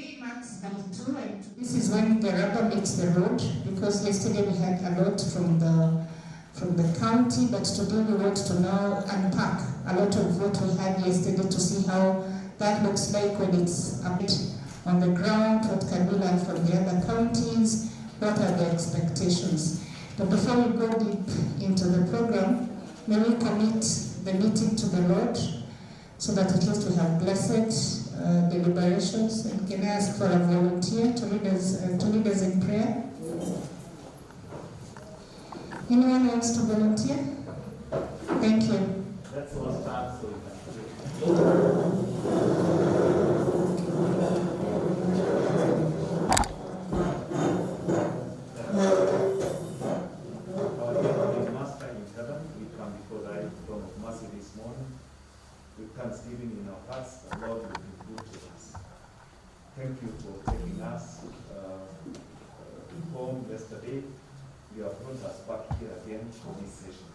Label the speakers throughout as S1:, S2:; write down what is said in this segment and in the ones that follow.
S1: today marks day 2, and this is when the rubber meets the road, because yesterday we had a lot from the county, but today we want to now unpack a lot of what we had yesterday to see how that looks like when it's a bit on the ground, what can we learn from the other counties, what are the expectations. But before we go deep into the program, may we commit the meeting to the Lord, so that at least we have blessed deliberations. And can I ask for a volunteer to lead us in prayer? Anyone wants to volunteer? Thank you.
S2: Let's all start so we can thanksgiving in our hearts, the Lord will be good to us. Thank you for taking us home yesterday. You have brought us back here again for this session.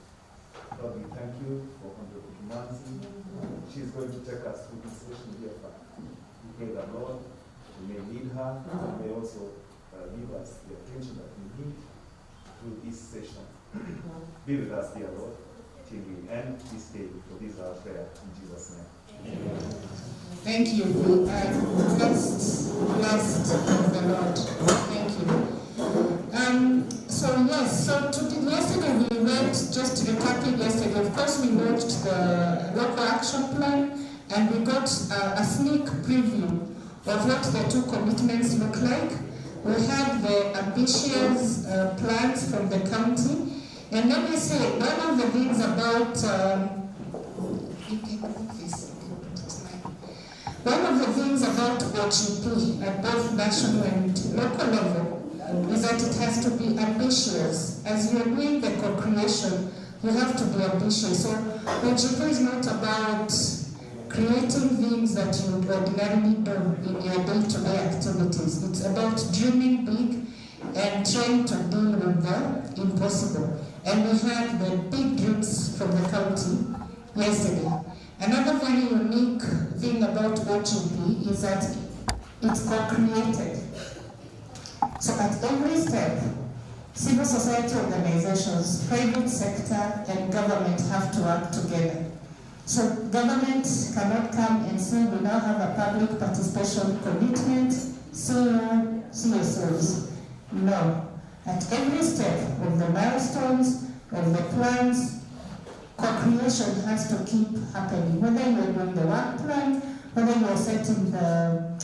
S2: Lord, we thank you for Honorable Nandi. She is going to take us through this session here. We pray that, Lord, you may lead her, and may also give us the attention that we need through this session. Be with us, dear Lord, till we end this day, for this our prayer in Jesus' name. Amen.
S1: Thank you. We are blessed of the Lord. Thank you. Yesterday we went, just recapping yesterday, of course we launched the local action plan, and we got a sneak preview of what the two commitments look like. We had the ambitious plans from the county, and let me say, one of the things about OGP at both national and local level is that it has to be ambitious. As you are doing the co-creation, you have to be ambitious. So OGP is not about creating things that you would ordinarily do in your day-to-day activities. It's about dreaming big and trying to deal with the impossible. And we had the big dreams from the county yesterday. Another very unique thing about OGP is that it's co-created. So at every step, civil society organizations, private sector, and government have to work together. So government cannot come and say we now have a public participation commitment, CSOs. No. At every step of the milestones, of the plans, co-creation has to keep happening. Whether you're doing the work plan, whether you're setting the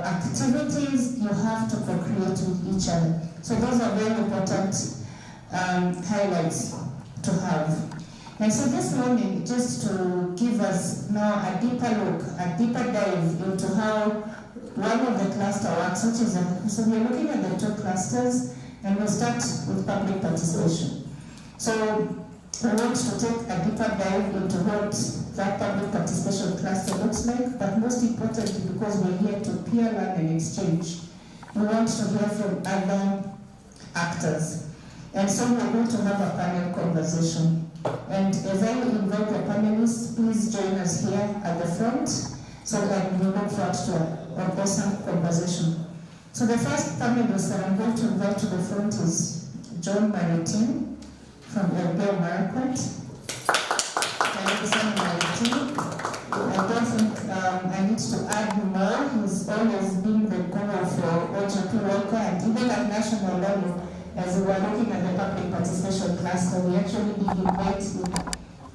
S1: activities, you have to co-create with each other. So those are very important highlights to have. And so this morning, just to give us now a deeper look, a deeper dive into how one of the cluster works, which is, so we're looking at the two clusters, and we'll start with public participation. So we want to take a deeper dive into what that public participation cluster looks like, but most importantly, because we're here to peer learn and exchange, we want to hear from other actors. And so we're going to have a panel conversation. And as I invite the panelists, please join us here at the front, so that we look forward to an awesome conversation. So the first panelist that I'm going to invite to the front is John Maritin from Elbew Marakwet. I don't think I need to add more. He's always been the guru for OGP worker, and even at national level, as we were looking at the public participation cluster, we actually did invite him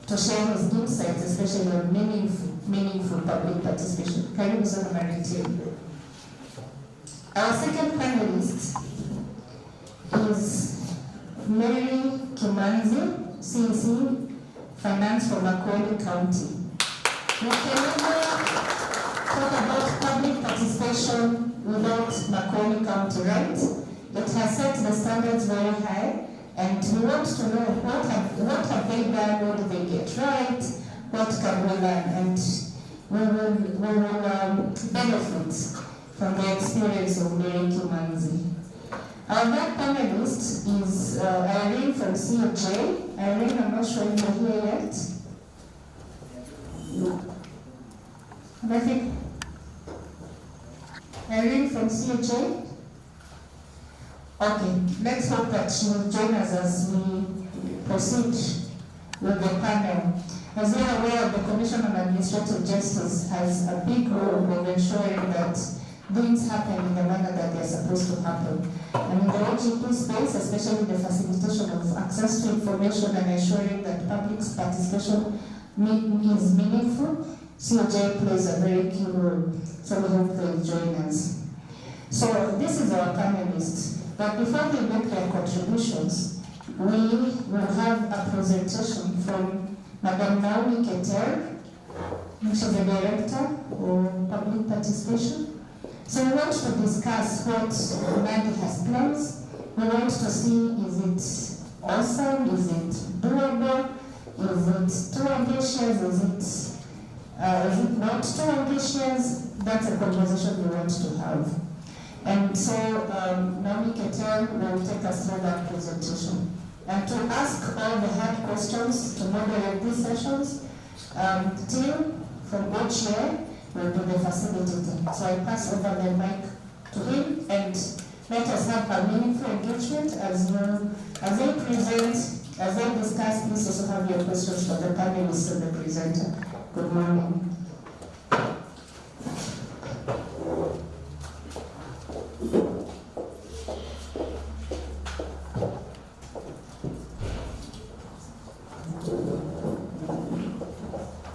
S1: to share his insights, especially on meaningful public participation. Karibu sana Maritin. Our second panelist is Mary Kimanzi, CEC, Finance for Makueni County. We can never talk about public participation without Makueni County, right? It has set the standards very high, and we want to know what have they done, what did they get right, what can we learn, and we will benefit from the experience of Mary Kimanzi. Our third panelist is Irene from COJ. Irene, I'm not sure if you're here yet. No. I think. Irene from CHA? Okay, let's hope that she will join us as we proceed with the panel. As you are aware, the Commission on Administrative Justice has a big role of ensuring that things happen in the manner that they're supposed to happen. And in the OGP space, especially the facilitation of access to information and ensuring that public participation is meaningful, COJ plays a very key role. So we hope they'll join us. So this is our panelists. But before they make their contributions, we will have a presentation from Madam Naomi Keter, which is the Director of Public Participation. So we want to discuss what Nandi has plans. We want to see, is it awesome, is it doable, is it too ambitious, is it not too ambitious? That's a conversation we want to have. And so Naomi Keter will take us through that presentation. And to ask all the hard questions, to moderate these sessions, the team from OCHA will do the facilitating. So I pass over the mic to him, and let us have a meaningful engagement as they present, as they discuss. Please also have your questions for the panelists and the presenter. Good morning.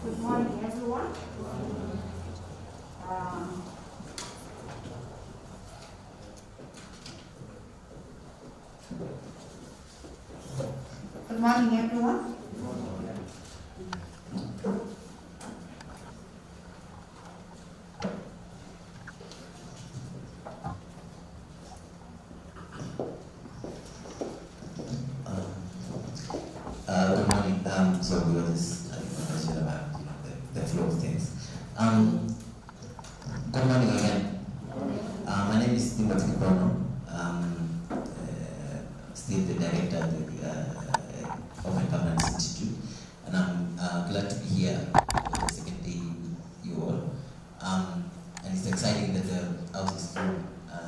S3: Good morning, everyone. Good morning, everyone.
S4: Good morning. So we were just conversation about the flow of things. Good morning again. My name is Timothy Kiprono. Still the director of the Open Governance Institute, and I'm glad to be here for the second day with you all. And it's exciting that the house is full,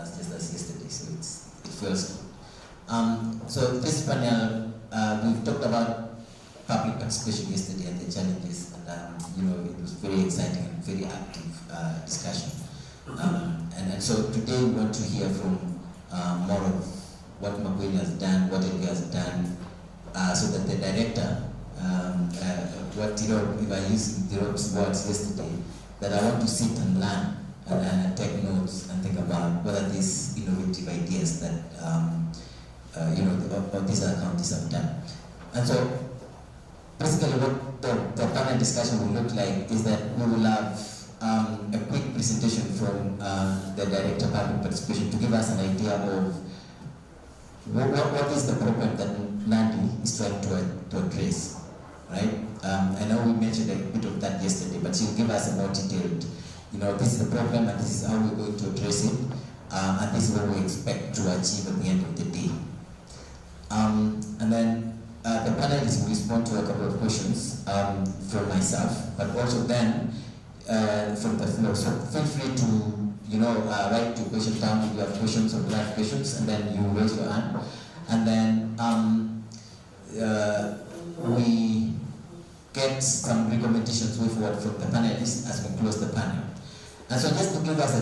S4: just as yesterday, so it feels good. So this panel, we've talked about public participation yesterday and the challenges, and it was very exciting and very active discussion. And so today we want to hear from more of what Makweli has done, what Edgar has done, so that the director, if I used the words yesterday, that I want to sit and learn and take notes and think about whether these innovative ideas that these other counties have done. And so basically what the panel discussion will look like is that we will have a quick presentation from the Director of Public Participation to give us an idea of what is the problem that Nandi is trying to address, right? I know we mentioned a bit of that yesterday, but she'll give us a more detailed, this is the problem and this is how we're going to address it, and this is what we expect to achieve at the end of the day. And then the panelists will respond to a couple of questions from myself, but also then from the floor. So feel free to write your question down if you have questions or live questions, and then you raise your hand. And then we get some recommendations way forward from the panelists as we close the panel. And so just to give us a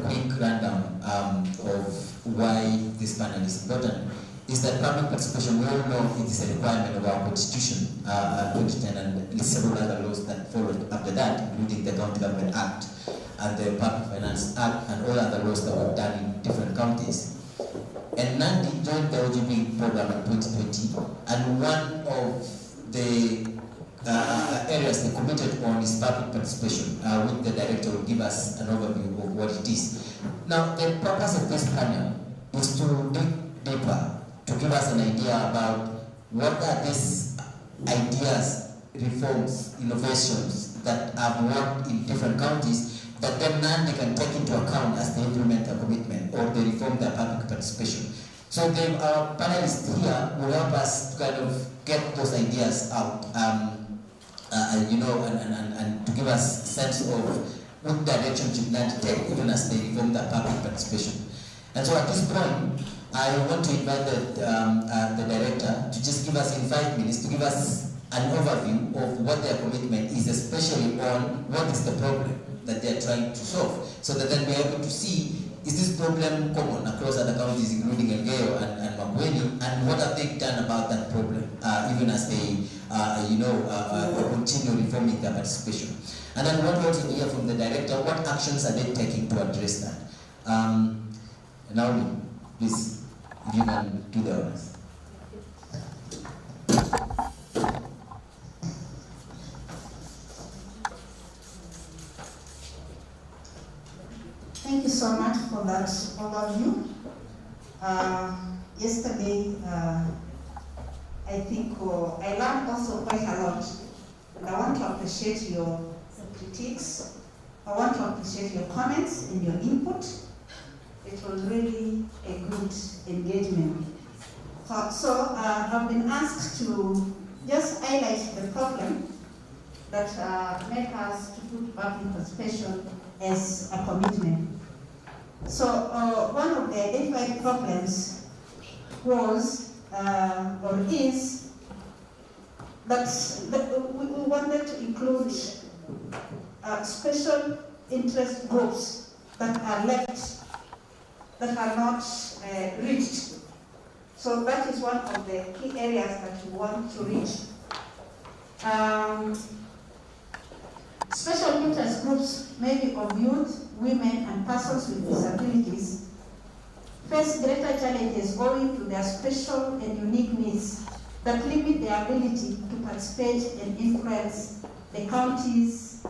S4: quick rundown of why this panel is important, is that public participation, we all know it is a requirement of our Constitution, 2010, and several other laws that followed after that, including the County Government Act and the Public Finance Act and all other laws that were done in different counties. And Nandi joined the OGP program in 2020, and one of the areas they committed on is public participation, which the director will give us an overview of what it is. Now, the purpose of this panel is to dig deeper, to give us an idea about what are these ideas, reforms, innovations that have worked in different counties that then Nandi can take into account as they implement their commitment or they reform their public participation. So our panelists here will help us to kind of get those ideas out, and to give us a sense of what direction should Nandi take, even as they reform the public participation. And so at this point, I want to invite the director to just give us in 5 minutes, to give us an overview of what their commitment is, especially on what is the problem that they are trying to solve, so that then we are able to see, is this problem common across other counties, including Elgeyo and Makueni, and what have they done about that problem, even as they, continue reforming their participation. And then what to hear from the director, what actions are they taking to address that? Nandi, please, if you can do the honors.
S3: Thank you so much for that overview. Yesterday, I think I learned also quite a lot. And I want to appreciate your critiques. I want to appreciate your comments and your input. It was really a good engagement. So I've been asked to just highlight the problem that made us to put public participation as a commitment. So one of the identified problems was or is that we wanted to include special interest groups that are left, that are not reached. So that is one of the key areas that we want to reach. Special interest groups, maybe of youth, women, and persons with disabilities, face greater challenges owing to their special and unique needs that limit their ability to participate and influence the county's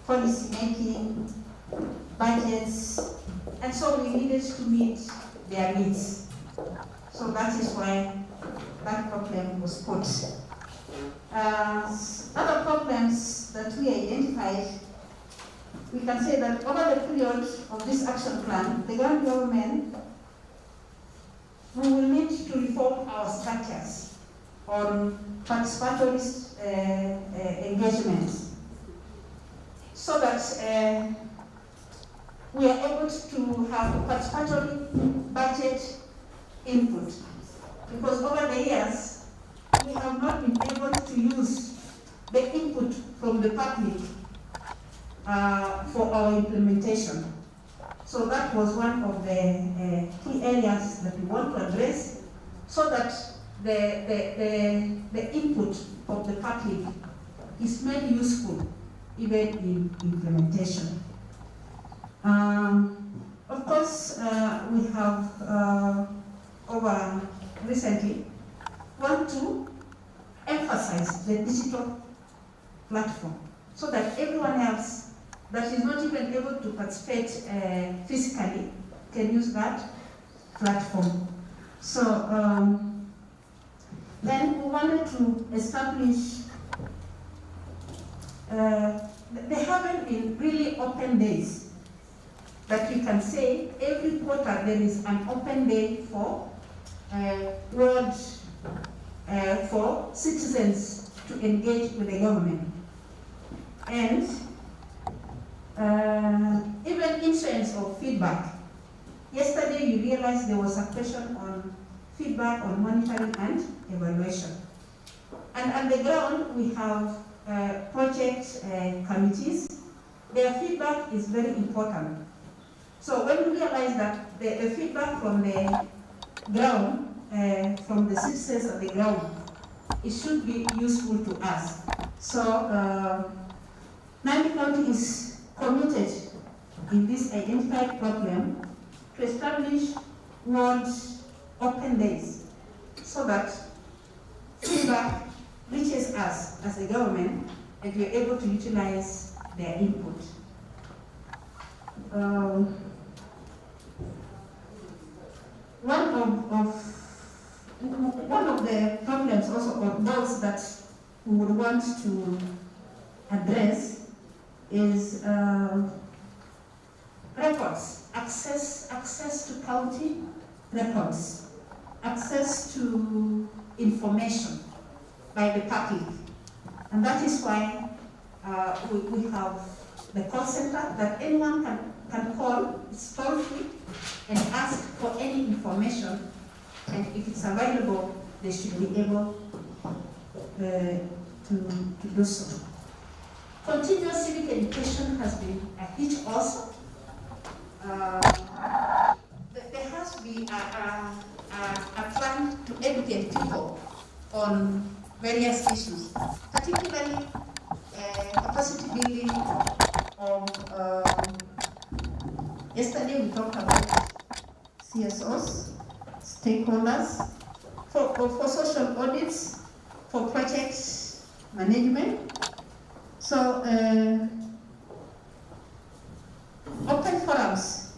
S3: policy making, budgets, and so we needed to meet their needs. So that is why that problem was put. Other problems that we identified, we can say that over the period of this action plan, the government we will need to reform our structures on participatory engagements so that we are able to have participatory budget input. Because over the years, we have not been able to use the input from the public for our implementation. So that was one of the key areas that we want to address so that the input of the public is made useful even in implementation. Of course, we have over recently want to emphasize the digital platform so that everyone else that is not even able to participate physically can use that platform. So then we wanted to establish, there haven't been really open days that we can say every quarter there is an open day for for citizens to engage with the government. And even in terms of feedback. Yesterday you realized there was a question on feedback on monitoring and evaluation. And at the ground we have project committees. Their feedback is very important. So when we realize that the feedback from the ground, from the citizens of the ground, it should be useful to us. So Nandi County is committed in this identified problem to establish ward open days so that feedback reaches us as a government and we are able to utilize their input. One of the problems also, or those that we would want to address, is records, access to county records, access to information by the public. And that is why we have the call center that anyone can call. It's toll free, and ask for any information, and if it's available, they should be able to do so. Continuous civic education has been a hit also. There has to be a plan to educate people on various issues, particularly capacity building of, yesterday we talked about CSOs, stakeholders, for social audits, for project management. So, open forums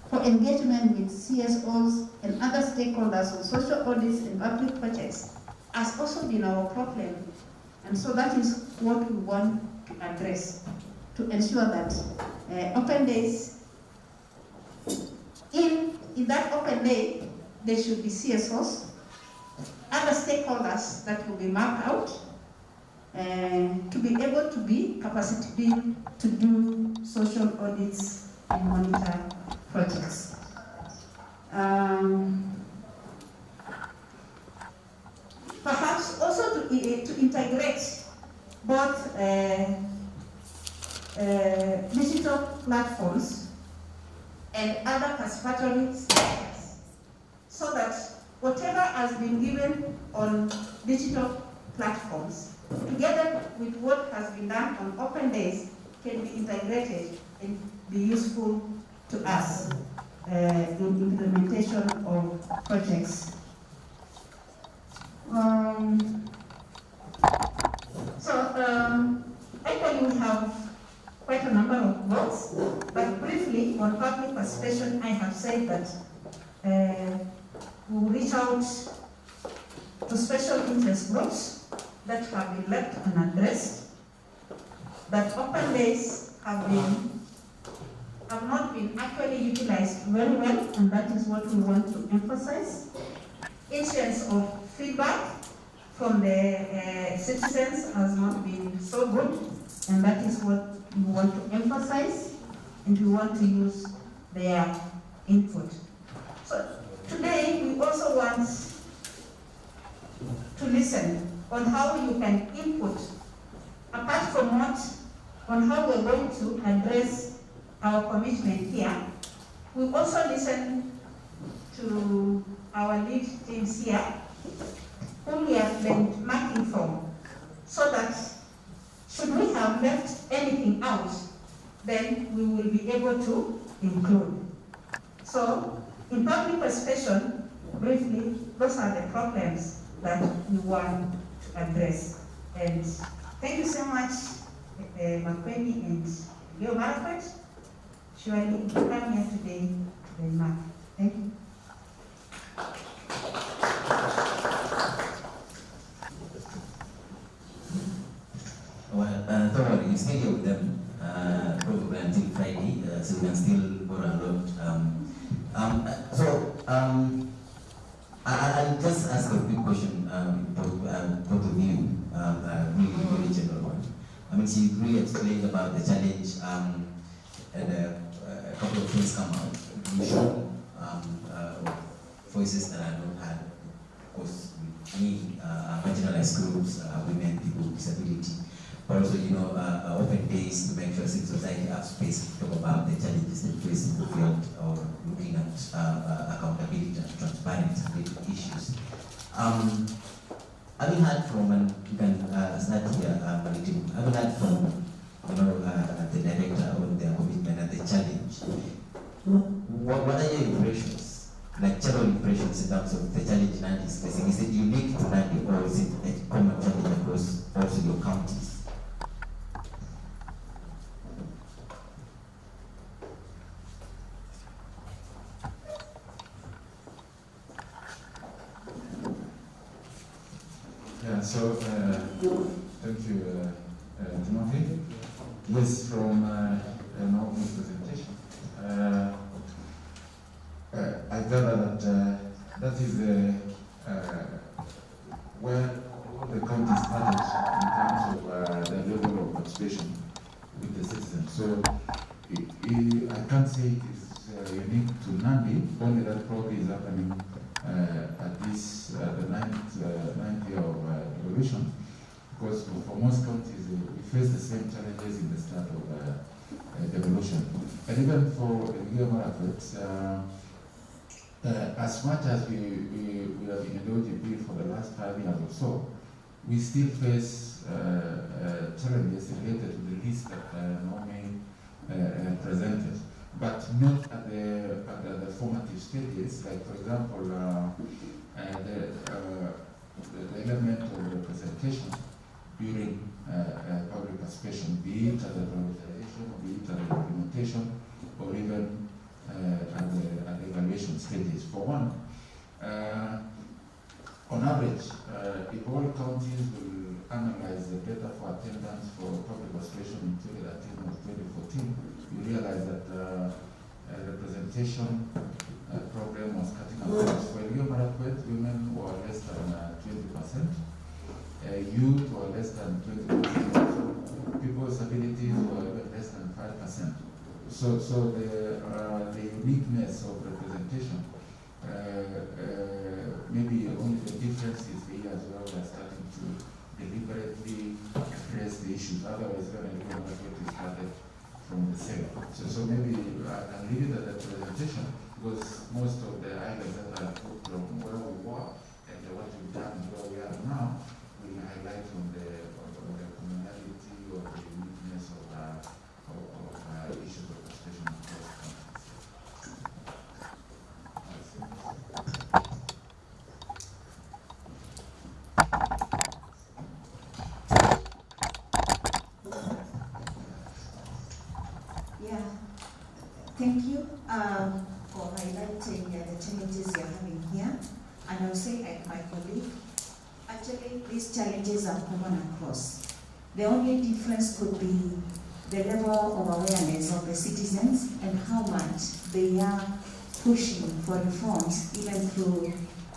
S3: for engagement with CSOs and other stakeholders on social audits and public projects has also been our problem. And so that is what we want to address, to ensure that open days, in that open day, there should be CSOs, other stakeholders that will be mapped out, to be able to be capacity built to do social audits and monitor projects. Perhaps also to integrate both digital platforms and other participatory structures, so that whatever has been given on digital platforms, together with what has been done on open days, can be integrated and be useful to us in implementation of projects. Actually we have quite a number of goals, but briefly on public participation, I have said that we'll reach out to special interest groups that have been left unaddressed, that open days have not been actually utilized very well, and that is what we want to emphasize. Issues of feedback from the citizens has not been so good, and that is what we want to emphasize, and we want to use their input. So today we also want to listen on how you can input, apart from what, on how we're going to address our commitment here. We also listen to our lead teams here, whom we have been marking from, so that should we have left anything out, then we will be able to include. So, in public participation, briefly, those are the problems that we want to address. And thank you so much, Makweni and Leo Margaret. Surely you come here today to remark. Thank you.
S4: Well, don't worry, you stay here with them probably until Friday, so we can still go around. I'll just ask a quick question, both of you, really general one. I mean, she really explained about the challenge, and a couple of things come out. You show voices that are not heard, of course, me, marginalized groups, women, people with disability, but also, open days to make sure civil society has space to talk about the challenges they face in the field, or looking at accountability and transparency issues. Having heard from, and you can start here, having heard from, the director on their commitment and the challenge, what are your impressions, like general impressions in terms of the challenge Nandi is facing? Is it unique to Nandi, or is it a common challenge across also your counties?
S5: Yeah, so thank you, Timothy. Yes, from an open presentation, I gather that that is where all the counties started in terms of the level of participation with the citizens. to Nandi, only that probably is happening at the 9th year of devolution, because for most counties we face the same challenges in the start of devolution. And even for Marakwet, as much as we have been in the OGP for the last 5 years or so, we still face challenges related to the list that Naomi presented, but not at the formative stages. Like, for example, the element of representation during public participation, be it at the prioritization, be it at the implementation, or even at the evaluation stages. For one, on average, if all counties will analyze the data for attendance for public participation in 2013 or 2014, you realize that representation program was cutting across. For Marakwet, women were less than 20%, youth were less than 20%, people with disabilities were less than 5%. So the uniqueness of representation, maybe only the difference is here as well. We're starting to deliberately address the issues. Otherwise, when we started from the same. So maybe I can leave it at the presentation, because most of the items that are put from where we were and what we've done and where we are now will highlight on the commonality or the uniqueness of issues of participation across
S6: Thank you for highlighting the challenges you're having here. And I'll say, like my colleague, actually these challenges are common across. The only difference could be the level of awareness of the citizens and how much they are pushing for reforms, even through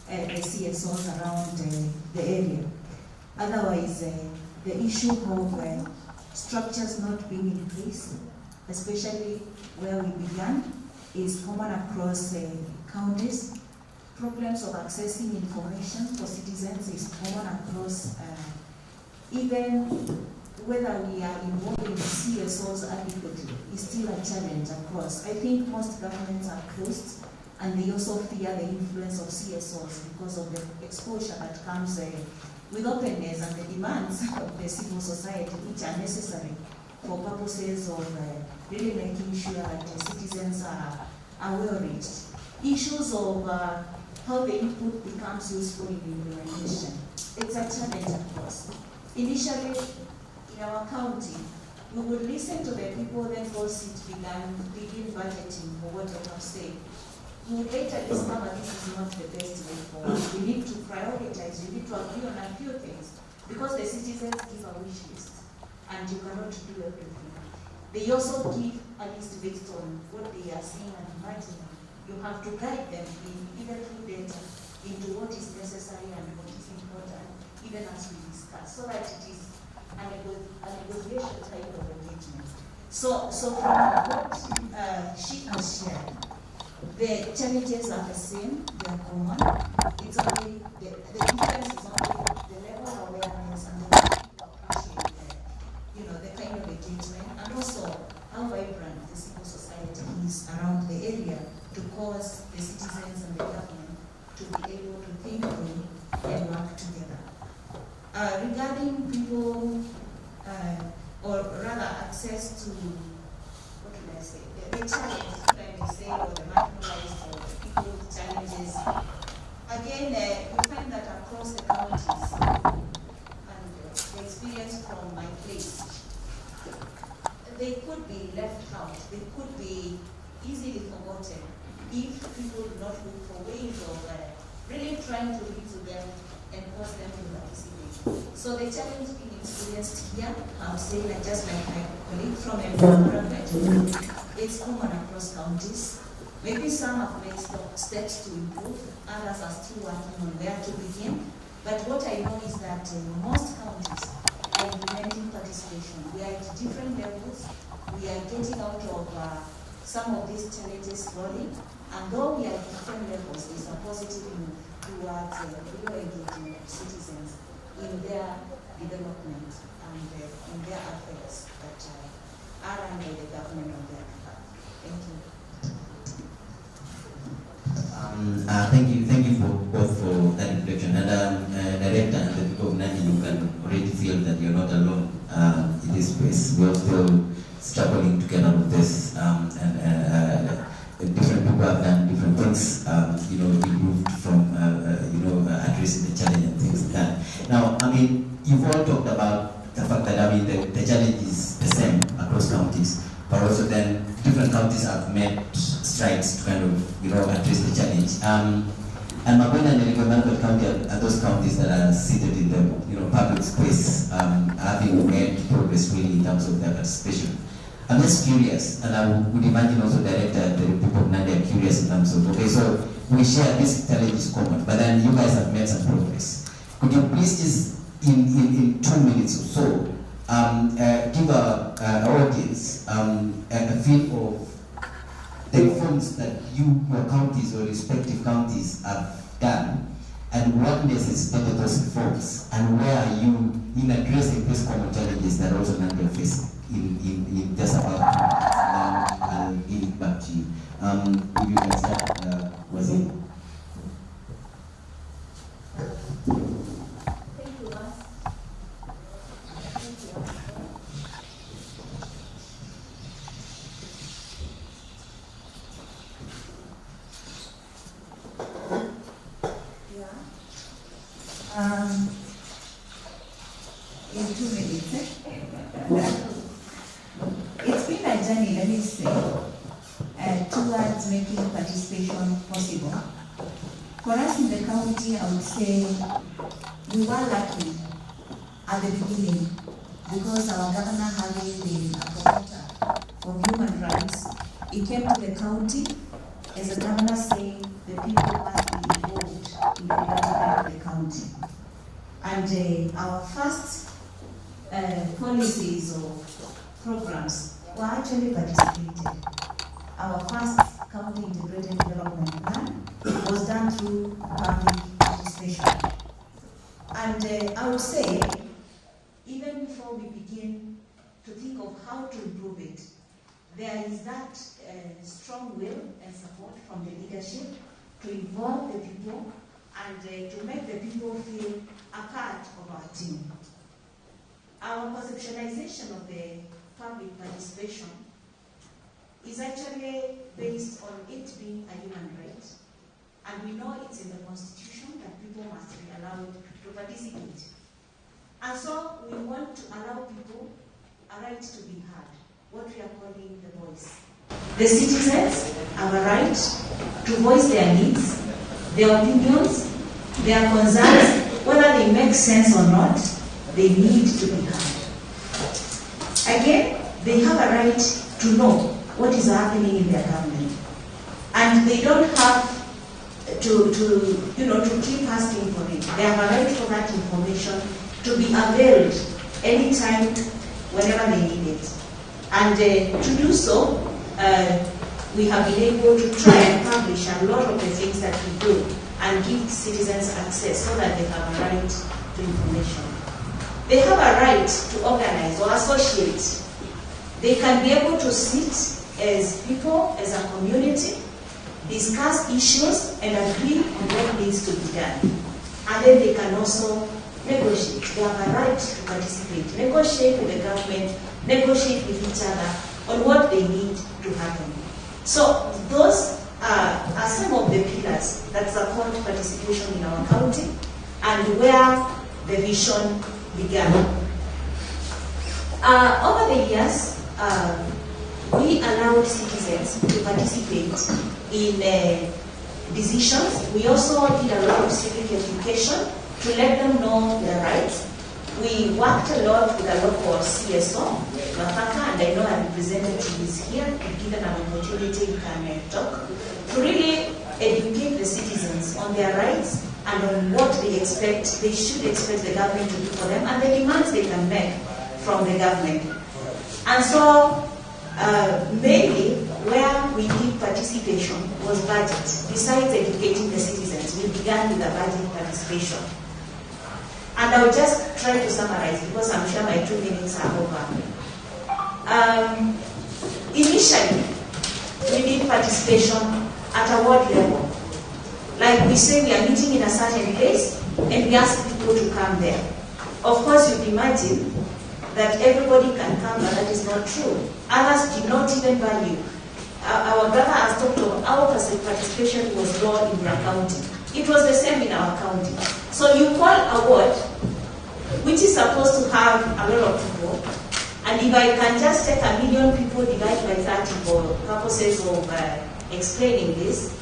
S6: the CSOs around the area. Otherwise, the issue of structures not being in place, especially where we began, is common across counties. Problems of accessing information for citizens is common across, even whether we are involved in CSOs adequately is still a challenge across. I think most governments are closed, and they also fear the influence of CSOs because of the exposure that comes with openness and the demands of the civil society, which are necessary for purposes of really making sure that the citizens are well reached. Issues of how the input becomes useful in implementation. It's a challenge, of course. Initially, in our county, we would listen to the people, then go sit, begin budgeting for what they have said. We would later discover this is not the best way forward. We need to prioritize, we need to agree on a few things, because the citizens give a wish list, and you cannot do everything. They also give a list based on what they are seeing and imagining. You have to guide them, even through data, into what is necessary and what is important, even as we discuss, so that it is a negotiation type of engagement. So from what she has shared, the challenges are the same, they are common. It's only, the difference is only the level of awareness and the way people appreciate the kind of engagement, and also how vibrant the civil society is around the area to cause the citizens and the government to be able to think through and work together. Regarding people, or rather access to, what can I say, the challenge, if I may say, or the marginalized or people with challenges. Again, we find that across the counties, and the experience from my place, they could be left out, they could be easily forgotten if people do not look for ways of really trying to reach to them and cause them to participate. So the challenge being experienced here, I'm saying that just like my colleague from environment, it's common across counties. Maybe some have made steps to improve, others are still working on where to begin. But what I know is that most counties are implementing participation. We are at different levels. We are getting out of some of these challenges slowly, and though we are at different levels, there's a positive move towards real engagement of citizens in their development and in their affairs that are run by the government on their behalf. Thank you.
S4: Thank you for both for that reflection. And Director and the people of Nandi, you can already feel that you're not alone in this space. We are still struggling to get out of this, different people have done different things. We moved from addressing the challenge and things like that. Now, I mean, you've all talked about the fact that the challenge is the same across counties, but also then different counties have made strides to kind of address the challenge. And Makwena and Elgeyo County are those counties that are seated in the public space, having made progress really in terms of their participation. I'm just curious, and I would imagine also Director, the people of Nandi are curious in terms of, okay, so we share this challenge is common, but then you guys have made some progress. Could you please just, in 2 minutes or so, give our audience a feel of the reforms that your counties or respective counties have done, and what necessitated those reforms, and where are you in addressing these common challenges that also Nandi are facing in just about 2 minutes, and then I'll give it back to you. If you can start, was it?
S6: Thank you, Mas.
S7: In 2 minutes, it's been a journey, let me say, towards making participation possible. For us in the county, I would say we were lucky at the beginning because our governor, having been a promoter of human rights, he came to the county as a governor saying the people must be involved in the development of the county. And our first policies or programs were actually participated. Our first county integrated development plan was done through public participation. And I would say, even before we begin to think of how to improve it, there is that strong will and support from the leadership to involve the people and to make the people feel a part of our team. Our conceptualization of the public participation is actually based on it being a human right, and we know it's in the Constitution that people must be allowed to participate. And so we want to allow people a right to be heard, what we are calling the voice. The citizens have a right to voice their needs, their opinions, their concerns, whether they make sense or not, they need to be heard. Again, they have a right to know what is happening in their government. And they don't have to keep asking for it. They have a right for that information to be availed anytime, whenever they need it. And to do so, we have been able to try and publish a lot of the things that we do and give citizens access so that they have a right to information. They have a right to organize or associate. They can be able to sit as people, as a community, discuss issues and agree on what needs to be done. And then they can also negotiate. They have a right to participate, negotiate with the government, negotiate with each other on what they need to happen. So those are some of the pillars that support participation in our county and where the vision began. Over the years, we allowed citizens to participate in decisions. We also did a lot of civic education to let them know their rights. We worked a lot with a local CSO, Mafaka, and I know our representative is here, and given an opportunity, we can talk, to really educate the citizens on their rights and on what they expect, they should expect the government to do for them, and the demands they can make from the government. And so, mainly, where we did participation was budget. Besides educating the citizens, we began with the budget participation. And I'll just try to summarize because I'm sure my 2 minutes are over. Initially, we did participation at a ward level. Like we say, we are meeting in a certain place and we ask people to come there. Of course, you'd imagine that everybody can come, but that is not true. Others did not even value. Our brother has talked about our participation was low in their county. It was the same in our county. So you call a ward, which is supposed to have a lot of people, and if I can just take 1 million people, divide by 30 for purposes of explaining this,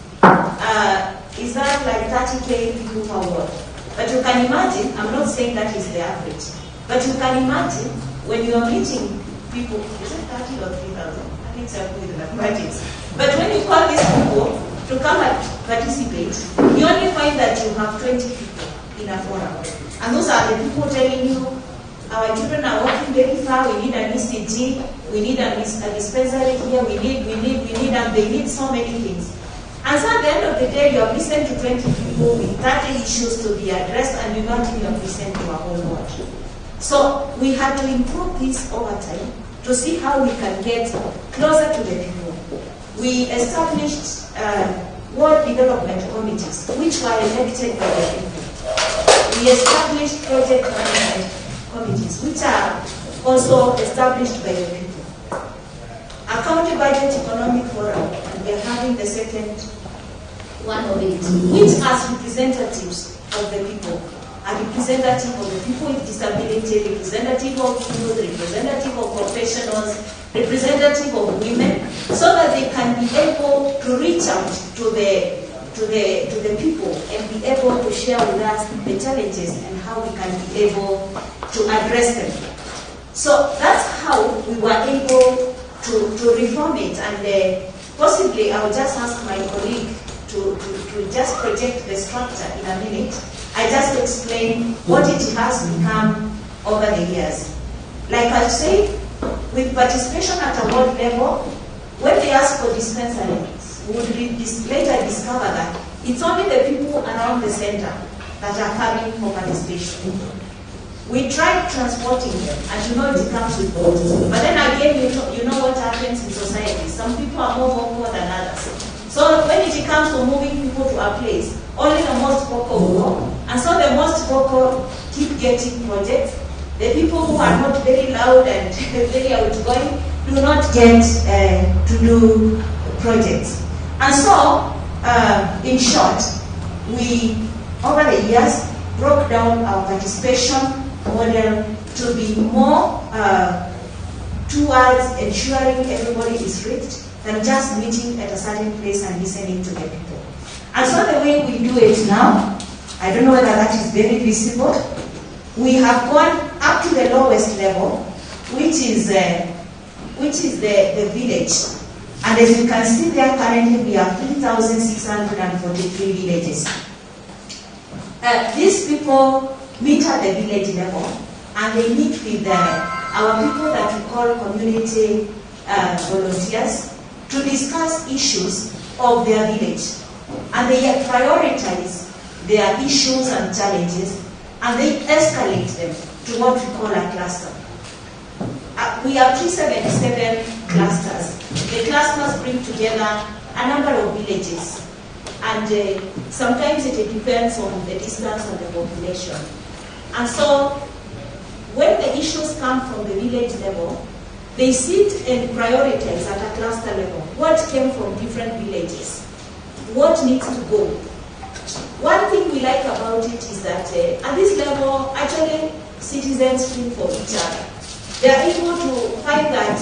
S7: is that like 30K people per ward? But you can imagine, I'm not saying that is the average, but you can imagine when you are meeting people, is it 30 or 3,000? I think so with mathematics. But when you call these people to come and participate, you only find that you have 20 people in a forum. And those are the people telling you, our children are walking very far, we need an ECG, we need a dispensary here, we need, and they need so many things. And so at the end of the day, you have listened to 20 people with 30 issues to be addressed, and you don't even have listened to our whole ward. So we had to improve this over time to see how we can get closer to the people. We established ward development committees, which were elected by the people. We established project management committees, which are also established by the people. A county budget economic forum, and we are having the second one of it, which as representatives of the people, a representative of the people with disability, representative of youth, representative of professionals, representative of women, so that they can be able to reach out to the people and be able to share with us the challenges and how we can be able to address them. So that's how we were able to reform it, and possibly I will just ask my colleague to just project the structure in a minute. I just explain what it has become over the years. Like I said, with participation at a ward level, when they ask for dispensaries, we would later discover that it's only the people around the center that are coming for participation. We tried transporting them, and you know it comes with boats. But then again, you know what happens in society. Some people are more vocal than others. So when it comes to moving people to a place, only the most vocal will go. And so the most vocal keep getting projects. The people who are not very loud and very outgoing do not get to do projects. And so, in short, we, over the years, broke down our participation model to be more towards ensuring everybody is reached than just meeting at a certain place and listening to the people. And so the way we do it now, I don't know whether that is very visible, we have gone up to the lowest level, which is the village. And as you can see there, currently we have 3,643 villages. These people meet at the village level, and they meet with our people that we call community volunteers to discuss issues of their village. And they prioritize their issues and challenges, and they escalate them to what we call a cluster. We have 377 clusters. The clusters bring together a number of villages, and sometimes it depends on the distance of the population. And so, when the issues come from the village level, they sit and prioritize at a cluster level what came from different villages, what needs to go. One thing we like about it is that at this level, actually, citizens feel for each other. They are able to find that,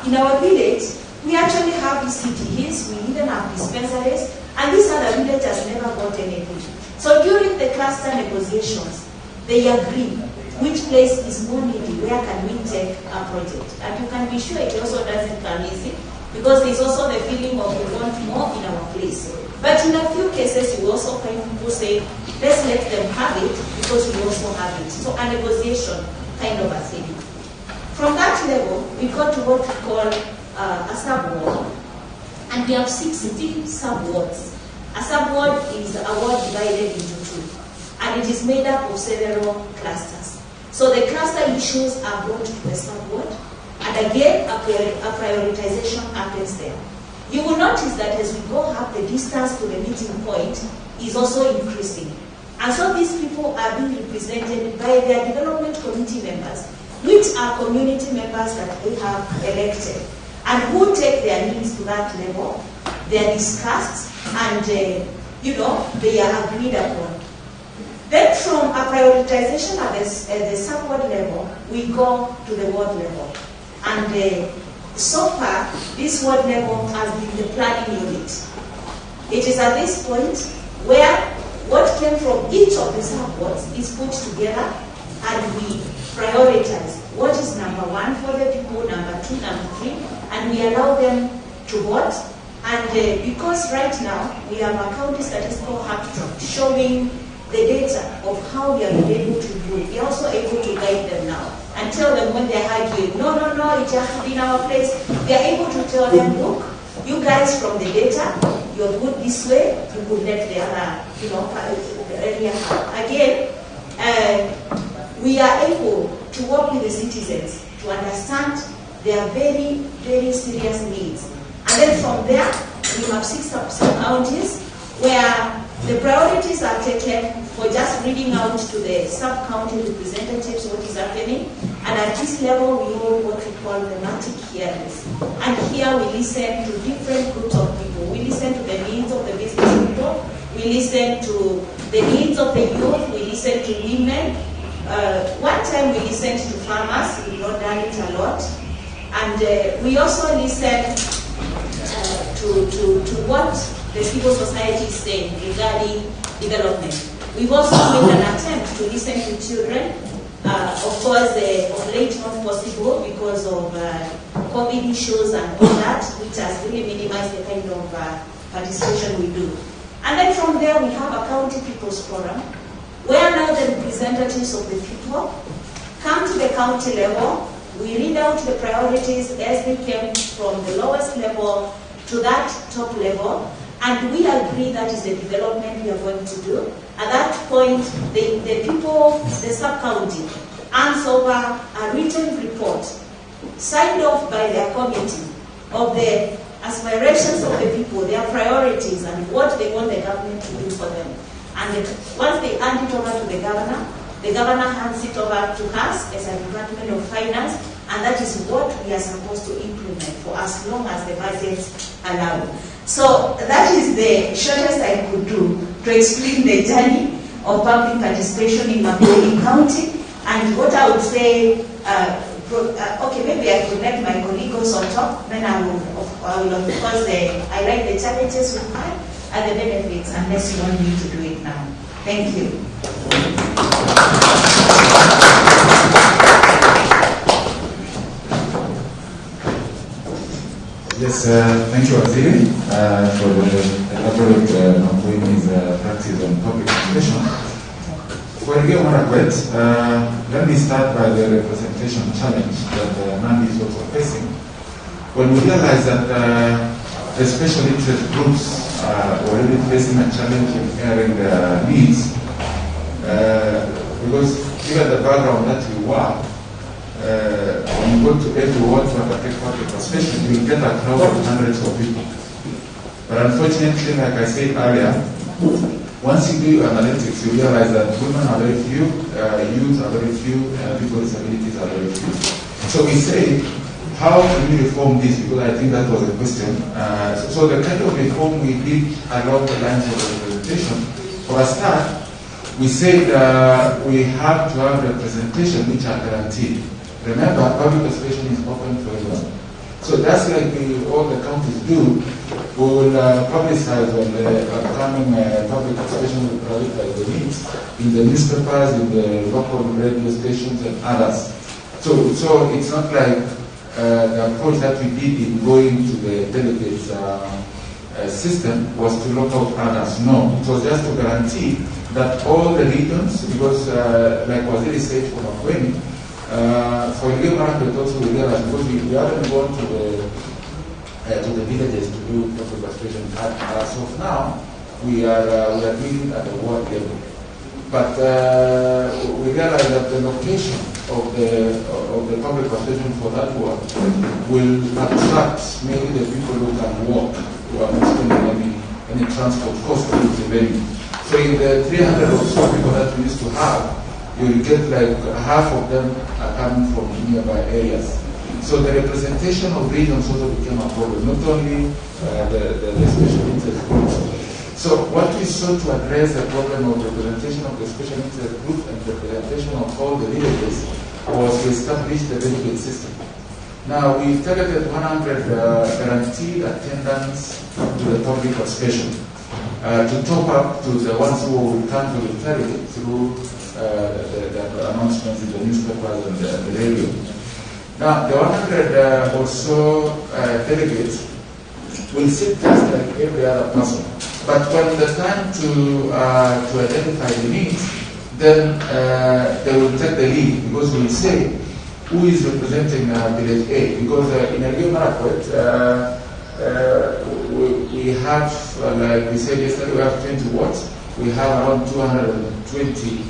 S7: in our village, we actually have ECGs, we even have dispensaries, and this other village has never got anything. So during the cluster negotiations, they agree which place is more needy, where can we take a project. And you can be sure it also doesn't come easy, because there's also the feeling of we want more in our place. But in a few cases, you also find people say, let's let them have it, because we also have it. So a negotiation kind of a thing. From that level, we got to what we call
S8: a sub-ward, and we have 16 sub-wards. A sub-ward is a ward divided into two, and it is made up of several clusters. So the cluster issues are brought to the sub-ward, and again, a prioritization happens there. You will notice that as we go up, the distance to the meeting point is also increasing. And so these people are being represented by their development committee members, which are community members that they have elected, and who take their needs to that level. They are discussed, and they are agreed upon. Then from a prioritization at the sub-ward level, we go to the ward level. And so far, this ward level has been the planning unit. It is at this point where what came from each of the sub-wards is put together, and we prioritize what is number one for the people, number two, number three, and we allow them to vote. And because right now we have a county statistical abstract showing the data of how we are able to do it, we are also able to guide them now and tell them when they're arguing, no, it has to be in our place. We are able to tell them, look, you guys from the data, you're good this way, you could let the other, area. Again, we are able to work with the citizens to understand their very, very serious needs. And then from there, we have 6 sub-counties where the priorities are taken for just reading out to the sub-county representatives what is happening. And at this level, we hold what we call thematic hearings. And here we listen to different groups of people. We listen to the needs of the business people. We listen to the needs of the youth. We listen to women. One time we listened to farmers. We've not done it a lot. And we also listen to what the civil society is saying regarding development. We've also made an attempt to listen to children. Of course, of late not possible because of COVID issues and all that, which has really minimized the kind of participation we do. And then from there, we have a county people's forum, where now the representatives of the people come to the county level. We read out the priorities as they came from the lowest level to that top level, and we agree that is the development we are going to do. At that point, the people, the sub-county, hands over a written report signed off by their committee of the aspirations of the people, their priorities, and what they want the government to do for them. And once they hand it over to the governor hands it over to us as a Department of Finance, and that is what we are supposed to implement for as long as the budgets allow. So that is the shortest I could do to explain the journey of public participation in Makueni County. And what I would say, okay, maybe I could let my colleague also talk, then I will of course, highlight the challenges we have and the benefits, unless you want me to do it now. Thank you.
S5: Yes, thank you, Waziri, for the elaborate Makueni's practice on public participation. For Elgeyo Marakwet, let me start by the representation challenge that Nandi is also facing. When we realize that the special interest groups are already facing a challenge in airing their needs, because given the background that we work, when you go to every ward to undertake public participation, you will get a crowd of hundreds of people. But unfortunately, like I said earlier, once you do analytics, you realize that women are very few, youth are very few, people with disabilities are very few. So we say, how can we reform this? Because I think that was a question. So the kind of reform we did along the lines of representation. For a start, we said we have to have representation which are guaranteed. Remember, public participation is open for everyone. So that's like all the counties do. We will publicize when the upcoming public participation will prioritize the needs in the newspapers, in the local radio stations, and others. So it's not like the approach that we did in going to the delegates system was to lock out others. No, it was just to guarantee that all the regions, because like Waziri said for Makueni, for Elgeyo Marakwet also we realized because we haven't gone to the to the villages to do public participation. As of now, we are doing it at the ward level. But we realize that the location of the public participation for that work will attract maybe the people who can walk, who are not spending any transport cost to the venue. So in the 300 or so people that we used to have, you will get like half of them are coming from nearby areas. So the representation of regions also became a problem, not only the special interest groups. So what we sought to address the problem of representation of the special interest group and representation of all the villages was to establish the delegate system. Now we targeted 100 guaranteed attendance to the public participation to top up to the ones who will return to the territory through the announcements in the newspapers and the radio. Now the 100 or so delegates will sit just like every other person. But when the time to identify the needs, then they will take the lead, because we will say who is representing village A. Because in Elgeyo Marakwet, we have, like we said yesterday, we have 20 wards. We have around 220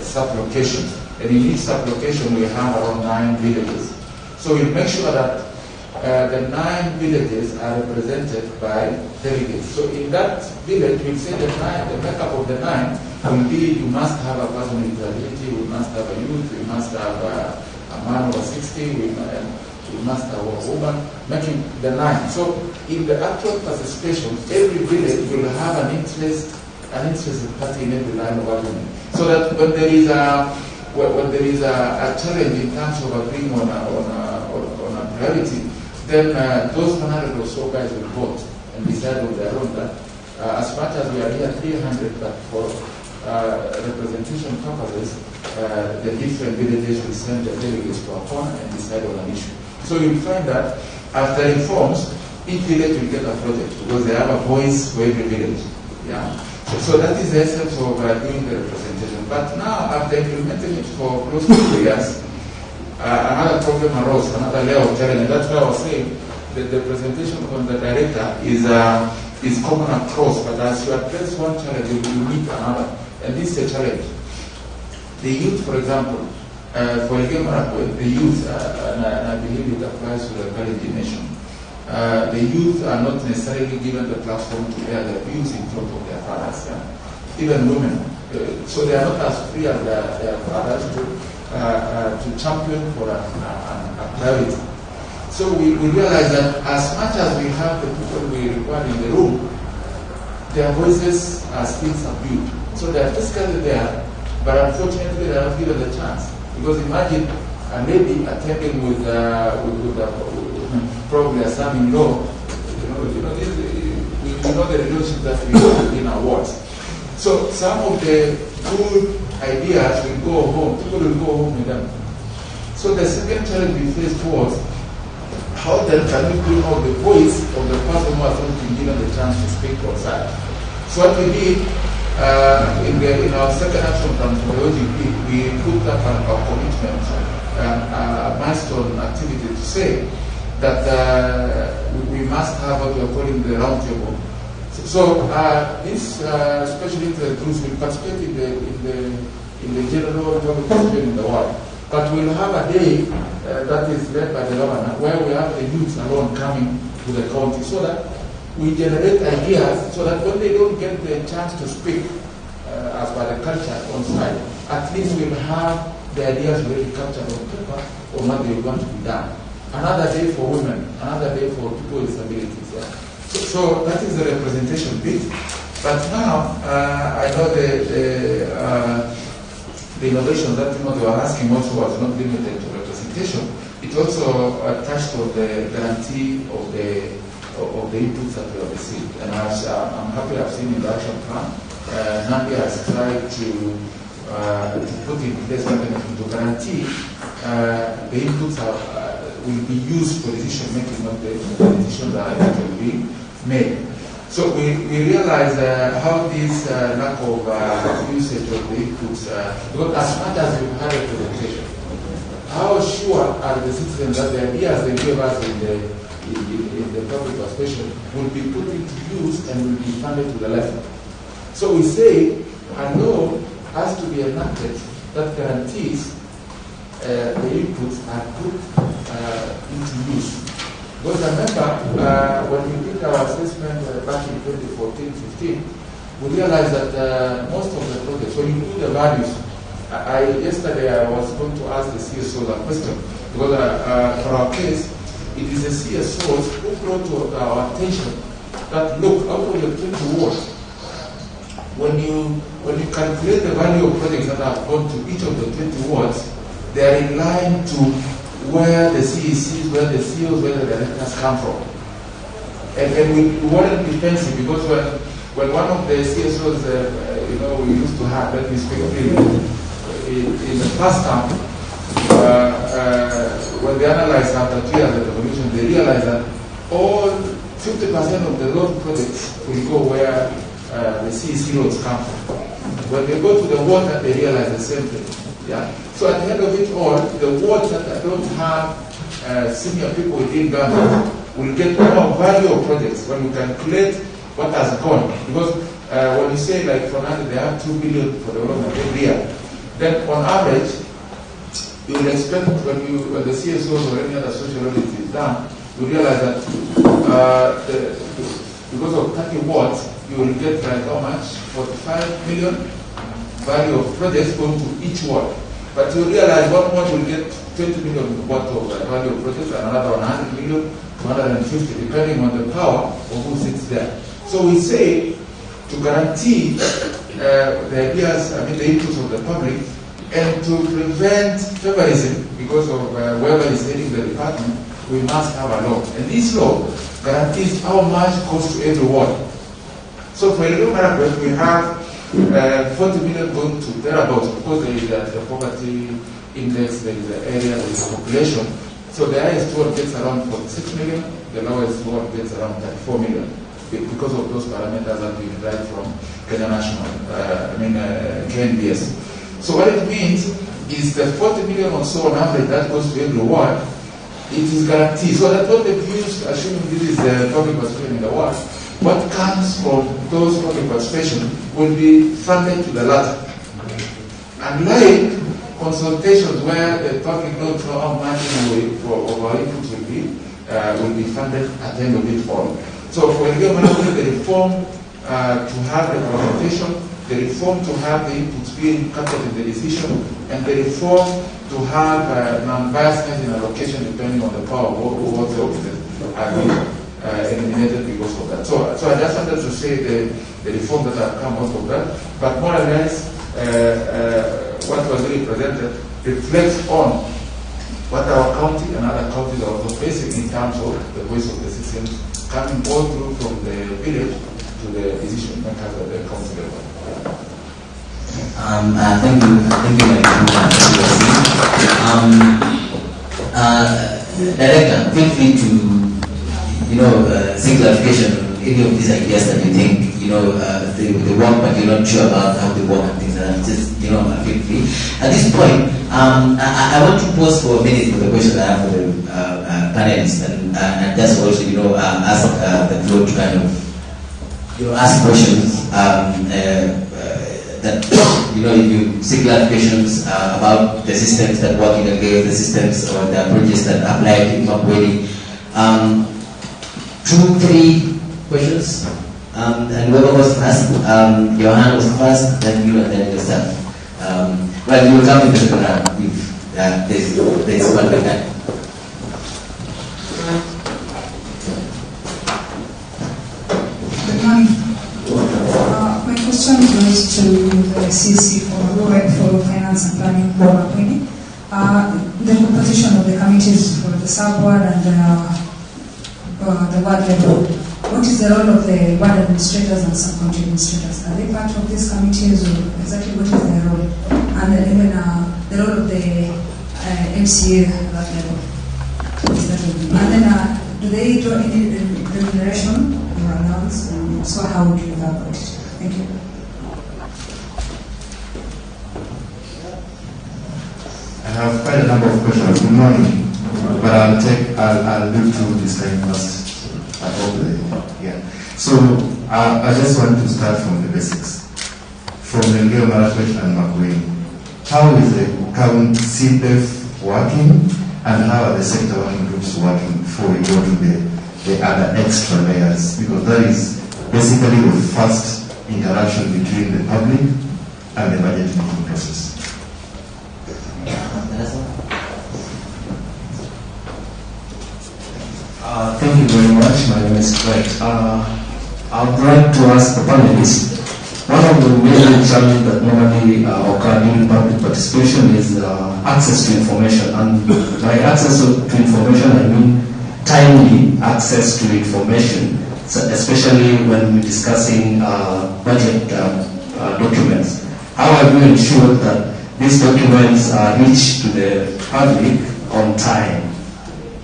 S5: sub-locations. And in each sub-location, we have around 9 villages. So we make sure that the 9 villages are represented by delegates. So in that village, we'll say the makeup of the 9 will be, you must have a person with disability, we must have a youth, we must have a man over 60, we must have a woman, making the 9. So in the actual participation, every village will have an interested party in every line of argument. So that when there is a challenge in terms of agreeing on a priority, then those 100 or so guys will vote and decide on their own that as much as we are here 300, but for representation purposes, the different villages will send their delegates to a corner and decide on an issue. So you'll find that after reforms, each village will get a project because they have a voice for every village. Yeah. So that is the essence of doing the representation. But now, after implementing it for close to 3 years, another problem arose, another layer of challenge, and that's why I was saying that the presentation from the director is common across, but as you address one challenge, you meet another, and this is a challenge. The youth, for example, for Elgeyo Marakwet, the youth, and I believe it applies to the Kalenjin nation, the youth are not necessarily given the platform to bear their views in front of their fathers, even women. So they are not as free as their fathers to champion for a priority. So we realize that as much as we have the people we require in the room, their voices are still subdued. So they are physically there, but unfortunately they are not given the chance. Because imagine a lady attending with probably a son-in-law, we know the relationship that we have in our wards. So some of the good ideas will go home, people will go home with them. So the second challenge we faced was, how then can we bring out the voice of the person who has not been given the chance to speak outside? So what we did, in our second action plan for the OGP, we put up our commitment, a milestone activity to say that we must have what we are calling the roundtable. So these special interest groups will participate in the general public participation in the world. But we'll have a day that is led by the governor, where we have the youth alone coming to the county, so that we generate ideas, so that when they don't get the chance to speak as per the culture on site, at least we'll have the ideas already captured on paper on what they want to be done. Another day for women, another day for people with disabilities. Yeah. So that is the representation bit. But now, I know the innovation that they were asking also was not limited to representation. It also touched on the guarantee of the inputs that we have received. And I'm happy I've seen in the action plan, Nandi has tried to put in place mechanism to guarantee the inputs will be used for decision making, not the decisions that will be made. So we realize how this lack of usage of the inputs, because as much as we've had representation, how sure are the citizens that the ideas they gave us in the public participation will be put into use and will be funded to the level. So we say a law has to be enacted that guarantees the inputs are put into use. Because remember, when we did our assessment back in 2014-15, we realized that most of the projects, when you do the values, yesterday I was going to ask the CSO that question, because for our case, it is the CSOs who brought to our attention that, look, out of the 20 wards, when you calculate the value of projects that have gone to each of the 20 wards, they are in line to where the CECs, where the CEOs, where the directors come from. And we weren't defensive, because when one of the CSOs, we used to have, let me speak freely, in the past time, when they analyzed after 2 years of the revolution, they realized that all 50% of the road projects will go where the CEC roads come from. When they go to the water, they realize the same thing. Yeah. So at the end of it all, the wards that don't have senior people within government will get more value of projects when you calculate what has gone. Because when you say, like for Nandi, they have 2 billion for the development every year, then on average, you will expect when the CSOs or any other social audit is done, you realize that because of 30 wards, you will get like how much? 45 million value of projects going to each ward. But you realize one ward will get 20 million worth of value of projects, and another 100 million, 250, depending on the power of who sits there. So we say to guarantee the ideas, the inputs of the public, and to prevent favorism because of whoever is heading the department, we must have a law. And this law guarantees how much costs to every ward. So for Elgeyo Marakwet, we have 40 million going to thereabouts. Of course, there is the poverty index, there is the area, there is the population. So the highest ward gets around 46 million, the lowest ward gets around 34 million, because of those parameters that we derive from Kenya National, KNBS. So what it means is the 40 million or so on average that goes to every ward, it is guaranteed. So that what they've used, assuming this is the public participation in the ward, what comes from those public participation will be funded to the latter. Unlike consultations where the public don't know how much of our inputs will be funded at the end of it all. So for Elgeyo Marakwet, the reform to have the consultation, the reform to have the inputs being captured in the decision, and the reform to have non-biasness in allocation depending on the power of what the officers are being eliminated because of that. So I just wanted to say the reform that have come out of that, but more or less what was really presented reflects on what our county and other counties are also facing in terms of the voice of the citizens coming all through from the village to the decision makers at the council level.
S4: Thank you very much. Director, feel free to seek clarification on any of these ideas that you think they work, but you're not sure about how they work and things like that. Just feel free. At this point, I want to pause for a minute for the question I have for the panelists, and just also ask the floor to kind of ask questions that if you seek clarifications about the systems that work in against the systems or the approaches that apply to evacuating. 2-3 questions, and whoever was first, your hand was first, then you, and then yourself. Well, you will come in the second round if there's one by time.
S9: Good morning. My question goes to the CC for Finance and Planning Board. The composition of the committees for the sub-board and the ward level. What is the role of the ward administrators and sub-county administrators? Are they part of these committees, or exactly what is their role? And then even the role of the MCA at that level. And then do they do any remuneration or allowance? And so how would you evaluate it? Thank you.
S5: I have quite a number of questions. Good morning.
S10: but I'll do through this time first. I hope yeah. So I just want to start from the basics. From Elgeyo Marakwet and Makueni. How is the current CPEF working, and how are the sector working groups working before we go to the other extra layers? Because that is basically the first interaction between the public and the budget making process.
S11: Thank you very much. My name is Craig. I would like to ask the panelists, one of the major challenges that normally occur during public participation is access to information. And by access to information, I mean timely access to information, so especially when we're discussing budget documents. How have you ensured that these documents are reached to the public on time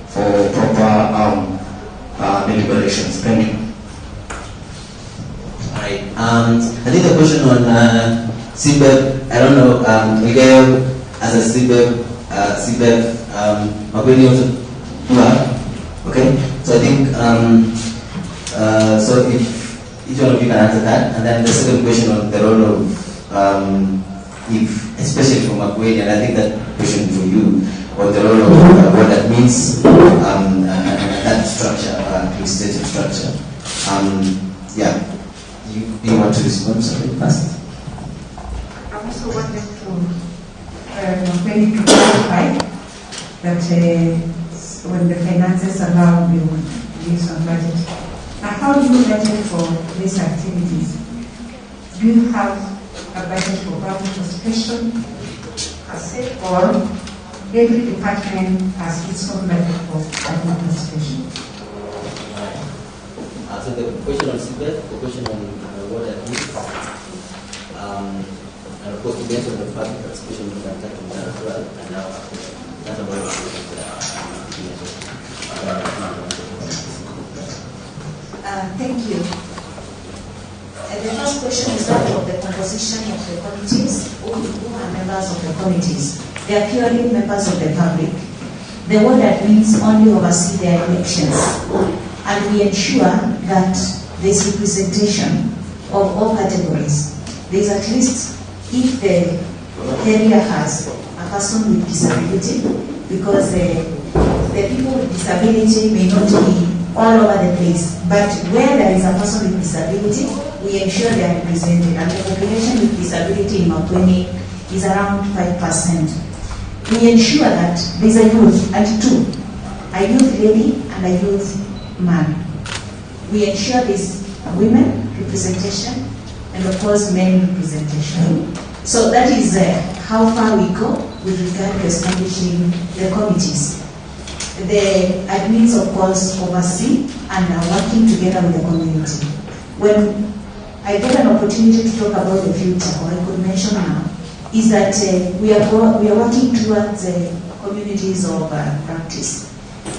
S11: for proper deliberations? Thank you.
S4: Alright, I think the question on CPEF, I don't know, Elgeyo as a CPEF, Makueni also do have, okay? So I think, so if each one of you can answer that, and then the second question on the role of, if, especially for Makueni, and I think that question for you, or the role of what that means, that structure, legislative structure. Yeah. You want to respond something fast?
S3: I also wanted to maybe to clarify that when the finances allow, we will use on budget. Now, how do you budget for these activities? Do you have a budget for public participation, or every department has its own budget for public participation?
S4: So the question on CPEF, the question on what that means, and of course, based on the public participation, we can touch on that as well. And now, that's about
S6: Thank you. The first question is that of the composition of the committees. Who are members of the committees? They are purely members of the public. The word that means only oversee their elections. And we ensure that there's representation of all categories. There's at least, if the area has a person with disability, because the people with disability may not be all over the place, but where there is a person with disability, we ensure they are represented. And the population with disability in Makueni is around 5%. We ensure that there's a youth, and two, a youth lady and a youth man. We ensure this women representation and of course men representation. So that is how far we go with regard to establishing the committees. The admins of course oversee and are working together with the community. When I get an opportunity to talk about the future, or I could mention now, is that we are working towards communities of practice,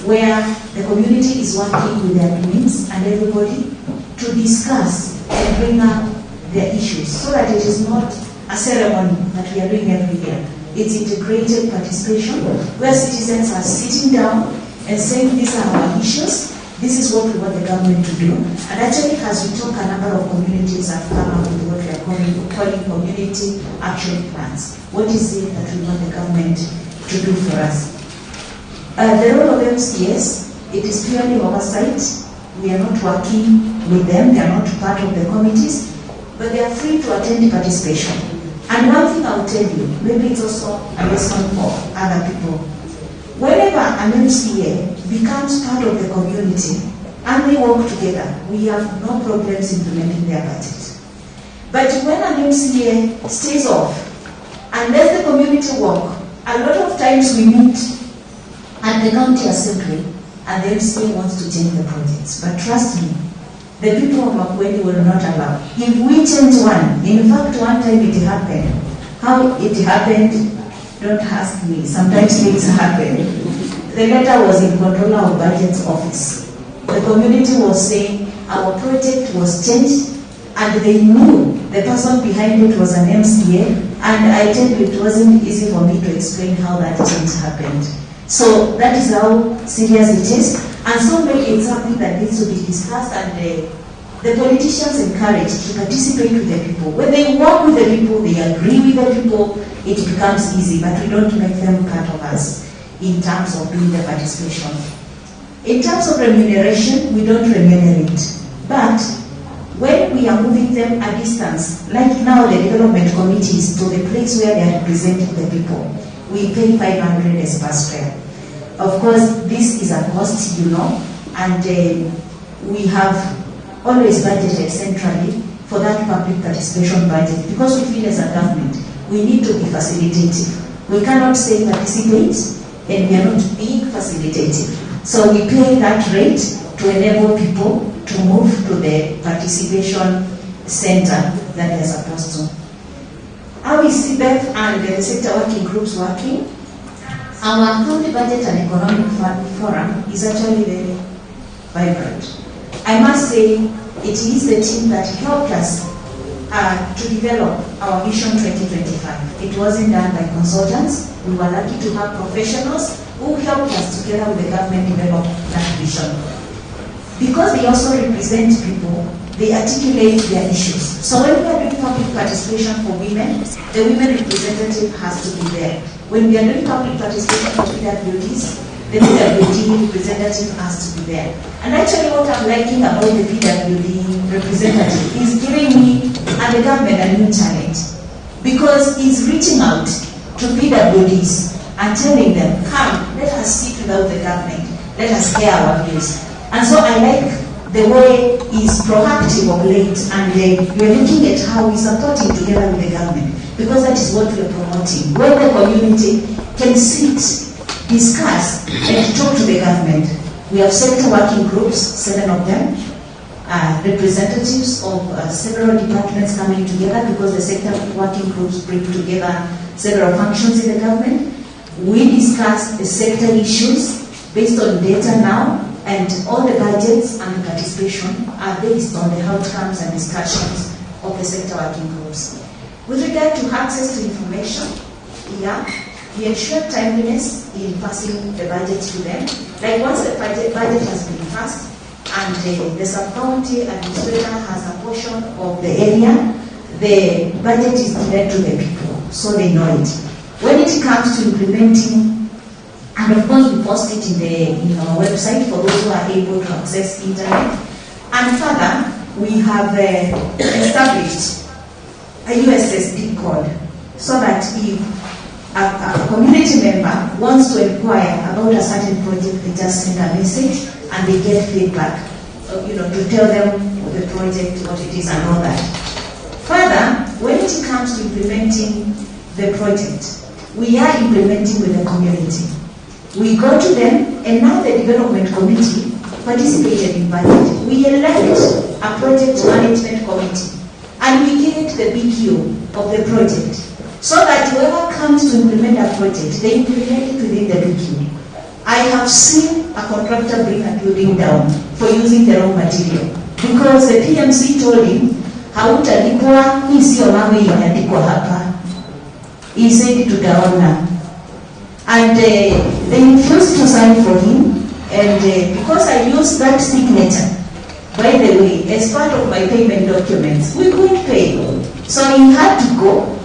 S6: where the community is working with their admins and everybody to discuss and bring up their issues, so that it is not a ceremony that we are doing every year. It's integrated participation, where citizens are sitting down and saying, these are our issues, this is what we want the government to do. And actually, as we talk, a number of communities have come up with what we are calling community action plans. What is it that we want the government to do for us? The role of MCS, it is purely oversight. We are not working with them, they are not part of the committees, but they are free to attend participation. And one thing I will tell you, maybe it's also a lesson for other people. Whenever an MCA becomes part of the community and they work together, we have no problems implementing their budget. But when an MCA stays off and lets the community work, a lot of times we meet at the county assembly and the MCA wants to change the projects. But trust me, the people of Makueni will not allow. If we change one, in fact one time it happened. How it happened, don't ask me. Sometimes things happen. The letter was in Controller of Budget's office. The community was saying our project was changed and they knew the person behind it was an MCA, and I tell you it wasn't easy for me to explain how that change happened.
S7: So that is how serious it is. And so maybe it's something that needs to be discussed, and the politicians encouraged to participate with the people. When they work with the people, they agree with the people, it becomes easy, but we don't make them part of us in terms of doing the participation. In terms of remuneration, we don't remunerate. But when we are moving them a distance, like now the development committees to the place where they are representing the people, we pay 500 as per square. Of course, this is a cost, you know, and we have always budgeted centrally for that public participation budget, because we feel as a government, we need to be facilitative. We cannot say participate and we are not being facilitative. So we pay that rate to enable people to move to the participation center that they are supposed to. How is CBEF and the sector working groups working? Our county budget and economic forum is actually very vibrant. I must say it is the team that helped us to develop our Vision 2025. It wasn't done by consultants. We were lucky to have professionals who helped us together with the government develop that vision. Because they also represent people, they articulate their issues. So when we are doing public participation for women, the women representative has to be there. When we are doing public participation for PWDs, the PWD representative has to be there. And actually what I'm liking about the PWD representative is giving me and the government a new challenge, because he's reaching out to PWDs and telling them, come, let us sit without the government, let us hear our views. And so I like the way he's proactive of late, and we're looking at how we're supporting together with the government, because that is what we're promoting, where the community can sit, discuss, and talk to the government. We have sector working groups, 7 of them, representatives of several departments coming together, because the sector working groups bring together several functions in the government. We discuss the sector issues based on data now, and all the budgets and participation are based on the outcomes and discussions of the sector working groups. With regard to access to information, we ensure timeliness in passing the budget to them. Like once the budget has been passed and the sub-county administrator has a portion of the area, the budget is given to the people, so they know it. When it comes to implementing, and of course we post it in our website for those who are able to access internet. And further, we have established a USSD code, so that if a community member wants to inquire about a certain project, they just send a message and they get feedback, to tell them the project, what it is and all that. Further, when it comes to implementing the project, we are implementing with the community. We go to them, and now the development committee participated in budget. We elect a project management committee, and we give it the BQ of the project, so that whoever comes to implement a project, they implement it within the BQ. I have seen a contractor bring a building down for using the wrong material, because the PMC told him, hautalipwa, hii sio mawe imeandikwa hapa. He said tutaona. And they refused to sign for him, and because I used that signature, by the way, as part of my payment documents, we couldn't pay. So he had to go,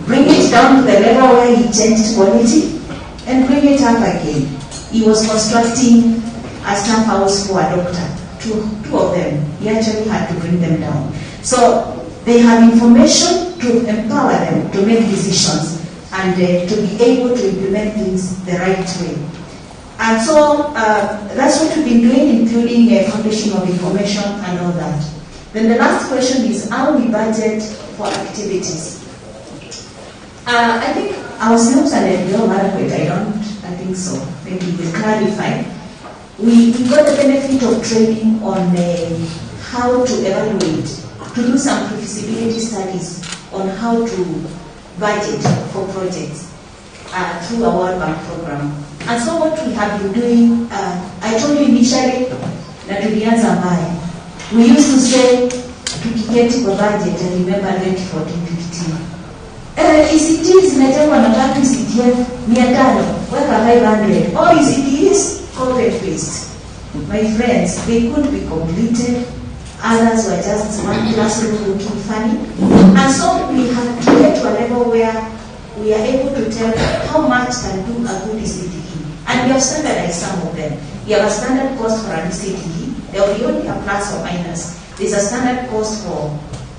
S7: bring it down to the level where he changed quality, and bring it up again. He was constructing a staff house for a doctor, two of them. He actually had to bring them down. So they have information to empower them to make decisions, and to be able to implement things the right way. And so that's what we've been doing, including a foundation of information and all that. Then the last question is how we budget for activities. I think ourselves and I think so. Maybe we'll clarify. We got the benefit of training on how to evaluate, to do some feasibility studies on how to budget for projects through a World Bank program. And so what we have been doing, I told you initially, we used to say, tukiketi kwa budget, and remember 2014-15.
S8: ECT zimetengwa na tatu ECTF 500, weka 500. All ECTs COVID-based. My friends, they could be completed. Others were just one classroom looking funny. And so we have to get to a level where we are able to tell how much can do a good ECTE. And we have standardized some of them. We have a standard cost for an ECTE. There will be only a plus or minus. There's a standard cost for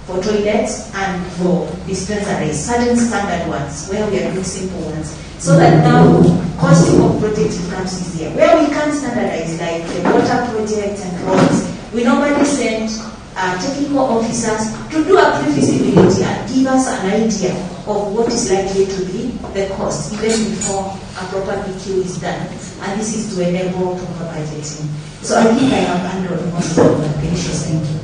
S8: toilets and for dispensaries, certain standard ones, where we are doing simple ones. So that now costing of projects becomes easier. Where we can standardize, like the water project and roads, we normally send technical officers to do a pre-feasibility and give us an idea of what is likely to be the cost, even before a proper PQ is done. And this is to enable proper budgeting. So I think I have handled most of the issues. Thank you.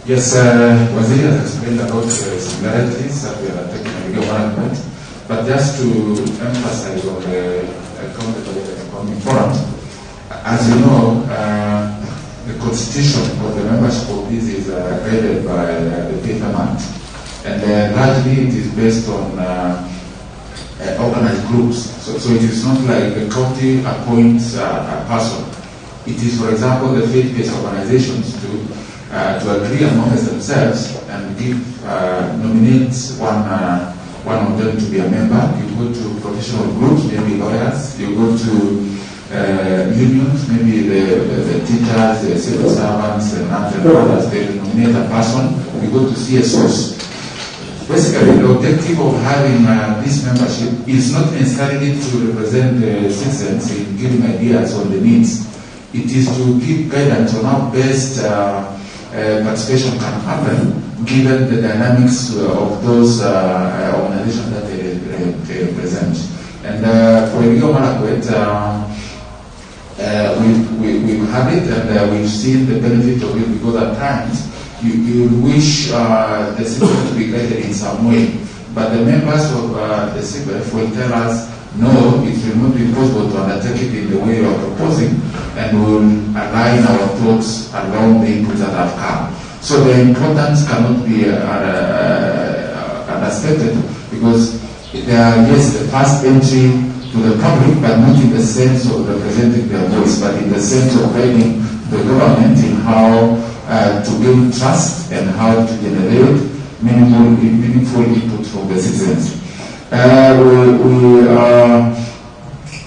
S5: Yes, Waziri has explained about the similarities that we are taking in legal management, but just to emphasize on the economic forum, as you know, the constitution of the membership of this is guided by the PFM Act, and largely it is based on organized groups. So it is not like the county appoints a person. It is, for example, the faith-based organizations to agree amongst themselves and nominate one of them to be a member. You go to professional groups, maybe lawyers. You go to unions, maybe the teachers, the civil servants, and others. They nominate a person. You go to CSOs. Basically, the objective of having this membership is not necessarily to represent the citizens in giving ideas on the needs. It is to give guidance on how best participation can happen given the dynamics of those organizations that they represent. And for Rio Marakwet, we've had it and we've seen the benefit of it, because at times you wish the system to be guided in some way, but the members of the CPF will tell us, no, it will not be possible to undertake it in the way you are proposing, and we will align our thoughts along the inputs that have come. So the importance cannot be understated, because they are, yes, the first entry to the public, but not in the sense of representing their voice, but in the sense of guiding the government in how to gain trust and how to generate meaningful input from the citizens.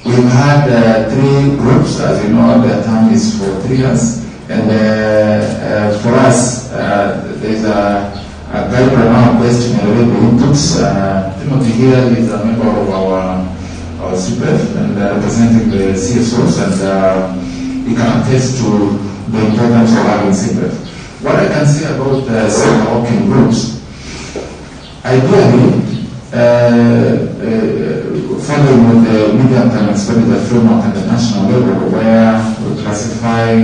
S5: We've had 3 groups, as you know, the term is for 3 years, and for us, there's a guideline now based on the inputs. Timothy here is a member of our CPF and representing the CSOs, and he can attest to the importance of having CPF. What I can say about the sector working groups, ideally, following with the medium-term expenditure framework at the national level, where we classify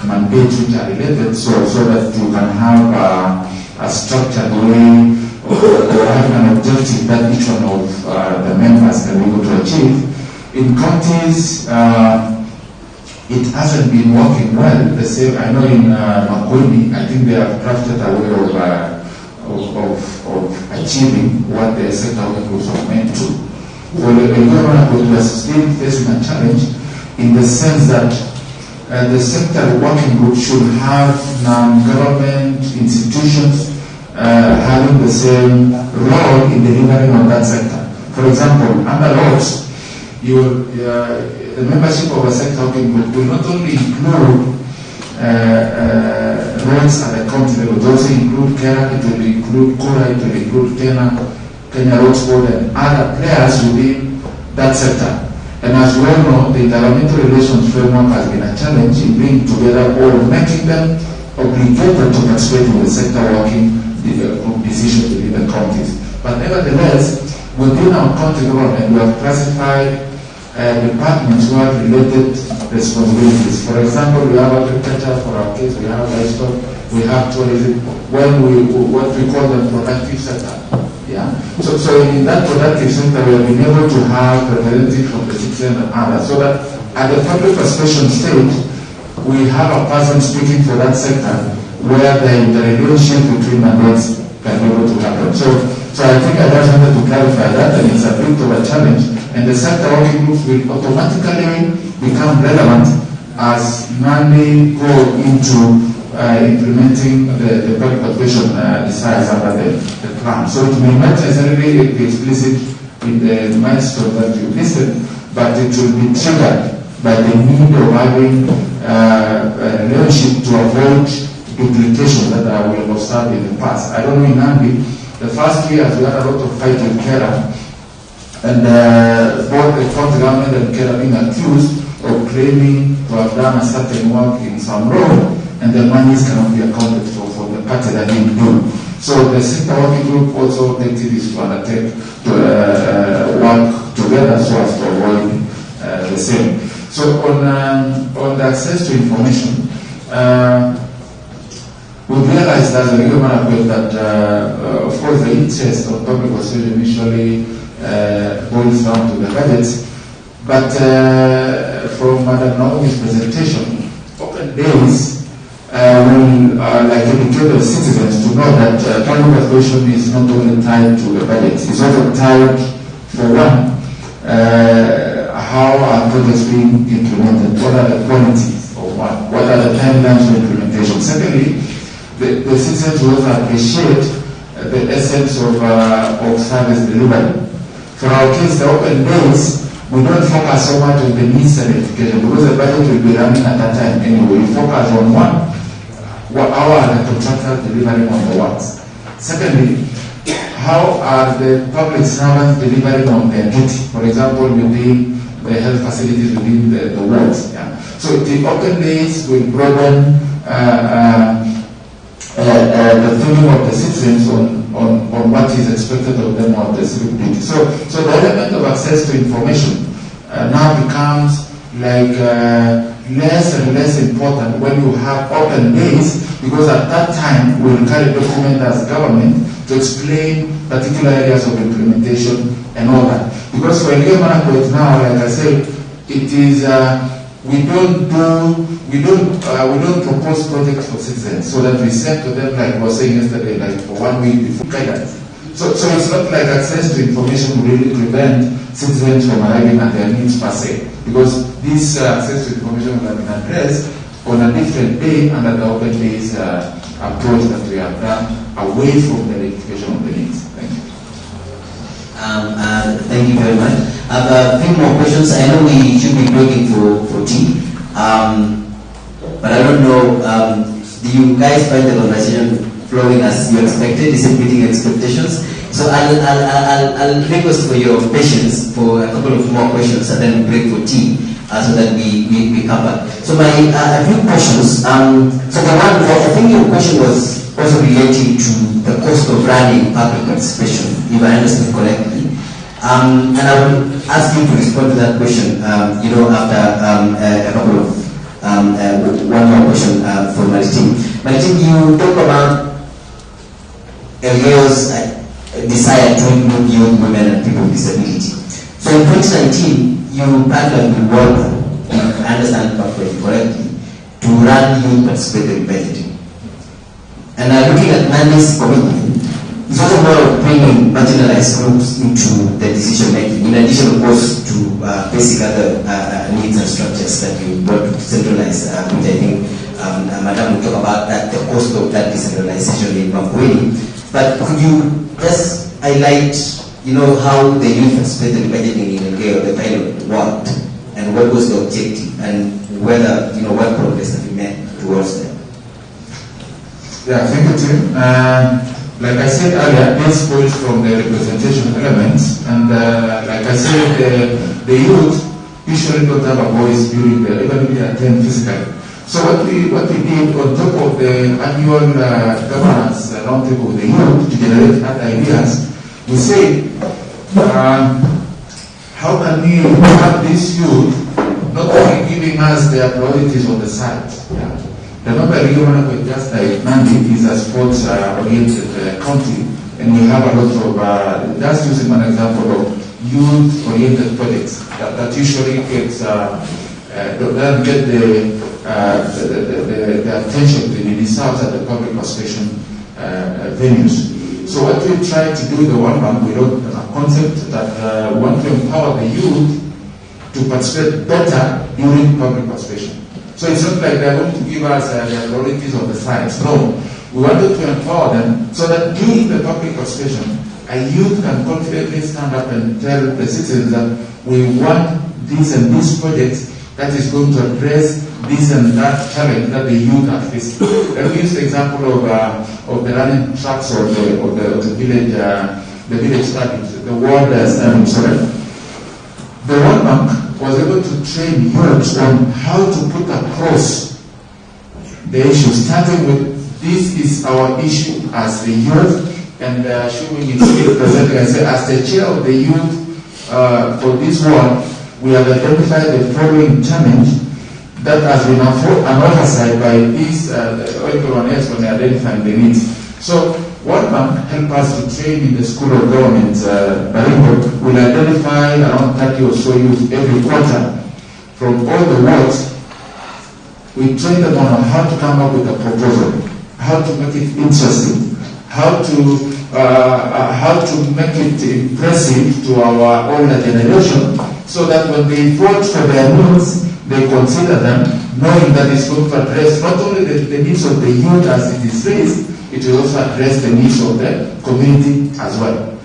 S5: mandates which are related, so that you can have a structured way or have an objective that each one of the members can be able to achieve. In counties, it hasn't been working well. The same, I know in Makueni, I think they have crafted a way of achieving what the sector working groups are meant to. For the government, we are still facing a challenge in the sense that the sector working group should have non-government institutions having the same role in delivering on that sector. For example, under laws, the membership of a sector working group will not only include roles at the county level, it will also include KERA, it will include KORA, it will include Kenya Roads Board, and other players within that sector. And as we all know, the intergovernmental relations framework has been a challenge in bringing together all, making them obligated to participate in the sector working group decisions within the counties. But nevertheless, within our county government, we have classified departments who have related responsibilities. For example, we have agriculture, for our case, we have livestock, we have tourism, what we call the productive sector. Yeah. So in that productive sector, we have been able to have representatives from the citizen and others, so that at the public participation stage, we have a person speaking for that sector where the relationship between mandates can be able to happen. So I think I just wanted to clarify that, and it's a bit of a challenge. And the sector working groups will automatically become relevant as Nandi go into implementing the public participation desires under the plan. So it may not necessarily be explicit in the milestone that you listed, but it will be triggered by the need of having a relationship to avoid duplication that we have observed in the past. I don't know in Nandi, the first 3 years we had a lot of fight with Kera, and both the county government and Kera being accused of claiming to have done a certain work in some road, and the monies cannot be accounted for the party that didn't do. So the sector working group also takes this to undertake to work together so as to avoid the same. So on the access to information, we realized as a legal matter that, of course, the interest of public participation initially boils down to the budgets, but from Madam Naomi's presentation, open days will like educate the citizens to know that public participation is not only tied to the budget, it's also tied, for one, how are projects being implemented, what are the qualities of one, what are the timelines for implementation. Secondly, the citizens will also appreciate the essence of service delivery. For our case, the open days, we don't focus so much on the needs certification because the budget will be running at that time anyway. We focus on one, how are the contractors delivering on the works? Secondly, how are the public servants delivering on their duty? For example, within the health facilities within the wards. Yeah. So the open days will broaden the feeling of the citizens on what is expected of them on the civic duty. So the element of access to information now becomes like less and less important when you have open days, because at that time we will carry document as government to explain particular areas of implementation and all that. Because for a legal management now, like I said, it is we don't propose projects for citizens so that we send to them, like I was saying yesterday, like for 1 week before guidance. So it's not like access to information will really prevent citizens from arriving at their needs per se, because this access to information will have been addressed on a different day under the open days approach that we have done away from the identification of the needs. Thank you.
S4: Thank you very much. I have a few more questions. I know we should be breaking for tea, but I don't know, do you guys find the conversation flowing as you expected? Is it meeting expectations? So I'll request for your patience for a couple of more questions and then break for tea so that we come back. So my a few questions. So the one, I think your question was also relating to the cost of running public participation, if I understand correctly. And I will ask you to respond to that question, after a couple of, one more question for Maritim. Maritim, you talk about LGO's desire to include young women and people with disability. So in 2019, you partnered with World, if I understand correctly, to run youth participatory budgeting. And looking at Nandi's commitment, it's also more of bringing marginalized groups into the decision making, in addition, of course, to basic other needs and structures that you brought to centralize, which I think Madam will talk about that, the cost of that decentralization in Makueni. But could you just highlight, how the youth participatory budgeting in Elgeyo, the pilot, worked, and what was the objective, and whether, what progress have you made towards them?
S5: Yeah, thank you, Tim. Like I said earlier, this pulls from the representation elements, and like I said, the youth usually don't have a voice during even if they attend physically. So what we did on top of the annual governance roundtable with the youth to generate other ideas, we said, how can we have this youth not only giving us their priorities on the side? Yeah. Remember, Rio just like Nandi is a sports-oriented county, and we have a lot of, just using one example of youth-oriented projects that usually gets don't get the attention they deserve at the public participation venues. So what we try to do in the One Bank, we wrote a concept that we want to empower the youth to participate better during public participation. So it's not like they're going to give us the priorities of the science. No, we wanted to empower them so that during the public participation, a youth can confidently stand up and tell the citizens that we want this and this project that is going to address this and that challenge that the youth are facing. And we use the example of the running tracks or the village studies, the world studies. Sorry. The World Bank was able to train youths on how to put across the issue, starting with this is our issue as the youth, and showing it presenting and say, as the chair of the youth for this world, we have identified the following challenge that has been an oversight by these everyone else when they identify the needs. So World Bank help us to train in the School of Government. Baringo will identify around 30 or so youth every quarter from all the wards. We train them on how to come up with a proposal, how to make it interesting, how to make it impressive to our older generation, so that when they vote for their needs, they consider them, knowing that it's going to address not only the needs of the youth as it is raised, it will also address the needs of the community as well.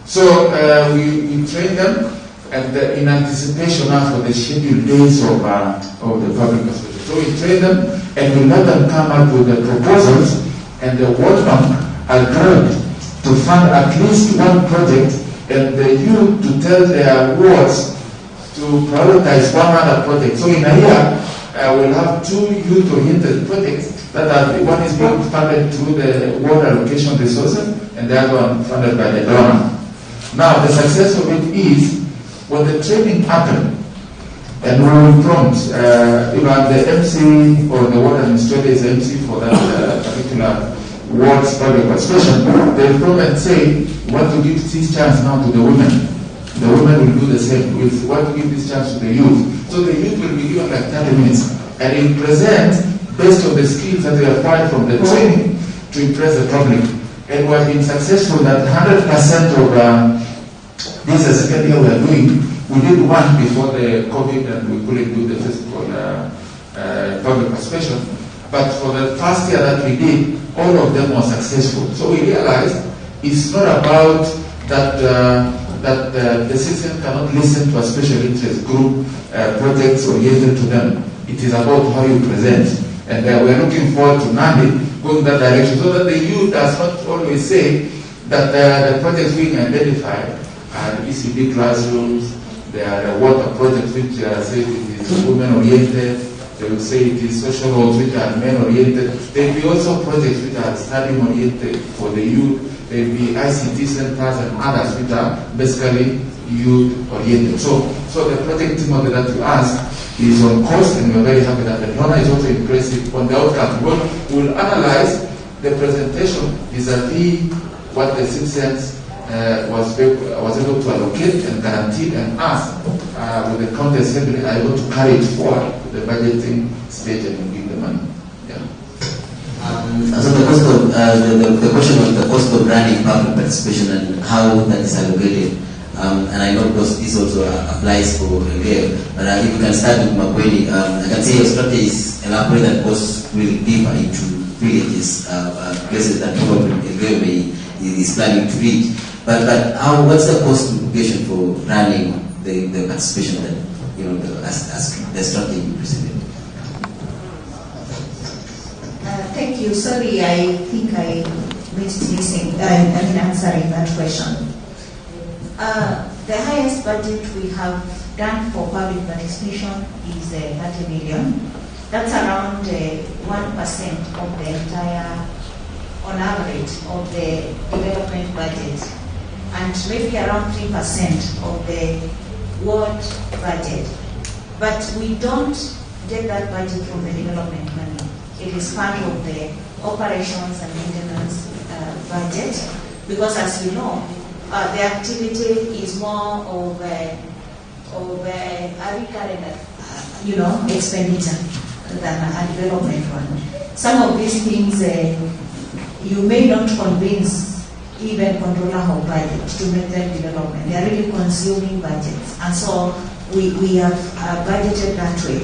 S5: So we train them, and in anticipation now for the scheduled days of the public participation. So we train them, and we let them come up with the proposals, and the World Bank agreed to fund at least one project, and the youth to tell their wards to prioritize one other project. So in a year, we'll have 2 youth-oriented projects that are, one is being funded through the ward allocation resources, and the other one funded by the donor. Now, the success of it is, when the training happens, and we will prompt, the MC or the ward administrator is MC for that particular ward's public participation, they will prompt and say, we want to give this chance now to the women. The women will do the same. We want to give this chance to the youth. So the youth will be given like 30 minutes, and it will present based on the skills that they acquired from the training to impress the public. And we have been successful that 100% of this is the second year we are doing. We did one before the COVID and we couldn't do the physical public participation. But for the first year that we did, all of them were successful. So we realized it's not about that the citizen cannot listen to a special interest group projects oriented to them. It is about how you present. And we're looking forward to Nandi going that direction so that the youth does not always say that the projects being identified are ECD classrooms, there are water projects which say it is women-oriented, they will say it is social roles which are men-oriented. There will be also projects which are study-oriented for the youth. There will be ICT centers and others which are basically youth-oriented. So the project model that you asked is on course, and we're very happy that the donor is also impressive on the outcome. We'll analyze the presentation vis-a-vis what the citizens was able to allocate and guaranteed, and us with the county assembly are able to carry it forward to the budgeting stage and give the money. Yeah.
S4: So the cost of the question on the cost of running public participation and how that is allocated. And I know because this also applies for Elgeyo, but if you can start with Makueni, I can say your strategy is elaborate and goes really deeper into villages, places that probably Elgeyo is planning to reach. But what's the cost implication for running the participation that as the strategy you presented?
S6: Thank you. Sorry, I think I missed answering that question. The highest budget we have done for public participation is 30 million. That's around 1% of the entire, on average, of the development budget, and maybe around 3% of the ward budget. But we don't get that budget from the development money. It is part of the operations and maintenance budget, because as you know, the activity is more of a recurrent expenditure than a development one. Some of these things you may not convince even controller of budget to make them development. They are really consuming budgets, and so we have budgeted that way.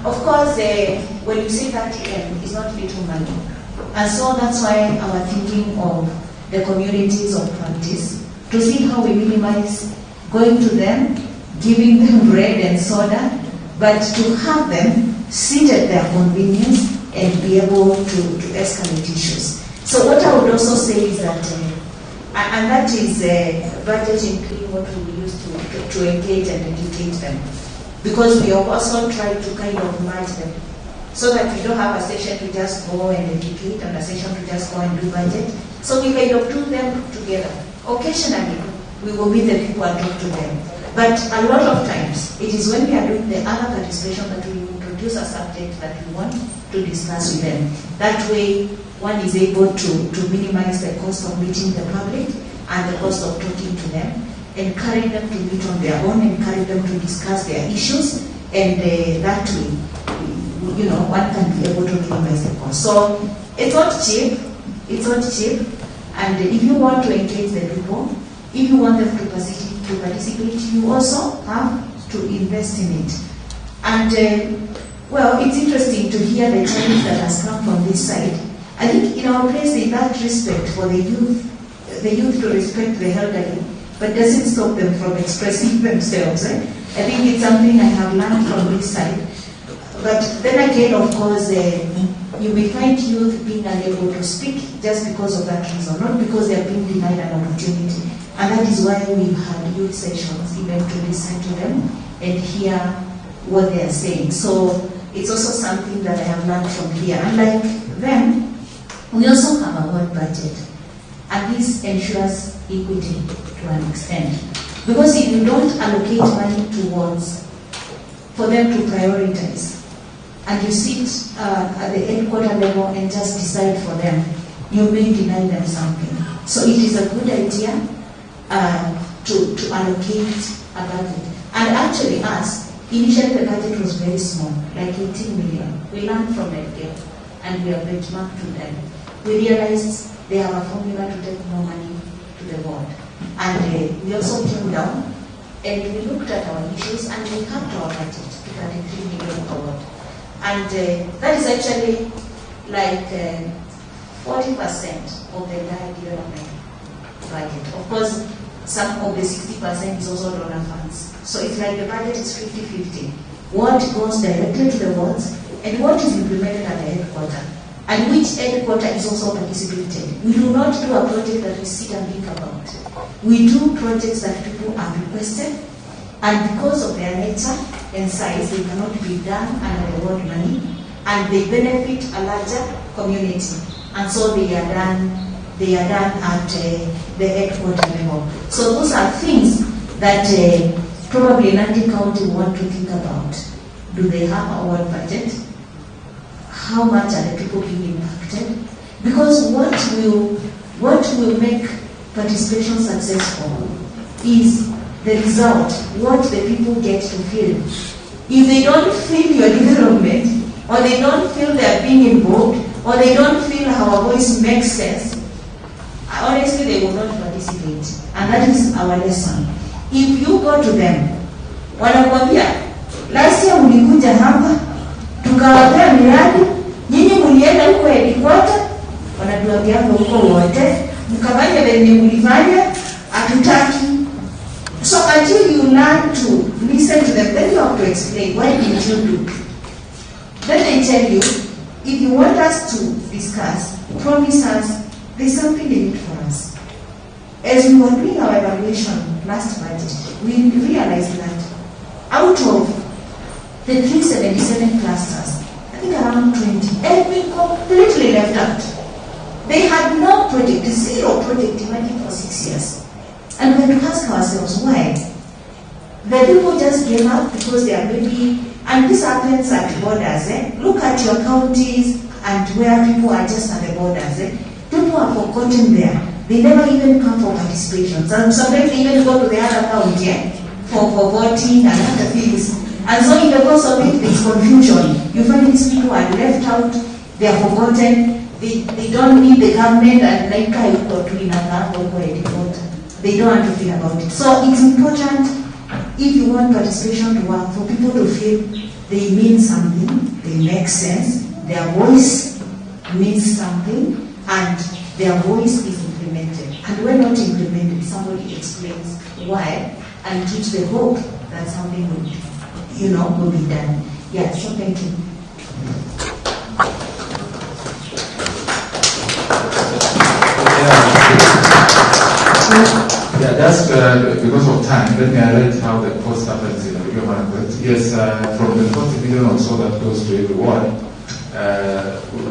S6: Of course, when you say 30M, it's not little money. And so that's why our thinking of the communities of practice, to see how we minimize going to them, giving them bread and soda, but to have them sit at their convenience and be able to escalate issues. So what I would also say is that, and that is budget including what we use to engage and educate them. Because we have also tried to kind of merge them, so that we don't have a session to just go and educate and a session to just go and do budget. So we kind of do them together. Occasionally, we will meet the people and talk to them. But a lot of times, it is when we are doing the other participation that we introduce a subject that we want to discuss with them. That way, one is able to minimize the cost of meeting the public and the cost of talking to them, encourage them to meet on their own, encourage them to discuss their issues, and that way, one can be able to minimize the cost. So it's not cheap, and if you want to engage the people, if you want them to participate, you also have to invest in it. And well, it's interesting to hear the challenge that has come from this side. I think in our place, in that respect for the youth to respect the elderly, but doesn't stop them from expressing themselves. I think it's something I have learned from this side. But then again, of course, you may find youth being unable to speak just because of that reason, not because they are being denied an opportunity. And that is why we've had youth sessions, even to listen to them and hear what they are saying. So it's also something that I have learned from here. Unlike them, we also have a whole budget. And this ensures equity to an extent. Because if you don't allocate money towards, for them to prioritize, and you sit at the headquarter level and just decide for them, you may deny them something. So it is a good idea to allocate a budget. And actually initially the budget was very small, like 18 million. We learned from that gap and we have benchmarked to them. We realized they have a formula to take more money to the board. And we also came down and we looked at our issues and we cut our budget to 33 million forward. And that is actually like 40% of the entire development budget. Of course, some of the 60% is also donor funds. So it's like the budget is 50-50. What goes directly to the boards and what is implemented at the headquarter. And which headquarter is also participated. We do not do a project that we sit and think about. We do projects that people have requested, and because of their nature and size, they cannot be done under the world money, and they benefit a larger community. And so they are done at the headquarter level. So those are things that probably Nandi County want to think about. Do they have a world budget? How much are the people being impacted? Because what will make participation successful is the result, what the people get to feel. If they don't feel your development, or they don't feel they are being involved, or they don't feel our voice makes sense, honestly they will not participate. And that is our lesson. If you go to them, wanakwambia, last year ulikuja hapa, tukawapea miradi, nyinyi mulienda huko headquarter, wanatuambia huko wote, mkafanya venye mulifanya, hatutaki. So until you learn to listen to them, then you have to explain, why did you do? Then they tell you, if you want us to discuss, promise us, there's something in it for us. As we were doing our evaluation last budget, we realized that out of the 377 clusters, I think around 20 had been completely left out. They had no project, zero project, imagine for 6 years. And we had to ask ourselves why. The people just gave up because they are maybe, and this happens at borders. Look at your counties and where people are just at the borders. People are forgotten there. They never even come for participation. Sometimes they even go to the other county for voting and other things.
S7: And so in the course of it, there's confusion. You find these people are left out, they are forgotten, they don't need the government, and like I got to in they don't want to feel about it. So it's important, if you want participation to work, for people to feel they mean something, they make sense, their voice means something, and their voice is implemented. And when not implemented, somebody explains why and gives the hope that something will be done. Yeah, so thank you.
S5: Yeah, just because of time, let me highlight how the cost happens in the video market. Yes, from the 40 million or so that goes to every ward,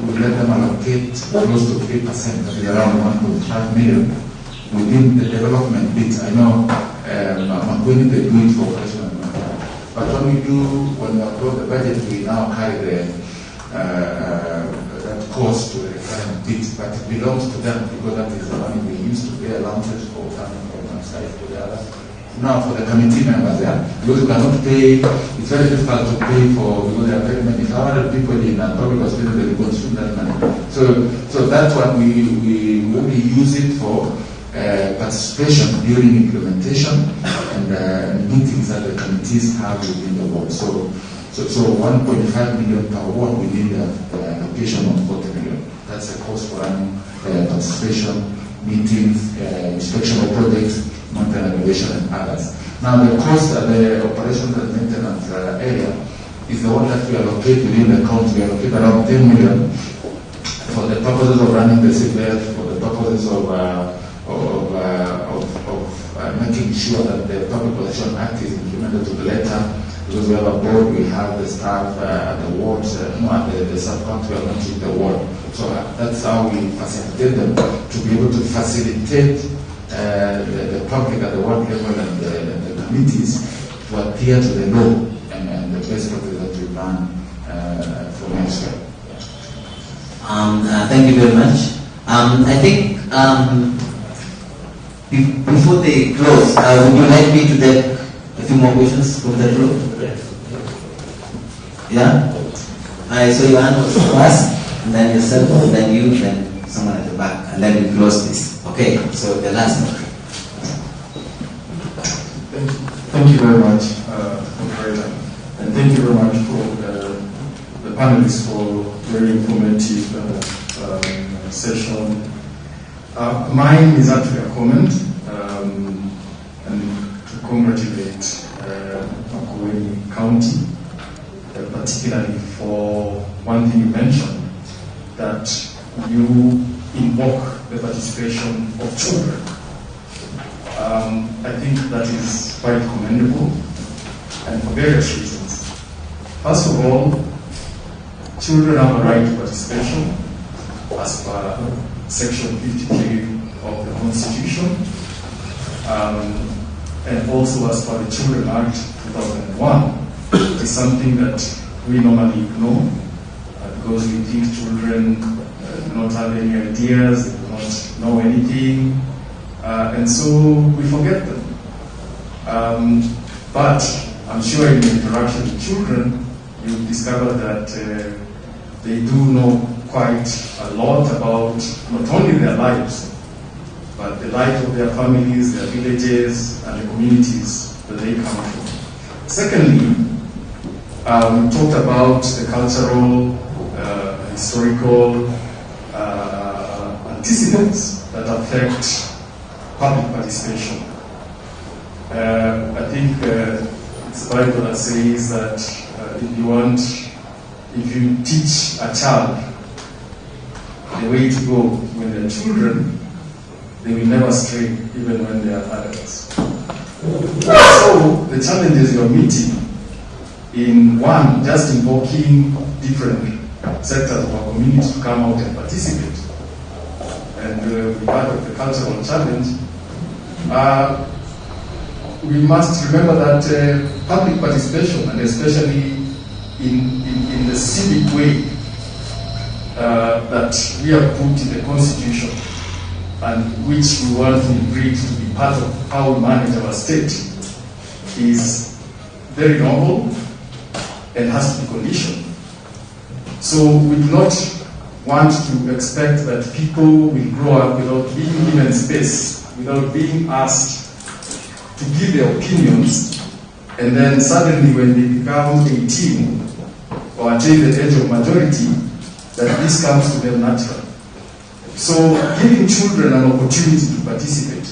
S5: we let them allocate close to 3%, that is around 1.5 million, within the development bit. I know I'm going to do it for operational, but when we approve the budget, we now carry that cost to the recurrent bit, but it belongs to them because that is the money they use to pay allowances for funding from one side to the other. Now for the committee members, because you cannot pay, it's very difficult to pay for, because there are very many, 500 people in a public hospital, they will consume that money. So that's what we only use it for participation during implementation and meetings that the committees have within the ward. So 1.5 million per ward within the allocation of 40 million. That's the cost for running participation, meetings, inspection of projects, monitoring evaluation, and others. Now the cost at the operations and maintenance area is the one that we allocate within the account. We allocate around 10 million for the purposes of running the CPF, for the purposes of making sure that the Public Protection Act is implemented to the letter. Because we have a board, we have the staff at the wards, at the sub-county, we are not in the ward. So that's how we facilitate them to be able to facilitate the public at the ward level and the committees to adhere to the law and the best practice that we plan for next year.
S4: Thank you very much. I think before they close, would you like me to take a few more questions from the group? Yeah? I saw your hand was first, and then yourself, and then you, then someone at the back, and then we close this. Okay, so the last one.
S12: Thank you very much, Operator. And thank you very much for the panelists for very informative session. Mine is actually a comment and to congratulate Makueni County, particularly for one thing you mentioned, that you invoke the participation of children. I think that is quite commendable, and for various reasons. First of all, children have a right to participation as per Section 53 of the Constitution, and also as per the Children Act 2001. It is something that we normally ignore because we think children do not have any ideas, they do not know anything, and so we forget them. But I'm sure in the interaction with children, you discover that they do know quite a lot about not only their lives, but the life of their families, their villages, and the communities that they come from. Secondly, we talked about the cultural, historical antecedents that affect public participation. I think it's a Bible that says that if you teach a child the way to go when they're children, they will never stray even when they are adults. So the challenges you're meeting in one, just invoking different sectors of our community to come out and participate and be part of the cultural challenge, we must remember that public participation, and especially in the civic way that we have put in the Constitution and which we want to bring to be part of how we manage our state, is very noble and has to be conditioned. So we do not want to expect that people will grow up without being given space, without being asked to give their opinions, and then suddenly when they become 18 or attain the age of majority, that this comes to them naturally. So giving children an opportunity to participate,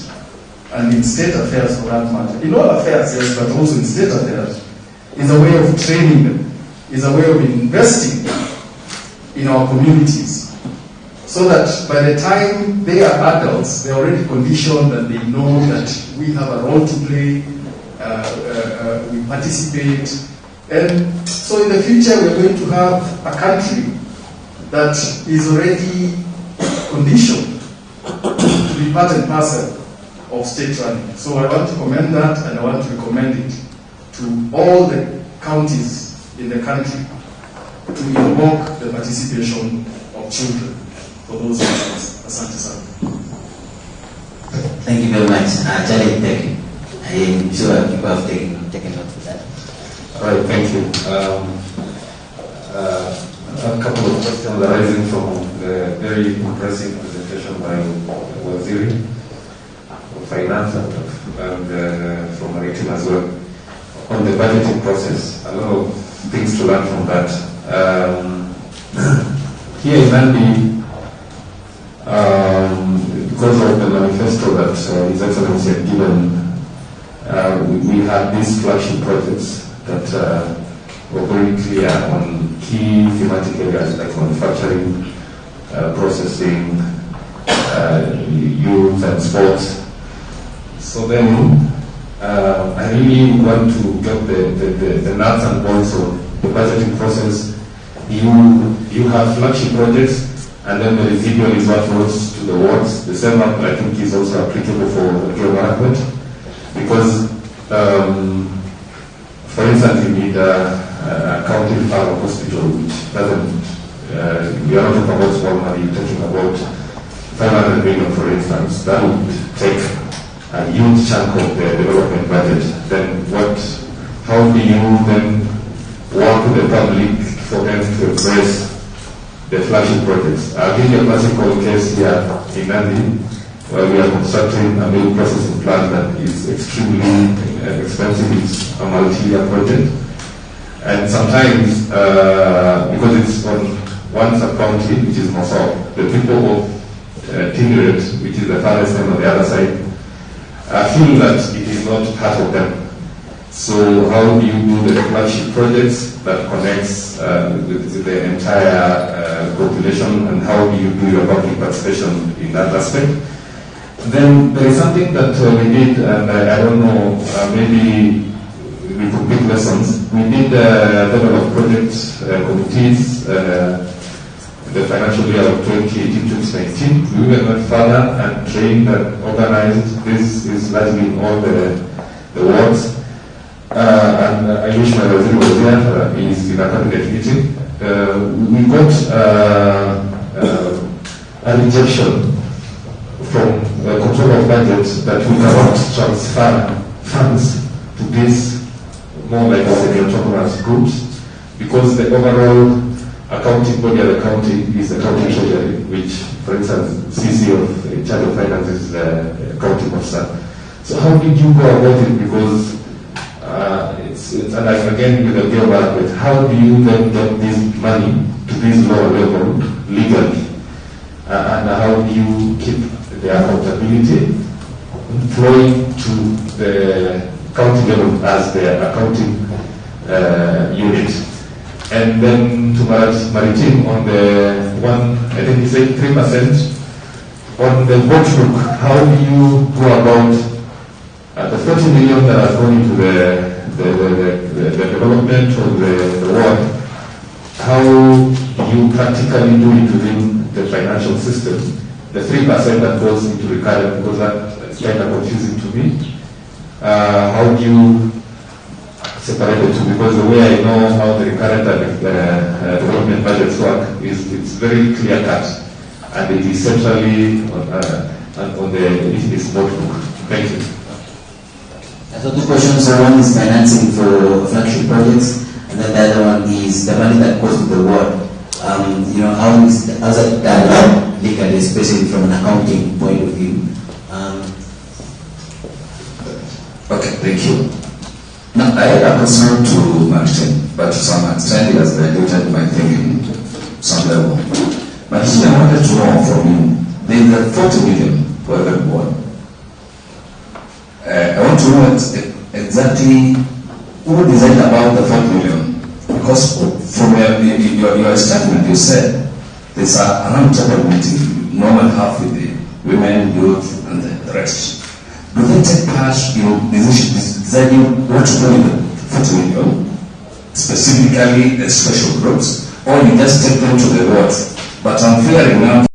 S12: and in state affairs for that matter, in all affairs, yes, but also in state affairs, is a way of training them, is a way of investing in our communities, so that by the time they are adults, they're already conditioned and they know that we have a role to play, we participate, and so in the future we're going to have a country that is already conditioned to be part and parcel of state running. So I want to commend that, and I want to recommend it to all the counties in the country to invoke the participation of children for those reasons. Asante sana.
S4: Thank you very much. Charlie, thank you. I am sure people have taken note of that.
S13: All right, thank you. A couple of questions arising from the very impressive presentation by Waziri of Finance and from Maritim as well on the budgeting process. A lot of things to learn from that. Here in Nandi, because of the manifesto that His Excellency had given, we had these flagship projects that were very clear on key thematic areas like manufacturing, processing, youth and sports. So then, I really want to get the nuts and bolts of the budgeting process. You have flagship projects, and then the residual is what goes to the wards. The same, I think, is also applicable for care management, because, for instance, you need a county referral hospital, which doesn't, we are not talking about small money, you're talking about 500 million, for instance. That would take a huge chunk of the development budget. Then how do you then work with the public for them to embrace the flagship projects? I'll give you a classical case here in Nandi, where we are constructing a milk processing plant that is extremely expensive. It's a multi-year project. And sometimes, because it's on one sub-county, which is Mosau, the people of Tingeret, which is the farthest end on the other side, feel that it is not part of them. So how do you do the flagship projects that connects with the entire population, and how do you do your public participation in that aspect? Then there is something that we did, and I don't know, maybe we could pick lessons. We did develop project committees the financial year of 2018-2019. We went further and trained and organized. This is largely in all the wards. And I wish my Waziri was there. He's in a cabinet meeting. We got a rejection from the control of budget that we cannot transfer funds to these more like semi-autonomous groups, because the overall accounting body of the county is the county treasury, which, for instance, CC of charge of finance is the county officer. So how did you go about it? Because it's like, again, with the government, how do you then get this money to this lower level legally? And how do you keep the accountability flowing to the county level as the accounting unit? And then to Maritim on the one, I think you said 3%, on the watchbook, how do you go about the 40 million that has gone into the development of the ward? How you practically do it within the financial system? The 3% that goes into recurrent, because that's kind of confusing to me. How do you separate the two? Because the way I know how the recurrent development budgets work is it's very clear cut, and it is centrally on the notebook. Thank you.
S4: So two questions. So one is financing for flagship projects, and then the other one
S14: it from an accounting point of view.
S15: Okay, thank you. Now, I had a concern to Martin, but to some extent he has diluted my thinking to some level. Martin, I wanted to know from you, there is a 40 million for everyone. I want to know exactly who decided about the 40 million. Because from your statement, you said there's a round table meeting, normal half with the women, youth, and the rest. Do they take part in deciding what to do with the 40 million, specifically the special groups, or you just take them to the board? But I'm fearing now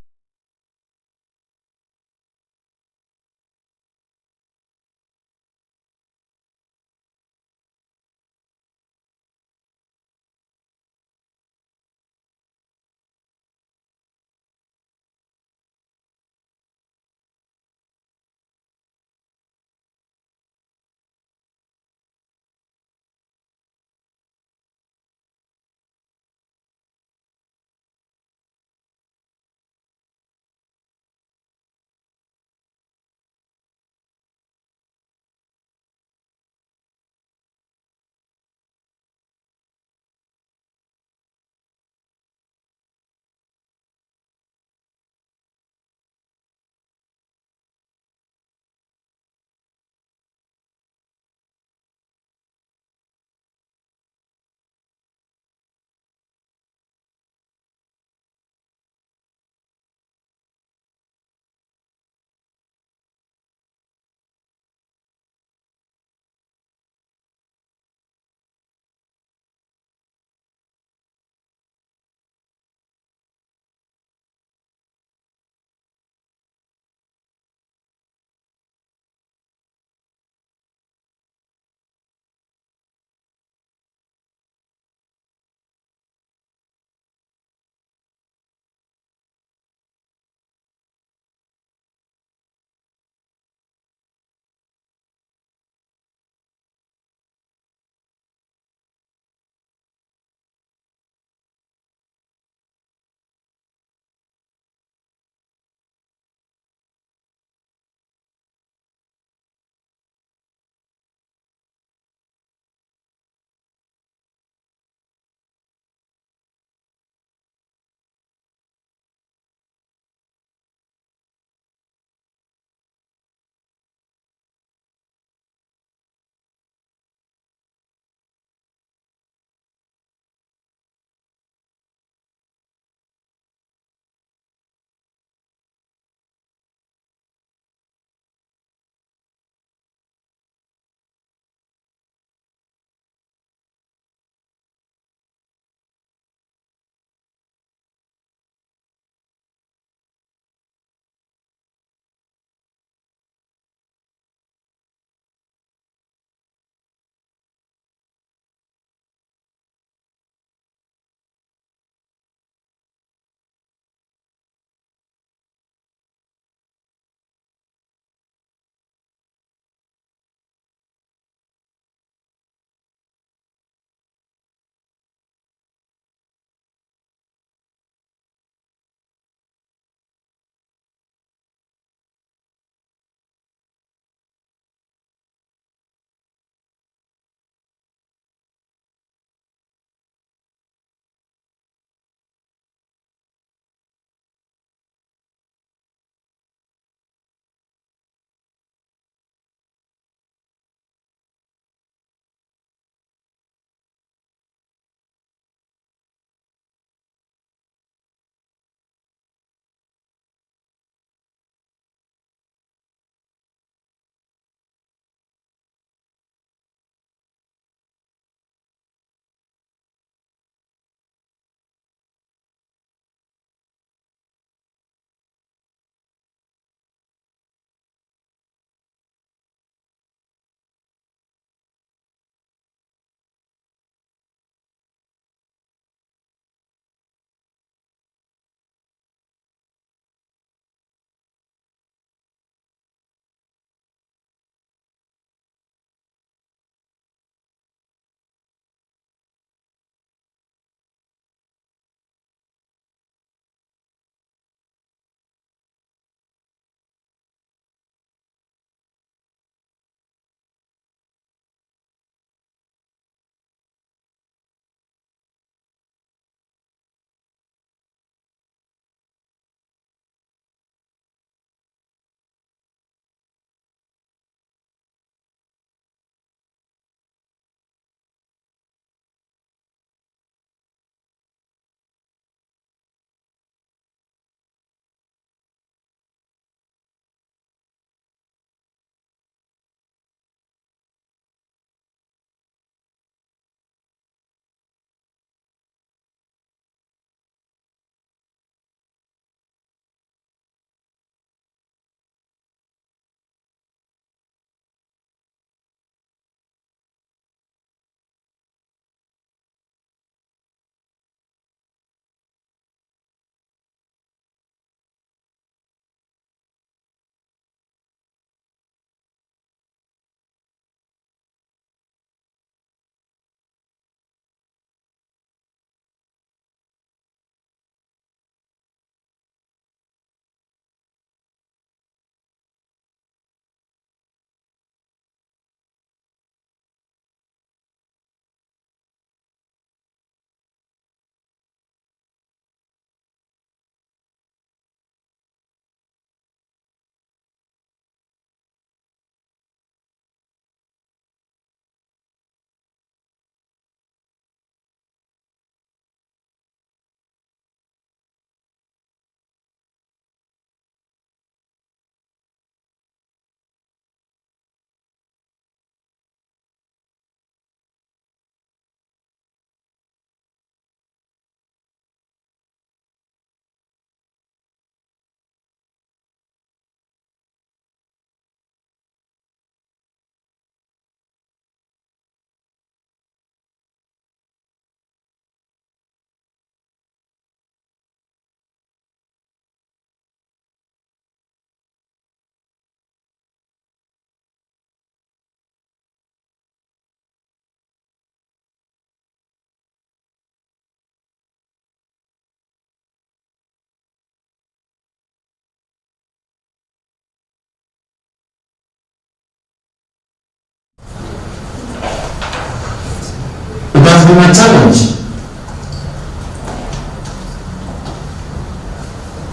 S16: has been a challenge.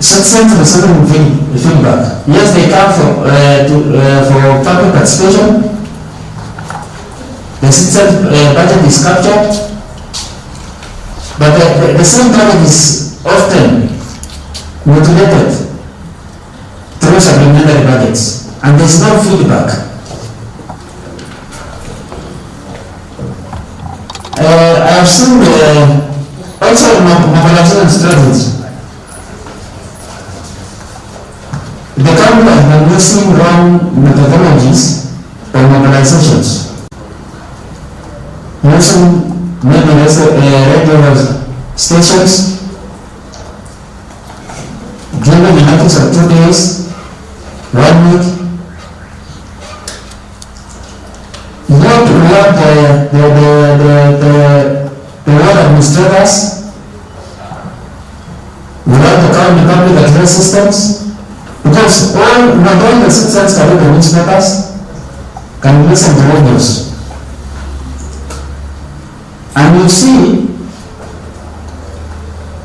S16: Citizens receiving feedback. Yes, they come for public participation. The citizen budget is captured, but the same budget is often mutilated through supplementary budgets, and there is no feedback. I have seen also mobilization strategies. The government has been using wrong methodologies or mobilizations, using maybe radio stations, giving a notice of 2 days, 1 week. Not without the ward administrators, without the current public address systems, because not all the citizens can read the newspapers, can listen to radios. And you see,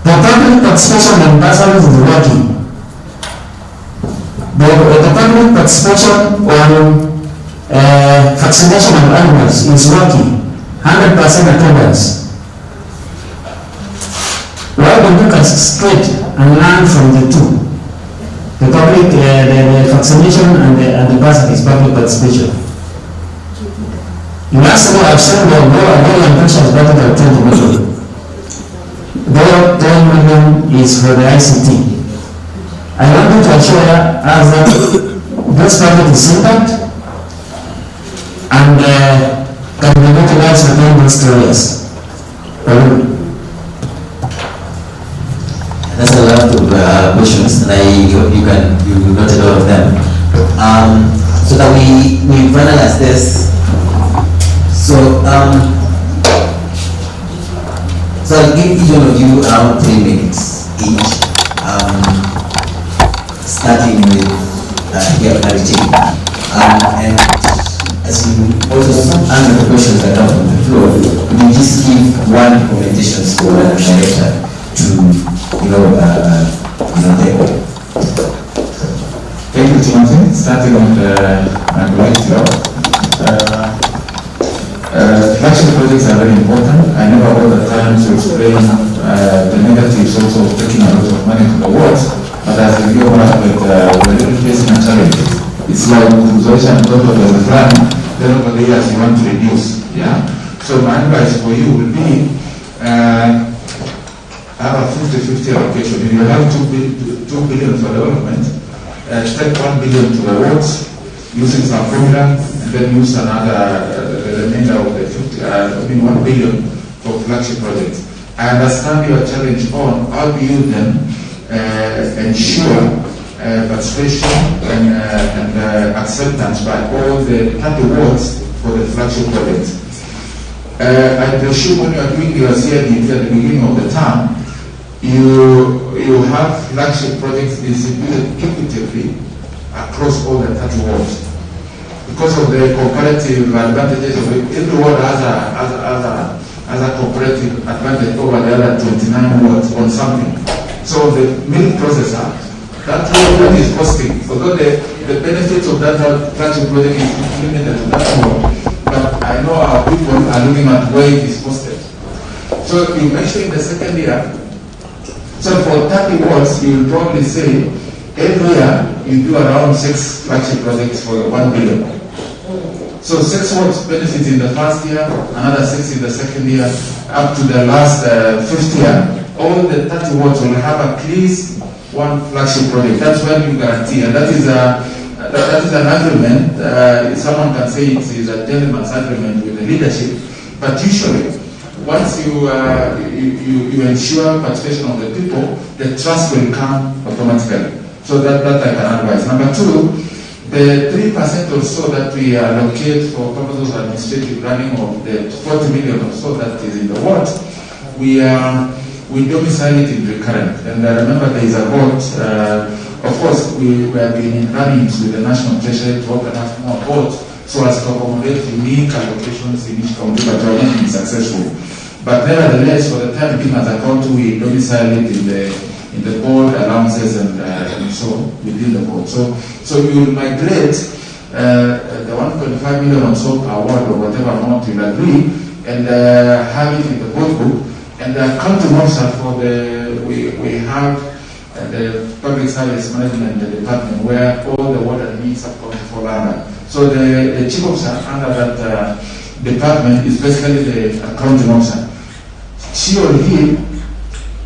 S16: the public participation in bursaries is working. The public participation on vaccination of animals is working, 100% attendance. Why don't you concentrate and learn from the two? The public, the vaccination and the bursaries, public participation. Last year I've said that no infection is better than 20 million. Though 10 million is for the ICT. I wanted to assure us that this project is impact and can be utilized within these 3 years.
S4: That's a lot of questions, and you noted all of them. So that we finalize this. So I'll give each one of you around 3 minutes each, starting with your narrative. And as you also answer the questions that come from the floor, you just give one recommendation for a director to take over.
S5: Thank you, Timothy. Starting with my right job. Flagship projects are very important. I never all the time to explain the negatives also of taking a lot of money to the wards, but as a viewer, we're really facing a challenge. It's like Zoisha and Toto, there's a plan, then over the years you want to reduce. Yeah? So my advice for you will be have a 50-50 allocation. If you have 2 billion for development, take 1 billion to the wards using some formula, and then use another the remainder of the 1 billion for flagship projects. I understand your challenge on how do you then ensure participation and acceptance by all the 30 wards for the flagship projects. I presume when you are doing your CID at the beginning of the term, you have flagship projects distributed equitably across all the 30 wards. Because of the comparative advantages of it, every ward has a comparative advantage over the other 29 wards on something. So the milk processor, that is costing. Although the benefits of that flagship project is limited to that ward, but I know our people are looking at where it is costed. So you mentioned in the second year, so for 30 wards, you will probably say every year you do around 6 flagship projects for 1 billion. So 6 wards benefit in the first year, another 6 in the second year, up to the last 5th year. All the 30 wards will have at least 1 flagship project. That's when you guarantee, and that is an agreement. Someone can say it is a gentleman's agreement with the leadership, but usually, once you ensure participation of the people, the trust will come automatically. So that I can advise. Number 2, the 3% or so that we allocate for purposes of administrative running of the 40 million or so that is in the ward, we domicile it in recurrent. And I remember there is a vote. Of course, we have been in runnings with the National Treasury to open up more votes so as to accommodate unique allocations in each county, but we have not been successful. But nevertheless, for the time being, as a county, we domicile it in the board allowances and so within the board. So you will migrate the 1.5 million or so per ward or whatever amount you agree, and have it in the board book. And the accounting officer for we have the public service management department where all the water needs are accounted for under. So the chief officer under that department is basically the accounting officer. She or he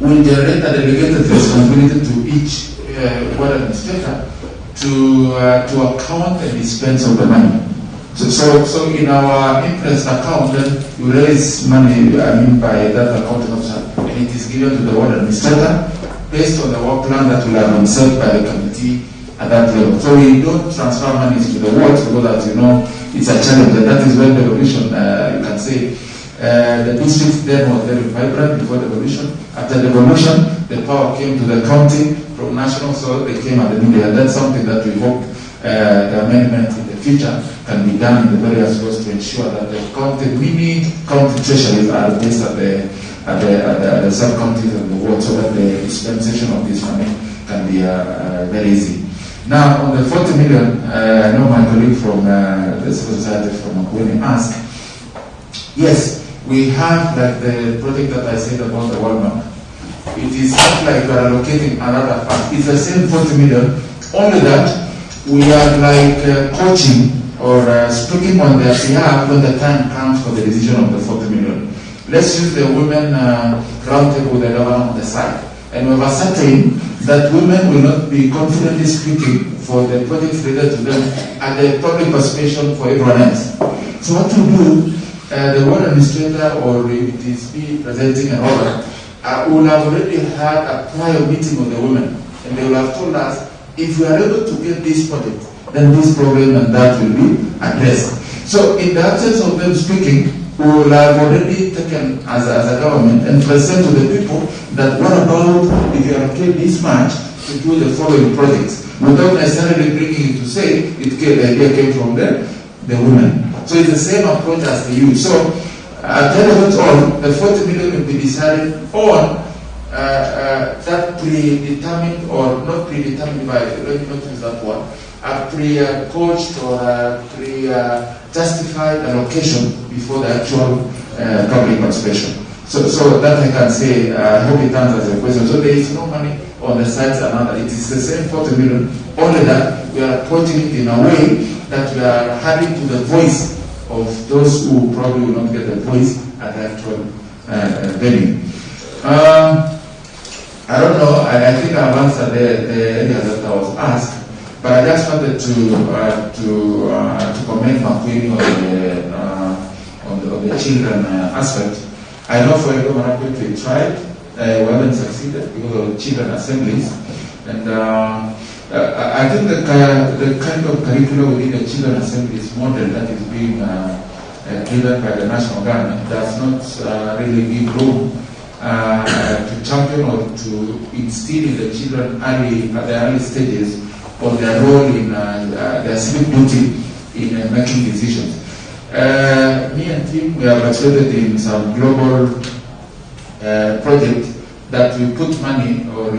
S5: will generate a delegated responsibility to each water administrator to account and dispense of the money. So in our interest account, then you raise money, by that accounting officer, and it is given to the water administrator based on the work plan that will have been set by the committee at that level. So we don't transfer money to the wards because, as you know, it's a challenge, and that is when the devolution, you can say, the district then was very vibrant before devolution. After devolution, the power came to the county from national, so they came at the media. That's something that we hope the amendment in the future can be done in the various laws to ensure that the county, mini county treasuries are based at the sub-counties and the ward, so that the dispensation of this money can be very easy. Now, on the 40 million, I know my colleague from the civil society from Makueni asked, yes, we have like the project that I said about the World Bank. It is not like we are allocating another fund. It's the same 40 million, only that we are like coaching or speaking on their behalf when the time comes for the decision of the 40 million. Let's use the women roundtable with the government on the side. And we have ascertained that women will not be confidently speaking for the projects related to them and the public participation for everyone else. So what to do, the ward administrator or if it is me presenting an order, will have already had a prior meeting with the women, and they will have told us, if we are able to get this project, then this problem and that will be addressed. So in the absence of them speaking, we will have already taken as a government and present to the people that what about if you allocate this much to do the following projects, without necessarily bringing it to say the idea came from the women. So it's the same approach as they use. So at the end of it all, the 40 million will be decided on that predetermined or not predetermined by, let me not use that word, a pre-coached or pre-justified allocation before the actual public participation. So that I can say, I hope it answers your question. So there is no money on the sides another. It is the same 40 million, only that we are approaching it in a way that we are adding to the voice of those who probably will not get the voice at the actual venue. I don't know, I think I've answered the area that I was asked, but I just wanted to comment Makueni on the children aspect. I know for Edo Marakwet we tried, we haven't succeeded because of the children assemblies, and I think the kind of curriculum within the children assemblies model that is being given by the national government does not really give room to champion or to instill in the children at the early stages of their role in their civic duty in making decisions. Me and team, we have participated in some global project that we put money or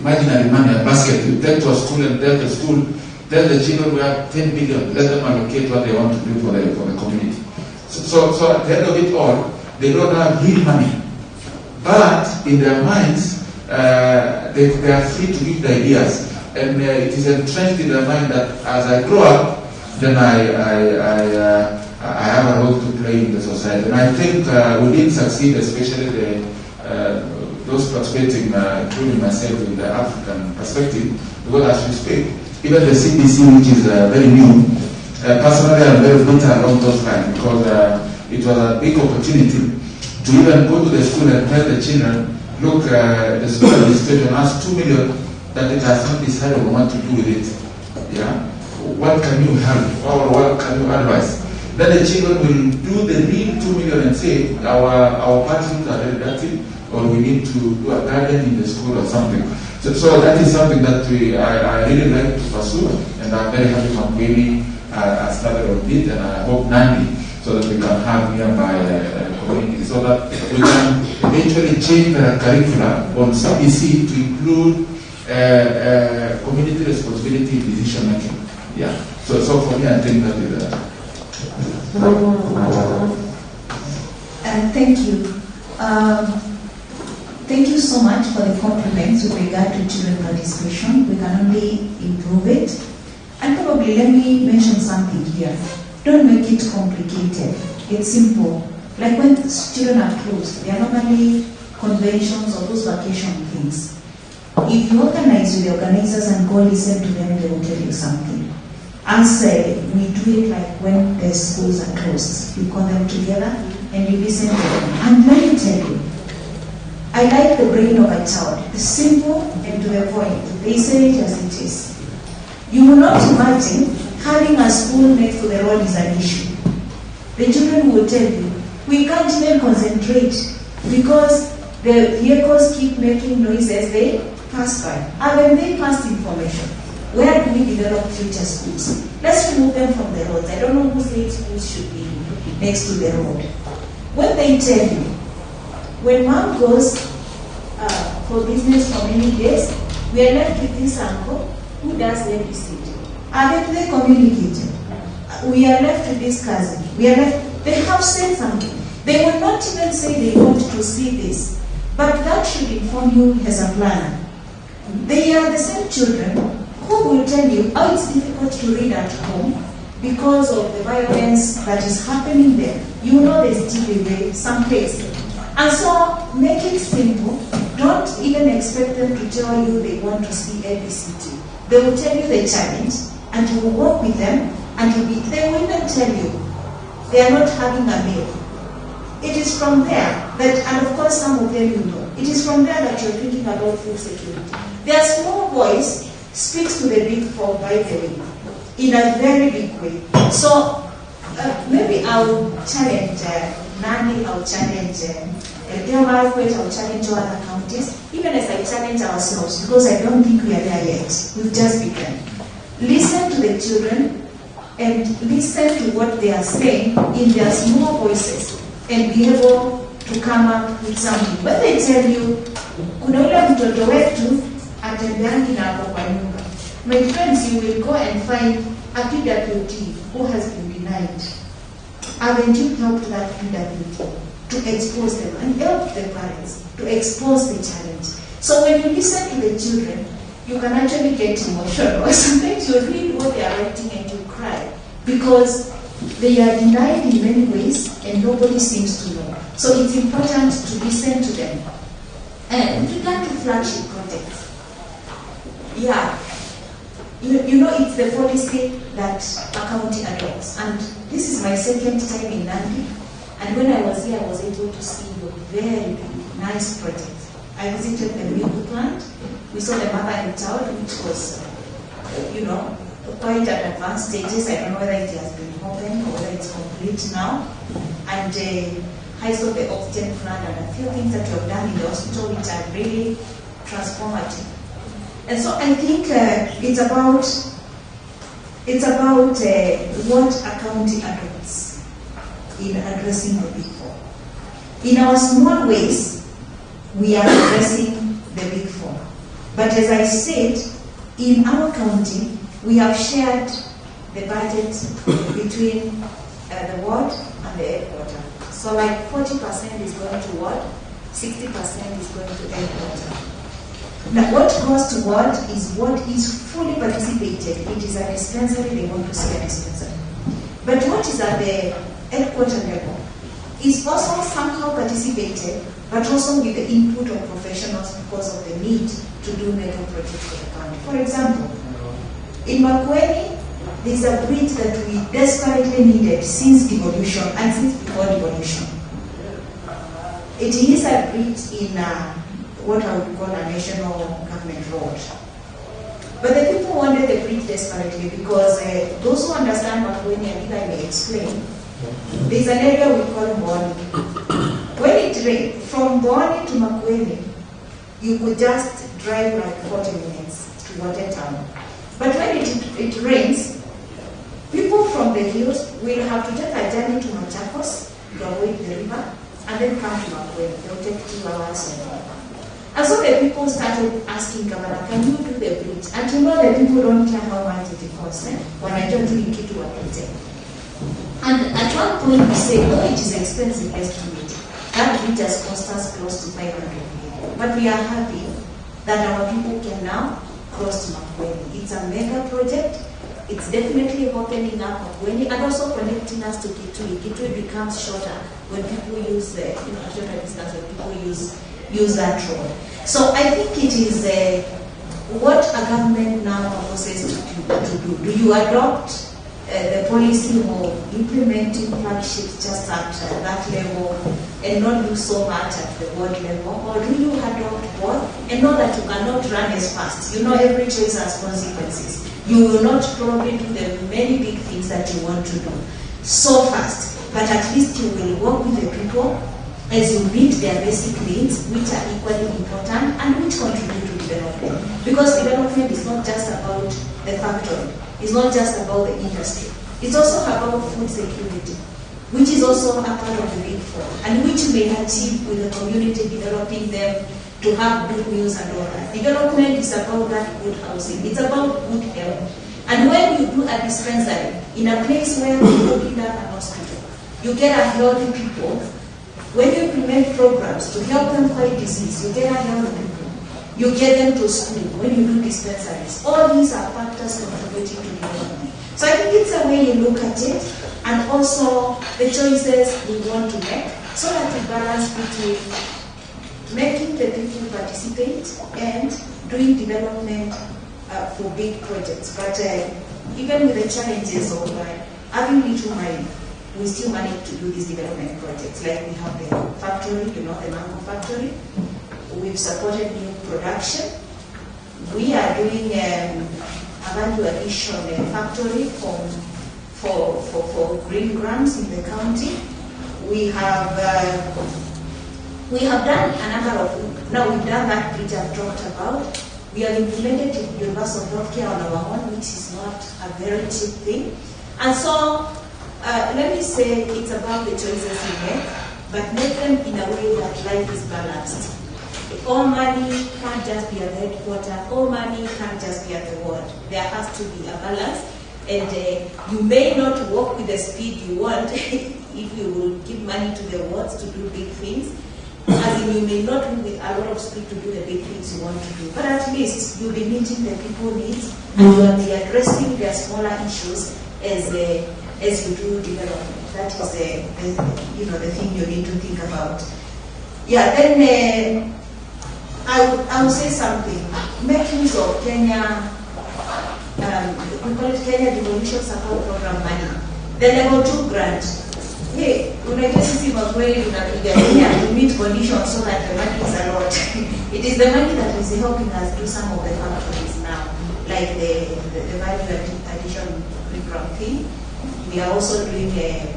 S5: imaginary money, a basket, you take to a school and tell the school, tell the children we have 10 billion, let them allocate what they want to do for the community. So at the end of it all, they don't have real money. But in their minds, they are free to give the ideas. And it is entrenched in their mind that as I grow up, then I have a role to play in the society. And I think we did succeed, especially those participating, including myself, in the African perspective, because as we speak, even the CBC, which is very new, personally I'm very bitter along those lines, because it was a big opportunity to even go to the school and tell the children, look, the school administration has 2 million that it has not decided on what to do with it. Yeah? What can you help or what can you advise? Then the children will do the real 2 million and say, our bathrooms are very dirty, or we need to do a garden in the school or something. So that is something that I really like to pursue, and I'm very happy Makueni started on it, and I hope Nandi, so that we can have nearby community so that we can eventually change the curricula on CBC to include community responsibility in decision making. Yeah. So for me, I think that is
S7: thank you. Thank you so much for the compliments with regard to children participation. We can only improve it. And probably let me mention something here. Don't make it complicated. It's simple. Like when children are closed, they are normally conventions or those vacation things. If you organize with the organizers and go listen to them, they will tell you something. As we do it like when the schools are closed. You call them together and you listen to them. And let me tell you, I like the brain of a child. It's simple and to the point. They say it as it is. You will not imagine having a school next to the road is an issue. The children will tell you, we can't even concentrate because the vehicles keep making noise as they pass by. And when they pass information, where do we develop future schools? Let's remove them from the roads. I don't know who said schools should be next to the road. When they tell you, when mom goes for business for many days, we are left with this uncle who does babysit. Haven't they communicated? We are left with this cousin. We are left. They have said something. They will not even say they want to see this, but that should inform you as a planner. They are the same children who will tell you how it's difficult to read at home because of the violence that is happening there. You know there's still some place. And so make it simple. Don't even expect them to tell you they want to see ABCD. They will tell you the challenge, and you will work with them, and they will even tell you they are not having a meal. It is from there that, and of course some of them you know, it is from there that you're thinking about food security. Their small voice speaks to the big four, by the way, in a very big way. So maybe I'll challenge Nandi, I'll challenge I'll challenge other counties, even as I challenge ourselves, because I don't think we are there yet. We've just begun. Listen to the children and listen to what they are saying in their small voices and be able to come up with something. When they tell you, kuna ule mtoto wetu atembeangi na hapo kwa nyumba. My friends, you will go and find a PWT who has been denied. Haven't you helped that PWT to expose them and help the parents to expose the challenge? So when you listen to the children, you can actually get emotional. Sometimes you read what they are writing and you cry because they are denied in many ways and nobody seems to know. So it's important to listen to them. And with regard to flagship projects, yeah, you know it's the policy that a county adopts. And this is my second time in Nandi. And when I was here, I was able to see a very nice project. I visited the milk plant. We saw the mother and child, which was, quite at advanced stages. I don't know whether it has been opened or whether it's complete now. And I saw the oxygen plant and a few things that you have done in the hospital which are really transformative. And so I think it's about what a county adopts in addressing the big four. In our small ways, we are addressing the big four. But as I said, in our county, we have shared the budget between the ward and the headquarter. So like 40% is going to ward, 60% is going to headquarter. Now what goes to ward is what is fully participated. It is a dispensary, they want to see a dispensary. But what is at the headquarter level is also somehow participated, but also with the input of professionals because of the need to do mega projects for the county. For example, in Makueni, there's a bridge that we desperately needed since devolution and since before devolution. It is a bridge in what I would call a national government road. But the people wanted the bridge desperately because those who understand Makueni, I think I may explain, there's an area we call Boni. When it rained, from Boni to Makueni, you could just drive like 40 minutes to Watertown. But when it rains, people from the hills will have to take a journey to Machakos to avoid the river,
S8: and then come to Makueni. They'll take 2 hours. And so the people started asking Governor, can you do the bridge? And you know the people don't care how much it costs. When I don't do it, to what. And at one point we say, no, it is expensive, let's do it. That bridge has cost us close to 500 million. But we are happy that our people can now cross to Makueni. It's a mega project. It's definitely opening up Makueni and also connecting us to Kitui. Kitui becomes shorter when people use shorter distance when people use that road. So I think it is what a government now proposes to do. Do you adopt the policy of implementing flagships just at that level and not do so much at the ward level? Or do you adopt both and know that you cannot run as fast? You know every choice has consequences. You will not probably do the many big things that you want to do so fast, but at least you will work with the people as you meet their basic needs, which are equally important and which contribute to development. Because development is not just about the factory, it's not just about the industry, it's also about food security, which is also a part of the Big Four, and which you may achieve with the community developing them to have good meals and all that. Development is about that good housing, it's about good health. And when you do a dispensary in a place where you open up an hospital, you get a healthy people. When you implement programs to help them fight disease, you get a healthy people. You get them to school when you do dispensaries. All these are factors contributing to development. So I think it's a way you look at it, and also the choices we want to make, so that we balance between making the people participate and doing development for big projects. But even with the challenges of having little money, we still manage to do these development projects. Like we have the factory, the mango factory. We've supported new production. We are doing a value addition factory for green grams in the county. We have done a number of, now we've done that bridge I've talked about. We have implemented universal healthcare on our own, which is not a very cheap thing. And so, let me say it's about the choices we make, but make them in a way that life is balanced. All money can't just be at the headquarters, all money can't just be at the ward. There has to be a balance, and you may not work with the speed you want if you will give money to the wards to do big things, as in you may not move with a lot of speed to do the big things you want to do. But at least you'll be meeting the people's needs, and you'll be addressing their smaller issues as you do development. That is the thing you need to think about. Yeah, then I would say something. Make use of Kenya, we call it Kenya Devolution Support Program money. The level 2 grant. Hey, unajua sisi Makueni tunapigania to meet conditions so that the money is a lot. It is the money that is helping us do some of the factories now, like the value addition program thing. We are also doing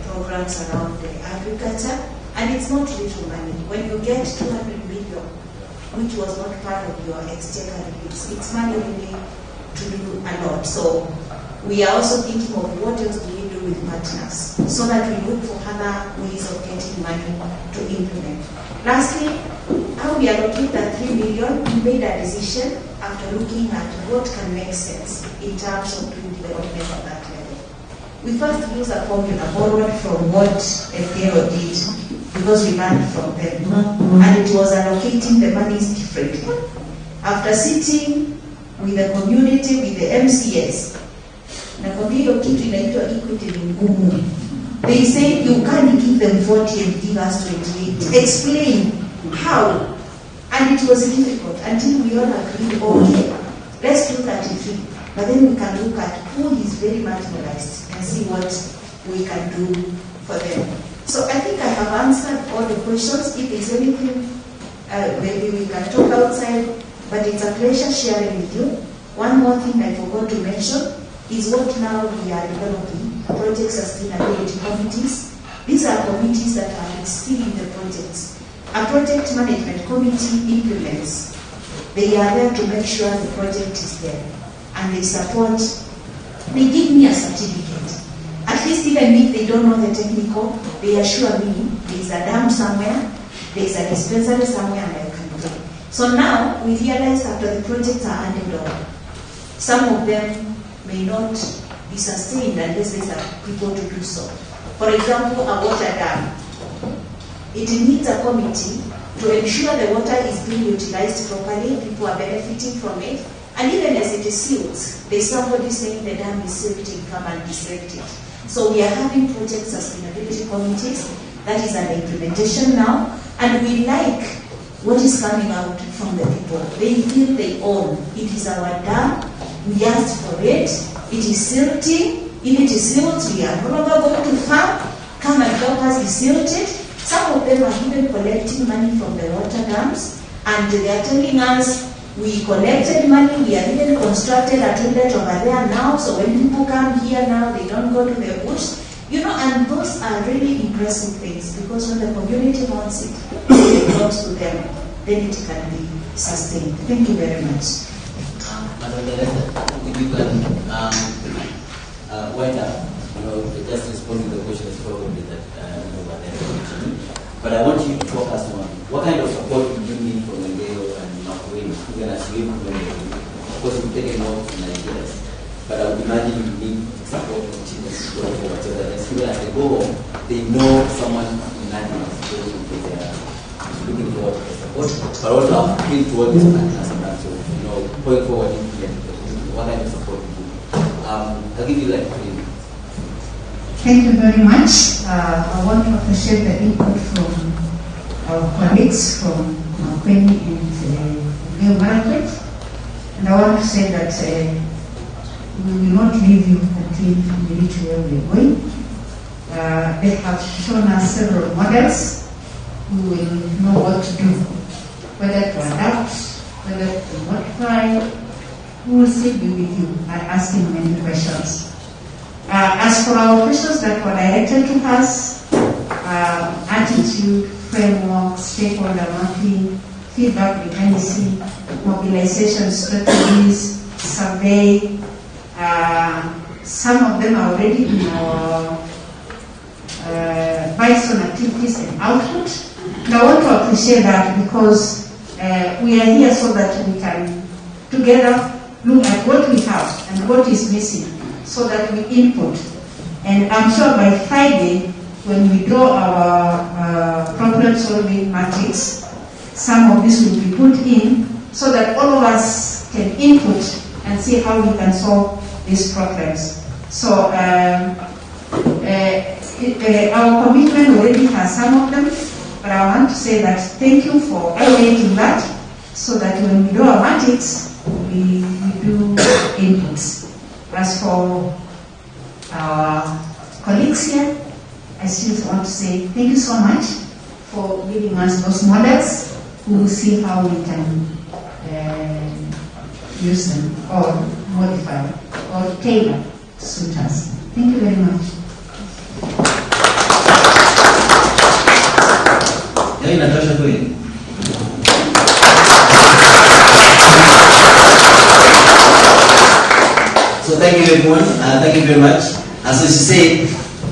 S8: programs around agriculture, and it's not little money. When you get 200 million, which was not part of your exchequer, it's money really to do a lot. So we are also thinking of what else do we do with partners, so that we look for other ways of getting money to implement. Lastly, how we allocate that 3 million, we made a decision after looking at what can make sense in terms of doing development at that level. We first used a formula borrowed from what FDO did, because we learned from them, and it was allocating the monies differently. After sitting with the community, with the MCS, they say you can't give them 40 and give us 28. Explain how. And it was difficult until we all agreed, okay, let's do 33. But then we can look at who is very marginalized and see what we can do for them. So I think I have answered all the questions. If there's anything, maybe we can talk outside, but it's a pleasure sharing with you. One more thing I forgot to mention is what now we are developing, project sustainability committees. These are committees that are still in the projects. A project management committee implements. They are there to make sure the project is there, and they support. They give me a certificate. At least even if they don't know the technical, they assure me there is
S6: is a dam somewhere, there is a dispensary somewhere, and I can do. So now we realize after the projects are handed over, some of them may not be sustained unless there are people to do so. For example, a water dam. It needs a committee to ensure the water is being utilized properly, people are benefiting from it, and even as it is sealed, there's somebody saying the dam is silting, come and deselect it. So we are having project sustainability committees, that is under implementation now, and we like what is coming out from the people. They feel they own. It is our dam, we asked for it, it is silting. If it is sealed, we are no longer going to farm, come and help us desilt it. Some of them are even collecting money from the water dams, and they are telling us, we collected money, we have even constructed a toilet over there now, so when people come here now, they don't go to the bush. You know, and those are really impressive things, because when the community wants it, it belongs to them, then it can be sustained. Thank you very much.
S4: Madam Director, if you can wind up, just respond to the questions probably that but I want you to focus on what kind of support do you need from Leo and Makueni, even as you of course you take a note from Nigeria, but I would imagine you need support from children for whatever. Even as they go home, they know someone in Nandi is looking forward to the support, but also appeal toward this partners and so, going forward, what kind of support do you need? I'll give you like 3 minutes.
S3: Thank you very much. I want to appreciate the input from our colleagues from Makueni and New Market. And I want to say that we will not leave you until we reach where we are going. They have shown us several models who will know what to do, whether to adapt, whether to modify. We will still be with you and asking many questions. As for our questions that were directed to us, attitude, framework, stakeholder mapping, feedback mechanism, mobilization strategies, survey, some of them are already in our milestone activities and output. And I want to appreciate that, because we are here so that we can together look at what we have and what is missing, so that we input. And I'm sure by Friday, when we draw our problem-solving matrix, some of this will be put in so that all of us can input and see how we can solve these problems. So our commitment already has some of them, but I want to say that thank you for highlighting that, so that when we do our matrix, we do inputs. As for our colleagues here, I still want to say thank you so much for giving us those models. We will see how we can use them or modify or tailor to suit us. Thank you very much.
S4: So thank you everyone, thank you very much. As you said,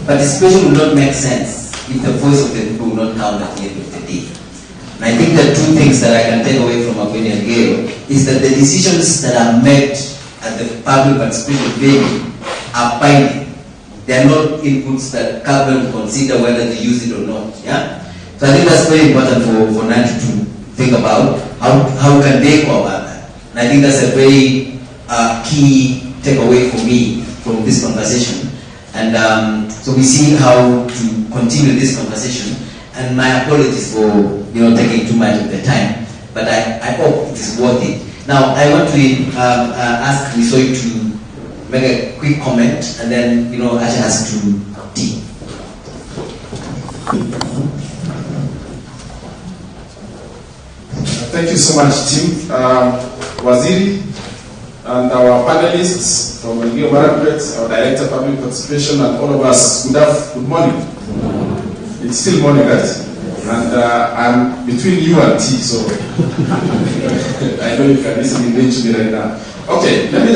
S4: participation will not make sense if the voice of the people will not count at the end of the day. And I think there are 2 things that I can take away from Makueni and Gail, is that the decisions that are made at the public participation venue are binding. They are not inputs that government will consider whether to use it or not. Yeah? So I think that's very important for Nandi to think about. How can they go about that? And I think that's a very key takeaway for me from this conversation. And so we see how to continue this conversation. And my apologies for taking too much of the time, but I hope it is worth it. Now I want to ask Nisoi to make a quick comment, and then Asha has to tea.
S12: Thank you so much, Tim, Waziri, and our panelists from Elgeyo Marakwet, our Director of Public Participation, and all of us. Good morning. It's still morning, right? And I'm between you and tea, so I know you can listen to me right now. Okay, let me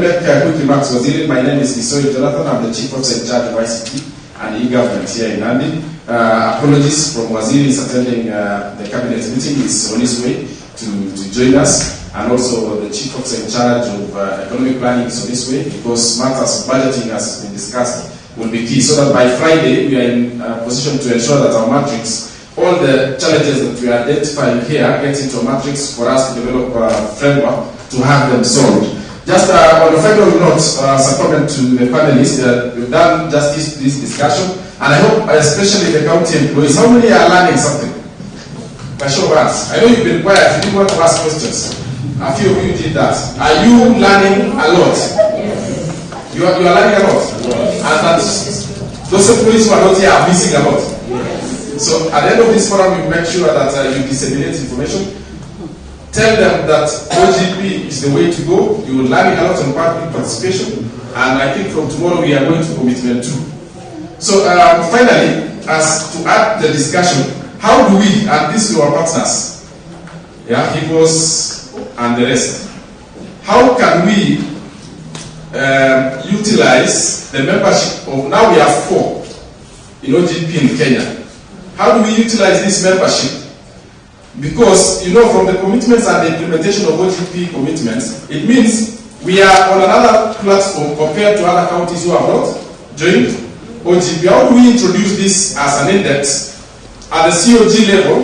S12: make quick remarks. Waziri, my name is Nisoi Jonathan. I'm the Chief Officer in charge of ICT. and e-government here in Nandi. Apologies from Waziri is attending the cabinet meeting, is on his way to join us, and also the chief officer in charge of economic planning is on his way, because matters of budgeting has been discussed will be key, so that by Friday we are in a position to ensure that our matrix, all the challenges that we are identifying here, get into a matrix for us to develop a framework to have them solved. Just on a final note, as a comment to the panelists, we've done just this discussion, and I hope, especially the county employees, how many are learning something? By show of hands. I know you've been quiet, you didn't want to ask questions. A few of you did that. Are you learning a lot? You are learning a lot. And that those employees who are not here are missing a lot. So at the end of this forum, you make sure that you disseminate information. Tell them that OGP is the way to go. You will learn a lot on public participation. And I think from tomorrow we are going to commitment 2. So finally, as to add the discussion, how do we, and this to our partners, HIPOS and the rest, how can we utilize the membership of, now we have 4 in OGP in Kenya. How do we utilize this membership? Because, you know, from the commitments and the implementation of OGP commitments, it means we are on another platform compared to other counties who have not joined OGP. How do we introduce this as an index at the COG level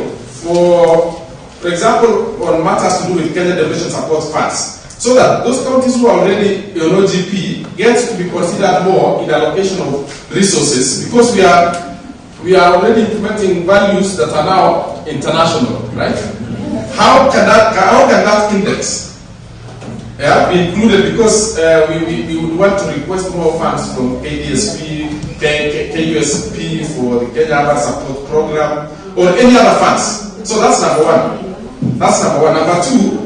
S12: for example, on matters to do with Kenya Development Support Funds, so that those counties who are already on OGP get to be considered more in allocation of resources, because we are already implementing values that are now international, right? How can that index be included? Because we would want to request more funds from KDSP, KUSP for the Kenya Urban Support Program, or any other funds. So that's number one. That's number one. Number two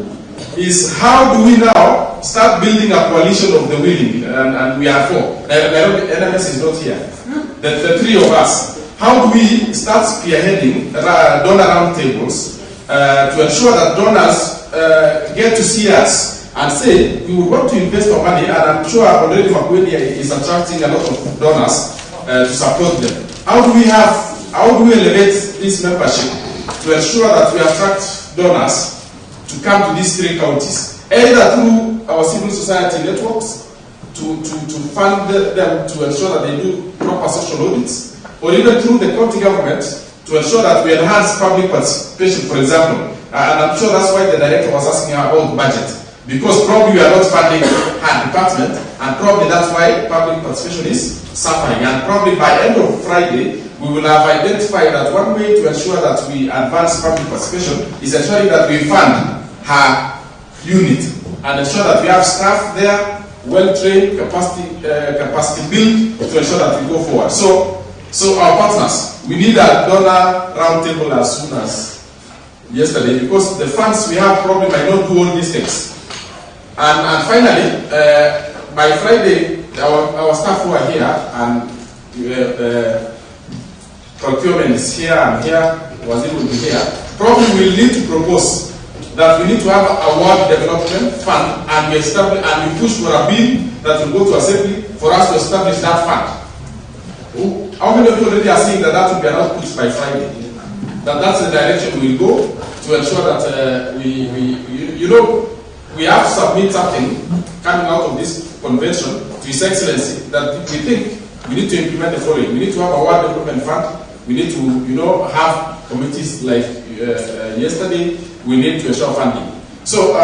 S12: is, how do we now start building a coalition of the willing? And we are 4. NMS is not here. The 3 of us. How do we start spearheading donor roundtables to ensure that donors get to see us and say, we would want to invest our money, and I'm sure already Makueni is attracting a lot of donors to support them. How do we elevate this membership to ensure that we attract donors to come to these 3 counties, either through our civil society networks to fund them to ensure that they do proper social audits, or even through the county government to ensure that we enhance public participation, for example. And I'm sure that's why the director was asking about the budget, because probably we are not funding her department, and probably that's why public participation is suffering. And probably by end of Friday, we will have identified that one way to ensure that we advance public participation is ensuring that we fund her unit and ensure that we have staff there, well-trained, capacity build to ensure that we go forward. So our partners, we need a donor roundtable as soon as yesterday, because the funds we have probably might not do all these things. And finally, by Friday, our staff who are here, and procurement is here and here, Waziri will be here, probably we'll need to propose that we need to have a ward development fund, and we push for a bill that will go to assembly for us to establish that fund. How many of you already are saying that that will be announced pushed by Friday? That's the direction we will go to ensure that we have to submit something coming out of this convention to His Excellency that we think we need to implement the following. We need to have a ward development fund. We need to, have committees like yesterday. We need to ensure funding. So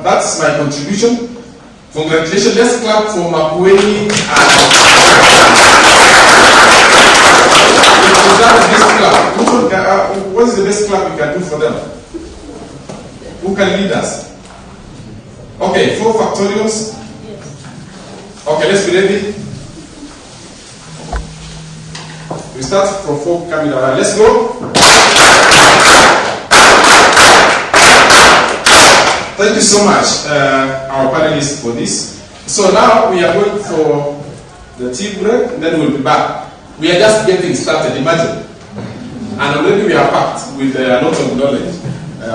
S12: that's my contribution. Congratulations. Let's clap for Makueni what is the best clap we can do for them? Who can lead us? Okay, 4 factorials. Okay, let's be ready. We start from 4 coming around. Let's go. Thank you so much, our panelists, for this. So now we are going for the tea break, and then we'll be back. We are just getting started, imagine. And already we are packed with a lot of knowledge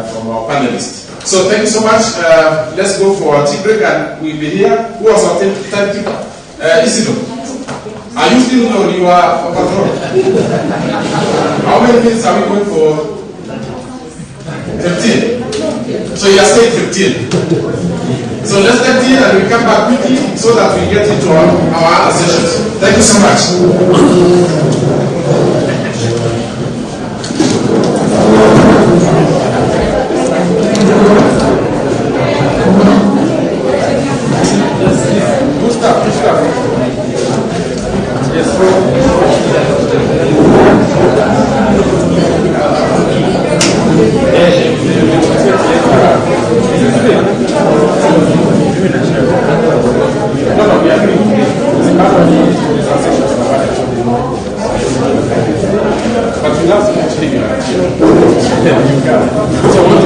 S12: from our panelists. So thank you so much. Let's go for a tea break, and we'll be here. Who was our timekeeper? Isidro. Are you still on your patrol? How many minutes are we going for? 15. So you are saying 15. So let's get in and we come back quickly so that we get into our other sessions. Thank you so much. Good stuff, good stuff. Yes. But we love to actually be here. So what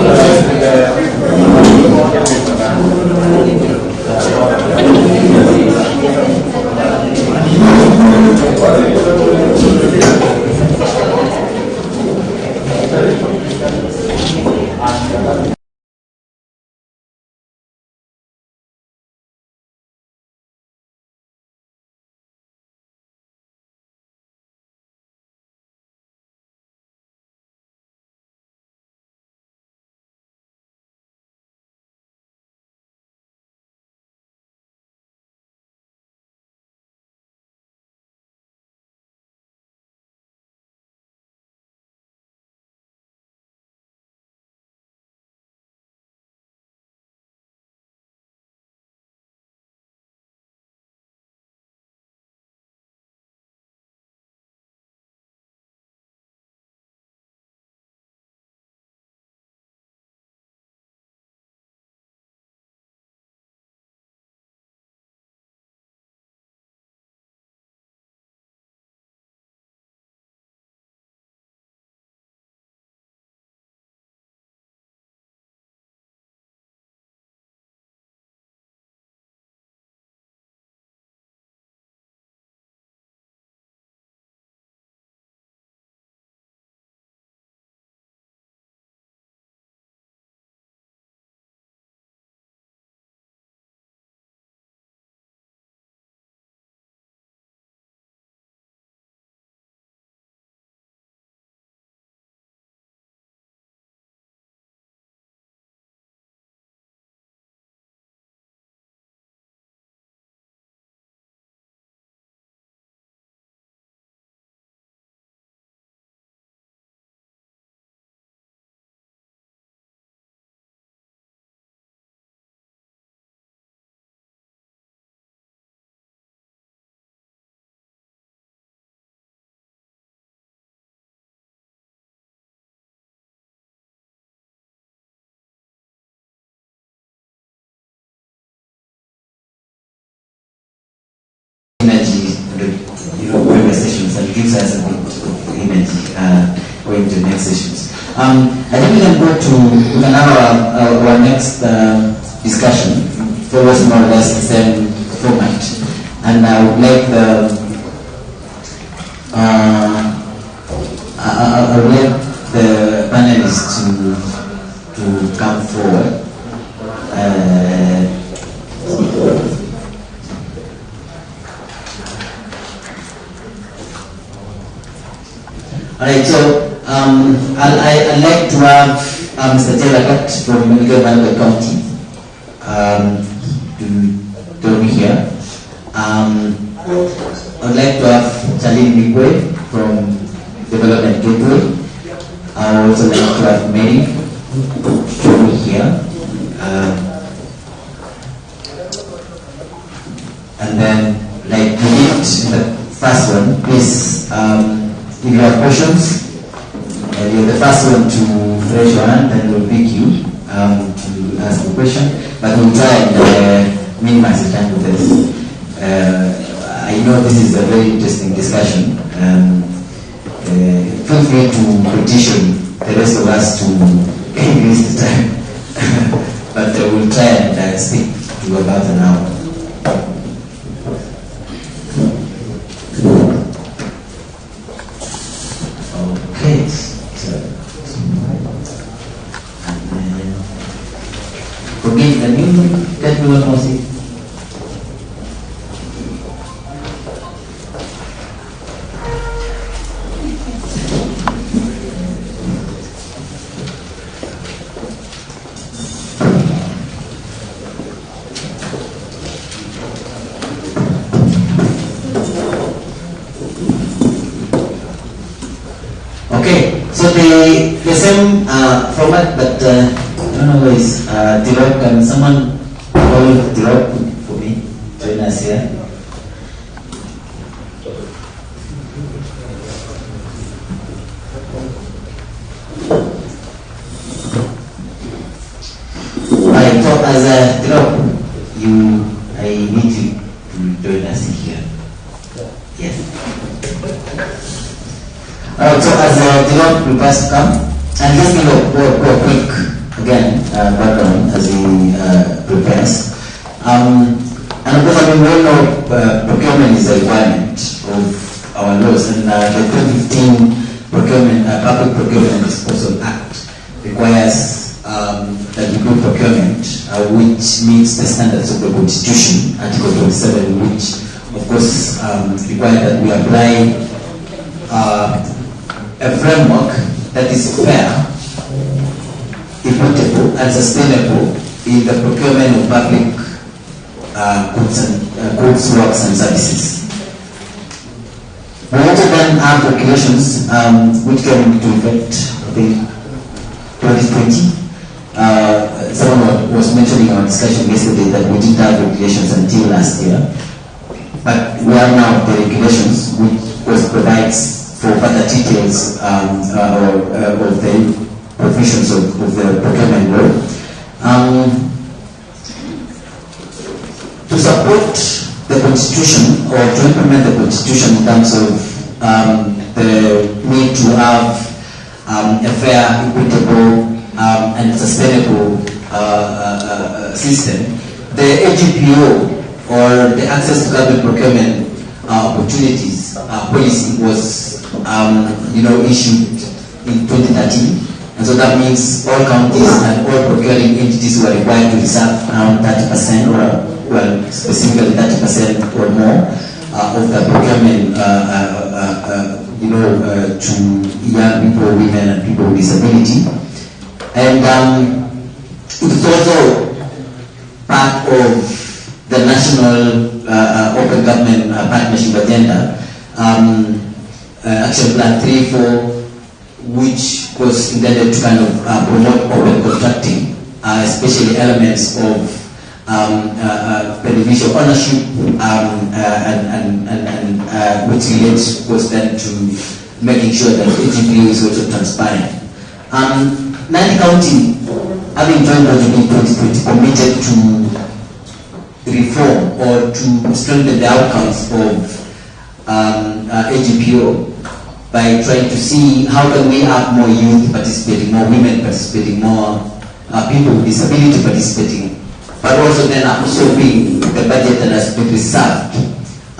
S4: Sessions and gives us a bit of energy going to the next sessions. I think we can go to our next discussion. Follows more or less the same format, and I would like the panelists to come forward. Alright, so I'd like to have Mr. Taylor Kat from Malga County to join me here. I'd like to have Charlene Migwe from Development Gateway. I would also like to have Mary to join me here. And then, like we did in the first one, please, if you have questions, you're the first one to raise your hand, and we'll pick you to ask a question. But we'll try and minimize the time with this. I know this is a very interesting discussion. Feel free to petition the rest of us to increase the time. But we'll try and stick to about an hour. Okay, so forgive, can you get me one more seat? the same format, but I don't know where is Tirok. Can someone call Tirok for me? Join us here. Right, so as a Tirok, I need you to join us here. Yes. So as Tirok prepares to come, and just give a quick again background as he prepares. And of course, we all know procurement is a requirement of our laws, and the 2015 Public Procurement and Disposal Act requires that we do procurement, which meets the standards of the Constitution, Article 27, which of course require that we apply a framework that is fair, equitable, and sustainable in the procurement of public goods, works, and services. We also then have regulations which came into effect in 2020. Someone was mentioning in our discussion yesterday that we didn't have regulations until last year, but we have now the regulations which provides for further details of the provisions of the procurement law. To support the Constitution or to implement the Constitution in terms of the need to have a fair, equitable, and sustainable system, the AGPO or the Access to Government Procurement Opportunities policy was issued in 2013, and so that means all counties and all procuring entities were required to reserve around 30% or, well, specifically 30% or more of the procurement, to young people, women, and people with disability. And it is also part of the National Open Government Partnership Agenda, Action Plan 3.4, which was intended to kind of promote open contracting, especially elements of beneficial ownership, and which relates, of course, then to making sure that AGPO is also transparent. Nandi County, having joined the in 2020, committed to reform or to strengthen the outcomes of AGPO by trying to see how can we have more youth participating, more women participating, more people with disability participating, but also then absorbing the budget that has been reserved.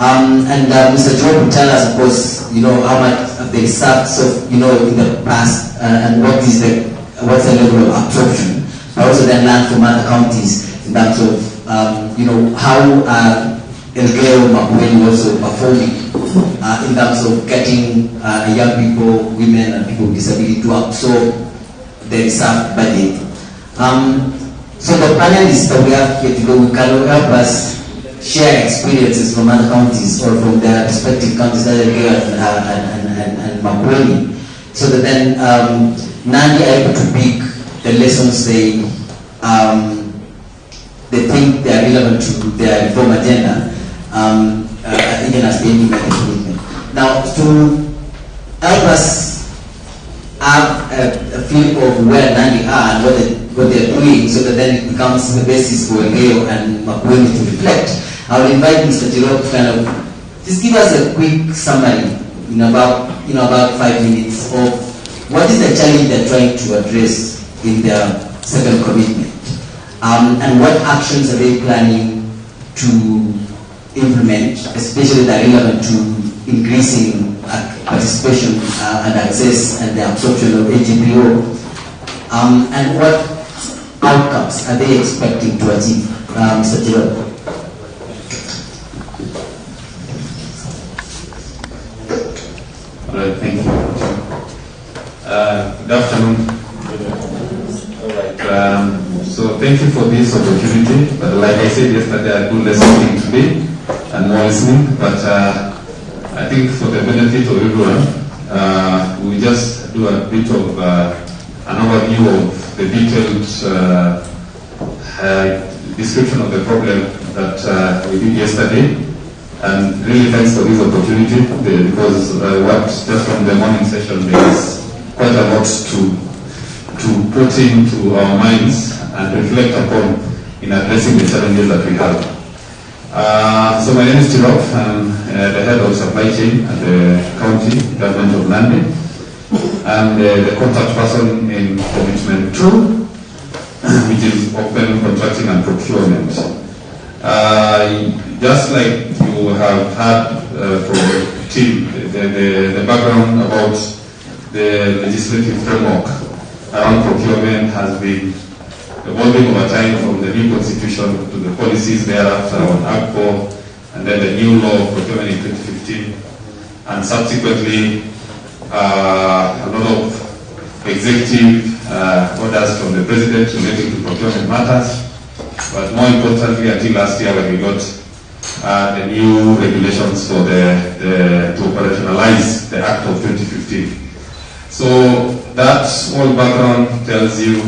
S4: Mr. Joe will tell us, of course, how much they reserved, so in the past, and what's the level of absorption. I also then learned from other counties in terms of how Elgeyo Makueni also performing in terms of getting young people, women, and people with disability to absorb the reserved budget. So the panelists that we have here today can help us share experiences from other counties or from their respective counties, Elgeyo and Makueni, so that then Nandi are able to pick the lessons they think they are relevant to their reform agenda, even as they implement the commitment. Now, to help us have a feel of where Nandi are and what they're doing, so that then it becomes the basis for Elgeyo and Makueni to reflect, I will invite Mr. Tirok to kind of just give us a quick summary in about 5 minutes of what is the challenge they're trying to address in their second commitment, and what actions are they planning to implement, especially that are relevant to increasing participation and access and the absorption of AGPO, and what outcomes are they expecting to achieve, Mr. Tirok?
S5: All right, thank you. Good afternoon. All right. So thank you for this opportunity. But like I said yesterday, I do less speaking today and more listening. But I think for the benefit of everyone,
S13: we just do a bit of an overview of the detailed description of the problem that we did yesterday. And really thanks for this opportunity, because what just from the morning session there is quite a lot to put into our minds and reflect upon in addressing the challenges that we have. So my name is Tirop. I'm the head of supply chain at the county government of Nandi. I'm the contact person in commitment 2, which is open contracting and procurement. Just like you have had from Tim, the background about the legislative framework around procurement has been evolving over time, from the new constitution to the policies thereafter on Act 4, and then the new law of procurement in 2015, and subsequently a lot of executive orders from the president relating to procurement matters. But more importantly, until last year when we got the new regulations for to operationalize the Act of 2015. So that whole background tells you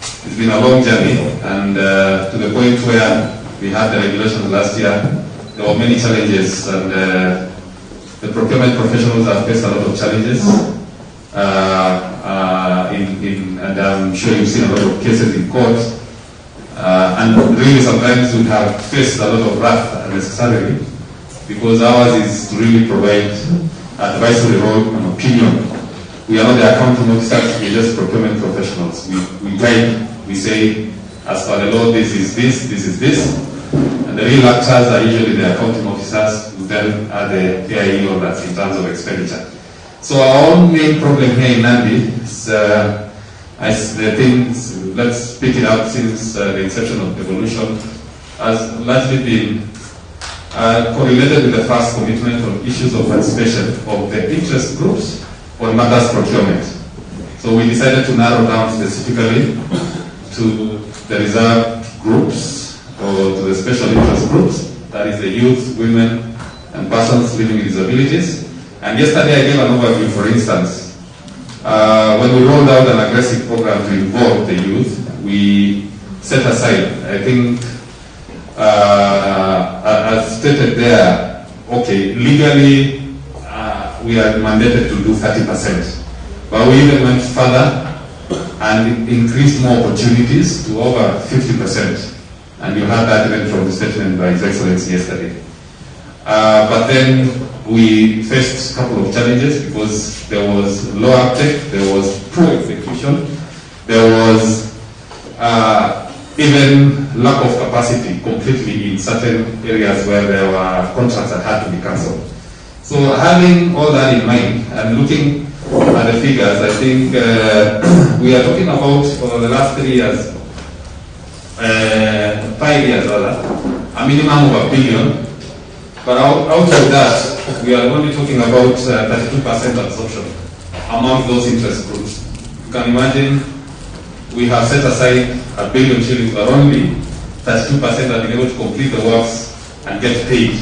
S13: it's been a long journey, and to the point where we had the regulations last year, there were many challenges, and the procurement professionals have faced a lot of challenges. And I'm sure you've seen a lot of cases in court. And really sometimes we have faced a lot of wrath unnecessarily, because ours is to really provide advisory role and opinion. We are not the accounting officers, we are just procurement professionals. We guide, we say, as per the law, this is this, this is this. And the real actors are usually the accounting officers, who then are the AIE owners in terms of expenditure. So our own main problem here in Nandi is, as the things, let's pick it up since the inception of evolution, has largely been correlated with the first commitment on issues of participation of the interest groups on matters procurement. So we decided to narrow down specifically to the reserved groups, or to the special interest groups, that is the youth, women, and persons living with disabilities. And yesterday I gave an overview, for instance. When we rolled out an aggressive program to involve the youth, we set aside, I think, as stated there, okay, legally we are mandated to do 30%. But we even went further and increased more opportunities to over 50%. And you heard that even from the statement by His Excellency yesterday. But then we faced a couple of challenges, because there was low uptake, there was poor execution, there was even lack of capacity completely in certain areas where there were contracts that had to be cancelled. So having all that in mind and looking at the figures, I think we are talking about, for the last 3 years, 5 years rather, a minimum of $1 billion. But out of that, we are only talking about 32% absorption among those interest groups. You can imagine we have set aside $1 billion shillings, but only 32% have been able to complete the works and get paid.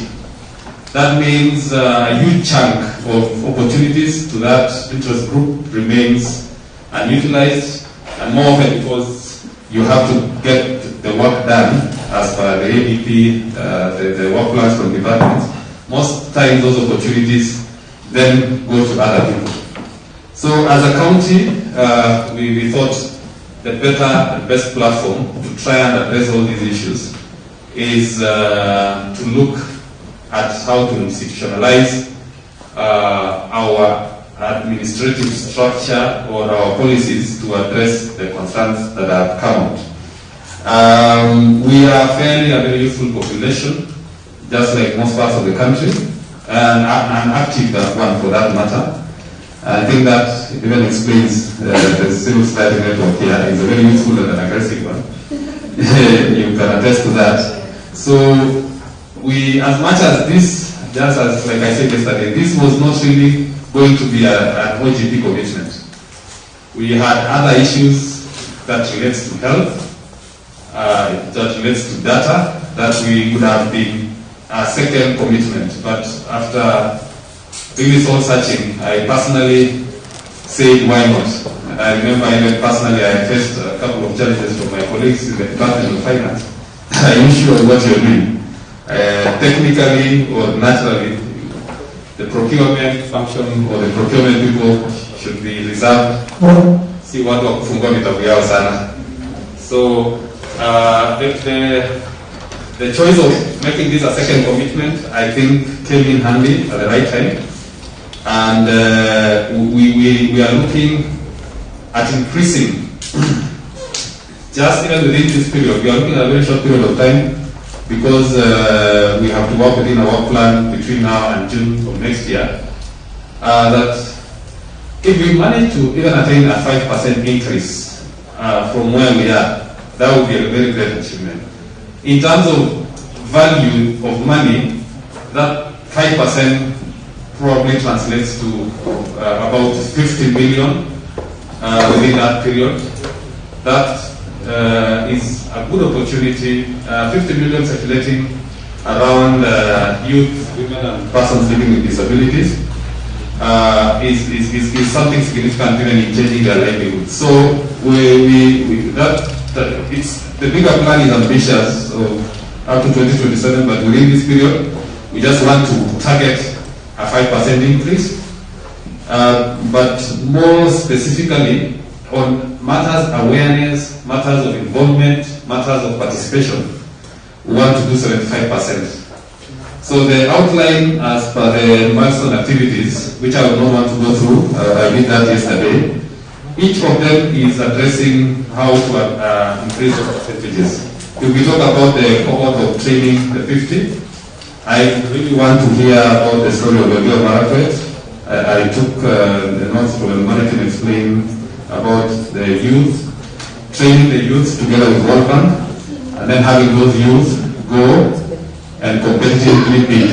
S13: That means a huge chunk of opportunities to that interest group remains unutilized, and more often because you have to get the work done as per the ADP, the work plans from departments. Most times those opportunities then go to other people. So as a county, we thought the better and best platform to try and address all these issues is to look at how to institutionalize our administrative structure or our policies to address the concerns that have come out. We are fairly a very youthful population, just like most parts of the country, and an active one for that matter. I think that even explains the civil society network here is a very useful and an aggressive one. You can attest to that. So we, as much as this, just as like I said yesterday, this was not really going to be an OGP commitment. We had other issues that relates to health, that relates to data, that we would have been a second commitment. But after
S17: really soul searching, I personally said why not. And I remember even personally I faced a couple of challenges from my colleagues in the Department of Finance. Are you sure what you're doing? Technically or naturally, the procurement function or the procurement people should be reserved. Si watu wa kufungua vitabu yao sana. So the choice of making this a second commitment, I think, came in handy at the right time. And we are looking at increasing, just even within this period, we are looking at a very short period of time, because we have to work within our work plan between now and June of next year, that if we manage to even attain a 5% increase from where we are, that would be a very great achievement. In terms of value of money, that 5% probably translates to about 50 million within that period. That is a good opportunity. 50 million circulating around youth, women, and persons living with disabilities is something significant even in changing their livelihood. So it's the bigger plan is ambitious up to 2027, but within this period, we just want to target a 5% increase. But more specifically, on matters awareness, matters of involvement, matters of participation, we want to do 75%. So the outline as per the milestone activities, which I will not want to go through, I did that yesterday. Each of them is addressing how to increase the percentages. If we talk about the cohort of training, the 50, I really want to hear about the story of the girl Marakwet. I took the notes from the management explain about the youth, training the youth together with World Bank, and then having those youth go and competitively bid.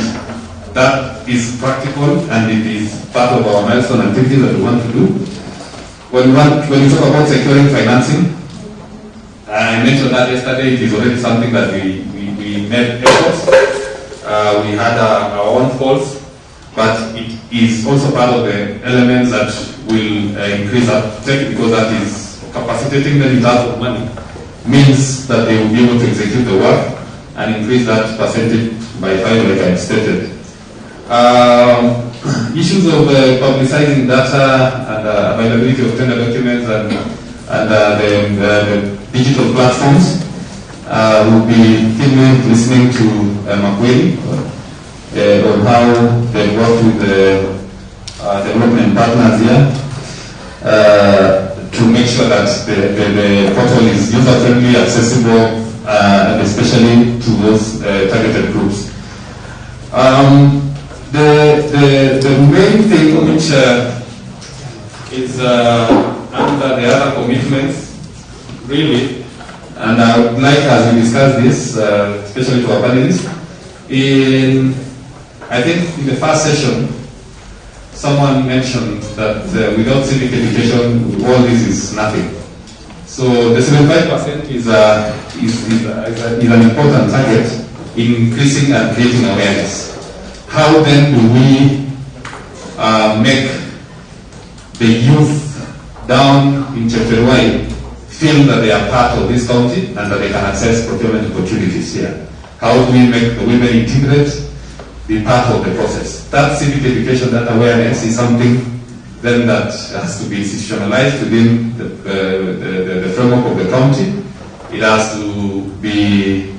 S17: That is practical, and it is part of our milestone activities that we want to do. When we talk about securing financing, I mentioned that yesterday, it is already something that we made efforts. We had our own calls, but it is also part of the elements that will increase uptake, because that is capacitating them in terms of money, means that they will be able to execute the work and increase that percentage by 5, like I stated. Issues of publicizing data and availability of tender documents and the digital platforms. We'll be keenly listening to Makweli on how they work with the development partners here to make sure that the portal is user-friendly, accessible, and especially to those targeted groups. The main thing which is under the other commitments, really, and I would like, as we discuss this, especially to our panelists, I think in the first session, someone mentioned that without civic education, all this is nothing. So the 75% is an important target in increasing and creating awareness. How then do we make the youth down in Chepterwai feel that they are part of this county and that they can access procurement opportunities here? How do we make the women integrate, be part of the process? That civic education, that awareness is something then that has to be institutionalized within the framework of the county. It has to be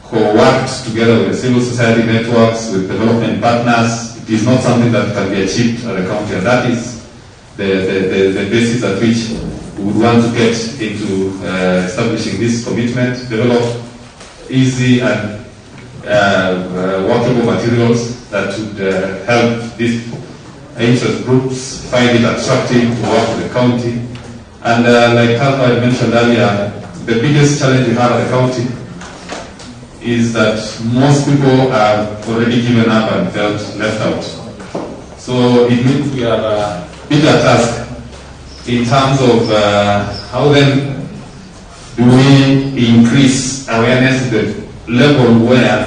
S17: co-worked together with the civil society networks, with development partners. It is not something that can be achieved at the county, and that is the basis at which we would want to get into establishing this commitment, develop easy and workable materials that would help these interest groups find it attractive to work with the county. And like Alpha mentioned earlier, the biggest challenge we have at the county is that most people have already given up and felt left out. So it means we have a bigger task in terms of how then do we increase awareness at the level where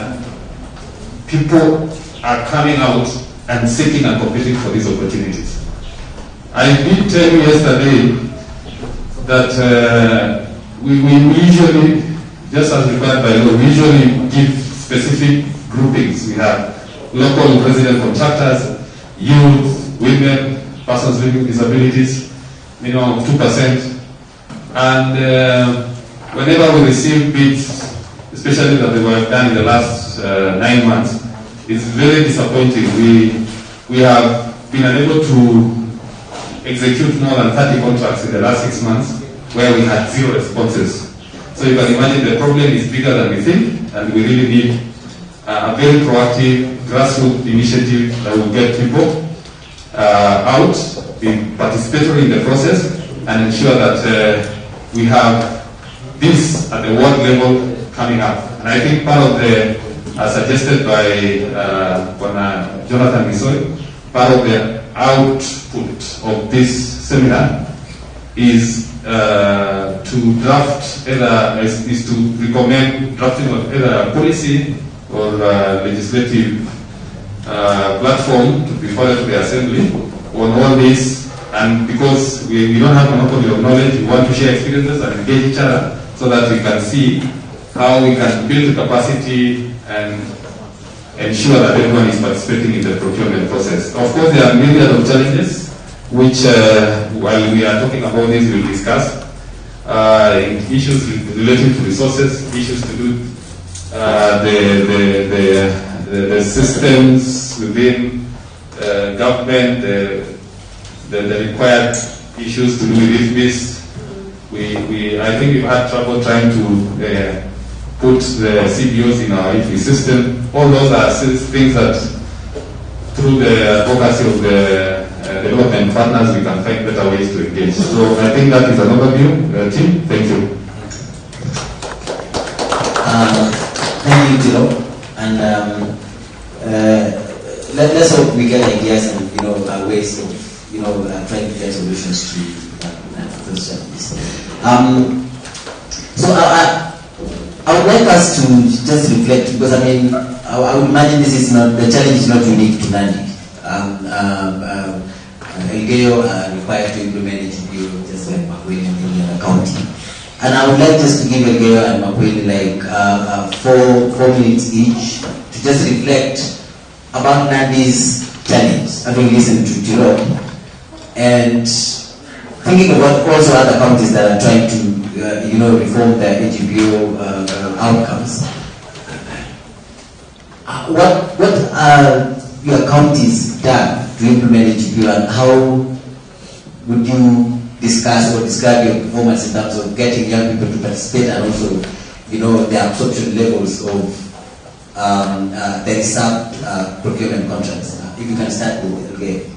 S17: people are coming out and seeking and competing for these opportunities. I did tell you yesterday that we usually, just as required by law, we usually give specific groupings. We have local resident contractors, youth, women, persons living with disabilities, minimum of 2%. And whenever we receive bids, especially that they were done in the last 9 months, it's very disappointing. We have been unable to execute more than 30 contracts in the last 6 months where we had 0 responses. So you can imagine the problem is bigger than we think, and we really need a very proactive grassroots initiative that will get people out, be participatory in the process, and ensure that we have this at the world level coming up. And I think part of the, as suggested by Jonathan Misoi, part of the output of this seminar is to draft is to recommend drafting of either a policy or legislative platform to be forwarded to the Assembly on all this. And because we don't have monopoly of knowledge, we want to share experiences and engage each other so that we can see how we can build capacity and ensure that everyone is participating in the procurement process. Of course, there are myriad of challenges, which while we are talking about this, we'll discuss. Issues relating to resources, issues to do the systems within government, the required issues to do with this. I think we've had trouble trying to put the CBOs in our IFE system. All those are things that through the advocacy of the development partners we can find better ways to engage. So I think that is an overview. Tim, thank you.
S4: Thank you, Tilo. And let's hope we get ideas and ways of trying to get solutions to those challenges. So I would like us to just reflect, because I would imagine this is not, the challenge is not unique to Nandi. Elgeyo required to implement HBO just like Makweli and the other county. And I would like just to give Elgeyo and Makweli like 4 minutes each to just reflect about Nandi's challenge, having listened to Tiro, and thinking about also other counties that are trying to reform their HBO outcomes. What are your counties done to implement HBO, and how would you discuss or describe your performance in terms of getting young people to participate, and also the absorption levels of the reserved procurement contracts? If you can start with Elgeyo.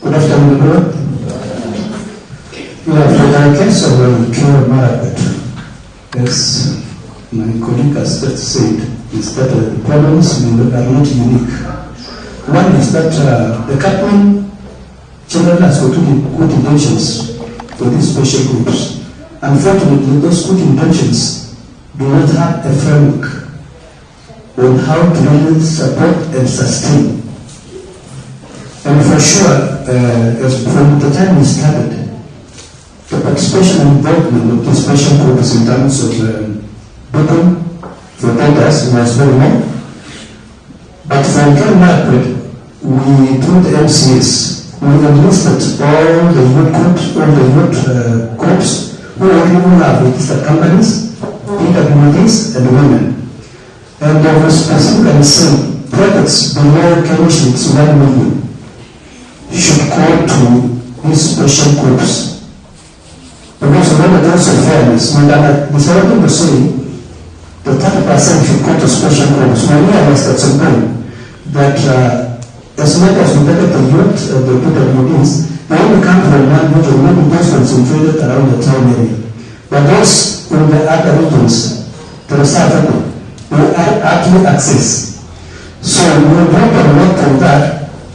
S18: Good afternoon, everyone. For the case of Kenya Margaret, as my colleague has just said, is that the problems are not unique. One is that the government generally has got good intentions for these special groups. Unfortunately, those good intentions do not have a framework on how to really support and sustain. And for sure, from the time we started, the participation and involvement of the special groups in terms of bidding for tenders was very low. But for Kenya Margaret, we told the MCS, we enlisted all the youth groups who already have registered companies, PWDs, and women. And there was specifically saying projects below commissions 1 million should go to these special groups. Because when it comes to fairness, when the Sarah was saying the 30% should go to special groups, we realized at some point that as much as we look at the youth, the PWDs, they only come from one region, maybe those concentrated around the town area. But those in the other regions, the reserve, we actually access. So we will work a lot on that.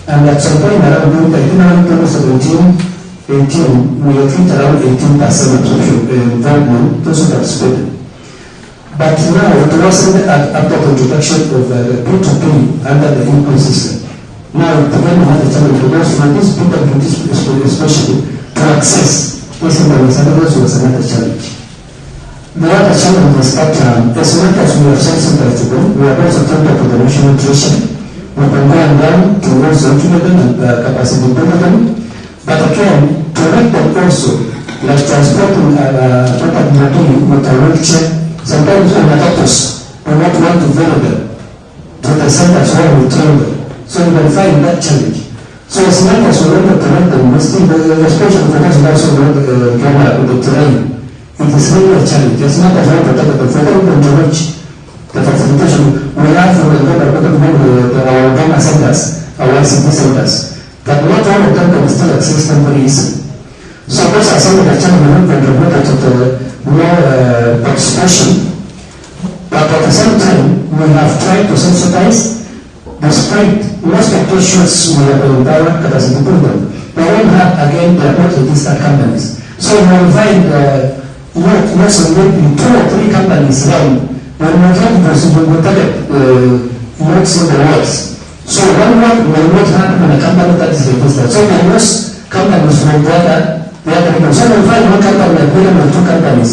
S18: And at some point around 2017, 18, we achieved around 18% of social involvement, those who participated. But now it wasn't after the introduction of the P2P under the income system. Now it became another challenge because for these people, especially, to access this information was another challenge. The other challenge is that as much as we have sensitized them, we have also turned up with the national treasury. We can go and down towards implementing and capacity building. But again, to make them also, like transporting property with a wheelchair, sometimes when doctors do not want to follow them to the centers where we train them. So you can find that challenge. So as much as we want to correct them, especially for those guys who want to get with the terrain, it is really a challenge. As much as we want to protect them, for them to reach the facilitation, we have for our Obama centers, our ICT centers, but not all of them can still access them very easily. So those are some of the challenges we contributed to the more participation. But at the same time, we have tried to sensitize. Despite most of those shoots we have in power capacity building, they don't have, again, they are not registered companies. So we will find most of maybe 2 or 3 companies around. When we have this, we will target lots in the words. So one work will not happen in a company that is registered. So most companies from the other people. So we find one company agreeing with 2 companies.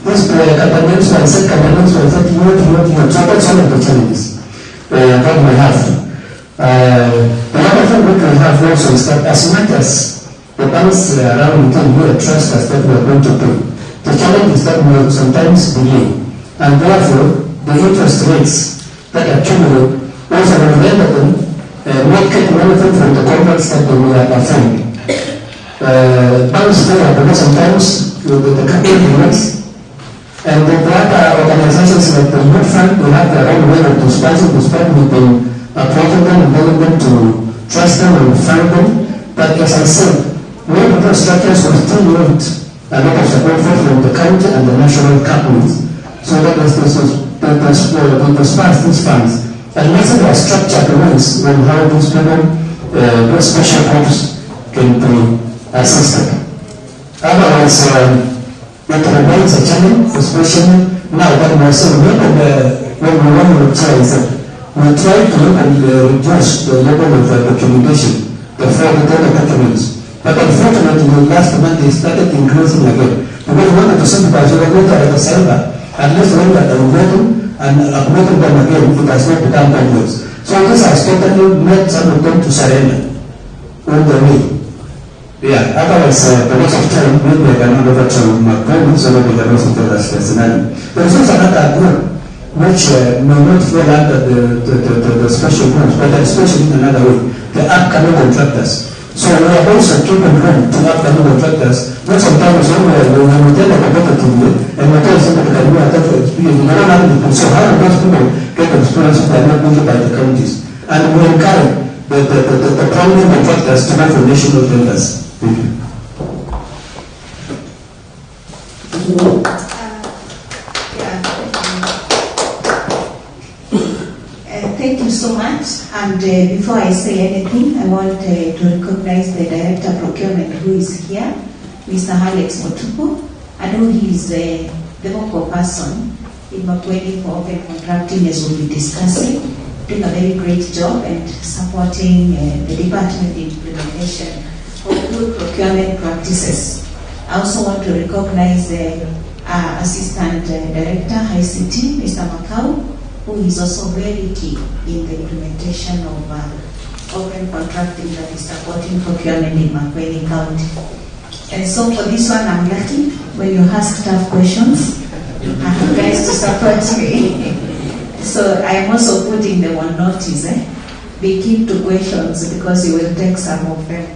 S18: This company and said companies will say, so that's one of the challenges that we have. The other thing we can have also is that as much as the banks around can trust us that we are going to pay, the challenge is that we will sometimes delay. And therefore, the interest rates that accumulate also will render them not get anything from the contracts that we are offering. Banks fail because sometimes the capital payments. And the other organizations like the Youth Fund, they have their own way of dispersing. We've been appointing them and telling them to trust them and fund them. But as I said, many of those structures will still need a lot of support from the county and the national companies. So that they disperse these funds. And let's say they are structured ways on how these people, those special groups can be assisted. Otherwise, it remains a challenge, especially now that we are seeing when we want to try we try to reduce the level of documentation, the fraud data documents. But unfortunately, last month they started increasing again. Because we wanted to simplify, so we go to the server, and let's look at the voting and uploading them again, it has not become complex. So this has totally made some of them to surrender all the way. Yeah, otherwise, because of time, maybe I can hand over to McCollum so that we can also tell us personally. There is also another group which may not fall under the special groups, but especially in another way, the upcoming contractors. So we are also keeping room to upcoming contractors, not sometimes when we tell them competitively, and we tell somebody can do a tough experience, we don't have people. So how do those people get experience if they are not moved by the counties? And we encourage the prominent contractors to go for national tenders. Thank you.
S6: Thank you so much. And before I say anything, I want to recognize the Director of Procurement who is here, Mr. Alex Motupo, and who is the vocal person in Makweli for open contracting, as we'll be discussing, doing a very great job and supporting the department implementation of good procurement practices. I also want to recognize the Assistant Director, ICT, Mr. Makau, who is also very key in the implementation of open contracting that is supporting procurement in Makweli County. And so for this one, I'm lucky when you ask tough questions, you have guys to support me. So I am also putting them on notice. Be keen to questions because you will take some of them.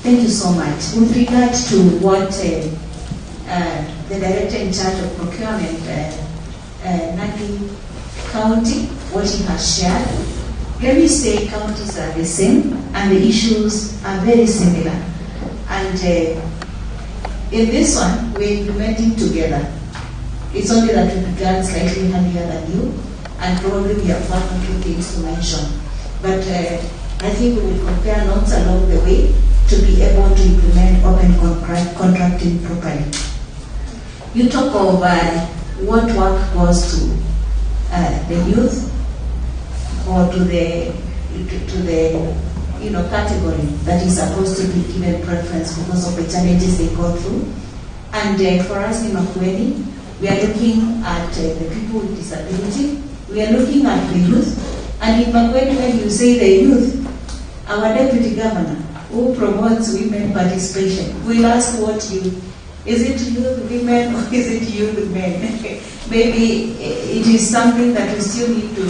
S6: Thank you so much. With regard to what the Director in charge of procurement, Nandi County, what he has shared, let me say counties are the same and the issues are very similar. And in this one, we're implementing together. It's only that we began slightly earlier than you, and probably we have one or two things to mention. But I think we will compare notes along the way to be able to implement open contracting properly. You talk of
S7: what work goes to the youth or to the category that is supposed to be given preference because of the challenges they go through. And for us in Makueni, we are looking at the people with disability, we are looking at the youth, and in Makueni, when you say the youth, our deputy governor, who promotes women participation, will ask what youth. Is it youth women or is it youth men? Maybe it is something that we still need to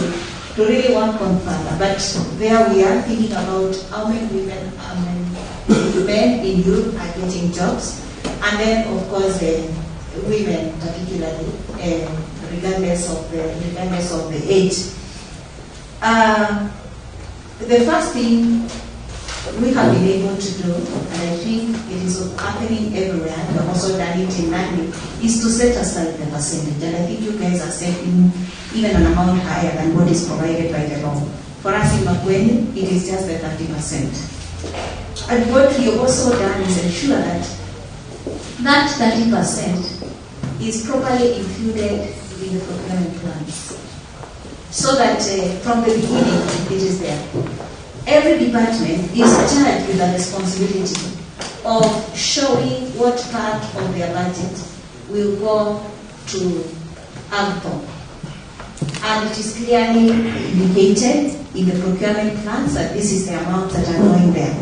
S7: really work on further. But there we are thinking about how many women, how many men in youth are getting jobs. And then, of course, women particularly, regardless of the age. The first thing we have been able to do, and I think it is happening everywhere, and we have also done it in Nandi, is to set aside the percentage. And I think you guys are setting even an amount higher than what is provided by the law. For us in Makueni, it is just the 30%. And what we have also done is ensure that that 30% is properly included in the procurement plans. So that from the beginning, it is there. Every department is charged with the responsibility of showing what part of their budget will go to AGPO. And it is clearly indicated in the procurement plans that this is the amount that are going there.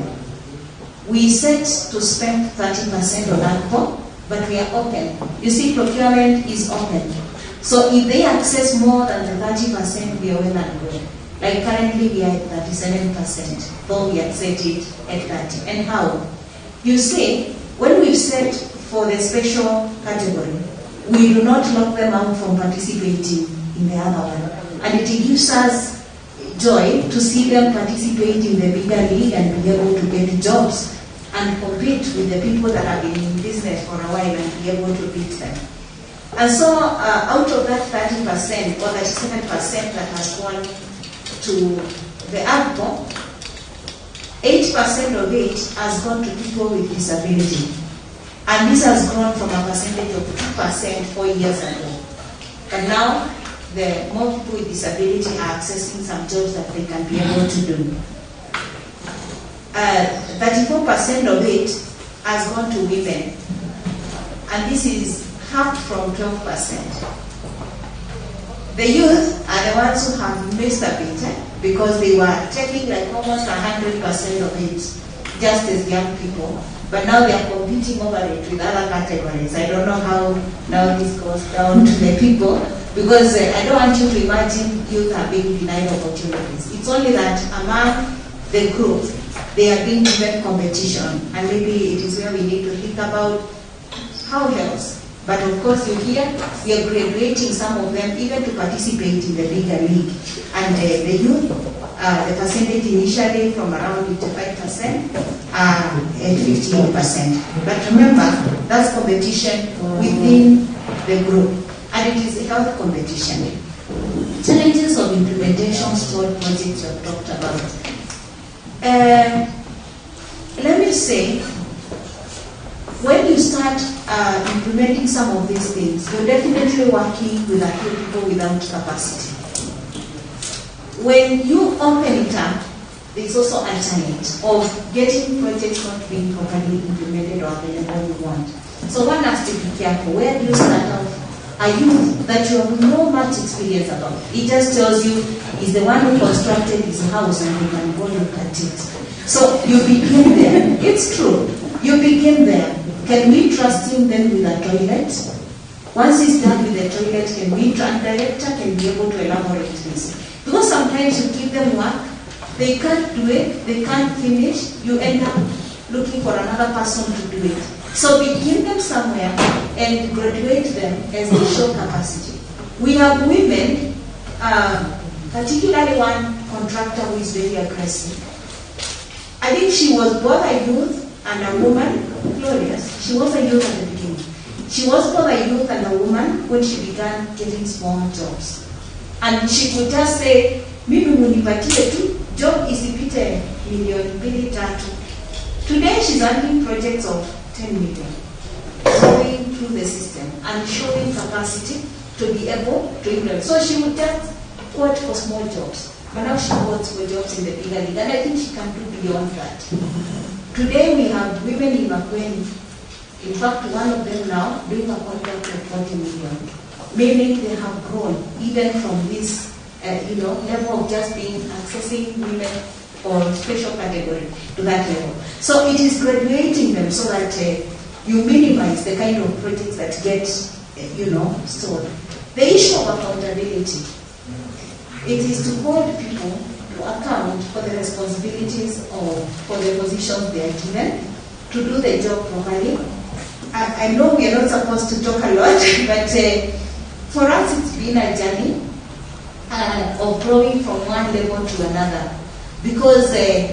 S7: We set to spend 30% on AGPO, but we are open. You see, procurement is open. So if they access more than the 30%, we are well and good. Like currently we are at 37%, though we had set it at 30. And how? You see, when we've set for the special category, we do not lock them out from participating in the other one. And it gives us joy to see them participate in the bigger league and be able to get jobs and compete with the people that have been in business for a while and be able to beat them. And so out of that 30% or 37% that has gone to the AGPO, 8% of it has gone to people with disability. And this has grown from a percentage of 2% 4 years ago. But now, the more people with disability are accessing some jobs that they can be able to do. 34% of it has gone to women. And this is half from 12%. The youth are the ones who have missed a bit because they were taking like almost 100% of it just as young people. But now they are competing over it with other categories. I don't know how now this goes down to the people because I don't want you to imagine youth are being denied opportunities. It's only that among the group, they are being given competition. And maybe it is where we need to think about how else. But of course, you hear, we are graduating some of them even to participate in the bigger league. And the youth, the percentage initially from around 55% and 15%. But remember, that's competition within the group. And it is a health competition. Challenges of implementation toward projects you have talked about. Let me say, when you start implementing some of these things, you're definitely working with a few people without capacity. When you open it up, there's also a challenge of getting projects not being properly implemented or the level you want. So one has to be careful. Where do you start out? A youth that you have no much experience about. It just tells you he's the one who constructed his house and you can go look at it. So you begin there. It's true. You begin there. Can we trust him then with a toilet? Once he's done with the toilet, can we trust the director can be able to elaborate this? Because sometimes you give them work, they can't do it, they can't finish, you end up looking for another person to do it. So begin them somewhere and graduate them as they show capacity. We have women, particularly one contractor who is very aggressive. I think she was both a youth and a woman, glorious. She was a youth at the beginning. She was both a youth and a woman when she began getting small jobs. And she could just say, mimi munipatie tu, job isipite milioni 2-3. Today she's handling projects of 10 million, going through the system and showing capacity
S8: to be able to implement. So she would just quote for small jobs, but now she quotes for jobs in the bigger league, and I think she can do beyond that. Today we have women in Makueni. In fact, one of them now doing a contract of 40 million, meaning they have grown even from this level of just being accessing women or special category to that level. So it is graduating them so that you minimize the kind of projects that get sold. The issue of accountability, it is to hold people to account for the responsibilities for the positions they are given, to do the job properly. I know we are not supposed to talk a lot, but for us it's been a journey of growing from one level to another. Because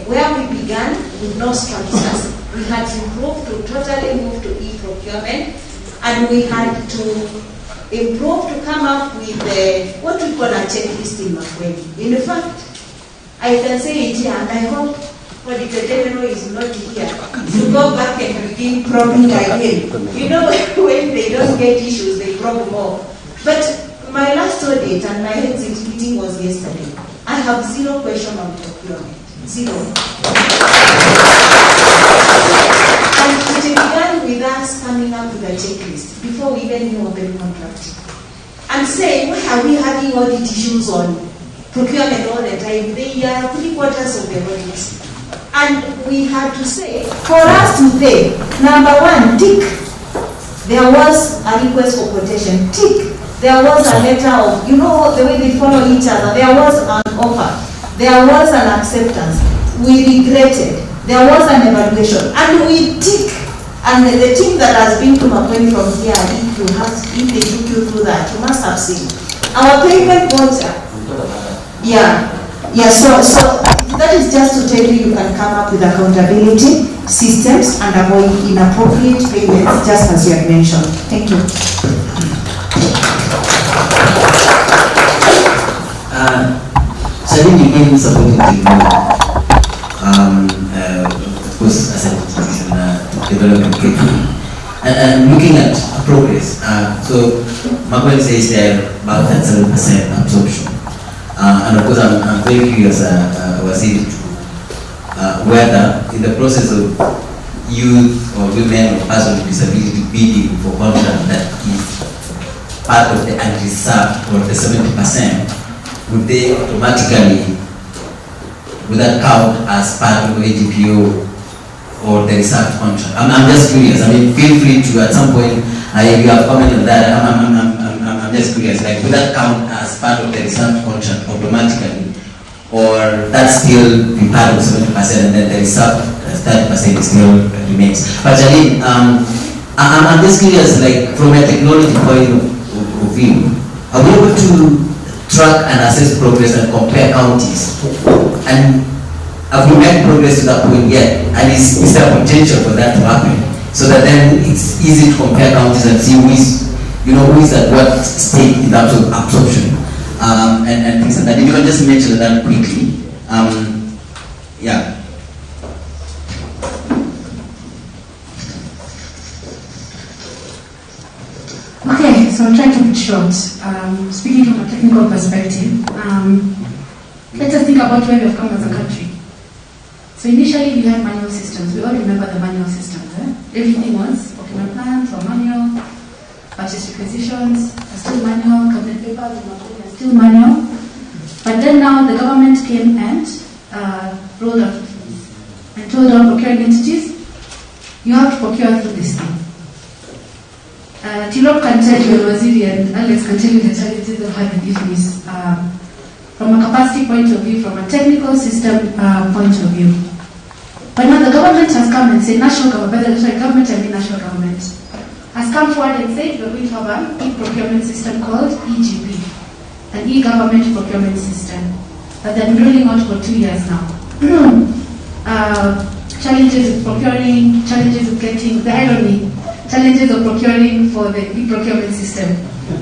S8: where we began with no structures, we had to improve to totally move to e-procurement, and we had to improve to come up with what we call a checklist in Makueni. In fact, I can say it here, and I hope Auditor General is not here to go back and begin probing again. You know, when they don't get issues, they probe more. But my last audit and my exit meeting was yesterday. I have zero question on procurement. Zero. And it began with us coming up with a checklist before we even knew open contracting. And saying, why are we having audit issues on procurement all the time? They are 3/4 of the audits. And we had to say, for us to say, number one, tick. There was a request for quotation, tick. There was a letter of, the way they follow each other. There was an offer. There was an acceptance. We regretted. There was an evaluation. And we tick. And the team that has been to Makueni from here, if they took you through that, you must have seen. Our payment voucher. Yeah, so that is just to tell you can come up with accountability systems and avoid inappropriate payments, just as you had mentioned. Thank you.
S4: So I think you gave supporting technology, of course, as a contribution to development capability. And looking at progress, so Makueni says they're about 7% absorption. And of course, I'm very curious, Waziri, whether in the process of youth or women or persons with disability bidding for contract that is part of the unreserved or the 70%, would they automatically, would that count as part of the AGPO or the reserved contract? I'm just curious. I mean, feel free to at some point, if you have commented on that, I'm just curious, like, would that count as part of the reserved contract automatically, or that still be part of 70% and then the reserved 30% still remains? But Janine, I'm just curious, like, from a technology point of view, are we able to track and assess progress and compare counties? And have we made progress to that point yet? And is there potential for that to happen? So that then it's easy to compare counties and see who is at what state in terms of absorption and things like that. If you can just mention that quickly. Yeah.
S19: Okay, so I'll try to keep it short. Speaking from a technical perspective, let us think about where we have come as a country. So initially we had manual systems. We all remember the manual systems. Everything was procurement plans or manual, purchase requisitions are still manual, cabinet papers are still manual. But then now the government came and rolled out and told our procuring entities, you have to procure through this thing. Tirop can tell you, Waziri and Alex can tell you the challenges they've had with this from a capacity point of view, from a technical system point of view. But now the government has come and said, national government, has come forward and said we're going to have an e-procurement system called EGP, an e-government procurement system that they've been rolling out for 2 years now. Challenges with procuring, challenges with getting, the irony, challenges of procuring for the e-procurement system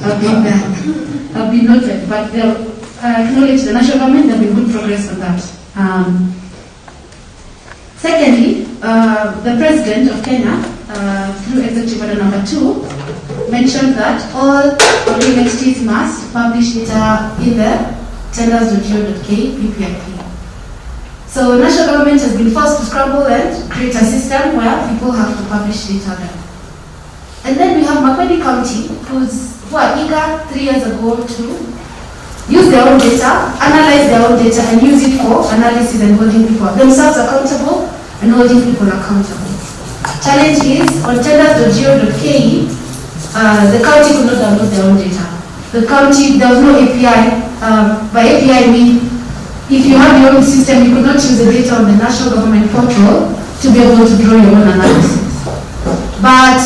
S19: have been noted, but they'll acknowledge the national government, there have been good progress on that. Secondly, the President of Kenya, through Executive Order number 2, mentioned that all foreign entities must publish data in the tenders.go.ke PPIP. So national government has been forced to scramble and create a system where people have to publish data there. And then we have Makueni County, who are eager 3 years ago to use their own data, analyze their own data, and use it for analysis and holding people themselves accountable and holding people accountable. Challenge is, on tenders.go.ke, the county could not download their own data. The county, there was no API. By API, I mean, if you have your own system, you could not use the data on the national government portal to be able to draw your own analysis. But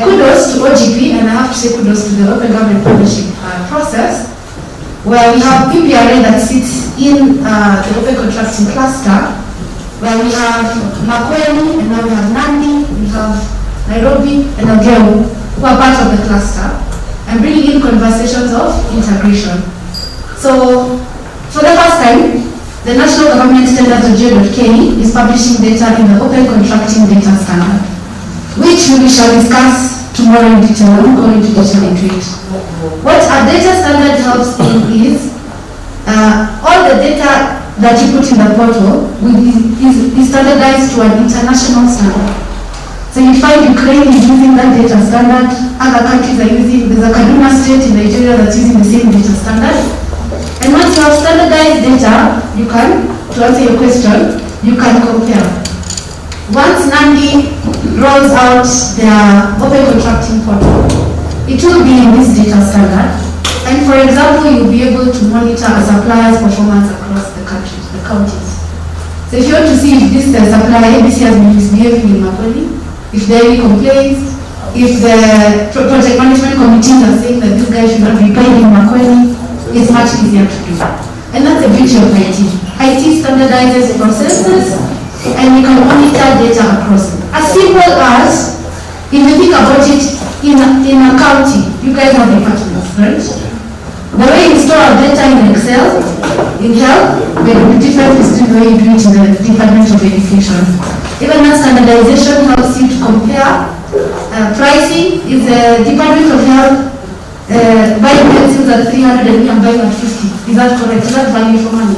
S19: kudos to OGP, and I have to say kudos to the Open Government Partnership process, where we have PPRA that sits in the Open Contracting Cluster, where we have Makueni, and now we have Nandi, we have Nairobi, and Elgeyo, who are part of the cluster, and bringing in conversations of integration. So, for the first time, the national government tenders.go.ke is publishing data in the Open Contracting Data Standard, which we shall discuss tomorrow in detail. I won't go into detail into it. What our data standard helps in is all the data that you put in the portal is standardized to an international standard. So you find Ukraine is using that data standard, other countries are using, there's a Kaduna state in Nigeria that's using the same data standard. And once you have standardized data, you can, to answer your question, you can compare. Once Nandi rolls out their open contracting portal, it will be in this data standard. And for example, you'll be able to monitor a supplier's performance across the countries, the counties. So if you want to see if this supplier ABC has been misbehaving in Makueni, if there are any complaints, if the project management committees are saying that this guy should not be paid in Makueni, it's much easier to do. And that's the beauty of IT. IT standardizes processes, and you can monitor data across. As simple as, if you think about it, in a county, you guys have departments, right? The way you store data in Excel, in health, may be different between the way you do it in the Department of Education. Even that standardization helps you to compare pricing. Is the Department of Health buying pencils at 300 and I'm buying at 50? Is that correct? Is that value for money?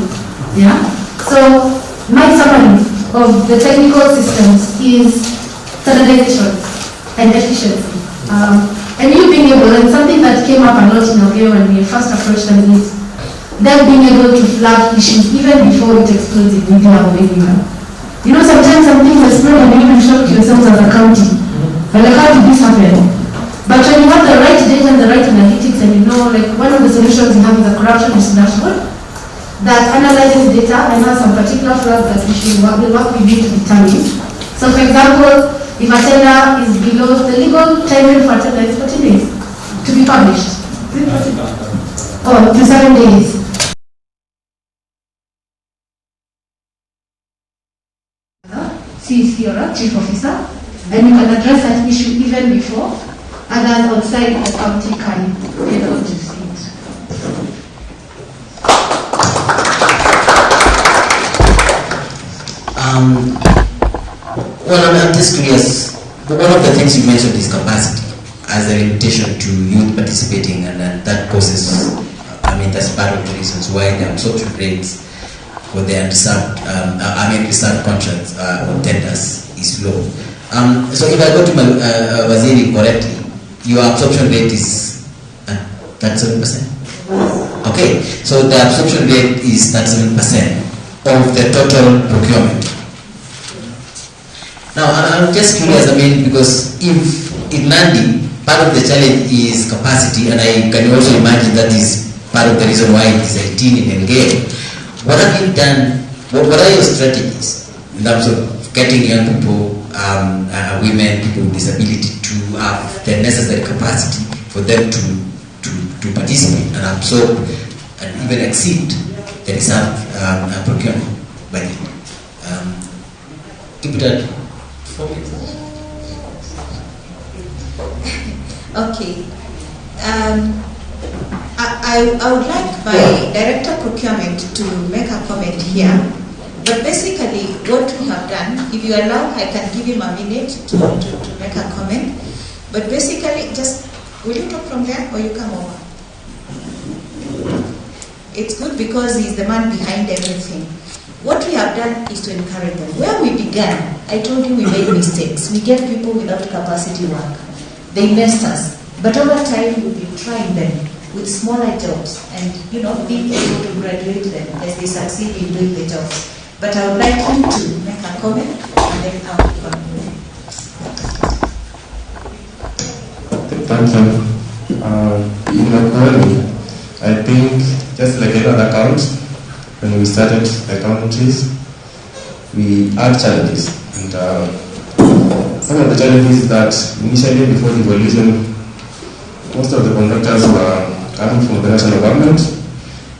S19: Yeah? So, my summary of the technical systems is standardization and efficiency. And you being able, and something that came up a lot in Elgeyo when we first approached them is them being able to flag issues even before it explodes in media or anywhere. You know, sometimes some things explode and you even shock yourselves as a county. But like, how did this happen? But when you have the right data and the right analytics, and you know, like one of the solutions we have is a corruption risk dashboard that analyzes data and has some particular flags that we should work with you to determine. So for example, if a tender is below, the legal time for a tender is 40 days to be published. Or to 7 days. CC or a chief officer, and you can address that issue even before others outside the county can get able to see it.
S4: Well, I'm just curious. One of the things you mentioned is capacity as a limitation to youth participating, and that causes, that's part of the reasons why the absorption rates for the underserved, reserved contracts or tenders is low. So if I go to my Waziri correctly, your absorption rate is 37%? Okay, so the absorption rate is 37% of the total procurement. Now, I'm just curious, because if in Nandi, part of the challenge is capacity, and I can also imagine that is part of the reason why it is 18 in Elgeyo. What have you done, what are your strategies in terms of getting young people, women, people with disability to have the necessary capacity for them to participate and absorb and even exceed the reserved procurement budget? Keep it at 4 minutes.
S6: Okay. I would like my Director of Procurement to make a comment here. But basically, what we have done, if you allow, I can give him a minute to make a comment. But basically, just Will you come from there or you come over? It's good because he's the man behind everything. What we have done is to encourage them. Where we began, I told you we made mistakes. We gave people without capacity work. They messed us. But over time, we've been trying them with smaller jobs and, being able to graduate them as they succeed in doing the jobs. But I would like you to make a comment and then I'll continue.
S13: Thank you. In my economy, I think just like any other account, when we started the countries, we had challenges. And some of the challenges is that initially before the evolution, most of the contractors were coming from the national government,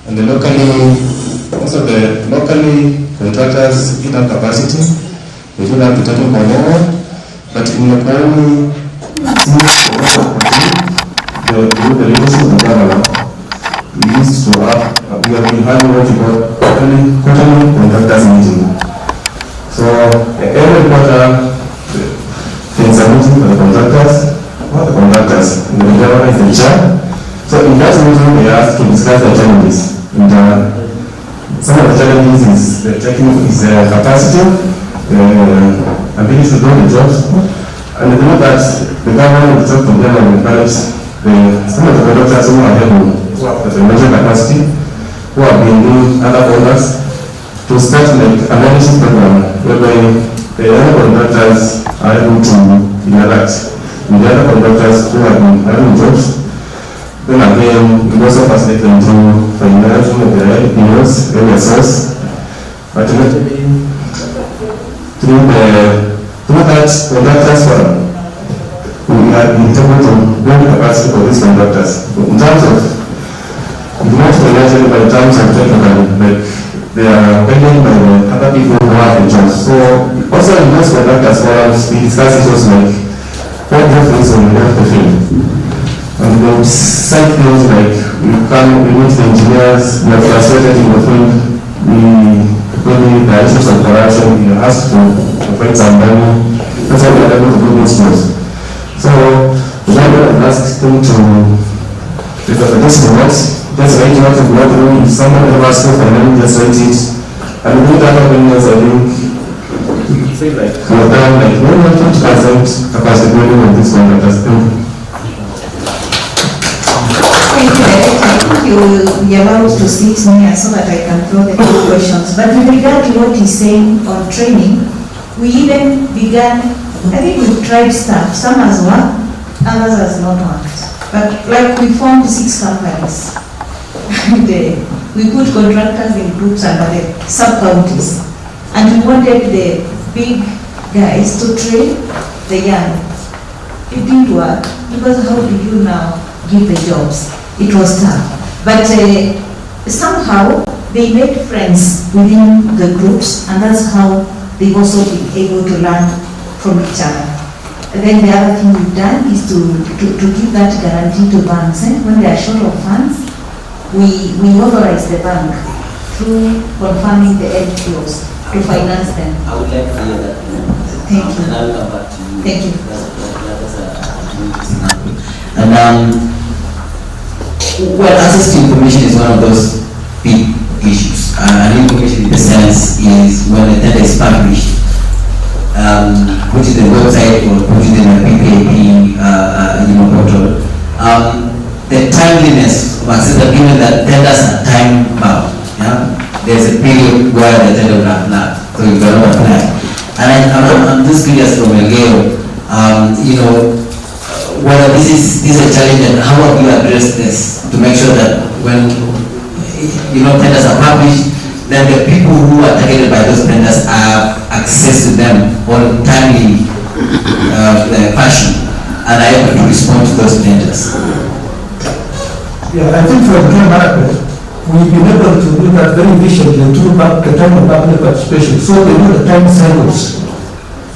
S13: and most of the locally contractors didn't have capacity, they didn't have the technical know-how, but in the economy, the leadership of the government, we used to have, we have been having what we call quarterly contractors meeting. So every quarter, things are meeting for the contractors, and the government is in charge. So in that meeting, they asked to discuss the challenges. And some of the challenges is the capacity, ability to do the jobs, and they know that the government will talk to them and encourage some of the contractors who are able, who have the financial capacity, who have been doing other contracts, to start like a mentorship program whereby the other contractors are able to interact with the other contractors who have been having jobs. Then again, we also facilitate them through financing of their LPOs, LSOs, but eventually through that contractors forum, we have been able to build capacity for these contractors. In terms of, not financially, but in terms of technically, like they are paid by the other people who have the jobs. So also in those contractors forums, we discuss issues like what difference when we have to field. And the side things like we meet the engineers, we are frustrated in the field, the issues of corruption, we ask to find some money, that's how we are able to do these things. So the government asked them to, because of this remote, just write out of what room, if someone ever asks for money, just write it. And with that opinions, I think we've done like 100% capacity building of this one that has been.
S6: Thank you, Director. I think you will be allowed to sit near so that I can throw the questions. But with regard to what he's saying on training, we even began, I think we tried stuff. Some has worked, others has not worked. But like we formed 6 companies. And we put contractors in groups under the sub-counties. And we wanted the big guys to train the young. It didn't work, because how do you now give the jobs? It was tough. But somehow they made friends within the groups, and that's how they've also been able to learn from each other. And then the other thing we've done is to give that guarantee to banks. When they are short of funds, we authorize the bank through confirming the LPOs to finance them.
S4: I would like to hear that.
S6: Thank you.
S4: And I will come back to you.
S6: Thank you.
S4: Well, access to information is one of those big issues. And information in the sense is when a tender is published, put it in the website or put it in a PPAP portal. The timeliness of access, given that tenders are time bound, there's a period where the tender will have lapsed, so you cannot apply. And I'm just curious from Elgeo, whether this is a challenge, and how have you addressed this to make sure that when tenders are published, then the people who are targeted by those tenders have access to them on timely fashion and are able to respond to those tenders?
S18: Yeah, I think for the game management, we've been able to do that very efficiently through the time of public participation. So they know the time cycles.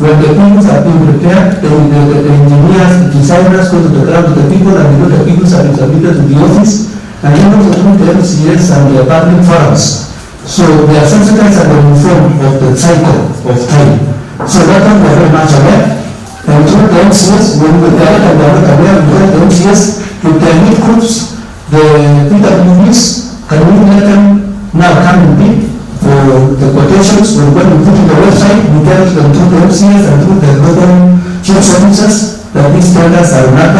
S18: When the people are being prepared, the engineers, the designers go to the ground to the people, and the people are submitted to the office, and then also through the MCS and the public forums. So they are sensitized and informed of the cycle of time. So that one we are very much aware. And through the MCS, when we are not aware, we go to the
S16: MCS, if they need groups, the PWDs, can we let them now come and bid for the quotations? When we put in the website, we tell them through the MCS and through the local chief officers that these tenders are not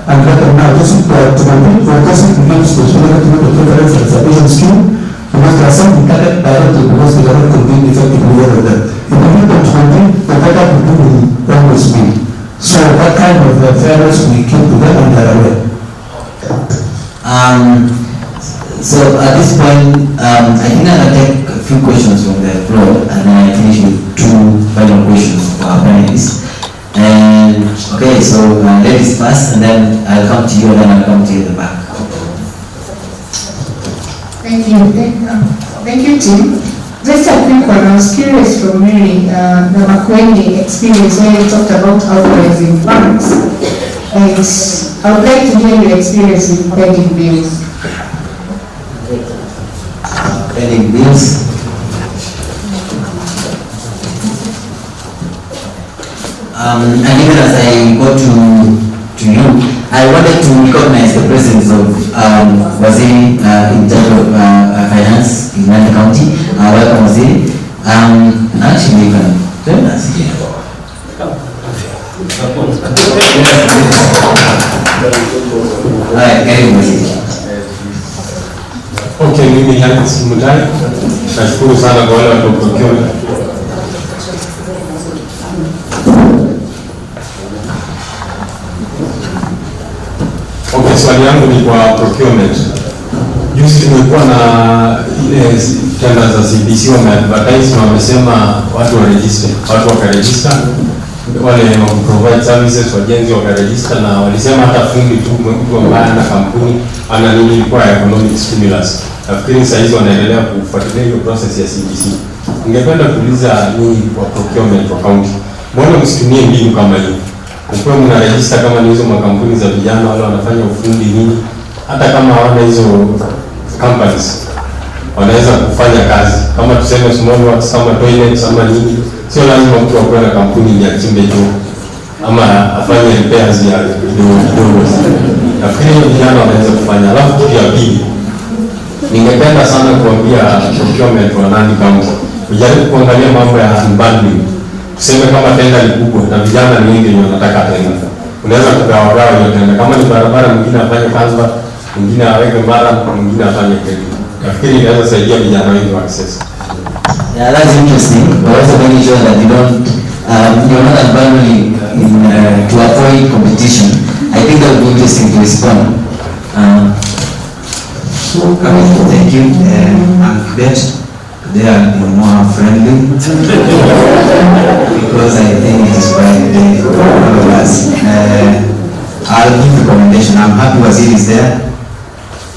S16: and let them now just to compete for costing reviews to the preference and submission scheme, because there are some target directly because they cannot compete effectively with them. If we need them to compete, the better we do will always win. So what kind of fairness we keep to them and their way?
S4: So at this point, I think I'll take a few questions from the floor and then I finish with 2 final questions for our panelists. And okay, so ladies first, and then I'll come to you, and then I'll come to you at the back.
S19: Thank you. Thank you, Tim. Just a quick one. I was curious from Mary, the Makueni experience where you talked about authorizing funds. And I would like to hear your experience in pending bills.
S4: Pending bills. And even as I go to you, I wanted to recognize the presence of Waziri in charge of finance in Nandi County. Welcome, Waziri. Actually, you can join us here. Alright, karibu Waziri.
S20: Okay, mimi Nandi Simudai. Nashukuru sana kwa wale watu procurement. Okay, swali yangu ni kwa procurement. Juzi tumekuwa na ile tenda za CBC wameadvertise na wamesema watu wakaregister, wale wa provide services wajenzi wakaregister, na walisema hata fundi tu mtu ambaye ana kampuni ana nini ilikuwa economic stimulus. Nafikiri sasa hizo wanaendelea kufuatilia hiyo process ya CBC. Ningependa kuuliza nini kwa procurement kwa county, mbona msitumie mbinu kama hiyo? Mkiwa mna register kama ni hizo makampuni za vijana wale wanafanya ufundi nini, hata kama hawana hizo companies wanaweza kufanya kazi kama tuseme small works kama toilets ama nini. Sio lazima mtu akuwe na kampuni ya chimbe choo ama afanye repairs ya kidogo. Nafikiri vijana wanaweza kufanya. Alafu kitu ya pili, ningependa sana kuambia procurement wa Nandi County ujaribu kuangalia mambo ya unbundling. Tuseme kama tenda ni kubwa na vijana ni wengi wanataka tenda, unaweza kugawa hiyo tenda. Kama ni barabara, mwingine afanye kanva, mwingine aweke mara, mwingine afanye keki. Nafikiri inaweza saidia vijana wengi wa access.
S4: Yeah, that's interesting. But also making sure that you're not unbundling to avoid competition. I think that would be interesting to respond. Thank you. I'm bet they are more friendly because I think it is quite day for all of us. I'll give recommendation. I'm happy Waziri is there.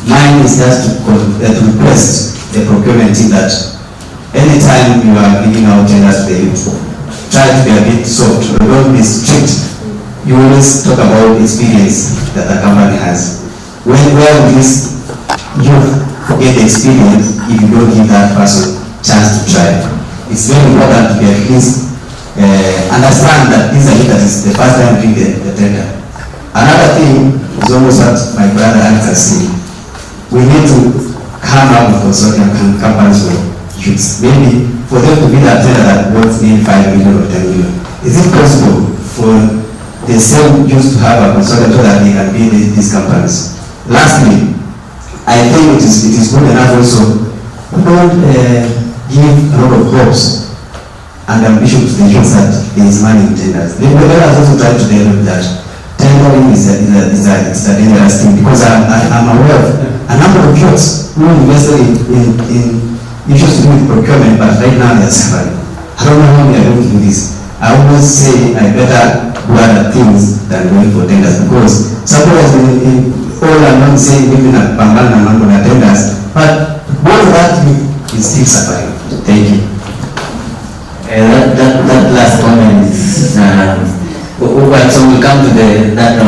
S4: Mine is just to request the procurement team that anytime you are giving out tenders to the youth, try to be a bit soft. Don't be strict. You always talk about experience that the company has. Where will this youth get the experience if you don't give that person chance to try? It's very important to be at least understand that this is the first time doing the tender. Another thing is almost what my brother Alex has said. We need to come up with consortium companies for youths. Maybe for them to be that tender that worth maybe 5 million or 10 million. Is it possible for the same youths to have a consortium so that they can be these companies? Lastly, I think it is good enough also. We don't give a lot of hopes and ambition to the youth that there is money in tenders. The government has also tried to tell them that tendering is a dangerous thing, because I'm aware of a number of youths who invested in issues to do with procurement, but right now they are suffering. I don't know how we are going to do this. I always say I better do other things than going for tenders, because somebody has been all along saying women are pambana na mambo na tenders, but what that is still suffering. Thank you. That last comment is so we'll come to that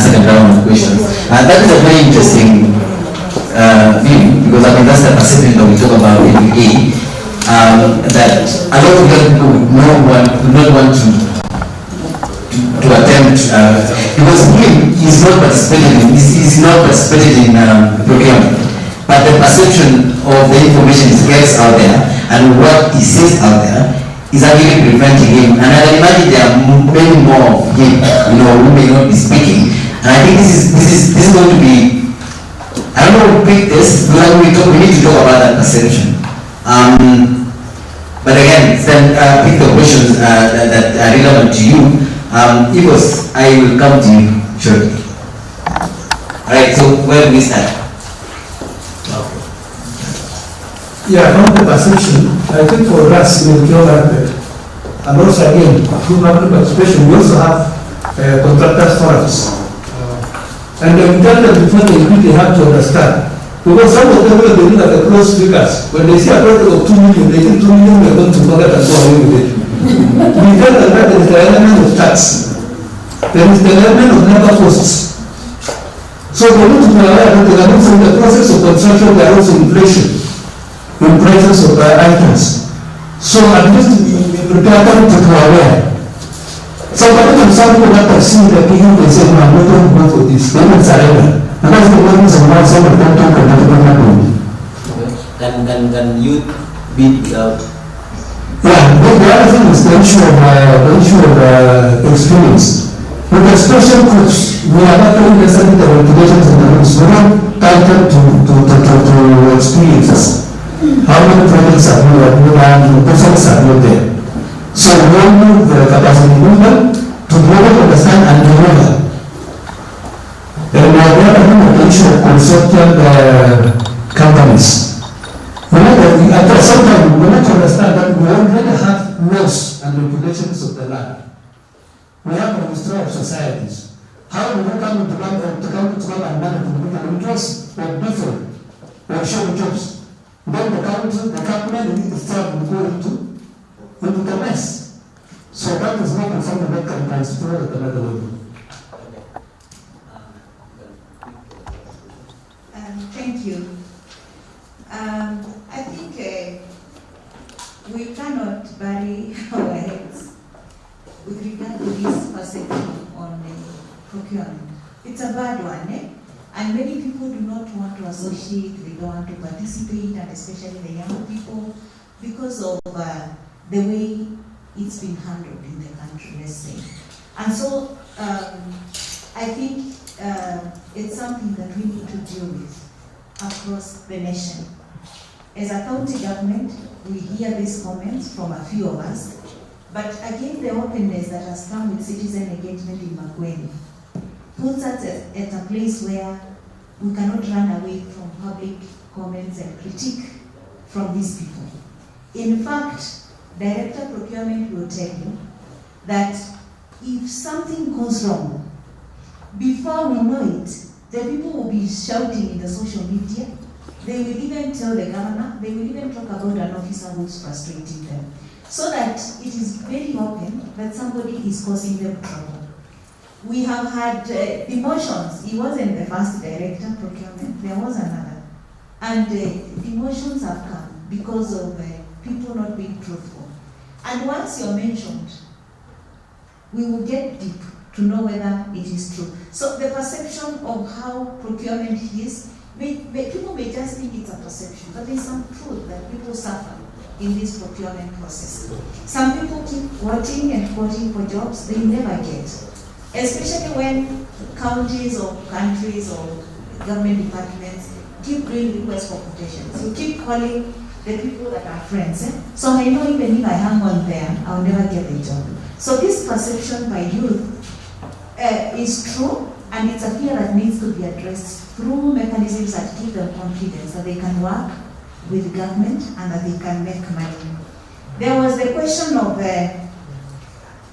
S4: second round of questions. That is a very interesting view, because I mean that's the perception that we talk about every day. That a lot of young people would not want to to attempt, because he's not participating in procurement. But the perception of the information he gets out there and what he says out there is actually preventing him. And I imagine there are many more of him, who may not be speaking. And I think this is going to be, I don't know who picked this, but we need to talk about that perception. But again, then pick the questions that are relevant to you. Igos, I will come to you shortly. Alright, so where do we start?
S18: Yeah, from the perception, I think for us in the procurement aspect, and also again, through public participation, we also have contractors forums. And we tell them before they agree, they have to understand. Because some of them, when they look at the close figures, when they see a project of 2 million, they think 2 million we are going to forget and go away with it. We tell them that there is the element of tax. There is the element of labor costs. So they need to be aware that they are also in the process of construction, there are also inflation in prices of items. So at least we prepare them to be aware. Somebody can some people that perceive the beginning, they say, no, I'm not going to go for this. They will surrender. And that's the one reason why some of them don't come to what happened.
S4: Can you beat out?
S18: Yeah, the other thing is the issue of experience. With the special coach, we are not only necessarily the regulations and the rules, we are titled to experiences. How many projects are new and persons are not there? So we need the capacity movement to be able to understand and deliver. And we are the issue of consultant companies. At the same time, we need to understand that we already have laws and regulations of the land. We have a history of societies. How do we come to come and manage the interests of different or short jobs? Then the country, the company itself will go into the mess. So that is not something that can transfer at another level.
S6: Thank you. I think we cannot bury our heads with regard to this perception on procurement. It's a bad one, eh? And many people do not want to associate, they don't want to participate, and especially the young people, because of the way it's been handled in the country, let's say. And so I think it's something that we need to deal with across the nation. As a county government, we hear these comments from a few of us, but again, the openness that has come with citizen engagement in Makueni puts us at a place where we cannot run away from public comments and critique from these people. In fact, Director Procurement will tell you that if something goes wrong, before we know it, the people will be shouting in the social media. They will even tell the governor, they will even talk about an officer who's frustrating them. So that it is very open that somebody is causing them trouble. We have had demotions. He wasn't the first Director Procurement, there was another. And demotions have come because of people not being truthful. And once you're mentioned, we will get deep to know whether it is true. So the perception of how procurement is, people may just think it's a perception, but there's some truth that people suffer in this procurement process. Some people keep quoting and quoting for jobs they never get, especially when counties or countries or government departments keep doing requests for quotations. You keep calling the people that are friends. So I know even if I hang on there, I'll never get the job. So this perception by youth is true, and it's a fear that needs to be addressed through mechanisms that give them confidence that they can work with government and that they can make money. There was the question of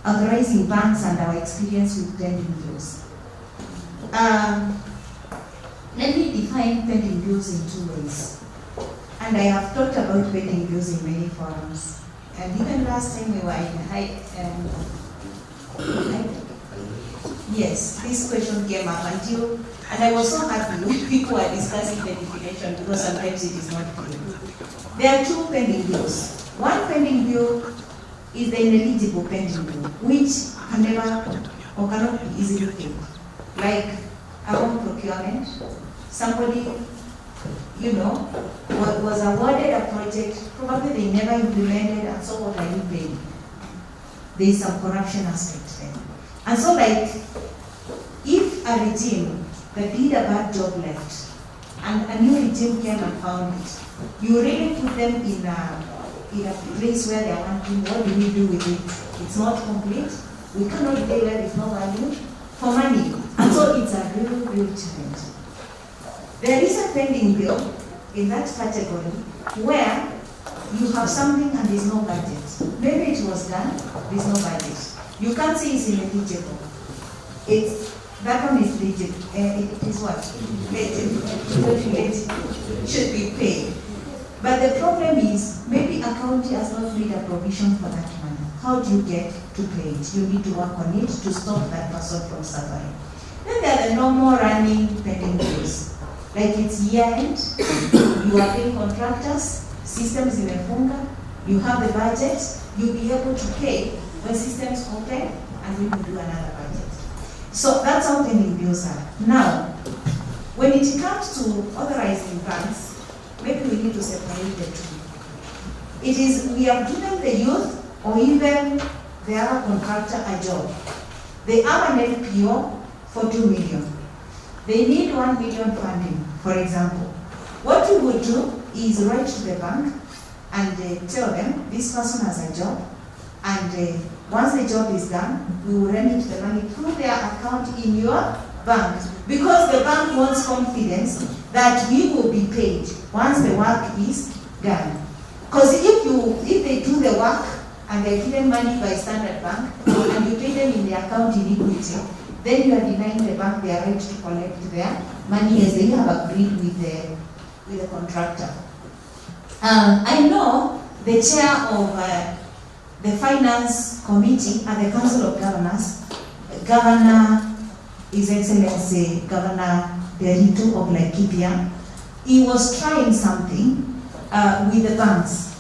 S6: authorizing banks and our experience with pending bills. Let me define pending bills in 2 ways. And I have talked about pending bills in many forums. And even last time we were in yes, this question came up until, and I was so happy when people were discussing the definition because sometimes it is not clear. There are 2 pending bills. One pending bill is the ineligible pending bill, which can never or cannot be easily paid. Like a home procurement, somebody, you know, was awarded a project, probably they never implemented, and so what are you paying? There is some corruption aspect there. And so like, if a regime that did a bad job left, and a new regime came and found it, you really put them in a place where they are wondering, what do we do with it? It's not complete. We cannot pay where there is no value for money. And so it's a real, real challenge. There is a pending bill in that category where you have something and there's no budget. Maybe it was done, there's no budget. You can't say it's ineligible. That one is legitimate. It is what? Legitimate. Should be paid. But the problem is, maybe a county has not made a provision for that money. How do you get to pay it? You need to work on it to stop that person from suffering. Then there are the normal running pending bills. Like it's year end, you are paying contractors, systems in a funga, you have the budget, you'll be able to pay when systems open, and we will do another budget. So that's how pending bills are. Now, when it comes to authorizing banks, maybe we need to separate the two. It is, we have given the youth or even the other contractor a job. They have an NPO for 2 million. They need 1 million funding, for example. What we would do is write to the bank and tell them this person has a job, and once the job is done, we will remit the money through their account in your bank, because the bank wants confidence that we will be paid once the work is done. Because if they do the work and they're given money by Standard Bank and you pay them in the account in equity, then you are denying the bank their right to collect their money as they have agreed with the contractor. I know the chair of the Finance Committee at the Council of Governors, Governor, His Excellency Governor Derito of Laikipia, he was trying something with the banks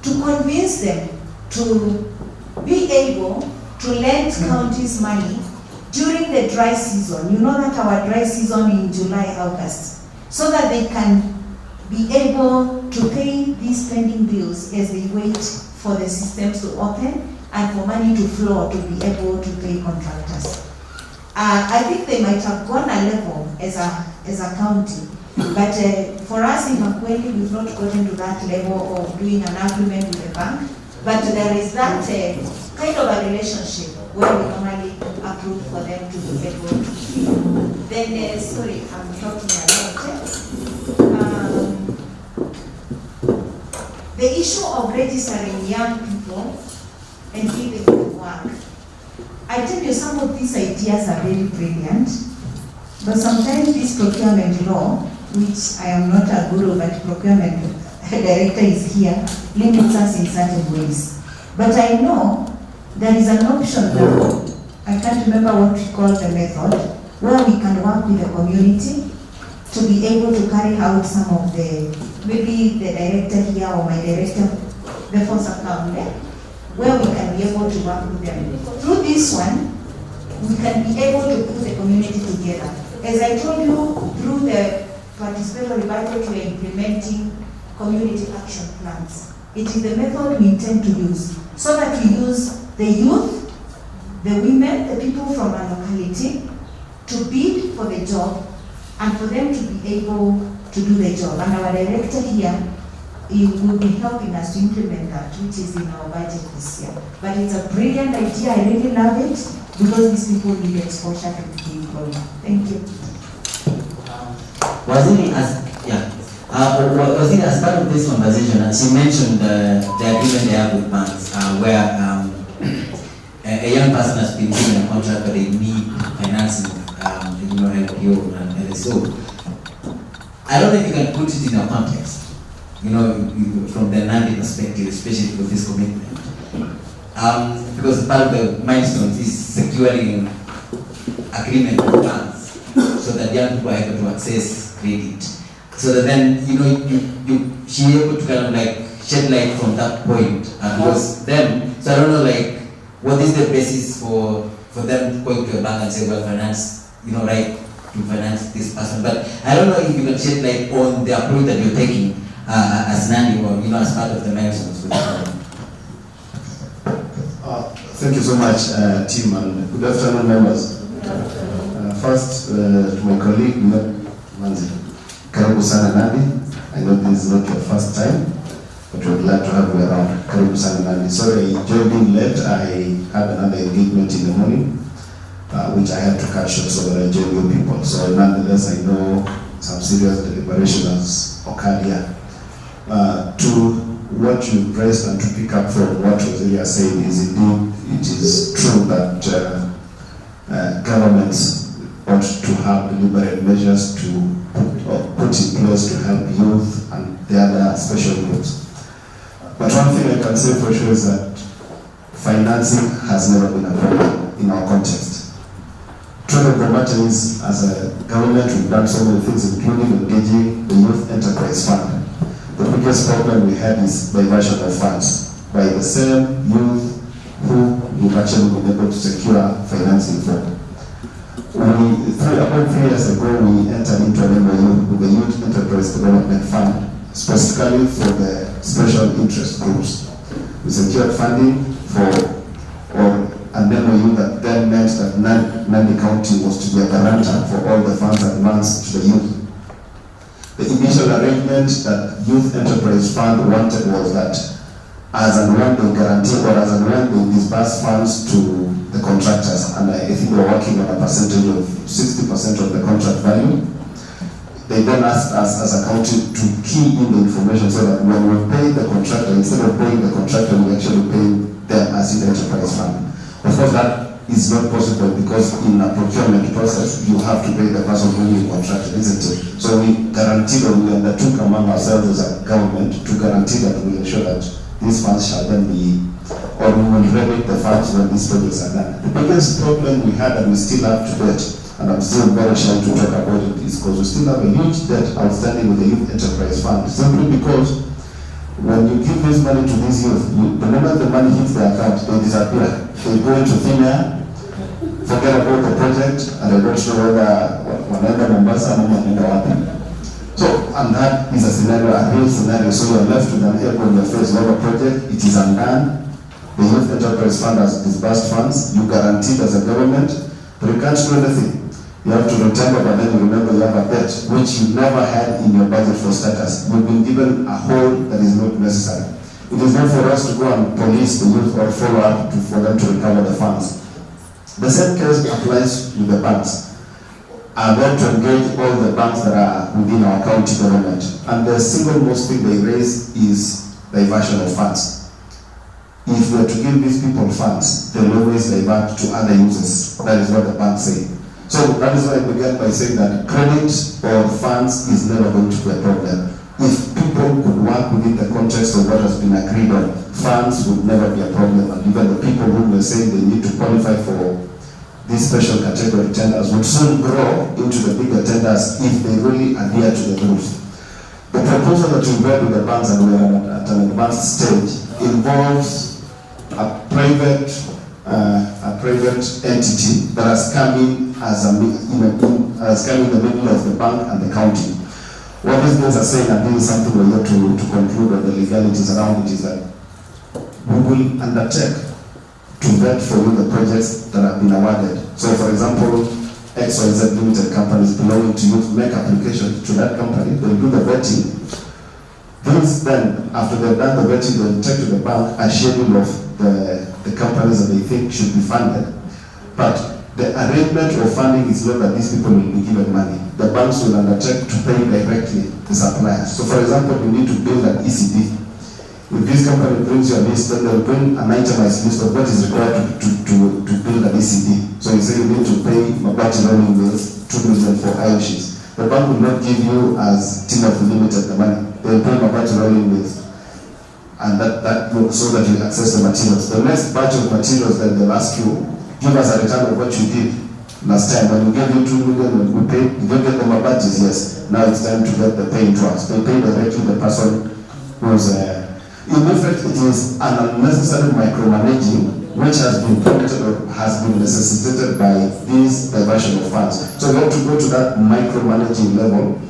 S6: to convince them to be able to lend counties money during the dry season. You know that our dry season in July, August, so that they can be able to pay these pending bills as they wait for the systems to open and for money to flow to be able to pay contractors. I think they might have gone a level as a county, but for us in Makueni, we've not gotten to that level of doing an agreement with the bank, but there is that kind of a relationship where we normally approve for them to be able to pay. Then, sorry, I'm talking about the issue of registering young people and giving them work. I tell you, some of these ideas are very brilliant, but sometimes this procurement law, which I am not a guru, but procurement director is here, limits us in certain ways. But I know there is an option now, I can't remember what we call the method, where we can work with the community to be able to carry out some of the, maybe the director here or my director, the first account there, where we can be able to work with them. Through this one, we can be able to put the community together. As I told you, through the participatory budget, we are implementing community action plans. It is the method we intend to use, so that we use the youth, the women, the people from our locality to bid for the job and for them to be able to do the job. And our director here, he will be helping us to implement that, which is in our budget this year. But it's a brilliant idea. I really love it because these people need exposure to be employed. Thank you.
S4: Waziri, as part of this conversation, she mentioned the agreement they have with banks, where a young person has been given a contract, but they need financing, LPO and LSO. I don't know if you can put it in a context, from the Nandi perspective, especially with this commitment. Because part of the milestones is securing agreement with banks so that young people are able to access credit. So that then, she able to kind of like shed light from that point and was them. So I don't know, like, what is the basis for for them going to a bank and say, well, finance, right to finance this person. But I don't know if you can shed light on the approach that you're taking as Nandi or, as part of the milestones.
S21: Thank you so much, team, and good afternoon, members. First, to my colleague, Manzi, karibu sana Nandi. I know this is not your first time, but we're glad to have you around. Karibu sana Nandi. Sorry, I joined in late. I had another engagement in the morning, which I had to cut short so that I joined you people. So nonetheless, I know some serious deliberation has occurred here. To what you raised and to pick up from what Rosalia said is indeed, it is true that governments ought to have deliberate measures to put in place to help youth and the other special groups. But one thing I can say for sure is that financing has never been a problem in our context. Truth of the matter is, as a government, we've done so many things, including engaging the Youth Enterprise Fund. The biggest problem we had is diversion of funds by the same youth who we've actually been able to secure financing for. About 3 years ago, we entered into an MOU with the Youth Enterprise Development Fund, specifically for the special interest groups. We secured funding for an MOU that then meant that Nandi County was to be a guarantor for all the funds advanced to the youth. The initial arrangement that Youth Enterprise Fund wanted was that as and when they guarantee or as and when they disburse funds to the contractors, and I think we're working on a percentage of 60% of the contract value, they then asked us as a county to key in the information so that when we pay the contractor, instead of paying the contractor, we actually pay them as Youth Enterprise Fund. Of course, that is not possible because in a procurement process, you have to pay the person who you contracted, isn't it? So we guaranteed, or we undertook among ourselves as a government to guarantee that we ensure that these funds shall then be, or we will remit the funds when these projects are done. The biggest problem we had, and we still have to date, and I'm still very shy to talk about it, is because we still have a huge debt outstanding with the Youth Enterprise Fund, simply because when you give this money to these youth, the moment the money hits their account, they disappear. They go into thin air, forget about the project, and I don't know whether whenever Mombasa or whatever. So, and that is a scenario, a real scenario. So you're left with an egg on your face, not a project, it is undone. The Youth Enterprise Fund has disbursed funds, you guaranteed as a government, but you can't do anything. You have to return, but then you remember you have a debt, which you never had in your budget for status. You've been given a hole that is not necessary. It is not for us to go and police the youth or follow up for them to recover the funds. The same case applies with the banks. I'm going to engage all the banks that are within our county government. And the single most thing they raise is diversion of funds. If we are to give these people funds, they'll always divert to other uses. That is what the banks say. So that is why I began by saying that credit or funds is never going to be a problem. If people could work within the context of what has been agreed on, funds would never be a problem. And even the people who were saying they need to qualify for these special category tenders would soon grow into the bigger tenders if they really adhere to the rules. The proposal that we made with the banks, and we are at an advanced stage, involves a private entity that has come in as has come in the middle of the bank and the county. What these guys are saying, and this is something we're here to conclude on the legalities around it, is that we will undertake to vet for you the projects that have been awarded. So for example, XYZ limited companies belonging to you make application to that company, they'll do the vetting. Then, after they've done the vetting, they'll take to the bank a schedule of the companies that they think should be funded. But the arrangement of funding is not that these people will be given money. The banks will undertake to pay directly the suppliers. So for example, you need to build an ECD. If this company brings you a list, then they'll bring an itemized list of what is required to build an ECD. So you say you need to pay Mabati Rolling Mills 2 million for iron sheets. The bank will not give you as Timothy Limited the money. They'll pay Mabati Rolling Mills. And that so that you access the materials. The next batch of materials, then they'll ask you, give us a return of what you did last time. When we gave you 2 million, we paid, you don't get the Mabatis, yes. Now it's time to get the paying to us. They pay directly the person who's in effect, it is an unnecessary micromanaging which has been promoted or has been necessitated by this diversion of funds. So we have to go to that micromanaging level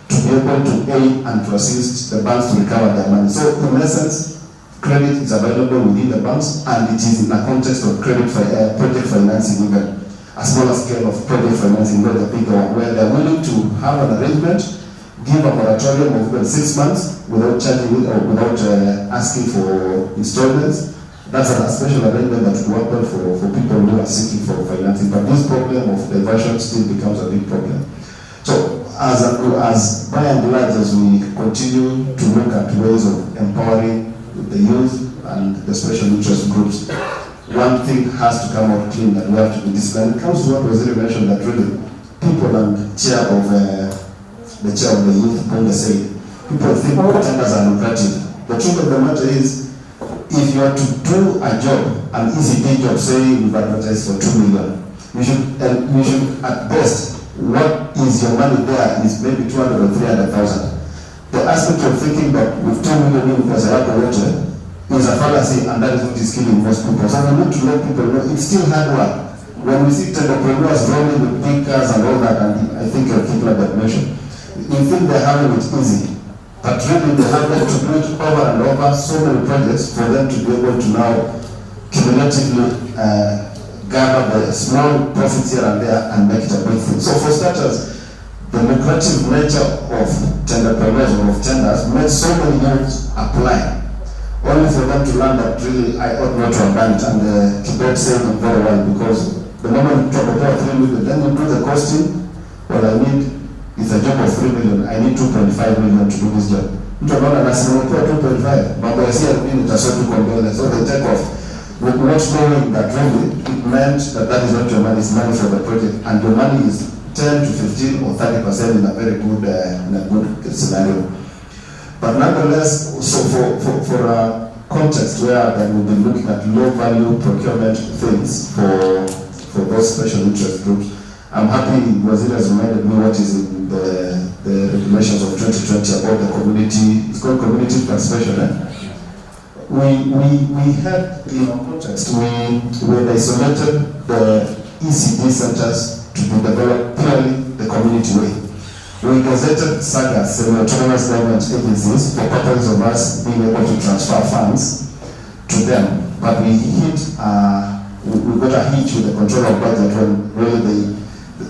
S21: to be able to aid and to assist the banks to recover their money. So in essence, credit is available within the banks, and it is in a context of project financing, even a smaller scale of project financing, not the bigger one, where they're willing to have an arrangement, give a moratorium of even 6 months without charging it or without asking for installments. That's a special arrangement that would work well for people who are seeking for financing. But this problem of diversion still becomes a big problem. So as by and large, as we continue to look at ways of empowering the youth and the special interest groups, one thing has to come out clean, that we have to be disciplined. It comes to what was mentioned, that really people and the chair of the youth Ponga said, people think tenders are lucrative. The truth of the matter is, if you are to do a job, an ECD job, say you've advertised for 2 million, you should at best, what is your money there is maybe 200 or 300,000. The aspect of thinking that with 2 million because I have the water is a fallacy, and that is what is killing most people. So we need to let people know it's still hard work. When we see entrepreneurs rolling with big cars and all that, and I think people have mentioned, you think they're having it easy. But really they have to do it over and over, so many projects for them to be able to now cumulatively gather the small profits here and there and make it a big thing. So for starters, the lucrative nature of tenderpreneurs or of tenders made so many youths apply, only for them to learn that really I ought not to have done it. And Quebec said it very well, because the moment you talk about 3 million, then you do the costing. Well, I need, it's a job of 3 million, I need 2.5 million to do this job. Mtu anaona anasema kwa 2.5, mambo ya CRB nitasotu kwa mbele, so they take off. With not knowing that really, it meant that that is not your money, it's money for the project, and your money is 10 to 15 or 30% in a very good, scenario. But nonetheless, so for a context where then we'll be looking at low value procurement things for those special interest groups, I'm happy Waziri has reminded me what is in the regulations of 2020 about the community. It's called community participation. We had, in our context, we had isolated the ECD centers to be developed purely the community way. We gazetted SAGAs, semi-autonomous government agencies, for purposes of us being able to transfer funds to them. But we got a hitch with the control of budget when really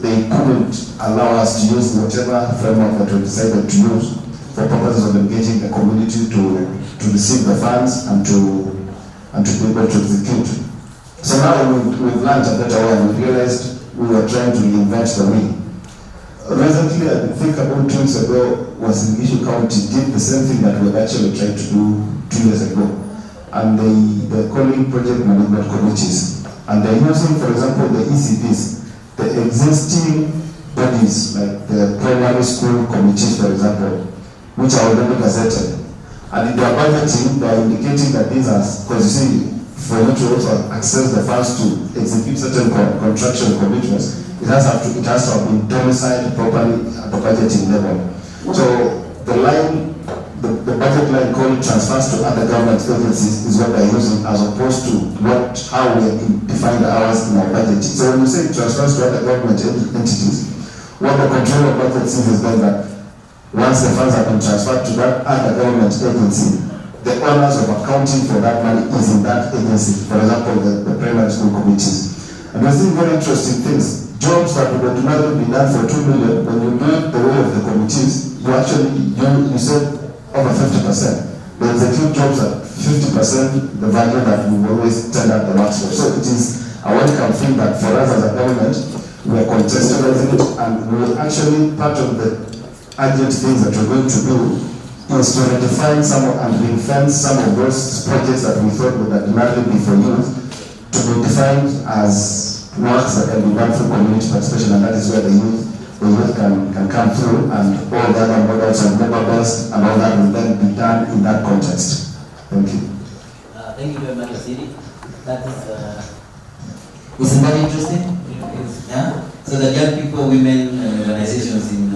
S21: they couldn't allow us to use whatever framework that we decided to use for purposes of engaging the community to receive the funds and to be able to execute. So now we've learned a better way, and we realized we were trying to reinvent the wheel. Recently, I think about 2 weeks ago, was in Issue County did the same thing that we had actually tried to do 2 years ago. And they're calling project management committees. And they're using, for example, the ECPs, the existing bodies, like the primary school committees, for example, which are already gazetted. And in their budgeting, they're indicating that these are, because you see, for you to also access the funds to execute certain contractual commitments, it has to have been domiciled properly at the budgeting level. So the budget line called transfers to other government agencies is what they're using, as opposed to how we define the hours in our budget. So when you say transfers to other government entities, what the controller of budget sees is then that once the funds have been transferred to that other government agency, the honors of accounting for that money is in that agency. For example, the primary school committees. And we're seeing very interesting things. Jobs that would ordinarily be done for 2 million, when you do it the way of the committees, you said over 50%. They execute jobs at 50% the value that we always tell out the works for. So it is a welcome thing that for us as a government, we are contextualizing it, and we actually, part of the urgent things that we're going to do is to redefine and reinvent some of those projects that we thought would ordinarily be for youth to be defined as works that can be done through community participation, and that is where the youth can come through, and all the other models and member-based and all that will then be done in that context. Thank you.
S4: Thank you very much, Siri. That is, isn't that interesting? Yeah? So that young people, women, organizations in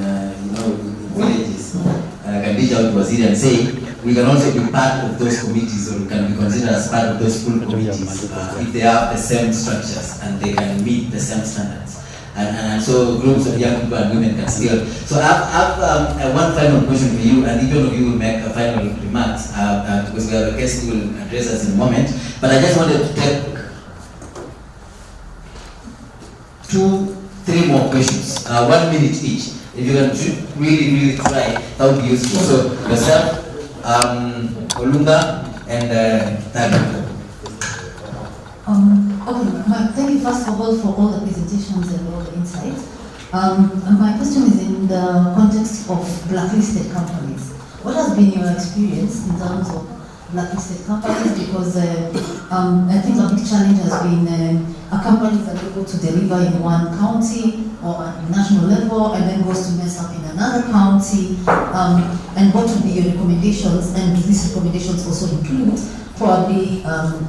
S4: villages can reach out to Waziri and say, we can also be part of those committees, or we can be considered as part of those full committees if they have the same structures and they can meet the same standards. And so groups of young people and women can still. So I have one final question for you, and each one of you will make a final remarks because we have a guest who will address us in a moment. But I just wanted to take 2-3 more questions, 1 minute each. If you can really try, that would be useful. So yourself, Olunga, and Nandi.
S2: Thank you first of all for all the presentations and all the insights. My question is in the context of blacklisted companies. What has been your experience in terms of blacklisted companies? Because I think a big challenge has been a company is able to deliver in one county or at national level and then goes to mess up in another county. And what would be your recommendations? And these recommendations also include probably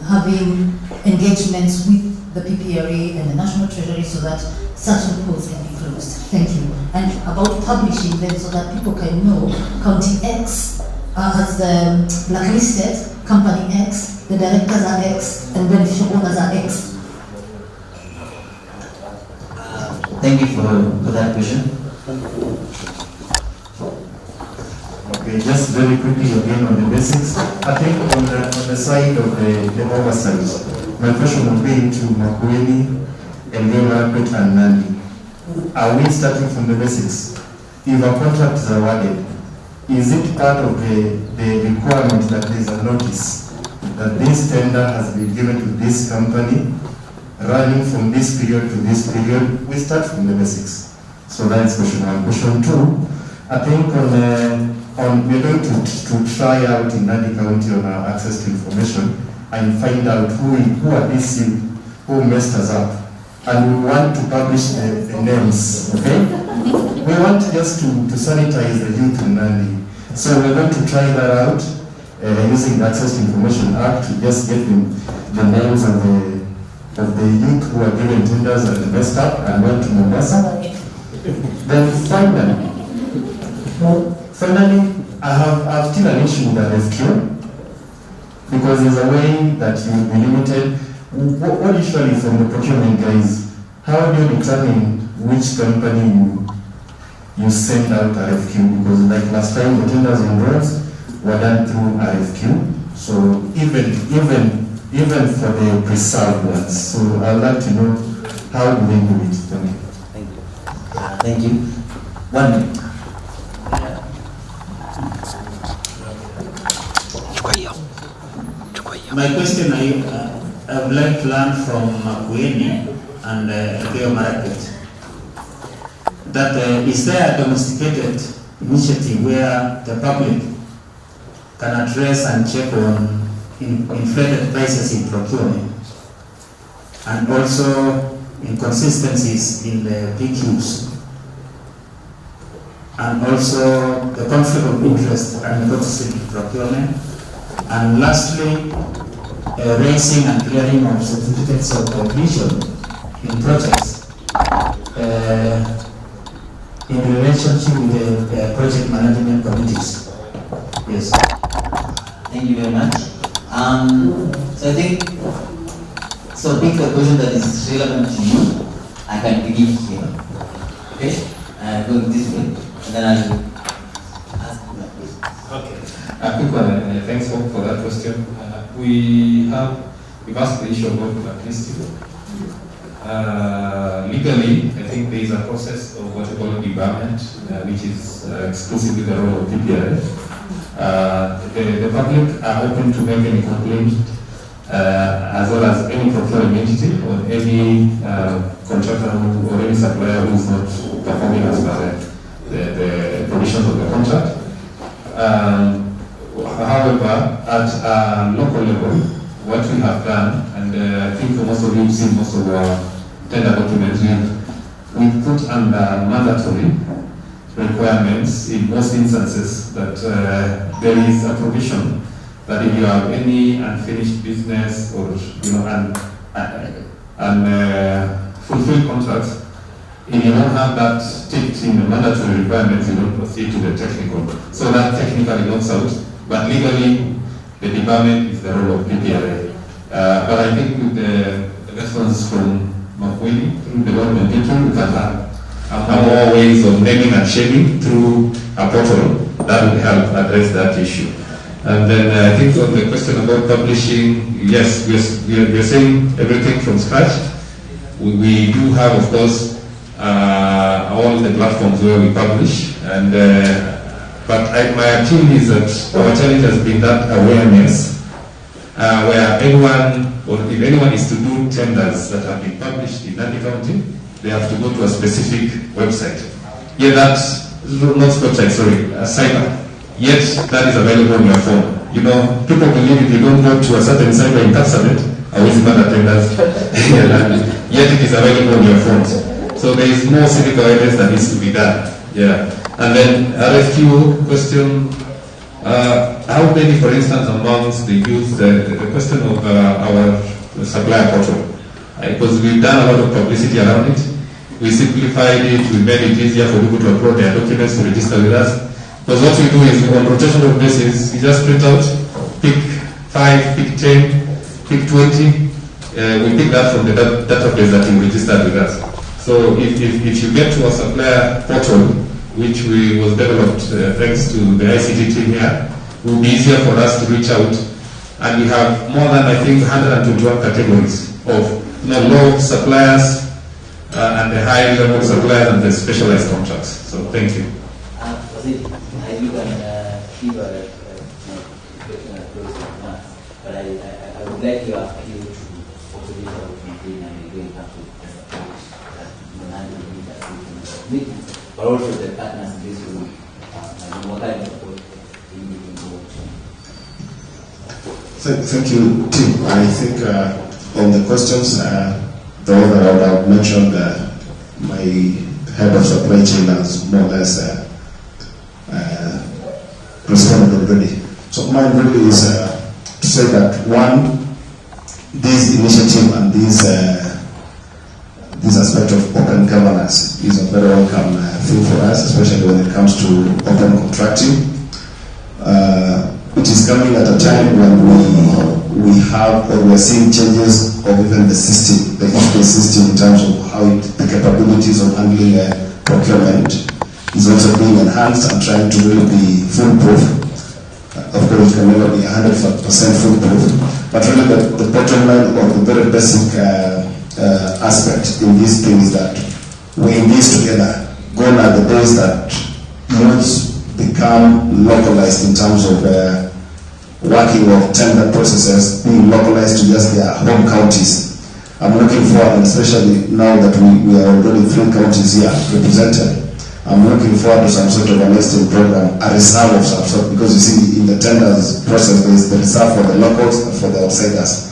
S2: having engagements with the PPRA and the National Treasury so that such loopholes can be closed. Thank you. And about publishing them so that people can know County X as the blacklisted, Company X, the directors are X, and beneficial owners are X.
S4: Thank you for that question.
S21: Okay, just very quickly again on the basics. I think on the side of the oversight, my question will be to Makueni, Elgeyo and Nandi. Are we starting from the basics? If a contract is awarded, is it part of the requirement that there is a notice that this tender has been given to this company, running from this period to this period? We start from the basics. So that's question one. Question two, I think we're going to try out in Nandi County on our access to information and find out who are these who messed us up. And we want to publish the names, okay? We want just to sanitize the youth in Nandi. So we're going to try that out using the Access to Information Act to just get the names of the youth who are given tenders and messed up and went to Mombasa. Then finally, I have still an issue with the RFQ because there's a way that you will be limited. What usually from the procurement guys, how do you determine which company you send out RFQ? Because like last time the tenders on roads were done through RFQ. So even for the preserved ones. So I'd like to know how do they do it? Thank you.
S4: Thank you. 1 minute.
S22: My question I would like to learn from Makueni and Elgeyo Marakwet that is there a domesticated initiative where the public can address and check on inflated prices in procurement and also inconsistencies in the PQs and also the conflict of interest and nepotism in procurement, and lastly raising and clearing of certificates of completion in projects in relationship with the project management committees. Yes.
S4: Thank you very much. So I think, so pick a question that is relevant to you. I can begin here. Okay? Go this way, and then I'll ask you that question.
S17: Okay. Quick one, thanks for that question. We've asked the issue about blacklisting. Legally, I think there is a process of what we call debarment, which is exclusively the role of PPRA. The public are open to make any complaint, as well as any procuring entity or any contractor or any supplier who is not performing as per the provisions of the contract. However, at a local level, what we have done, and I think most of you have seen most of our tender documents, we put under mandatory requirements in most instances that there is a provision that if you have any unfinished business or fulfilled contracts, if you don't have that ticked in the mandatory requirements, you don't proceed to the technical. So that technically knocks out but legally, the debarment is the role of PPRA. But I think with the response from Makwini through development thinking, we can have more ways of naming and shaming through a portal that will help address that issue. And then I think on the question about publishing, yes, we are saying everything from scratch. We do have, of course, all the platforms where we publish, and but my appeal is that our challenge has been that awareness, where anyone, or if anyone is to do tenders that have been published in Nandi County, they have to go to a specific website. Yeah, that's not website, sorry, a site. Yet that is available on your phone. You know, people believe if you don't go to a certain site in Kapsabet, always matter tenders, yet it is available on your phones. So there is more civic awareness that needs to be done. Yeah. And then RFQ question, how many, for instance, amongst the youth, the question of our supplier portal, because we've done a lot of publicity around it. We simplified it, we made it easier for people to upload their documents to register with us. Because what we do is, on rotational basis, you just print out, pick 5, pick 10, pick 20. We pick that from the database that you registered with us. So if you get to a supplier portal, which was developed thanks to the ICT team here, it will be easier for us to reach out. And we have more than, I think, 121 categories of low suppliers and the high-level suppliers and the specialized contracts. So thank you.
S4: You can give a question at close one, but I would like your appeal to also reach out to maintain and going back to the approach that Nandi meeting, but also the partners in this room, and what kind of support we need to go to.
S21: Thank you, Tim. I think on the questions, the one that I would have mentioned, my head of supply chain has more or less responded already. So mine really is to say that one, this initiative and this aspect of open governance is a very welcome thing for us, especially when it comes to open contracting. It is coming at a time when we have or we are seeing changes of even the system, the system in terms of how the capabilities of handling procurement is also being enhanced and trying to really be foolproof. Of course, it can never be 100% foolproof, but really the bottom line or the very basic aspect in this thing is that we're in this together. Gone are the days that youths become localized in terms of working of tender processes being localized to just their home counties. I'm looking forward, and especially now that we are already 3 counties here represented, I'm looking forward to some sort of an estate program, a reserve of some sort, because you see in the tenders process there is the reserve for the locals and for the outsiders.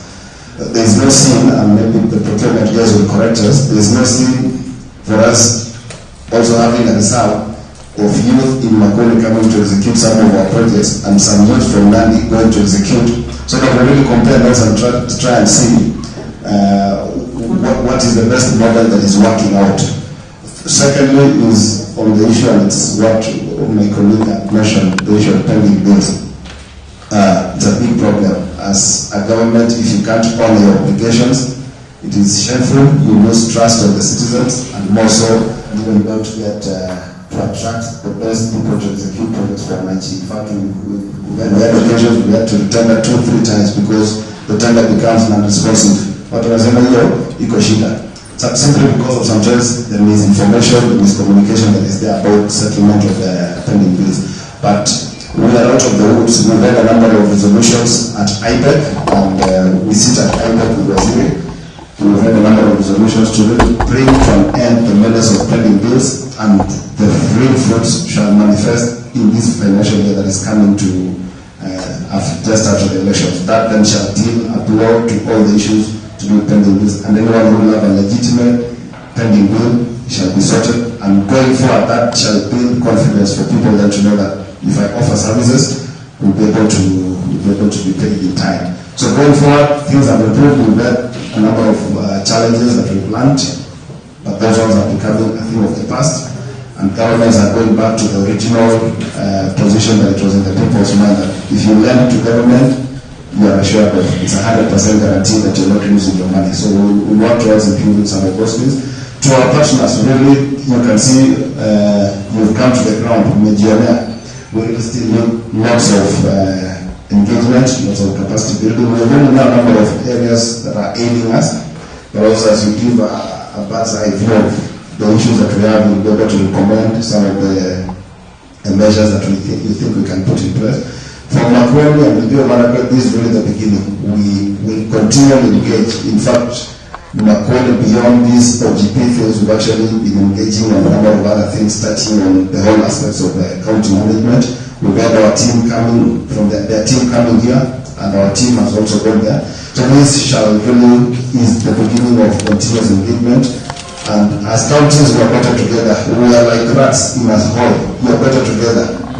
S21: There is no sin, and maybe the procurement guys will correct us, there is no sin for us also having a reserve of youth in Makoni coming to execute some of our projects and some youth from Nandi going to execute, so that we really compare notes and try and see what is the best model that is working out. Secondly is on the issue, and it's what my colleague had mentioned, the issue of pending bills. It's a big problem. As a government, if you can't honor your obligations, it is shameful. You lose trust of the citizens, and more so, you don't get to attract the best people to execute projects for Manchi. In fact, when we had occasions, we had to tender 2-3 times because the tender becomes non-responsive. But wanasema hiyo iko shida. Simply because of sometimes there is information, the miscommunication that is there about settlement of the pending bills. But we are out of the woods. We've had a number of resolutions at IPEC, and we sit at IPEC with Waziri. We've had a number of resolutions to really bring to an end the menace of pending bills, and the real fruits shall manifest in this financial year that is coming to just after the elections. That then shall deal a blow to all the issues to do pending bills, and anyone who will have a legitimate pending bill shall be sorted, and going forward that shall build confidence for people then to know that if I offer services, we'll be able to be paid in time. So going forward, things have improved. We've had a number of challenges that we've learned, but those ones are becoming a thing of the past. and governments are going back to the original position that it was in the people's mind that if you lend to government, you are assured that it's 100% guarantee that you're not losing your money. So we work towards improving some of those things. To our partners, really, you can see you've come to the ground, we really still need lots of engagement, lots of capacity building. We're really now a number of areas that are aiding us, but also as we give a bird's eye view of the issues that we have, we'll be able to recommend some of the measures that we think we can put in place. From Makueni and Video Marakwet, this is really the beginning. We will continually engage. In fact, Makueni, beyond these OGP things, we've actually been engaging on a number of other things, touching on the whole aspects of county management. We've had our team coming from their team coming here, and our team has also gone there. So this shall really is the beginning of continuous engagement. And as counties, we are better together. We are like rats in a hole. We are better together. So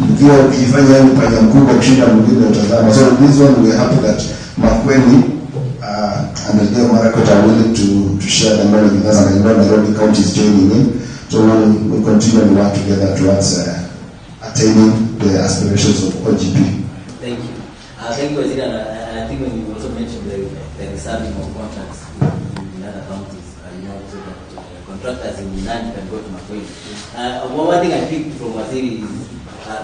S21: this one, we are happy that Makueni and the Video Marakwet are willing to share the knowledge with us, and I know Nairobi County is joining in. So we'll continue to work together towards attaining the aspirations of OGP.
S4: Thank you. Thank you, Waziri, and I think when you also mentioned the reserving of contracts in other counties, so that contractors in Nandi can go to Makueni. One thing I picked from Waziri is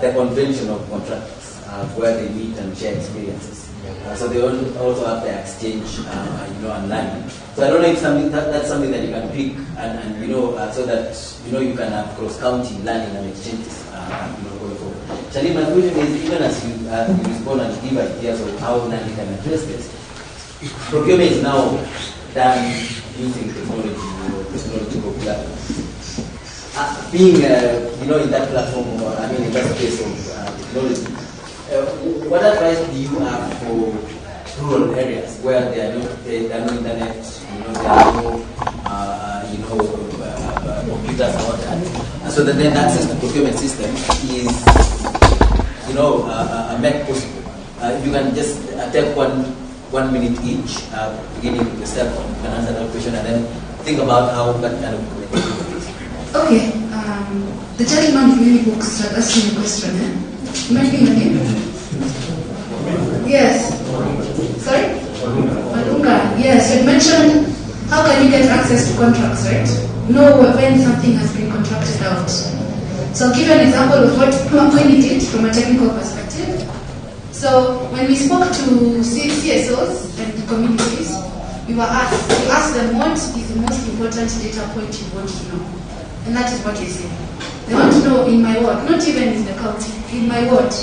S4: the convention of contractors, where they meet and share experiences. So they also have the exchange, and learning. So I don't know if that's something that you can pick, and so that you can have cross-county learning and exchanges, going forward. Charlie, my question is, even as you respond and give ideas of how Nandi can address this, procurement is now done using technology or technological platforms. Being in that platform, or in that space of technology, what advice do you have for rural areas where there are no internet, there are no computers and all that, so that then access to procurement system is made possible. You can just take 1 minute each, beginning with yourself. You can answer that question and then think about how that kind of documentation is.
S19: Okay, the gentleman from Mini Books asked me a question. You might give him a name? Yes. Sorry? Malunga. Yes, you mentioned how can you get access to contracts, right? Know when something has been contracted out. So I'll give you an example of what Makueni did from a technical perspective. So when we spoke to CSOs and communities, we asked them what is the most important data point you want to know. And that is what they say. They want to know in my ward, not even in the county, in my ward,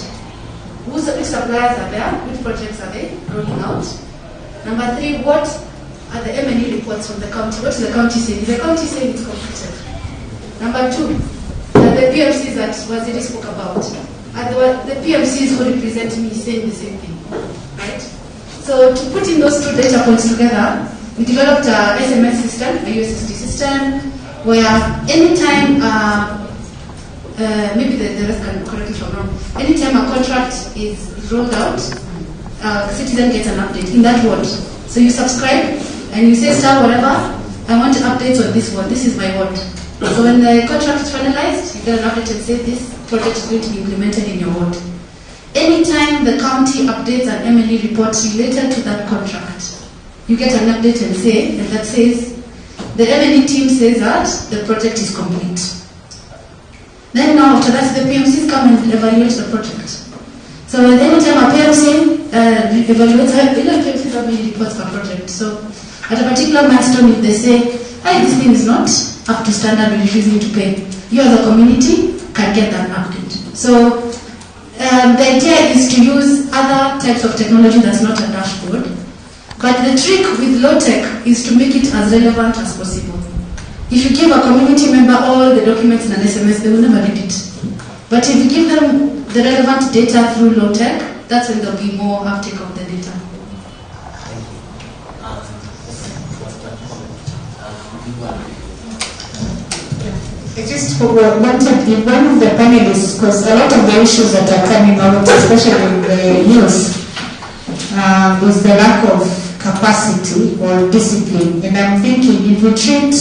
S19: which suppliers are there, which projects are they rolling out. Number 3, what are the M&E reports from the county? What is the county saying? Is the county saying it's completed? Number 2, the PMCs that Waziri spoke about. The PMCs who represent me saying the same thing, right? So to put in those 2 data points together, we developed a SMS system, a USSD system, where anytime, maybe the rest can correct me if I'm wrong, anytime a contract is rolled out, citizen gets an update in that ward. So you subscribe and you say star whatever, I want updates on this ward, this is my ward. So when the contract is finalized, you get an update and say this project is going to be implemented in your ward. Anytime the county updates an M&E report related to that contract, you get an update and that says, the M&E team says that the project is complete. Then now after that, the PMCs come and evaluate the project. So at any time a PMC evaluates, PMCs have many reports per project. So at a particular milestone, if they say, hey, this thing is not up to standard, we're refusing to pay, you as a community can get that update. So the idea is to use other types of technology that's not a dashboard. But the trick with low-tech is to make it as relevant as possible. If you give a community member all the documents in an SMS, they will never read it. But if you give them the relevant data through low-tech, that's when there'll be more uptake of the data.
S1: I just wanted in one of the panelists, because a lot of the issues that are coming out, especially in the youth, was the lack of capacity or discipline. And I'm thinking if we treat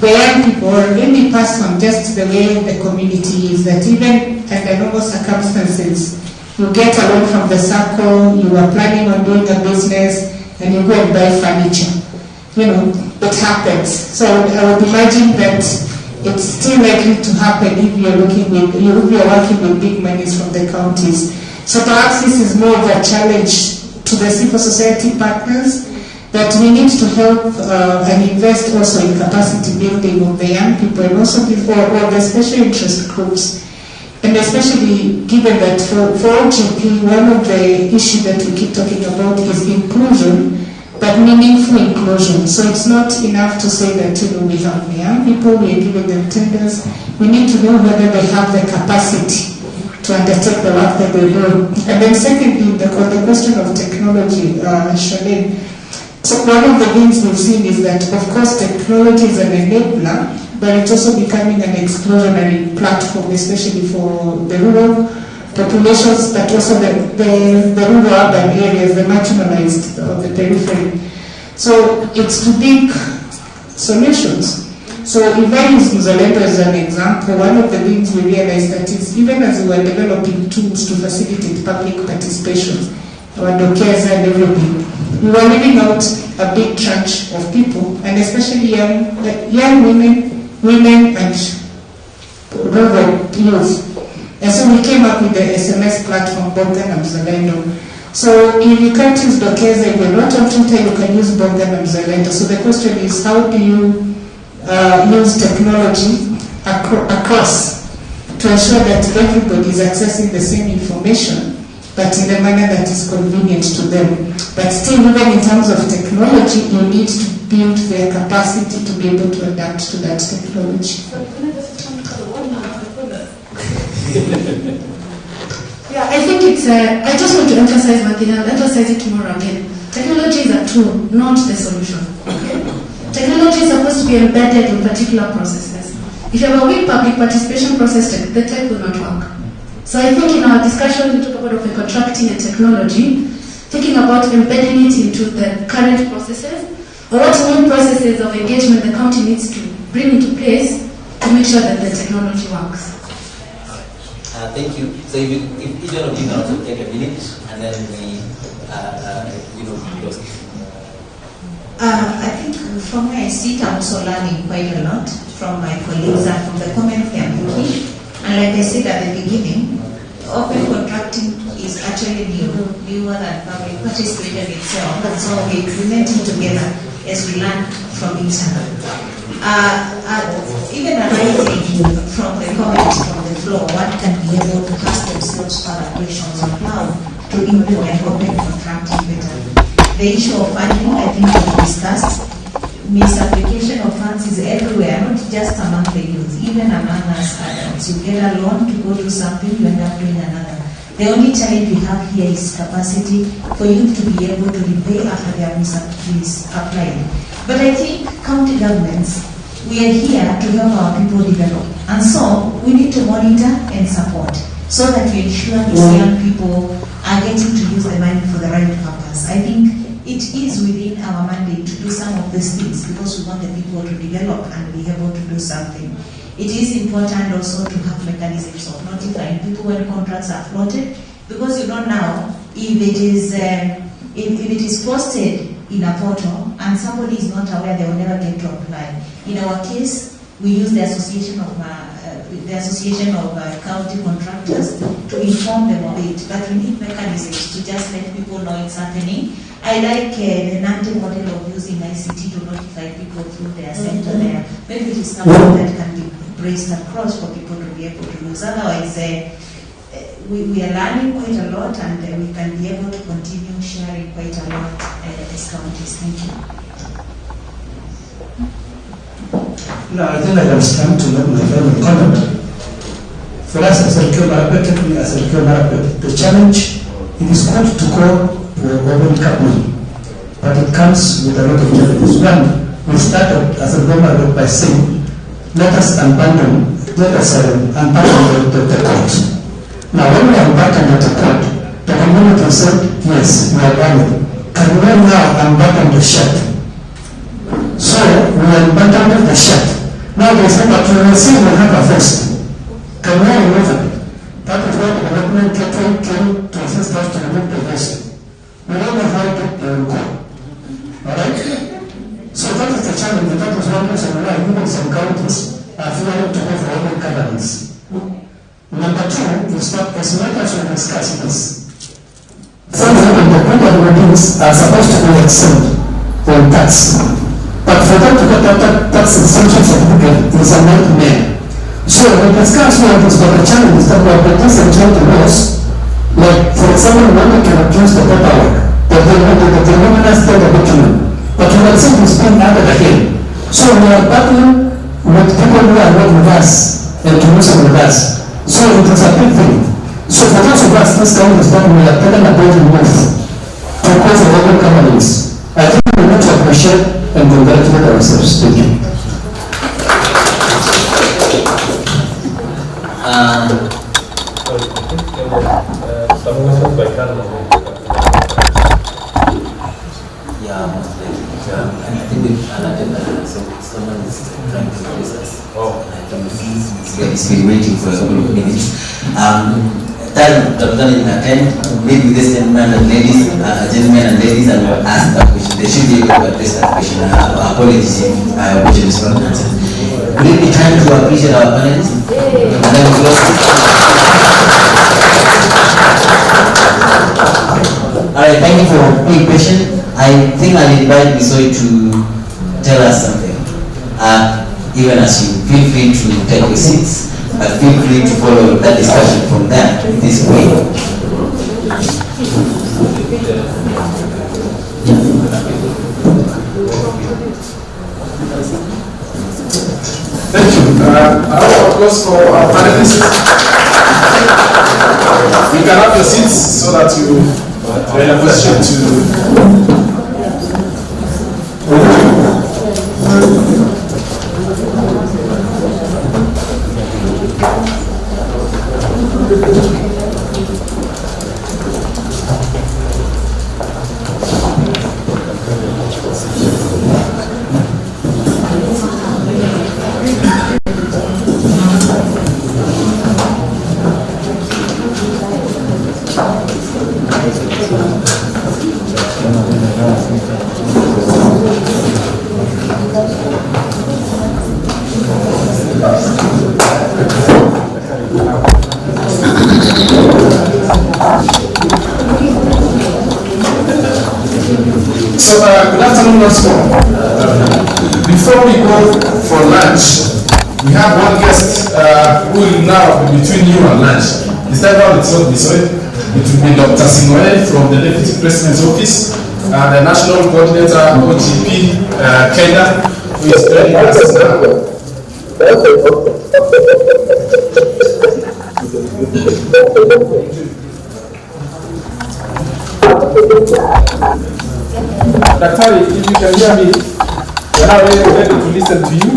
S1: the young people or any person, just the way the community is, that even under normal circumstances, you get a loan from the circle, you are planning on doing a business, and you go and buy furniture. You know, it happens. So I would imagine that it's still likely to happen if you're working with big monies from the counties. So perhaps this is more of a challenge to the civil society partners, that we need to help and invest also in capacity building of the young people and also or the special interest groups. And especially given that for OGP, one of the issues that we keep talking about is inclusion, but meaningful inclusion. So it's not enough to say that we have the young people, we are giving them tenders. We need to know whether they have the capacity to undertake the work that they do. And then secondly, on the question of technology, Charlene, so one of the things we've seen is that, of course, technology is an enabler, but it's also becoming an exclusionary platform, especially for the rural populations, but also the rural urban areas, the marginalized of the periphery. So it's to big solutions. So if I use Mzalendo as an example, one of the things we realized that is, even as we were developing tools to facilitate public participation, our Dokeza and everything, we were leaving out a big chunk of people, and especially young women and rural youth. And so we came up with the SMS platform, Bonga and Mzalendo. So if you can't use Dokeza, if you're not on Twitter, you can use Bonga and Mzalendo. So the question is, how do you use technology across to ensure that everybody is accessing the same information, but in a manner that is convenient to them. But still, even in terms of technology, you need to build their capacity to be able to adapt to that technology.
S19: Yeah, I think it's, I just want to emphasize one thing, I'll emphasize it tomorrow again. Technology is a tool, not the solution. Okay? Technology is supposed to be embedded in particular processes. If you have a weak public participation process, the tech will not work. So I think in our discussion, we talk about open contracting and technology, thinking about embedding it into the current processes, or what new processes of engagement the county needs to bring into place to make sure that the technology works.
S9: Thank you. So if each one of you can also take a minute, and then we close.
S6: I think from where I sit, I'm also learning quite a lot from my colleagues and from the comments they are making. And like I said at the beginning, open contracting is actually newer than public participation itself. And so we're implementing together as we learn from each other. Even arising from the comments from the floor, one can be able to ask themselves further questions on how to implement open contracting better. The issue of funding, I think we discussed. Misapplication of funds is everywhere, not just among the youth, even among us adults. You get a loan to go do something, you end up doing another. The only challenge we have here is capacity for youth to be able to repay after they have misapplied. But I think county governments, we are here to help our people develop. And so we need to monitor and support so that we ensure these young people are getting to use the money for the right purpose. I think it is within our mandate to do some of these things because we want the people to develop and be able to do something. It is important also to have mechanisms of notifying people when contracts are floated, because now if it is posted in a portal and somebody is not aware, they will never get to apply. In our case, we use the Association of County Contractors to inform them of it, but we need mechanisms to just let people know it's happening. I like the Nandi model of using ICT to notify people through their center there. Maybe it is something that can be braced across for people to be able to use. Otherwise, we are learning quite a lot, and we can be able to continue sharing quite a lot as counties. Thank you.
S18: No, I think I can stand to make my final comment. For us as a the challenge, it is good to call for open capital, but it comes with a lot of challenges. One, we started as a government by saying, let us unbundle the court. Now, when we unbundle the court, the community said, yes, we are running. Can we now unbundle the shirt? So, we unbundled the shirt.
S10: Now they say that you receive will have a first. Can we remove it? That is why the development came to assist us to remove the first. We don't know how to go. Alright? So that is the challenge. That is one reason why even some counties are fearing to go for open governance. Number two is that as matters we discuss this. Some of the independent bodies are supposed to be exempt from tax. But for them to get that tax exemption certificate is a nightmare. So we discuss what is but the challenge is that we are producing the laws. Like, for example, when we can produce the paperwork, the luminous data document, but we can see this being added again. So we are battling with people who are not with us and to listen with us. So it is a big thing. So for those of us, this kind is done, we are taking a bold move to go for open companies. I think we need to appreciate and congratulate ourselves. Thank you.
S11: Some questions by Carlo.
S9: Yeah, most likely. I think we've alerted someone is trying to replace us.
S11: Oh.
S9: And I think it's been waiting for a couple of minutes. Time Dr. in attend, meet with this gentleman and ladies, gentlemen and ladies, and ask that question. They should be able to address that question. Apologies if my question is not answered. Would it be time to appreciate our panelists? And then we close. Alright, thank you for being patient. I think I'll invite Misoy to tell us something. Even as you feel free to take your seats, but feel free to follow that discussion from there this way.
S12: Thank you. A round of applause for our panelists. You can have your seats so that you are in a position to. So, good afternoon once more. Before we go for lunch, we have one guest who will now be between you and lunch. Instead of it's not Misoy, it will be Dr. Sinoe from the Deputy President's Office, the National Coordinator OGP Kenya, who is joining us now. Daktari, if you can hear me, we're now ready to listen to you.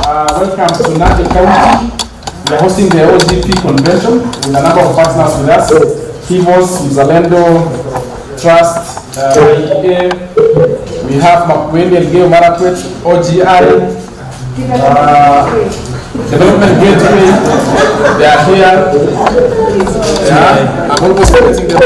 S12: Welcome to Nandi County. We are hosting the OGP convention with a number of partners with us. Hivos, Mzalendo, Trust, IEA. We have Makweli and Geo Marakwet, OGI, Development Gateway. They are here. Yeah, I'm almost getting them.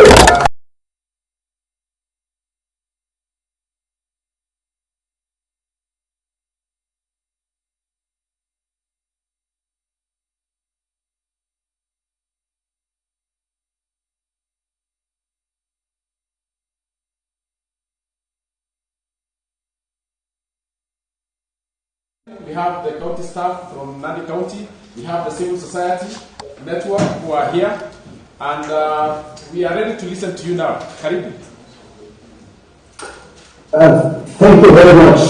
S12: We have the county staff from Nandi County. We have the civil society network who are here. And we are ready to listen to you now. Karibu.
S23: Thank you very much,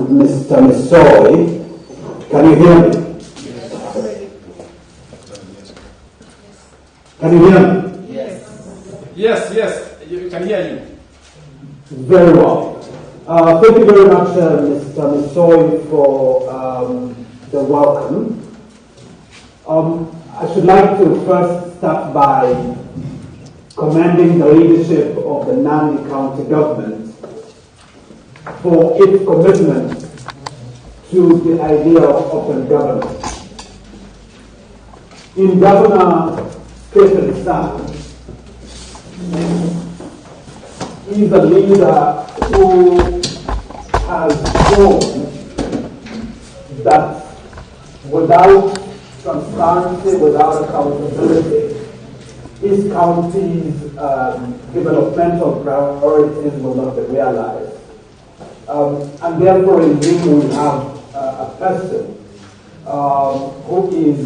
S23: Mr. Misoy. Can you hear me? Can you hear me?
S12: Yes, we can hear you.
S23: Very well. Thank you very much, Mr. Misoy, for the welcome. I should like to first start by commending the leadership of the Nandi County government for its commitment to the idea of open governance. In Governor Stephen's son, he's a leader who has shown that without transparency, without accountability, his county's developmental priorities will not be realized. And therefore in him we have a person who is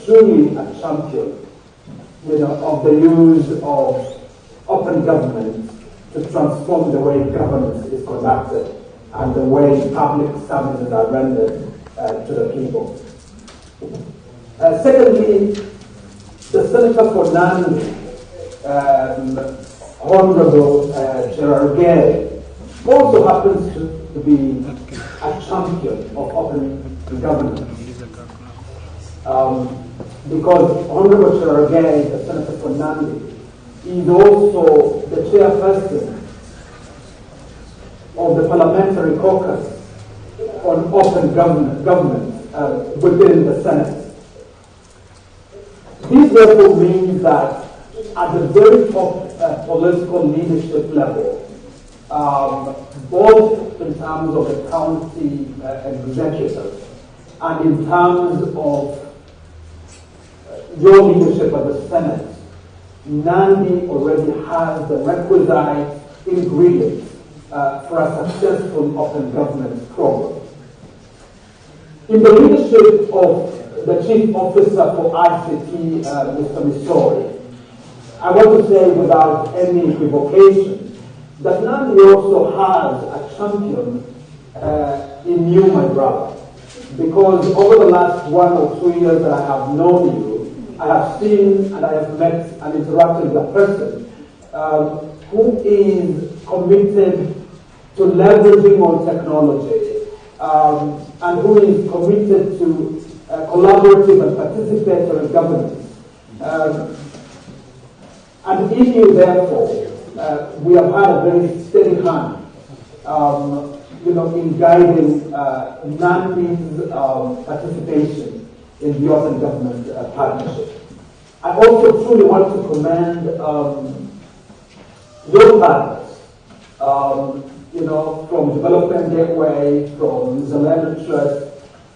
S23: truly a champion, of the use of open government to transform the way governance is conducted and the way public services are rendered to the people. Secondly, the Senator for Nandi, Honorable Cherargei, also happens to be a champion of open governance. Because Honorable Cherargei, the Senator for Nandi, is also the chairperson of the parliamentary caucus on open government within the Senate. This therefore means that at the very top political leadership level, both in terms of the county executive and in terms of your leadership at the Senate, Nandi already has the requisite ingredients for a successful open government program. In the leadership of the Chief Officer for ICT, Mr. Misori, I want to say without any equivocation that Nandi also has a champion in you, my brother. Because over the last 1 or 2 years that I have known you, I have seen and I have met and interacted with a person who is committed to leveraging on technology and who is committed to collaborative and participatory governance. And in you, therefore, we have had a very steady hand, in guiding Nandi's participation in the open government partnership. I also truly want to commend your partners, from Development Gateway, from Zelena Trust,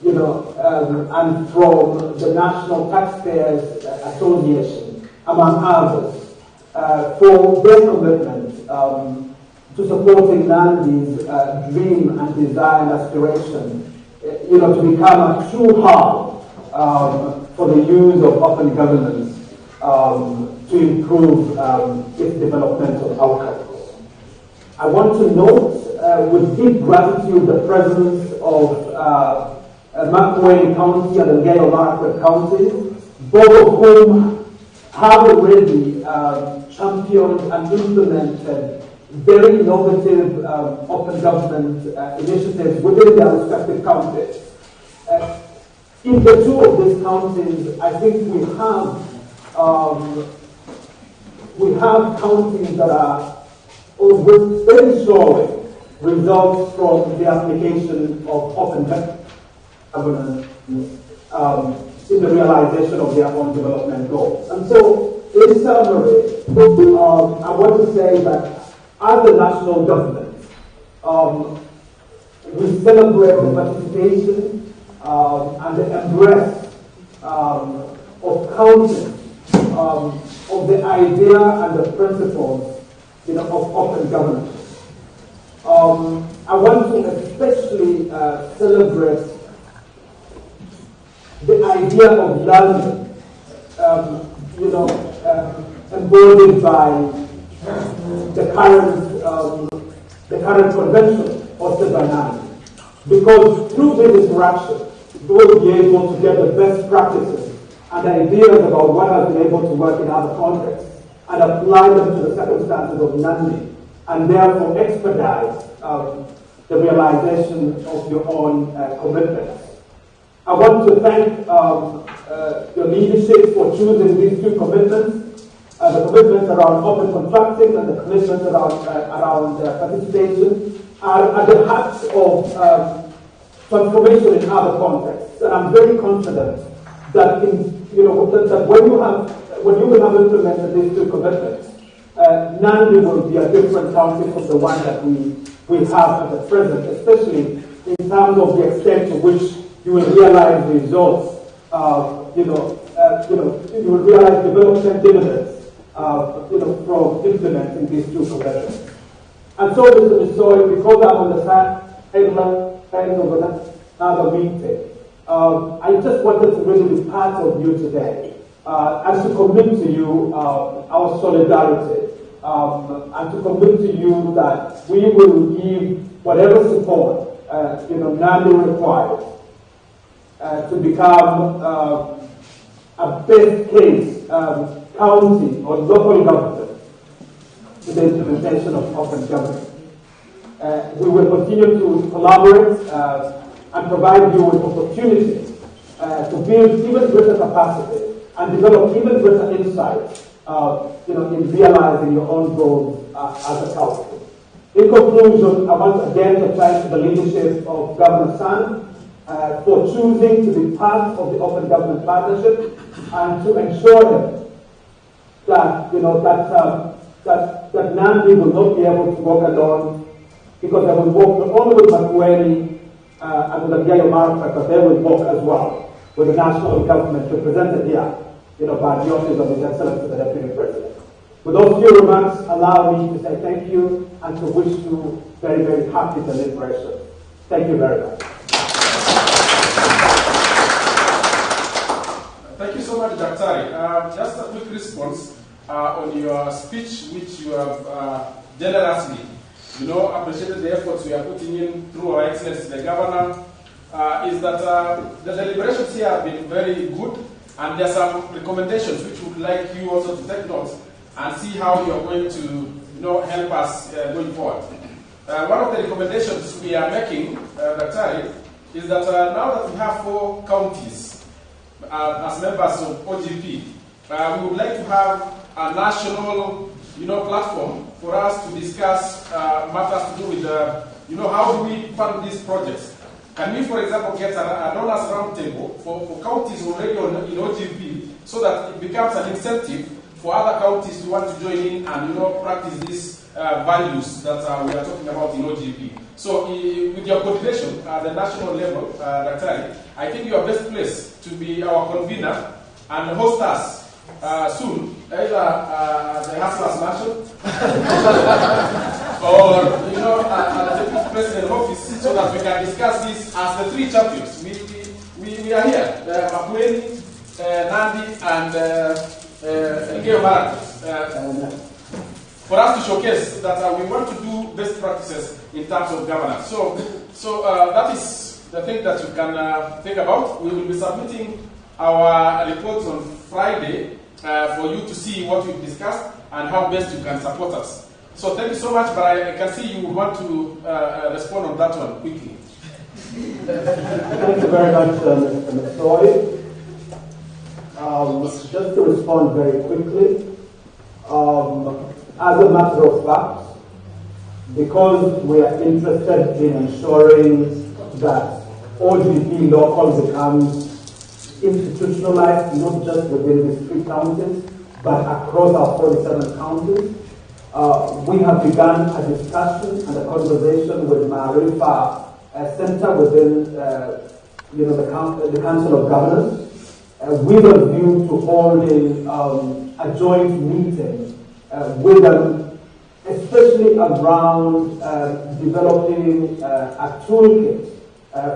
S23: and from the National Taxpayers Association, among others, for their commitment to supporting Nandi's dream and desire and aspiration, to become a true hub for the use of open governance to improve its developmental outcomes. I want to note with deep gratitude the presence of Makwei County and the Gayo Margaret County, both of whom have already championed and implemented very innovative open government initiatives within their respective counties. In the two of these counties, I think we have counties that are with very showing results from the application of open governance in the realization of their own development goals. And so, in summary, I want to say that as the national government, we celebrate the participation and the embrace of counting of the idea and the principles of open governance. I want to especially celebrate the idea of learning, embodied by the current convention hosted by Nandi. Because through this interaction, we will be able to get the best practices and ideas about what has been able to work in other contexts and apply them to the circumstances of Nandi, and therefore expedite the realization of your own commitments. I want to thank your leadership for choosing these two commitments, the commitments around open contracting and the commitments around participation are at the heart of transformation in other contexts. And I'm very confident that that when you will have implemented these two commitments, Nandi will be a different county from the one that we have at the present, especially in terms of the extent to which you will realize the results. You will realize development dividends. From implementing these two commitments. And so, Mr. Misoy, because I'm on the sideline of another meeting, I just wanted to really be part of you today and to commit to you our solidarity and to commit to you that we will give whatever support Nandi requires to become a best case county or local government to the implementation of open government. We will continue to collaborate and provide you with opportunities to build even greater capacity and develop even greater insight in realizing your own goals as a county. In conclusion, I want again to thank the leadership of Governor San for choosing to be part of the Open Government Partnership and to ensure them that that Nandi will not be able to walk alone, because they will walk not only with Makueni and with the Martha, but they will walk as well with the national government represented here, by the office of His Excellency the Deputy President. With those few remarks, allow me to say thank you and to wish you very, very happy celebration. Thank you very much.
S12: Thank you so much, Daktari. Just a quick response on your speech, which you have generously, appreciated the efforts we are putting in through Our Excellency the Governor, is that the deliberations here have been very good, and there are some recommendations which we would like you also to take note and see how you are going to, help us going forward. One of the recommendations we are making, Daktari, is that now that we have 4 counties as members of OGP, we would like to have a national, platform for us to discuss matters to do with, how do we fund these projects? Can we, for example, get a donors roundtable for counties already in OGP, so that it becomes an incentive for other counties to want to join in and, practice these values that we are talking about in OGP. So, with your coordination at the national level, Daktari, I think you are best placed to be our convener and host us soon, either the Hustlers Mansion or at the Deputy President office, so that we can discuss this as the 3 champions. We are here, Makueni, Nandi, and Ngeo Marakwet, for us to showcase that we want to do best practices in terms of governance. So that is the thing that you can think about. We will be submitting our reports on Friday for you to see what we've discussed and how best you can support us. So thank you so much, but I can see you want to respond on that one quickly.
S23: Thank you very much, Mr. Misoy. Just to respond very quickly, as a matter of fact, because we are interested in ensuring that OGP local becomes institutionalized, not just within these 3 counties, but across our 47 counties, we have begun a discussion and a conversation with Marifa Center within the Council of Governors, with a view to holding a joint meeting with them, especially around developing a toolkit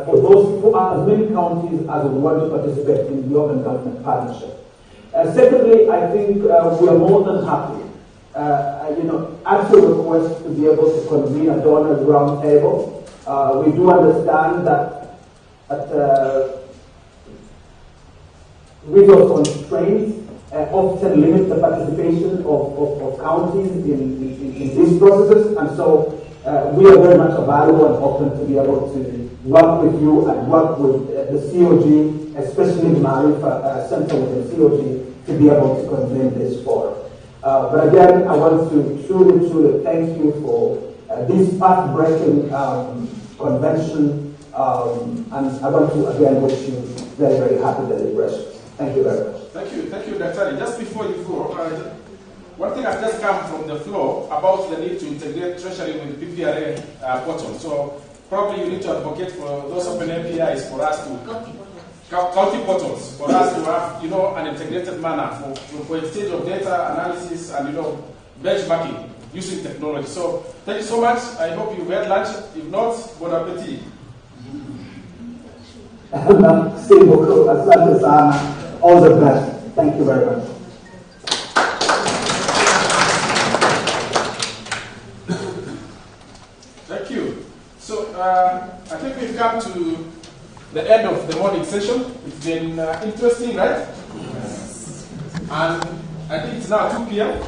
S23: for as many counties as we want to participate in the Open Government Partnership. Secondly, I think we are more than happy, at your request, to be able to convene a donors roundtable. We do understand that resource constraints often limit the participation of counties in these processes, and so we are very much available and open to be able to work with you and work with the COG, especially the Marifa Center within COG, to be able to convene this forum. But again, I want to truly thank you for this path-breaking convention And I want to again wish you very, very happy deliberations. Thank you very much.
S3: Thank you, Dr. Just before you go, one thing has just come from the floor about the need to integrate Treasury with the PPRA portal. So probably you need to advocate for those open APIs for us to county portals for us to have, an integrated manner for exchange of data analysis and, benchmarking using technology. So thank you so much. I hope you had lunch. If not, bon appetit.
S23: All the best. Thank you very much.
S3: Thank you. So I think we've come to the end of the morning session. It's been interesting, right? Yes. And I think it's now 2 p.m.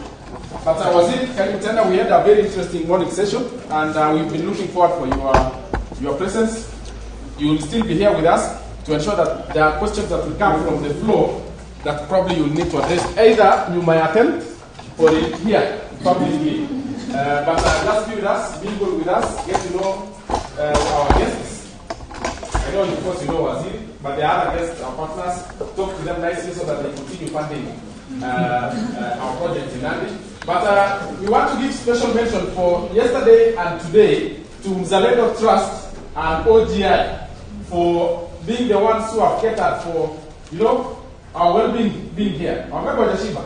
S3: But I was in Karimitana. We had a very interesting morning session, and we've been looking forward for your presence. You will still be here with us to ensure that there are questions that will come from the floor that probably you'll need to address. Either you might attend or here publicly. But just be with us, mingle with us, get to know our guests. I know, of course, you know Wazir, but the other guests, our partners, talk to them nicely so that they continue funding our project in Nandi. But we want to give special mention for yesterday and today to Mzalendo Trust and OGI for being the ones who have catered for, our well-being being here. Remember the Shiva.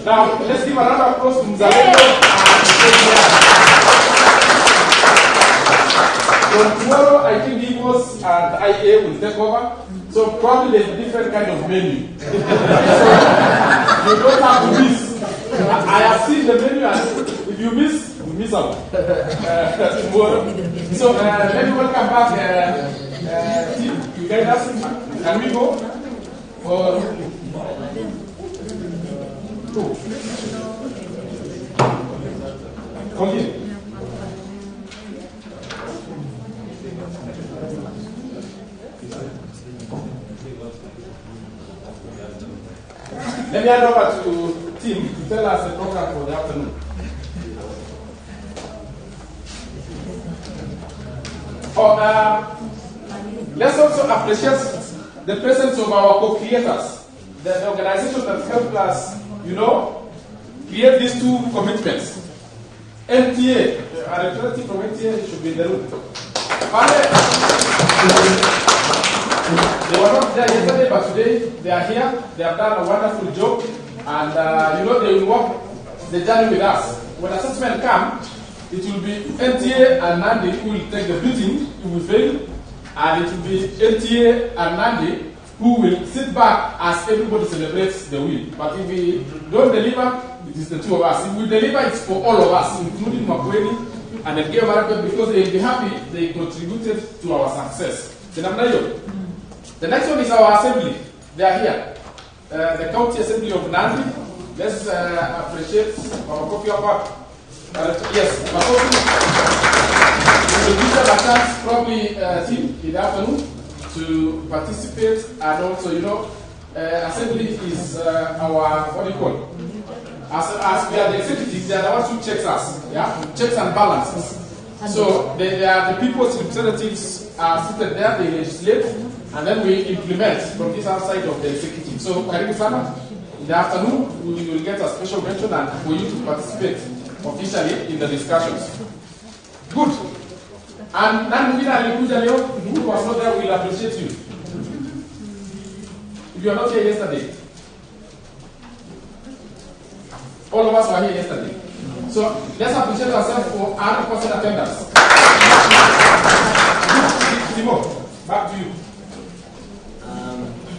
S3: Now, let's give a round of applause to Mzalendo and So tomorrow, I think Igos and IA will take over. So probably there's a different kind of menu. So you don't have to miss. I have seen the menu, and if you miss, you miss out. Tomorrow. So let me welcome back team. You guide us. Can we go? Continue. Let me hand over to Tim to tell us the program for the afternoon. Let's also appreciate the presence of our co-creators, the organization that helped us, create these two commitments. NTA, a representative from NTA should be in the room. They were not there yesterday, but today they are here. They have done a wonderful job, and they will walk the journey with us. When assessment comes, it will be NTA and Nandi who will take the beating if we fail, and it will be NTA and Nandi who will sit back as everybody celebrates the win. But if we don't deliver, it is the two of us. If we deliver, it's for all of us, including Makueni and the Game Market, because they will be happy they contributed to our success. The next one is our assembly. They are here. The County Assembly of Nandi. Let's appreciate our copy of our. Yes, we will give them a chance, probably team in the afternoon, to participate, and also, assembly is our, what do you call it? As we are the executives, they are the ones who checks us, checks and balances. So they are the people's representatives are seated there, they legislate, and then we implement from this outside of the executive. So, Karibu Sana, in the afternoon, we will get a special mention and for you to participate officially in the discussions. Good. And Nandi who was not there, will appreciate you. If you are not here yesterday, all of us were here yesterday. So let's appreciate ourselves for 100% attendance. Timo, back to you.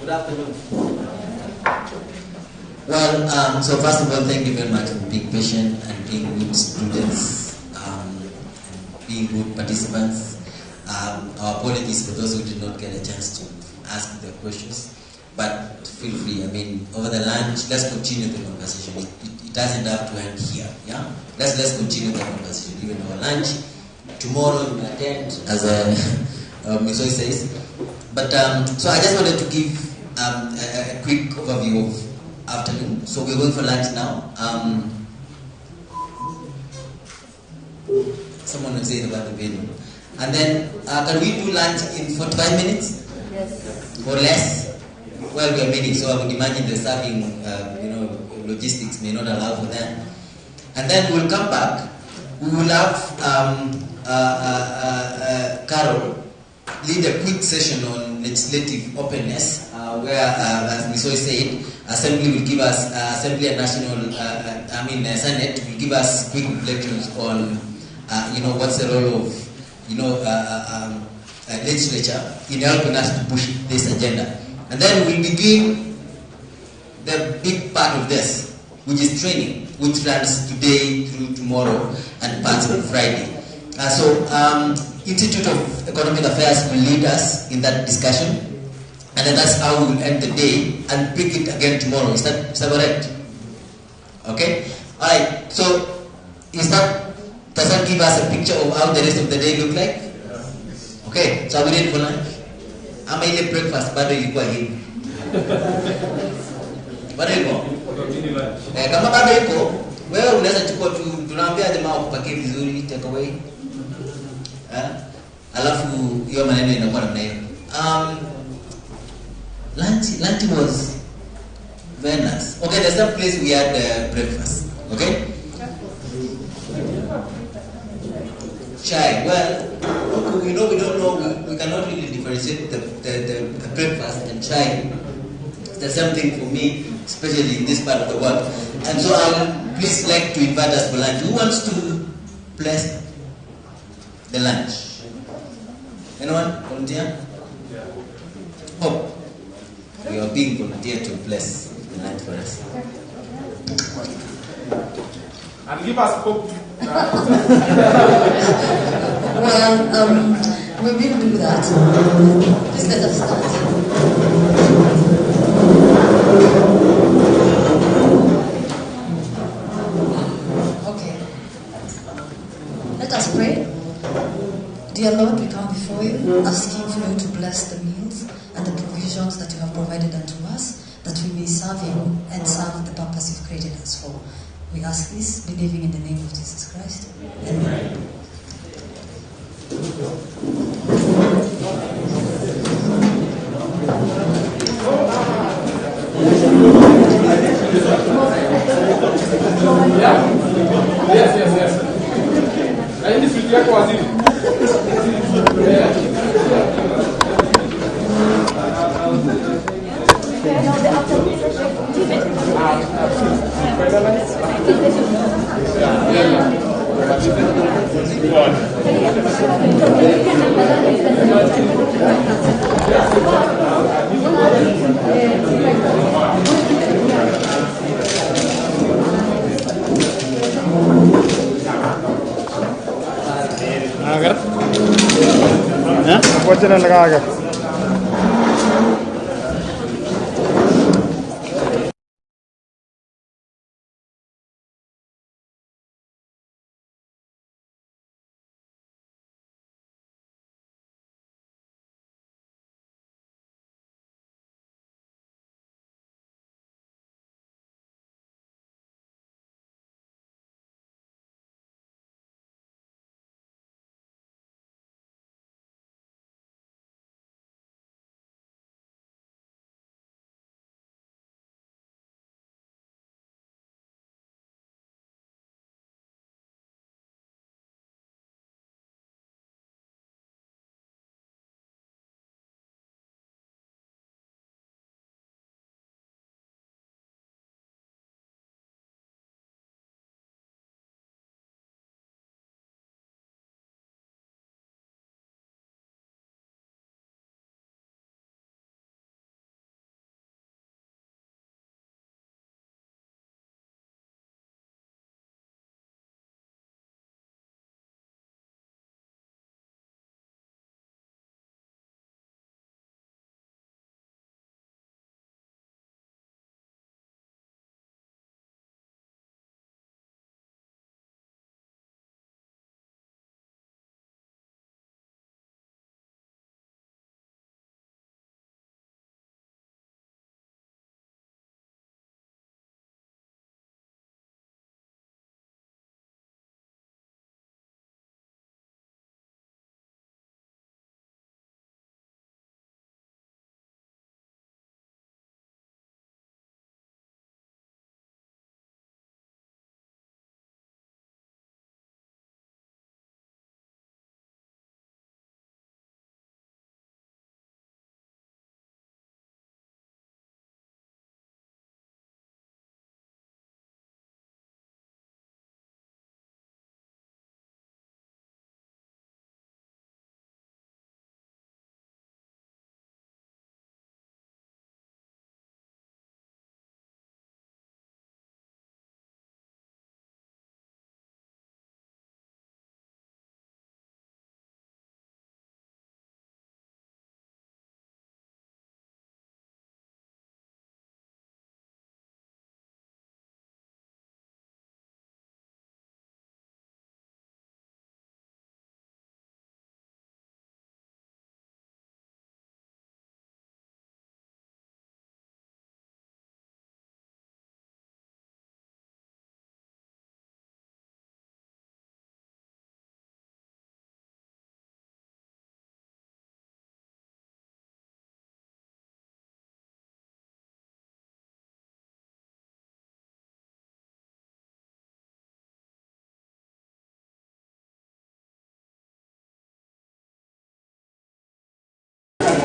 S9: Good afternoon. Well, so first of all, thank you very much for being patient and being good students, and being good participants. Our apologies for those who did not get a chance to ask their questions, but feel free. Over the lunch, let's continue the conversation. It doesn't have to end here. Yeah, let's continue the conversation even our lunch. Tomorrow you attend, as Misoi says. But so I just wanted to give a quick overview of afternoon. So we're going for lunch now.
S4: Someone was saying about the venue. And then, can we do lunch in 45 minutes?
S2: Yes.
S4: Or less? Well, we are many, so I would imagine the serving, logistics may not allow for that. And then we'll come back. We will have Carol lead a quick session on legislative openness, where, as Misoy said, Assembly will give us, Assembly and National, Senate will give us quick reflections on, what's the role of, legislature in helping us to push this agenda. And then we'll begin the big part of this, which is training, which runs today through tomorrow and parts of Friday. Institute of Economic Affairs will lead us in that discussion, and then that's how we will end the day and pick it again tomorrow. Is that correct? Okay? Alright, so does that give us a picture of how the rest of the day look like? Okay, so are we ready for lunch? Ama ile breakfast bado ilikuwa hivi. Bado iko? Kama bado iko, wewe unaweza chukua tu, tunaambia jamaa wakupakie vizuri, take away. Alafu hiyo maneno inakuwa namna hiyo. Lunch was very nice. Okay, there's some place we had breakfast. Okay? Chai. Well, we don't know. We cannot really differentiate the breakfast and chai. That's something for me, especially in this part of the world. And so I would please like to invite us for lunch. Who wants to bless the lunch? Anyone? Volunteer? Oh, you are being volunteered to bless the lunch for us.
S3: And give us hope.
S2: Well, we will do that. Just let us start. Okay. Let us pray. Dear Lord, we come before you, asking for you to bless the meals and the provisions that you have provided unto us, that we may serve you and serve the purpose you've created us for. We ask this, believing in the name of Jesus Christ. Amen.
S3: Yes. I need to speak to Waziri.
S5: वचन लगा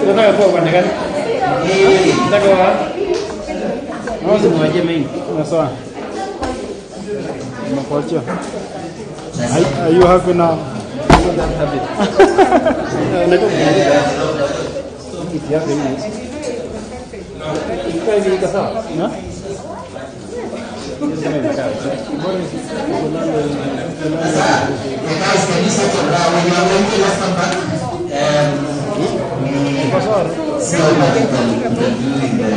S5: Unataka kwa upande gani? Unataka wa? Naweza niwaje mimi? Sawa. Nakuachia. Are you happy now? I'm not happy. It's happy. Ikawa hivi sawa? Na?
S4: Guys, can you settle down? When you are going to just come back? So much you can do in the,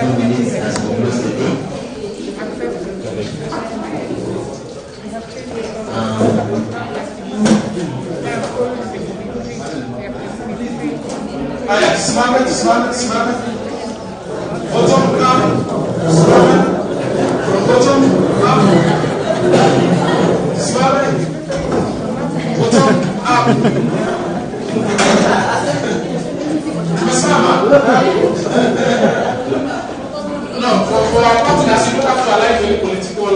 S4: 2 minutes as we close the day.
S3: Smart. Bottom up, smart. From bottom up, smart. Bottom up. No, for our partners, you don't have to align with political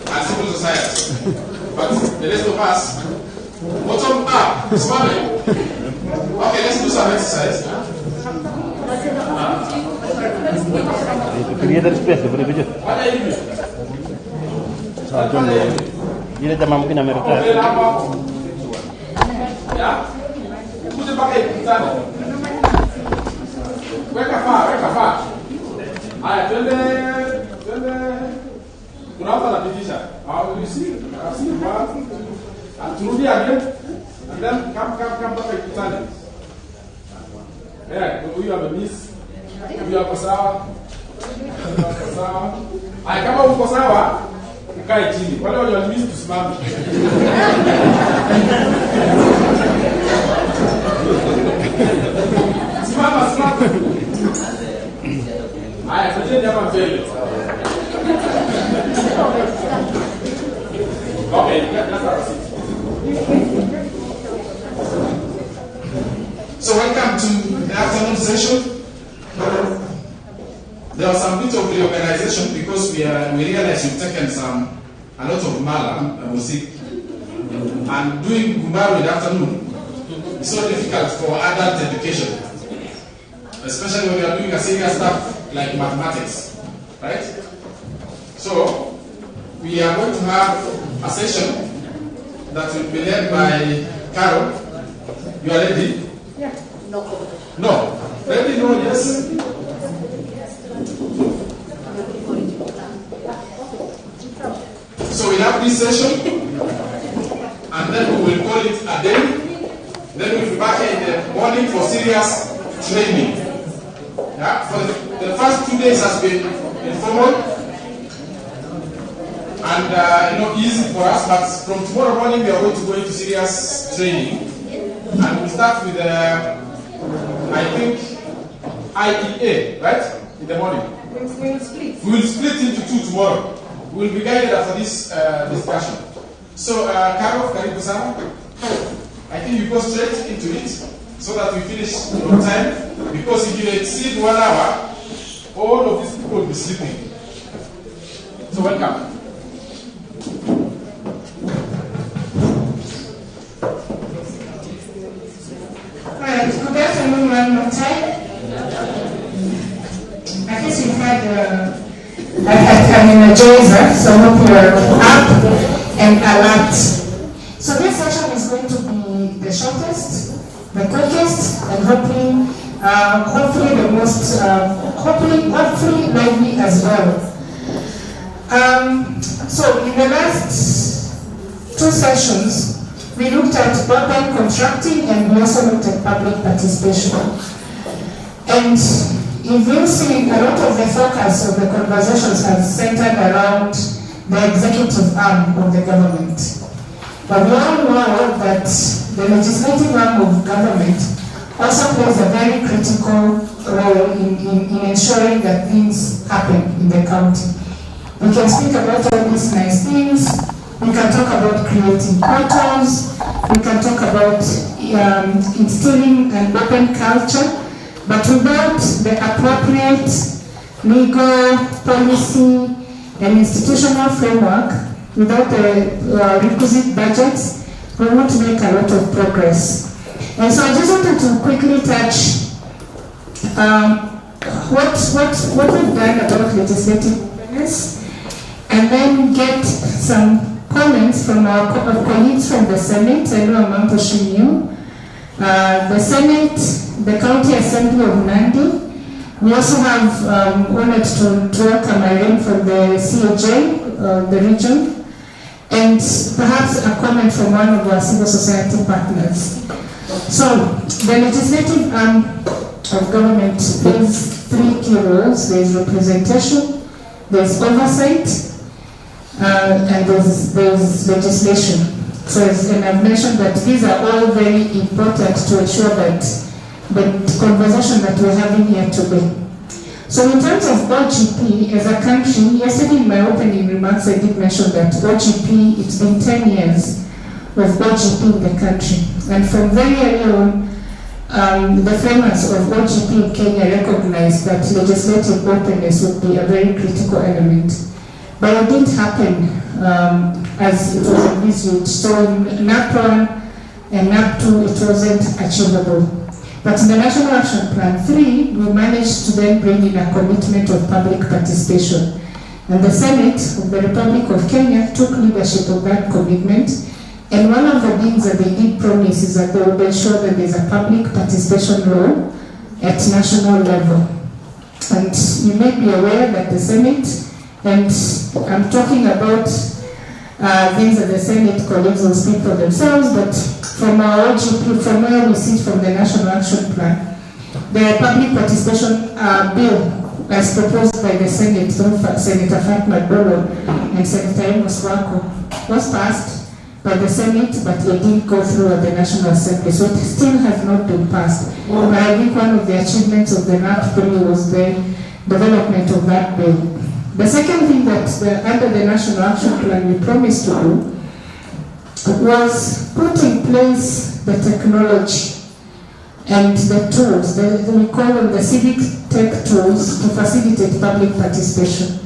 S3: and civil society. But the rest of us, bottom up, smart. Okay, let's do some exercise.
S5: Create a space for the video.
S3: What are you doing?
S5: So, John, you let them mungkin Amerika.
S3: Yeah? Put it back in. Weka far. Aya, twende. Kuna watu wanapitisha. You see? I see one. Turudi again. And then come back ikutane. Huyu amemiss. Huyu ako sawa. Aya, kama uko sawa, ukae chini. Wale wenye walimiss tusimame. Simama. Aya, tujeni hapa mbele. Okay, let's have a seat. So welcome to the afternoon session. There was some bit of reorganization because we realized you've taken a lot of mala and was sick. And doing Gumbaru in the afternoon is so difficult for adult education, especially when you are doing a serious stuff like mathematics, right? So we are going to have a session that will be led by Carol. You are ready?
S8: Yeah.
S3: No. Ready? No, yes. So we have this session, and then we will call it a day. Then we'll be back in the morning for serious training. Yeah? For the first 2 days has been informal and easy for us, but from tomorrow morning we are going to go into serious training. And we'll start with, I think, IEA, right? In the morning.
S8: We will split.
S3: We will split into 2 tomorrow. We will be guided after this discussion. So, Carol, karibu sana. I think you go straight into it so that we finish on time. Because if you exceed 1 hour, all of these people will be sleeping. So, welcome.
S1: Alright, good afternoon one more time. I guess you've had an energizer, so I hope you're up and alert. So this session is going to be the shortest, the quickest, and hopefully the most, hopefully lively as well. So in the last 2 sessions, we looked at urban contracting and we also looked at public participation. And if you see, a lot of the focus of the conversations has centered around the executive arm of the government. But we all know that the legislative arm of government also plays a very critical role in ensuring that things happen in the county. We can speak about all these nice things. We can talk about creating portals. We can talk about instilling an open culture. But without the appropriate legal, policy, and institutional framework, without the requisite budgets, we won't make a lot of progress. And so I just wanted to quickly touch what we've done about legislative openness, and then get some comments from our colleagues from the Senate. I know I'm pushing you. The Senate, the County Assembly of Nandi. We also have honored to welcome Irene from the CAJ, the region, and perhaps a comment from one of our civil society partners. So, the legislative arm of government plays three key roles. There is representation, there is oversight, and there's legislation. So, and I've mentioned that these are all very important to ensure that the conversation that we're having here today. So in terms of OGP as a country, yesterday in my opening remarks I did mention that OGP, it's been 10 years of OGP in the country. And from very early on, the framers of OGP in Kenya recognized that legislative openness would be a very critical element. But it didn't happen as it was envisaged. So in NAP 1 and NAP 2, it wasn't achievable. But in the National Action Plan 3, we managed to then bring in a commitment of public participation. And the Senate of the Republic of Kenya took leadership of that commitment. And one of the things that they did promise is that they would ensure that there's a public participation law at national level. And you may be aware that the Senate, and I'm talking about things that the Senate colleagues will speak for themselves, but from our OGP, from where we sit from the National Action Plan, the public participation bill as proposed by the Senate through Senator Fatma Dolo and Senator Amos Wako was passed by the Senate, but it didn't go through at the National Assembly, so it still has not been passed. But I think one of the achievements of the NAP 3 was the development of that bill. The second thing that under the National Action Plan we promised to do was put in place the technology and the tools, we call them the civic tech tools, to facilitate public participation.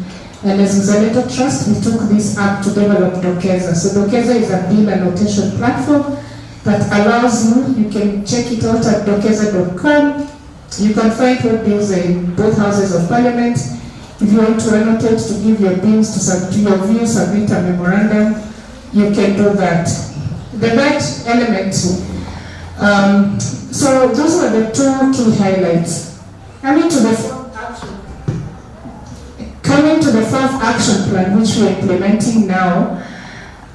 S1: And as Mzalendo Trust, we took this up to develop Dokeza. So Dokeza is a bill annotation platform that allows you can check it out at dokeza.com. You can find what bills are in both houses of parliament. If you want to annotate, to give your bills, to your views, submit a memorandum, you can do that. The third element, so those were the two key highlights. Coming to the fourth action plan, which we're implementing now,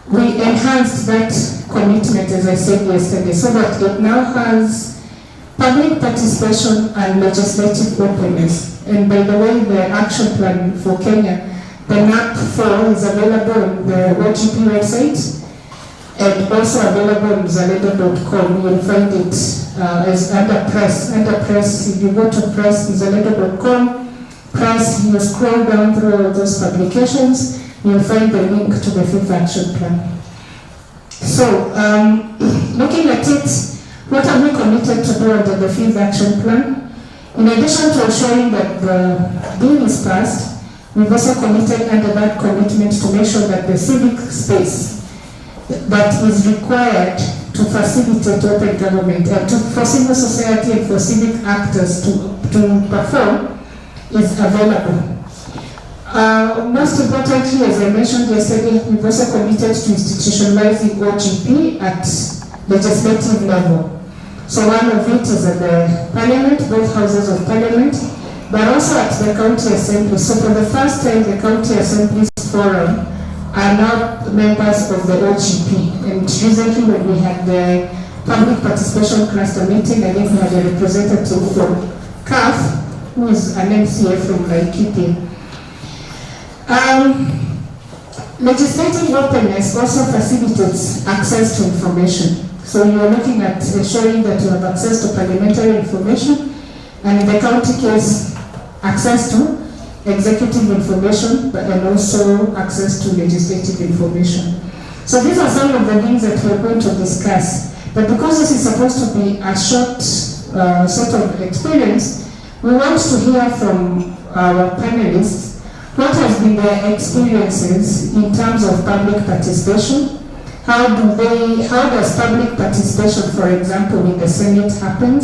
S1: we enhanced that commitment, as I said yesterday, so that it now has public participation and legislative openness. And by the way, the action plan for Kenya, the NAP 4 is available on the OGP website and also available on mzalendo.com. You'll find it as under press. Under press, if you go to press, mzalendo.com, press, you scroll down through all those publications, you'll find the link to the fifth action plan. So, looking at it, what have we committed to do under the fifth action plan? In addition to ensuring that the bill is passed, we've also committed under that commitment to make sure that the civic space that is required to facilitate open government and for civil society and for civic actors to perform is available. Most importantly, as I mentioned yesterday, we've also committed to institutionalizing OGP at legislative level. So one of it is at the parliament, both houses of parliament, but also at the county assembly. So for the first time, the county assemblies forum are now members of the OGP. And recently when we had the public participation cluster meeting, I think we had a representative from CAF, who is an MCA from Laikipia. Legislative openness also facilitates access to information. So you are looking at ensuring that you have access to parliamentary information, and in the county case, access to executive information, and also access to legislative information. So these are some of the things that we're going to discuss. But because this is supposed to be a short sort of experience, we want to hear from our panelists What has been their experiences in terms of public participation? How does public participation, for example, in the Senate happen?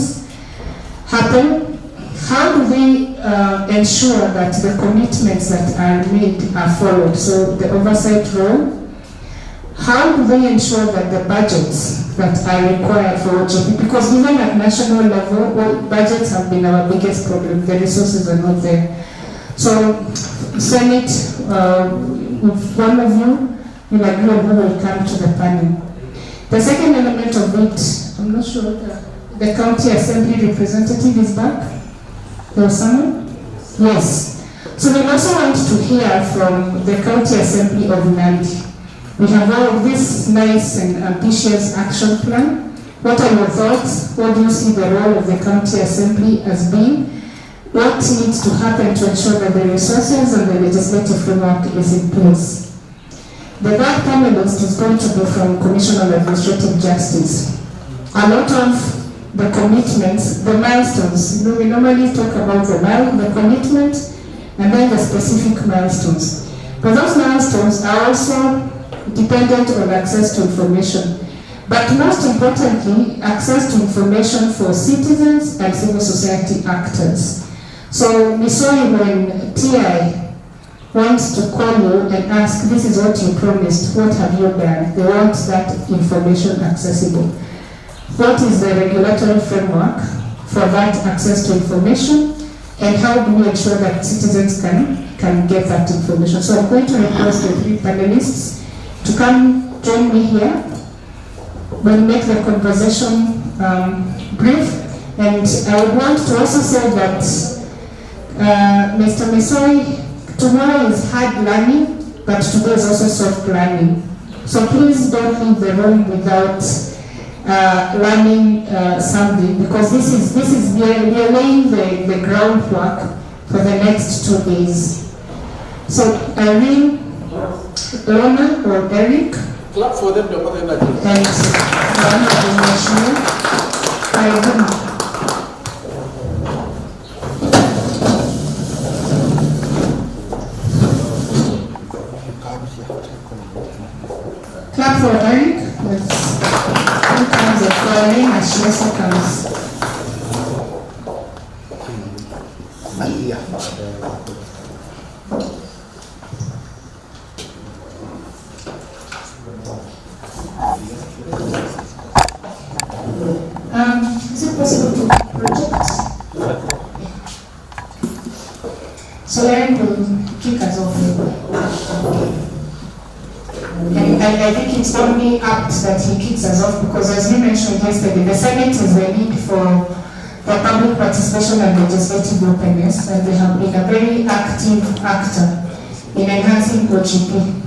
S1: How do they ensure that the commitments that are made are followed? So the oversight role. How do they ensure that the budgets that are required for OJP, because even at national level, budgets have been our biggest problem. The resources are not there. So Senate, if one of you will agree on who will come to the panel. The second element of it, I'm not sure the county assembly representative is back. There was someone? Yes. So we also want to hear from the county assembly of Nandi. We have all this nice and ambitious action plan. What are your thoughts? What do you see the role of the county assembly as being? What needs to happen to ensure that the resources and the legislative framework is in place? The third panelist is going to be from Commission on Administrative Justice. A lot of the commitments, the milestones, we normally talk about the commitment and then the specific milestones. But those milestones are also dependent on access to information. But most importantly, access to information for citizens and civil society actors. So we saw you when TI wants to call you and ask, this is what you promised, what have you done? They want that information accessible. What is the regulatory framework for that access to information? And how do we ensure that citizens can get that information? So I'm going to request the three panelists to come join me here. We'll make the conversation brief. And I would want to also say that Mr. Misoi, tomorrow is hard learning, but today is also soft learning. So please don't leave the room without learning something, because we are laying the groundwork for the next 2 days. So Irene, Lorna or Eric.
S3: Clap for them,
S1: and Irene. Clap for Eric. Two times of calling as she also comes. Is it possible to project? So Eric will kick us off. And I think it's only apt that he kicks us off, because as we mentioned yesterday, the Senate is the lead for the public participation and legislative openness, and they have been a very active actor in enhancing OGP.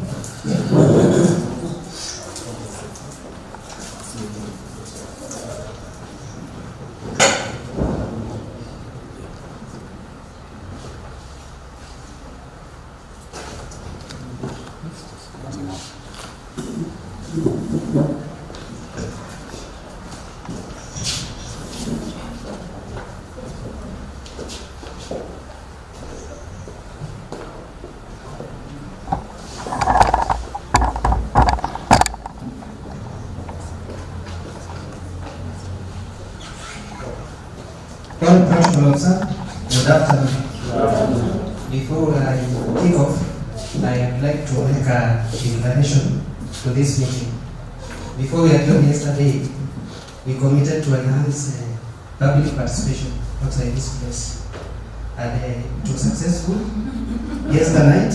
S7: Well, Protocol Officer, good afternoon. Before I kick off, I would like to make a declaration to this meeting. Before we adjourned yesterday, we committed to enhance public participation outside this place. And it was successful. Yesterday night,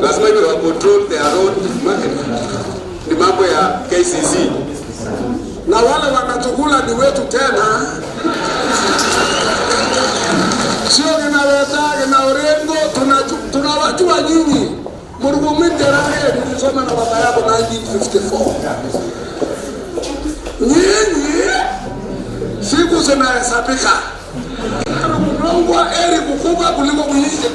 S13: Lazima iwe wa control their own market. Ni mambo ya KCC. Na wale wanatukula ni wetu tena. Sio kinaweza na Orengo tunawajua nyinyi. Muruguminde rage nilisoma na baba yako 1954. Nyinyi siku zinahesabika. Mnaongwa eri kukubwa kuliko kuishi.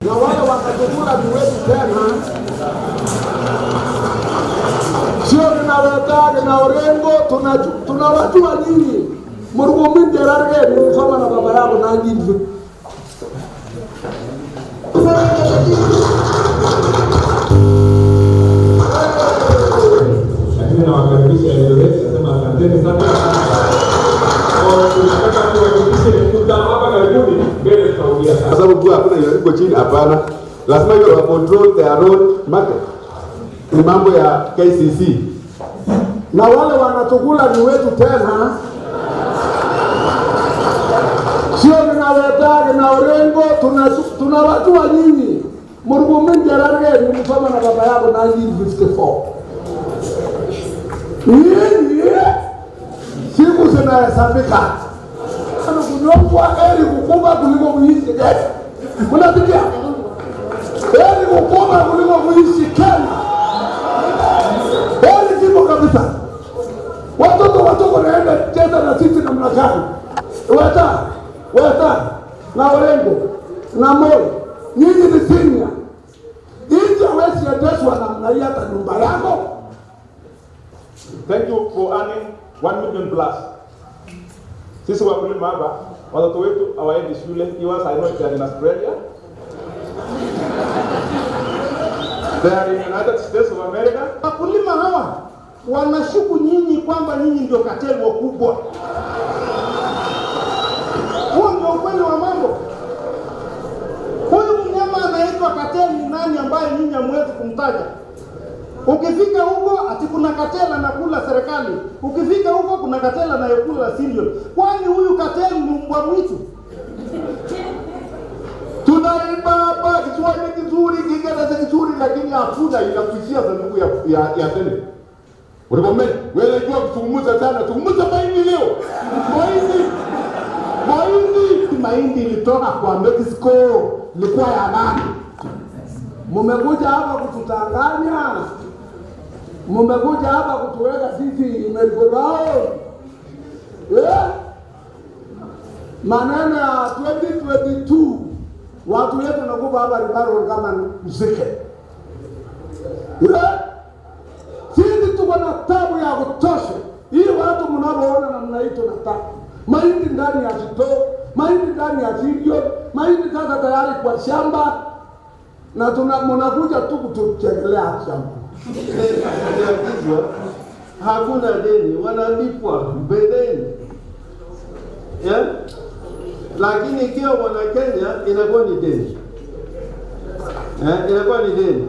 S13: Na wale wakatukula ni wetu tena. Sio ninawetaga na Orengo tunawajua nyinyi. Muruguminde rage nilisoma na baba yako 1954.
S14: Lakini na wakaribisha Eldoret, nasema asanteni sana. Tunataka kuhakikisha mkutano hapa karibuni mbele tutaongea sana.
S13: Kwa sababu hakuna iko chini, hapana. Lazima iwe wa control their own market. Ni mambo ya KCC. Na wale wanatukula ni wetu tena. Sio ninawetaga na Orengo tunawajua nyinyi. Muruguminde rage nilisoma na baba yako 1954. Nyinyi siku zinahesabika. Kunyongwa eri kukubwa kuliko kuishi. Mnasikia? Eri kukubwa kuliko kuishi Kenya. Eri kipo kabisa. Watoto wanaenda cheza na sisi namna gani? Weta na Orengo na Moi. Nyinyi ni senior. Inja wesi ya deswa na hii hata nyumba yako.
S14: Thank you for earning 1 million plus. Sisi wakulima hapa, watoto wetu hawaendi shule. Yours I know they are in Australia. They are in the United States of America.
S13: Wakulima hawa wanashuku nyinyi kwamba nyinyi ndio kateli wakubwa. Huo ndio ukweli wa mambo. Huyu mnyama anaitwa kateli ni nani ambaye nyinyi hamwezi kumtaja? Ukifika huko ati kuna katela anakula serikali. Ukifika huko kuna katela anayekula cereal. Kwani huyu kateli ni mbwa mwitu?
S14: Tunaimba hapa Kiswahili kizuri, Kiingereza kizuri, lakini hakuna inakuishia sanduku ya tele. Unakomea, wewe unajua kuzungumza sana, zungumza mahindi leo.
S13: Mahindi ilitoka kwa Mexico, ilikuwa ya nani? Mmekuja hapa kututanganya. Mmekuja hapa kutuweka sisi merigorao. Maneno ya 2022 watu wetu nakupa hapa ribaro kama mzike. Sisi tuko na tabu ya kutosha. Hii watu mnaoona namna hii tunataka. Mahindi ndani ya jito, mahindi ndani ya video, mahindi sasa tayari kwa shamba na mnakuja tu kutuchekelea shamba.
S15: Hakuna deni, wanalipwa mbeleni. Yeah? Lakini ikiwa wana Kenya inakuwa ni deni. Inakuwa ni deni.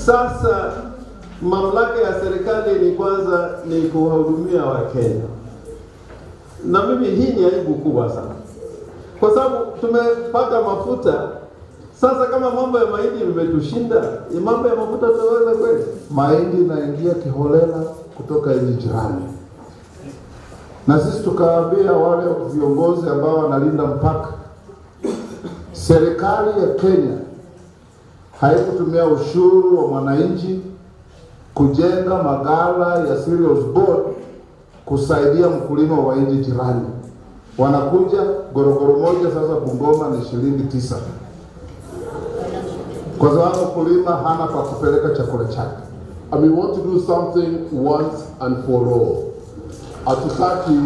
S15: Sasa mamlaka ya serikali ni kwanza ni kuwahudumia Wakenya. Na mimi hii ni aibu kubwa sana. Kwa sababu tumepata mafuta. Sasa kama mambo ya mahindi imetushinda, mambo ya mafuta tutaweza kweli?
S13: Mahindi inaingia kiholela kutoka nchi jirani. Na sisi tukawaambia wale viongozi ambao wanalinda mpaka, serikali ya Kenya haikutumia ushuru wa mwananchi kujenga magala ya cereals board kusaidia mkulima wa nchi jirani. Wanakuja gorogoro moja sasa Bungoma ni shilingi 9. Kwa sababu mkulima hana pa kupeleka chakula chake.
S14: And we want to do something once and for all. Hatutaki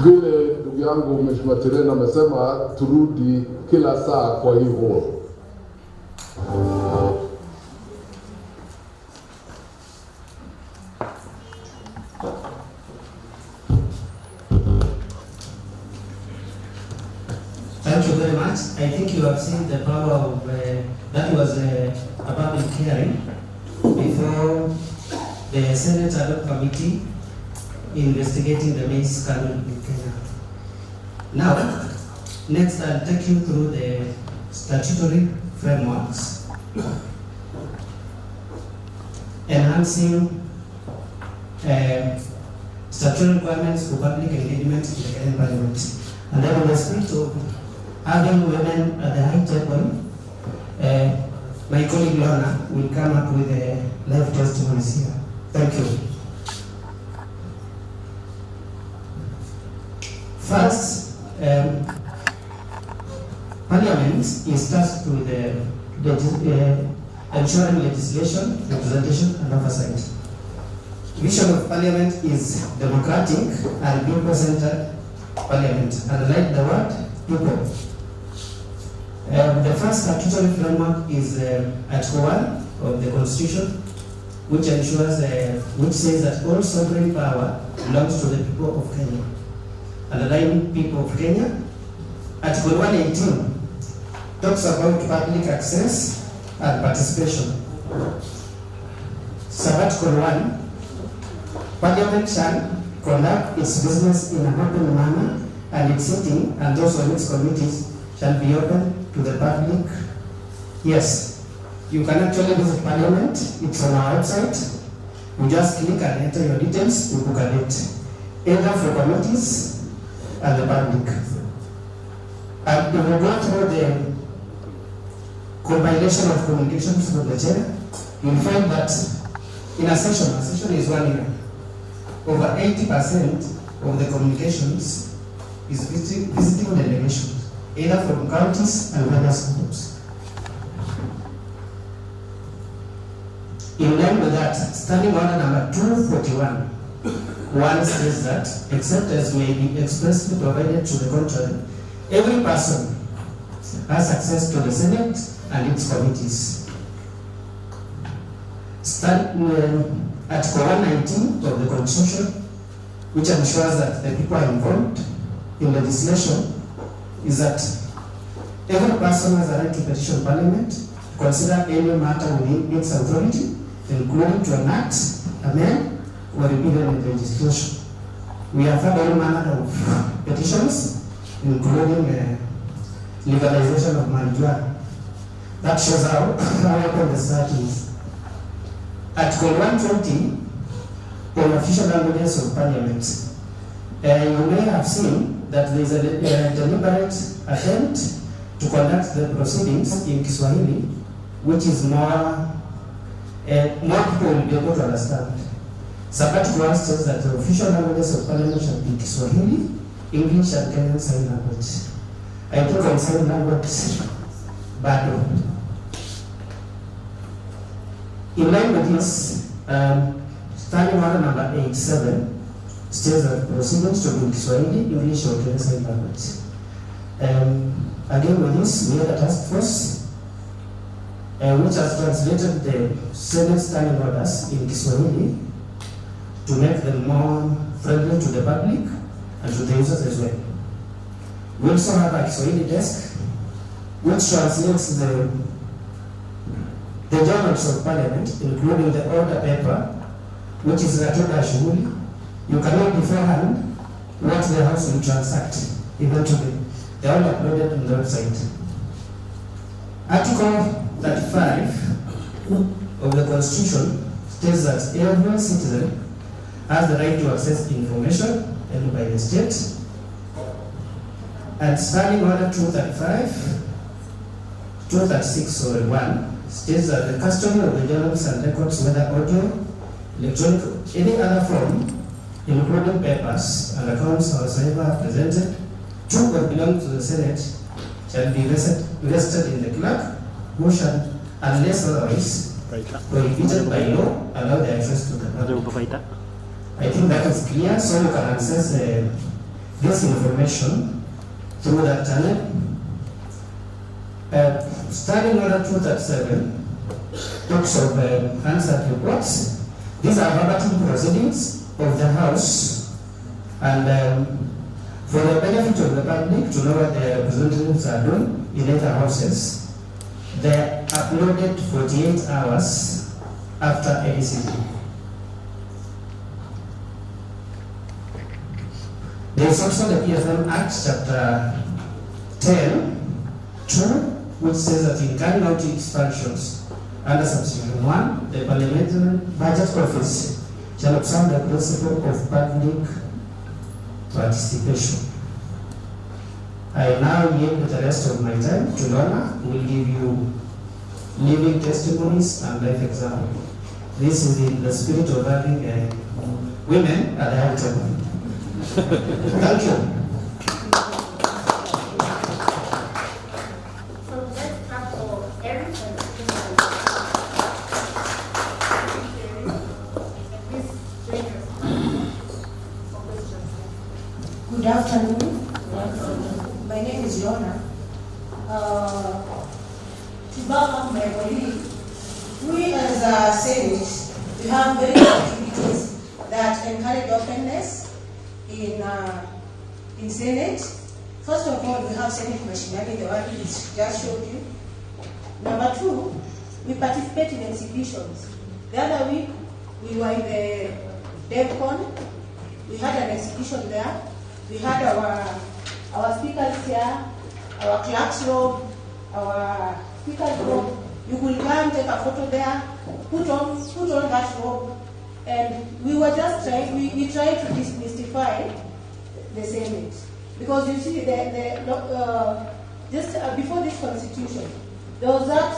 S14: vile ndugu yangu Mheshimiwa Terena amesema turudi kila saa kwa hii hall.
S7: Thank you very much. I think you have seen the power of, that was a public hearing before the Senate Ad hoc Committee investigating the maize scandal in Kenya. Now, next I'll take you through the statutory frameworks enhancing statutory requirements for public engagement in the Kenyan Parliament. And then on the spirit of having women at the high table, my colleague Lorna will come up with the live testimonies here. Thank you. First, Parliament is tasked with ensuring legislation, representation, and oversight. Vision of Parliament is democratic and people-centered Parliament, and I like the word people. The first statutory framework is Article 1 of the Constitution, which ensures, which says that all sovereign power belongs to the people of Kenya. Underlying people of Kenya, Article 118 talks about public access and participation. Sub-Article 1, Parliament shall conduct its business in an open manner, and its sitting and those on its committees shall be open to the public. Yes, you can actually visit Parliament. It's on our website. You just click and enter your details, you book a date, either for committees and the public. And if we go through the compilation of communications from the chair, you'll find that in a session is 1 year. Over 80% of the communications is visiting delegations, either from counties and other schools.
S16: In line with that, standing order number 241, one says that, except as may be expressly provided to the contrary, every person has access to the Senate and its committees. Article 119 of the Constitution, which ensures that the people are involved in legislation, is that every person has a right to petition Parliament to consider any matter within its authority, including to enact, amend, or repeal any legislation. We have had all manner of petitions, including legalization of marijuana. That shows how open the start is. Article 120 on official languages of Parliament. You may have seen that there is a deliberate attempt to conduct the proceedings in Kiswahili, which is more people will be able to understand. Article 1 states that the official languages of Parliament shall be Kiswahili, English, and Kenyan Sign Language. I took on sign language, bado. In line with this, standing order number 87 states that proceedings to be in Kiswahili, English, or Kenyan Sign Language. Again, with this, we had a task force which has translated the Senate standing orders in Kiswahili to make them more friendly to the public and to the users as well. We also have a Kiswahili desk which translates the journals of Parliament, including the order paper, which is Ratoda Shughuli. You can know beforehand what the House will transact eventually. They are all uploaded on the website. Article 35 of the Constitution states that every citizen has the right to access information held by the state. And Standing Order 235, 236 or 1 states that the custody of the journals and records, whether audio, electronic, any other form, including papers and accounts howsoever presented to or belong to the Senate, shall be vested in the clerk, who shall, unless otherwise prohibited by law, allow the access to the public. I think that is clear, so you can access this information through that channel. Standing Order 237 talks of answered reports. These are verbatim proceedings of the House, and for the benefit of the public to know what their representatives are doing in other houses, they are uploaded 48 hours after any sitting. There is also the PFM Act, Chapter 10, 2, which says that in carrying out its functions under subsection 1, the Parliamentary Budget Office shall observe the principle of public participation. I now yield the rest of my time to Lorna, who will give you living testimonies and life example. This is in the spirit of having women at the high table. Thank you.
S8: So let's clap for Eric and
S20: Good afternoon. My name is Lorna. To back up my colleague, we as a Senate, we have various activities that encourage openness in Senate. First of all, we have Senate machinery, the one which just showed you. Number 2, we participate in exhibitions. The other week, we were in the DevCon. We had an exhibition there. We had our speakers here, our clerk's robe, our speaker's robe. You could come take a photo there, put on that robe, and we were just trying. We tried to demystify the Senate, because you see, just before this Constitution, there was that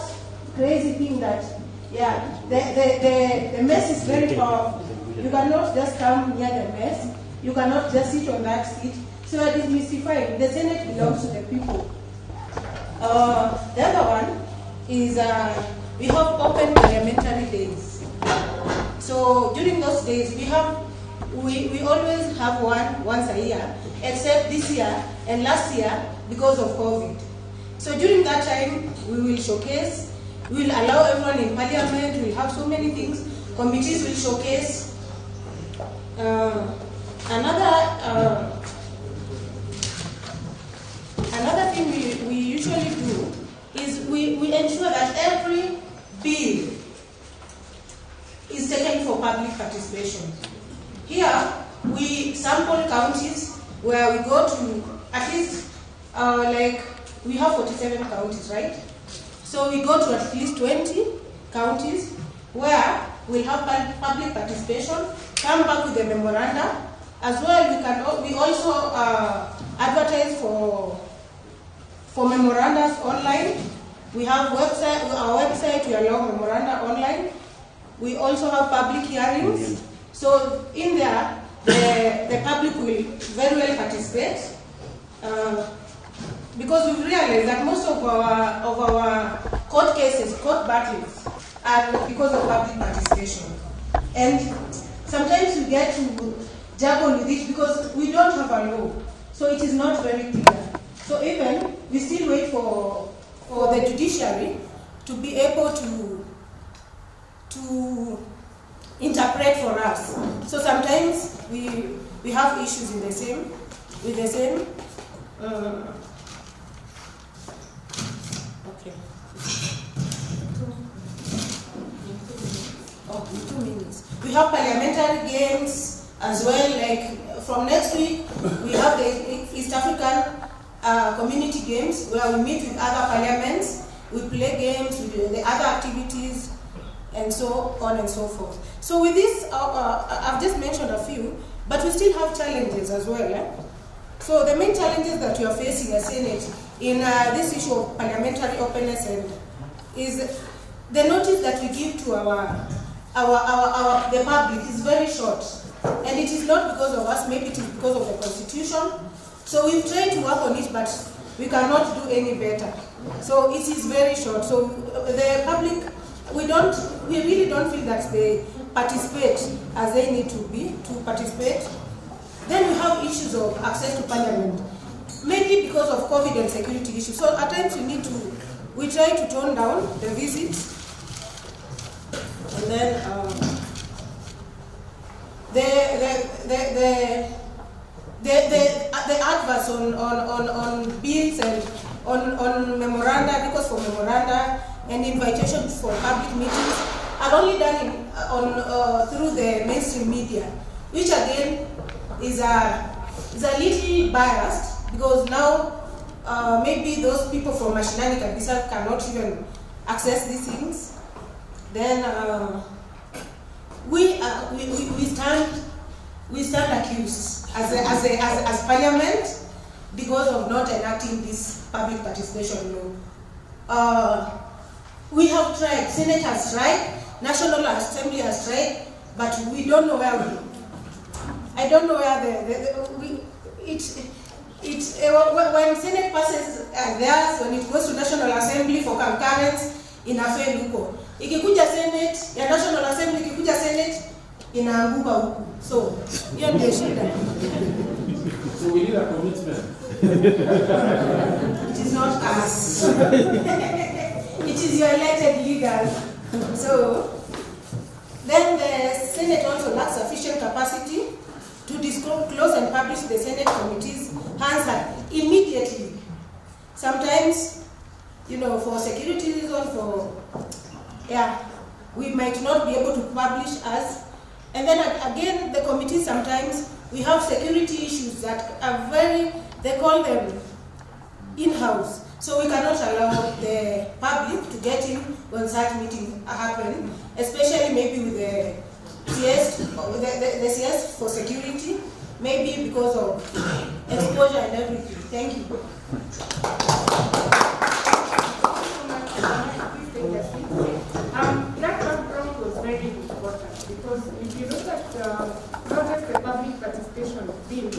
S20: crazy thing that the mess is very powerful. You cannot just come near the mess. You cannot just sit on that seat. So it is demystifying. The Senate belongs to the people. The other one is we have open parliamentary days. So during those days, we always have one once a year, except this year and last year because of COVID. So during that time, we will showcase, we will allow everyone in parliament, we will have so many things, committees will showcase. Another thing we usually do is we ensure that every bill is taken for public participation. Here, we sample counties where we go to at least, we have 47 counties, right? So we go to at least 20 counties where we'll have public participation, come back with the memoranda. As well, we also advertise for memorandas online. We have our website, we allow memoranda online. We also have public hearings. So in there, the public will very well participate. Because we've realized that most of our court cases, court battles, are because of public participation. And sometimes we get to juggle with it because we don't have a law. So it is not very clear. So even, we still wait for the judiciary to be able to interpret for us. So sometimes we have issues with the same. Okay. 2 minutes. We have parliamentary games as well. Like from next week, we have the East African community games where we meet with other parliaments. We play games, we do the other activities, and so on and so forth. So with this, I've just mentioned a few, but we still have challenges as well. So the main challenges that we are facing as Senate in this issue of parliamentary openness is the notice that we give to the public is very short. And it is not because of us, maybe it is because of the Constitution. So we've tried to work on it, but we cannot do any better. So it is very short. So the public, we really don't feel that they participate as they need to participate. Then we have issues of access to parliament, mainly because of COVID and security issues. So at times we try to tone down the visits. And then the adverts on bills and on memoranda, because for memoranda and invitations for public meetings are only done through the mainstream media, which again is a little biased, because now maybe those people from Mashinani Kabisa cannot even access these things. Then we stand accused as Parliament because of not enacting this public participation law. We have tried, Senate has tried, National Assembly has tried, but we don't know where I don't know where when Senate passes theirs, when it goes to National Assembly for concurrence, inafeli huko. Ikikuja Senate, ya National Assembly ikikuja Senate, inaanguka huko. So, hiyo ndio shida.
S3: So we need a commitment.
S20: It is not us. It is your elected leaders. So, then the Senate also lacks sufficient capacity to disclose and publish the Senate committee's answer immediately. Sometimes, for security reasons, we might not be able to publish us. And then again, the committee sometimes, we have security issues that are they call them in-house. So we cannot allow the public to get in when such meetings happen, especially maybe with the CS, the CS for security, maybe because of exposure and everything. Thank you.
S1: That background was very important because if you look at not just the public participation bill,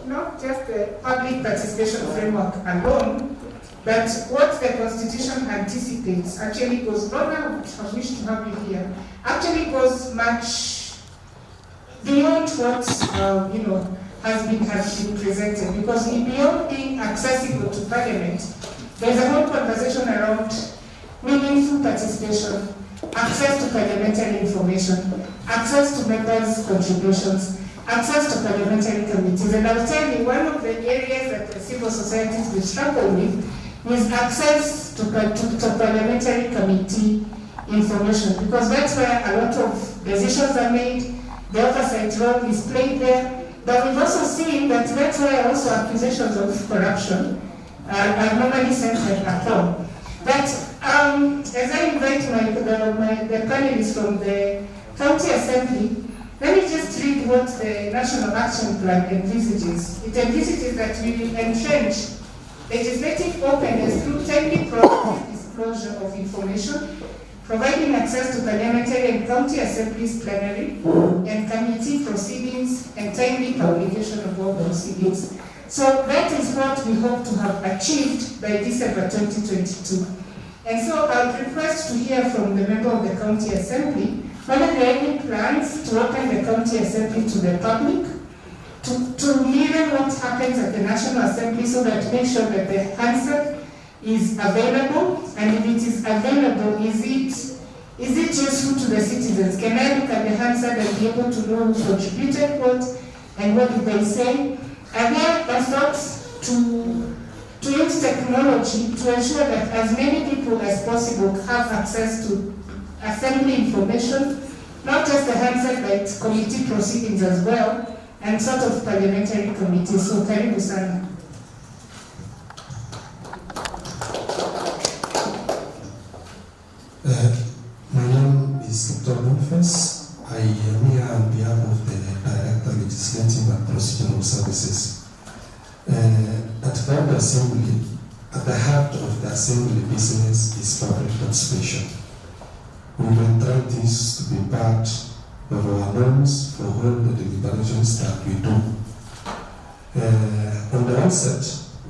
S1: not just the public participation framework alone, But what the Constitution anticipates actually goes, Lord, I wish to have you here, actually goes much beyond what has been presented, because beyond being accessible to Parliament, there's a whole conversation around meaningful participation, access to parliamentary information, access to members' contributions, access to parliamentary committees. And I'll tell you, one of the areas that the civil societies will struggle with is access to parliamentary committee information, because that's where a lot of decisions are made, the oversight role is played there. But we've also seen that that's where also accusations of corruption are normally centered upon. But as I invite the panelists from the County Assembly, let me just read what the National Action Plan envisages. It envisages that we will entrench legislative openness through timely proactive disclosure of information, providing access to parliamentary and county assemblies plenary and committee proceedings, and timely publication of all proceedings. So that is what we hope to have achieved by December 2022. And so I would request to hear from the member of the County Assembly whether there are any plans to open the County Assembly to the public, to mirror what happens at the National Assembly, so that make sure that the Hansard is available, and if it is available, is it useful to the citizens? Can I look at the Hansard and be able to know who contributed what and what did they say? Are there efforts to use technology to ensure that as many people as possible have access to assembly information, not just the Hansard, but committee proceedings as well, and sort of parliamentary committees? So karibu sana.
S18: My name is Dr. Boniface. I am here on behalf of the Director Legislative and Procedural Services. At the Assembly, at the heart of the Assembly business is public participation. We will try this to be part of our norms for all the deliberations that we do. On the outset,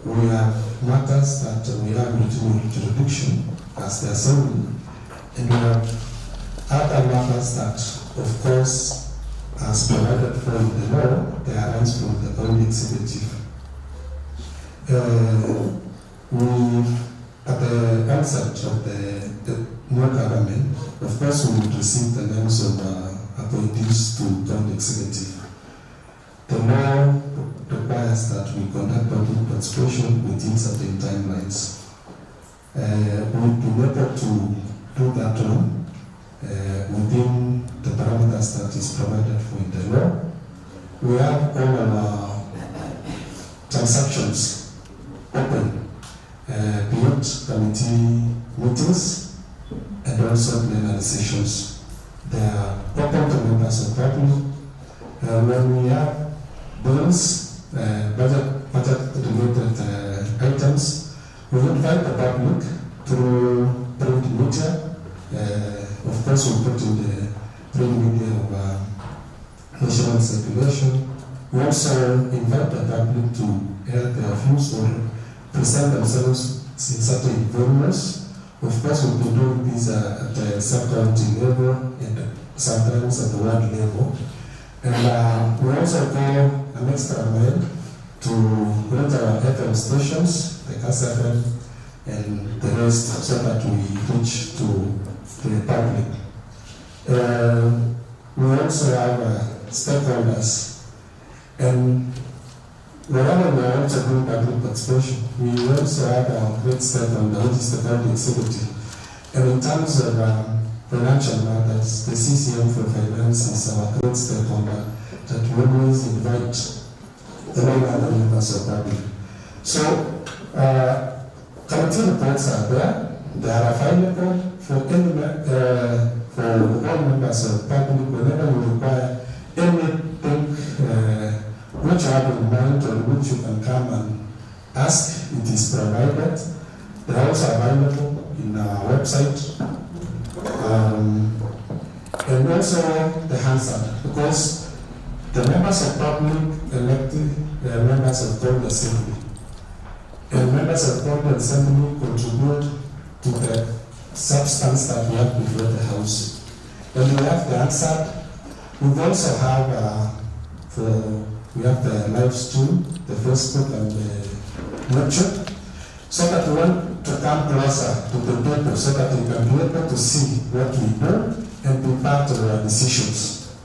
S18: we have matters that we have routine jurisdiction as the Assembly, and we have other matters that, of course, as provided for in the law, they arise from the body executive. At the outset of the new government, of course, we would receive the names of appointees to county executive. The law requires that we conduct public participation within certain timelines. We've been able to do that one within the parameters that is provided for in the law. We have all of our transactions open, beyond committee meetings and also plenary sessions. They are open to members of public. When we have bills, budget-related items, we invite the public through print media. Of course, we put in the print media of national circulation. We also invite the public to air their views or present themselves in certain venues. Of course, we've been doing this at the sub-county level and sometimes at the ward level. And we also go an extra mile to rent our FM stations, the FM, and the rest, so that we reach to the public. We also have stakeholders, and wherever we are also doing public participation, we also have our great stakeholder, which is the county executive. And in terms of financial matters, the CCM for finance is our great stakeholder that we always invite the other members of public. So, committee reports are there. They are available for all members of public whenever you require anything which you have in mind or which you can come and ask. It is provided. They are also available in our website. And also the Hansard, because the members of public elected members of the Assembly. And members
S16: members of the Assembly contribute to the substance that we have before the House. When we have the answer, we also have we have the live stream, the Facebook and the lecture, so that we want to come closer to the people so that we can be able to see what we do and be part of our decisions.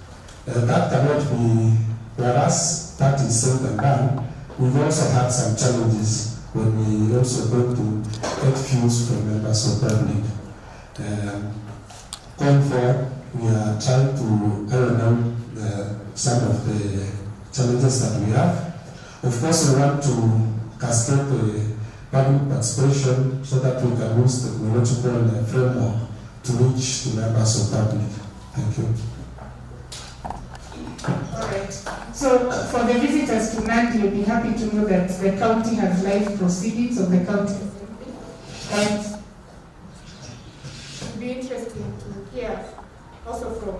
S16: That cannot be, whereas that is said and done, we've also had some challenges when we also go to get views from members of the public. Going forward, we are trying to iron out some of the challenges that we have. Of course, we want to cascade the public participation so that we can use the technological framework to reach the members of the public. Thank you.
S1: All right. So for the visitors to Nandi, you'll be happy to know that the county has live proceedings of the county assembly. And it would be interesting to hear also from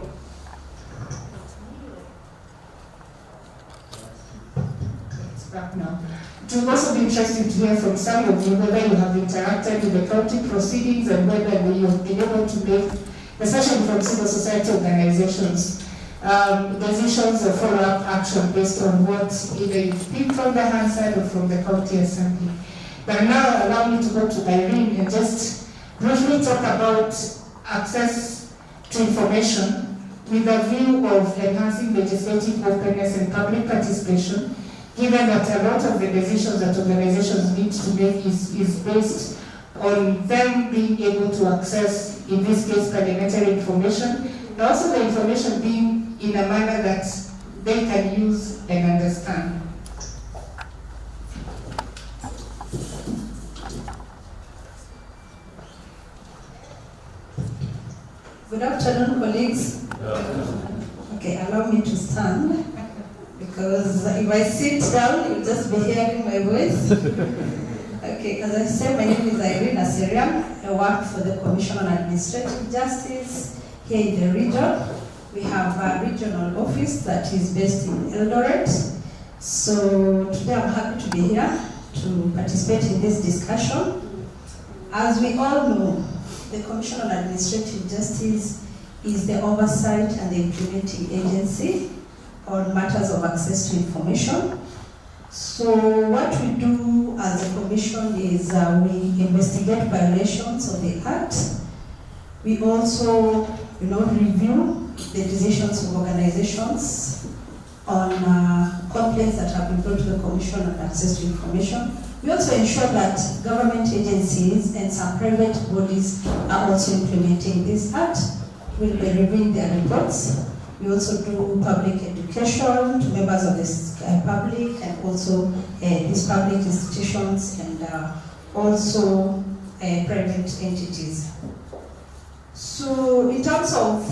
S1: back now. It will also be interesting to hear from some of you whether you have interacted with the county proceedings and whether you have been able to make, especially from civil society organizations, decisions or follow-up action based on what either you've picked from the hand side or from the county assembly. But now allow me to go to Irene and just briefly talk about access to information with a view of enhancing legislative openness and public participation, given that a lot of the decisions that organizations need to make is based on them being able to access, in this case, parliamentary information, and also the information being in a manner that they can use and understand.
S17: Good afternoon, colleagues. Okay, allow me to stand, because if I sit down, you'll just be hearing my voice. Okay, as I said, my name is Irene Aserian. I work for the Commission on Administrative Justice here in the region. We have a regional office that is based in Eldoret. So today I'm happy to be here to participate in this discussion. As we all know, the Commission on Administrative Justice is the oversight and the implementing agency on matters of access to information. So what we do as a commission is we investigate violations of the Act. We also, review the decisions of organizations on complaints that have been brought to the Commission on Access to Information. We also ensure that government agencies and some private bodies are also implementing this Act. We'll be reviewing their reports. We also do public education to members of the public and also these public institutions and also private entities. So in terms of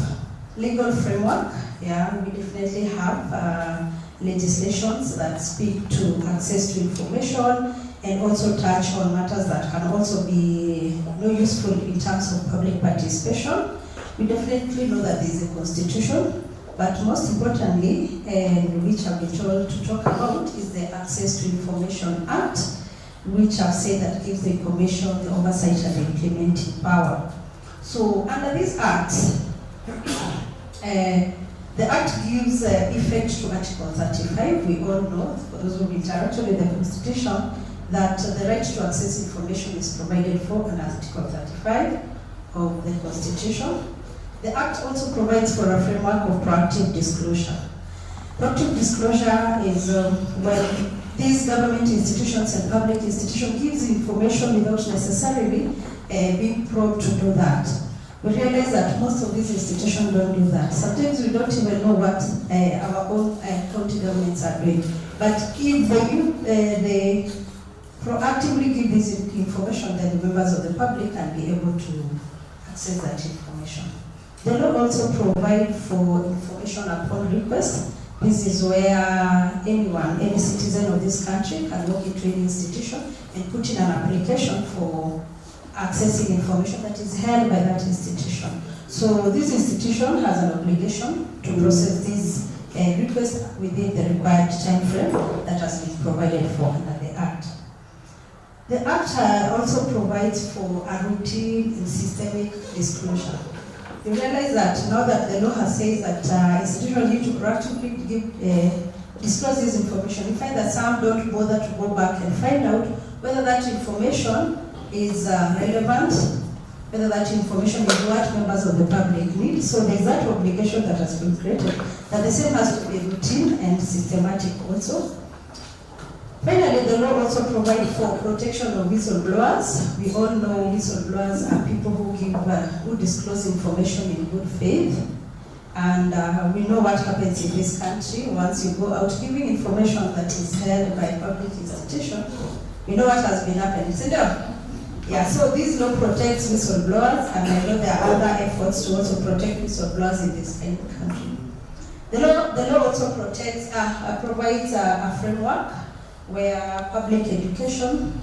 S17: legal framework, we definitely have legislations that speak to access to information and also touch on matters that can also be useful in terms of public participation. We definitely know that there is a constitution, but most importantly, and which I've been told to talk about, is the Access to Information Act, which I've said that gives the Commission the oversight and the implementing power. So under this Act, the Act gives effect to Article 35. We all know, for those who have interacted with the Constitution, that the right to access information is provided for under Article 35 of the Constitution. The Act also provides for a framework of proactive disclosure. Proactive disclosure is when these government institutions and public institutions gives information without necessarily being probed to do that. We realize that most of these institutions don't do that. Sometimes we don't even know what our own county governments are doing. But if they proactively give this information, then the members of the public can be able to access that information. The law also provides for information upon request. This is where anyone, any citizen of this country can walk into any institution and put in an application for accessing information that is held by that institution. So this institution has an obligation to process this request within the required time frame that has been provided for under the Act. The Act also provides for a routine and systemic disclosure. You realize that now that the law has said that institutions need to proactively disclose this information, you find that some don't bother to go back and find out whether that information is relevant, whether that information is what members of the public need. So there's that obligation that has been created, that the same has to be routine and systematic also. Finally, the law also provides for protection of whistleblowers. We all know whistleblowers are people who disclose information in good faith. And we know what happens in this country once you go out giving information that is held by a public institution. We know what has been happening. Yeah, so this law protects whistleblowers, and I know there are other efforts to also protect whistleblowers in this country. The law also protects, provides a framework where public education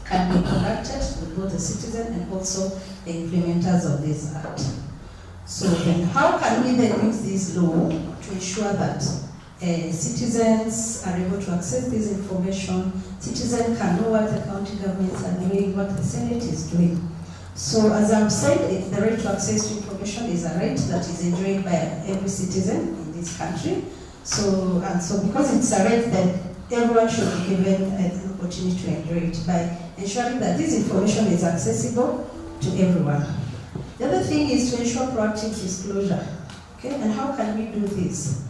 S17: can be conducted with both the citizen and also the implementers of this act. So then how can we then use this law to ensure that citizens are able to access this information, citizens can know what the county governments are doing, what the Senate is doing. So as I've said, the right to access to information is a right that is enjoyed by every citizen in this country. So because it's a right, then everyone should be given an opportunity to enjoy it by ensuring that this information is accessible to everyone. The other thing is to ensure proactive disclosure. Okay, and how can we do this?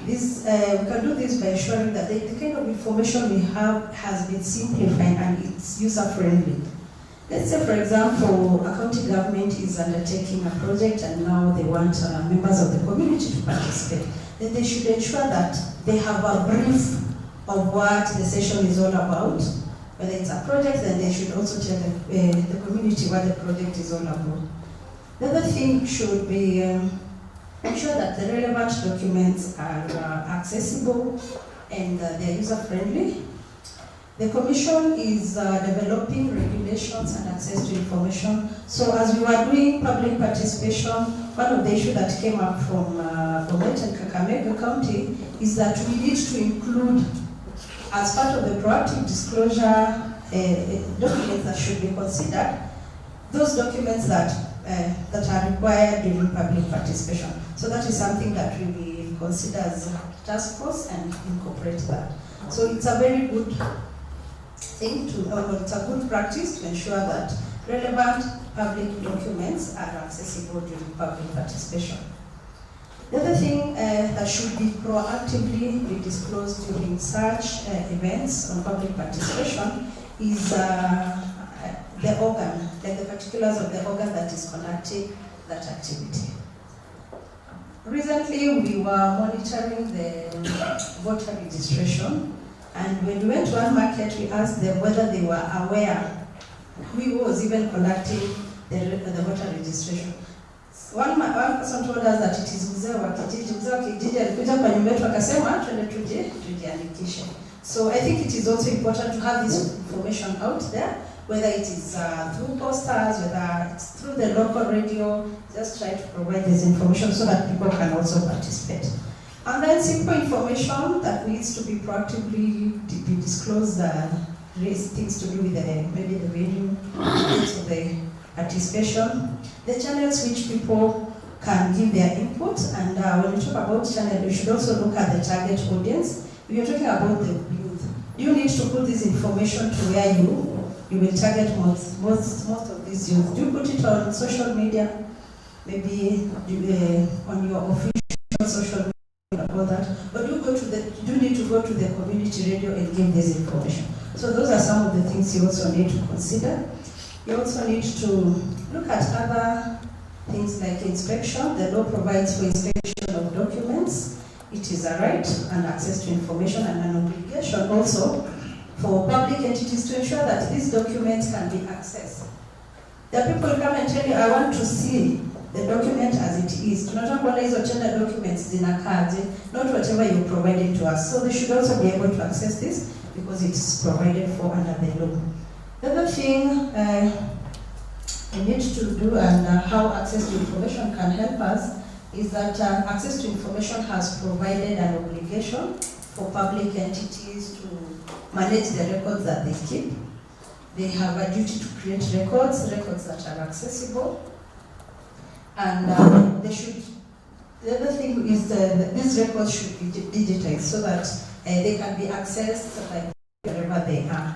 S17: We can do this by ensuring that the kind of information we have has been simplified and it's user-friendly. Let's say, for example, a county government is undertaking a project and now they want members of the community to participate. Then they should ensure that they have a brief of what the session is all about. Whether it's a project, then they should also tell the community what the project is all about. The other thing should be ensure that the relevant documents are accessible and they're user-friendly. The Commission is developing regulations and access to information. So as we were doing public participation, one of the issues that came up from Bomet and Kakamega County is that we need to include, as part of the proactive disclosure documents that should be considered, those documents that are required during public participation. So that is something that we will consider as a task force and incorporate that. So it's a very good thing it's a good practice to ensure that relevant public documents are accessible during public participation. The other thing that should be proactively be disclosed during such events on public participation is the organ, like the particulars of the organ that is conducting that activity. Recently, we were monitoring the voter registration, and when we went to one market, we asked them whether they were aware who was even conducting the voter registration. One person told us that it is mzee wa kijiji alikuja kwa nyumba yetu akasema twende tujiandikishe. So I think it is also important to have this information out there, whether it is through posters, whether it's through the local radio, just try to provide this information so that people can also participate. And then simple information that needs to be proactively be disclosed, things to do with maybe the venue, things of the participation, the channels which people can give their input, and when we talk about channel, we should also look at the target audience. If you're talking about the youth, you need to put this information to where you will target most of these youth. Do you put it on social media, maybe on your official social media about that, or do you need to go to the community radio and give this information? So those are some of the things you also need to consider. You also need to look at other things like inspection. The law provides for inspection of documents. It is a right and access to information, and an obligation also for public entities to ensure that these documents can be accessed. There are people who come and tell you, I want to see the document as it is. Tunataka hizo tender documents zinakaje, not whatever you provided to us. So they should also be able to access this because it is provided for under the law. The other thing we need to do, and how access to information can help us, is that access to information has provided an obligation for public entities to manage the records that they keep. they have a duty to create records that are accessible, and they should. The other thing is these records should be digitized so that they can be accessed by wherever they are.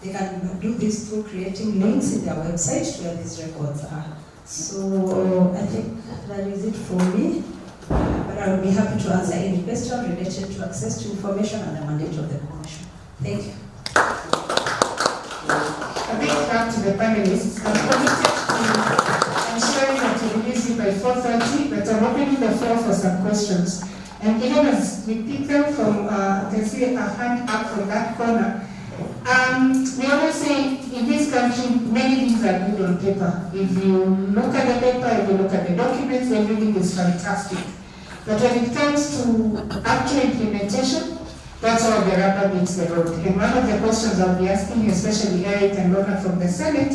S17: They can do this through creating links in their website where these records are. So I think that is it for me. But I will be happy to answer any question related to access to information and the mandate of the Commission. Thank you.
S1: A big thanks to the panelists. I'm committed to ensuring that we release it by 4:30, but I'm opening the floor for some questions. And even as we pick them from, I can see a hand up from that corner. We always say in this country, many things are good on paper. If you look at the paper, if you look at the documents, everything is fantastic. But when it comes to actual implementation, that's how the rubber meets the road. And one of the questions I'll be asking, especially Eric and Lorna from the Senate,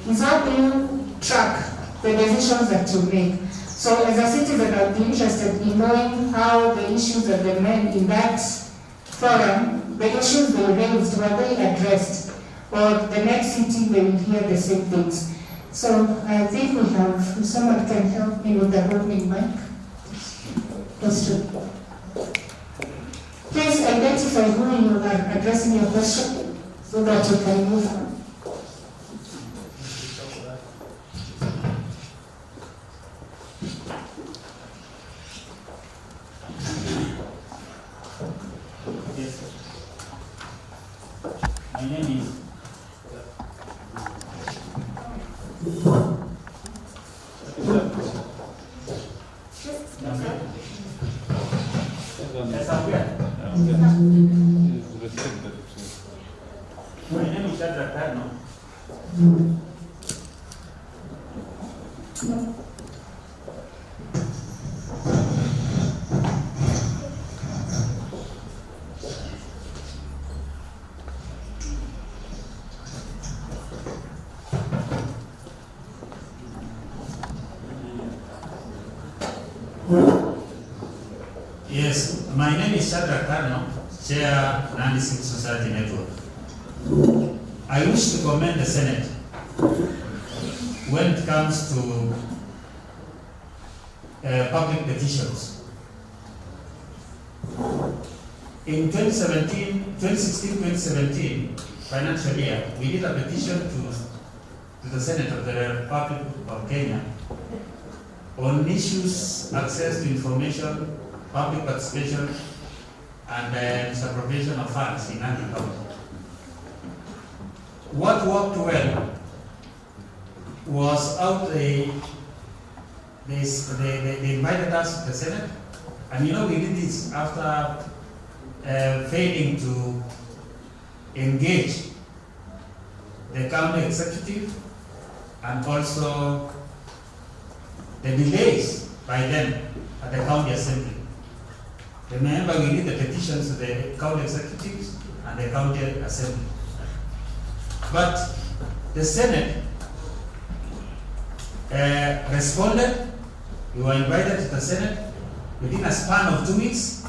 S1: is how do you track the decisions that you make? So as a citizen, I'd be interested in knowing how the issues that the men in that forum, the issues they raised, were they addressed? Or the next sitting they will hear the same things. So I think we have, if someone can help me with the roaming mic. Question. Please identify who you are addressing your question so that you can move on.
S19: My name is Yes, my name is Shadrach Karno, Chair Nandi Civil Society Network. I wish to commend the Senate when it comes to public petitions. In 2016-2017 financial year, we did a petition to the Senate of the Republic of Kenya on issues access to information, public participation, and misappropriation of funds in Nandi County. What worked well was out they invited us to the Senate, and you know we did this after failing to engage the county executive and also the delays by them at the county assembly. Remember, we did the petitions to the county executives and the county assembly. But the Senate responded. We were invited to the Senate. Within a span of 2 weeks,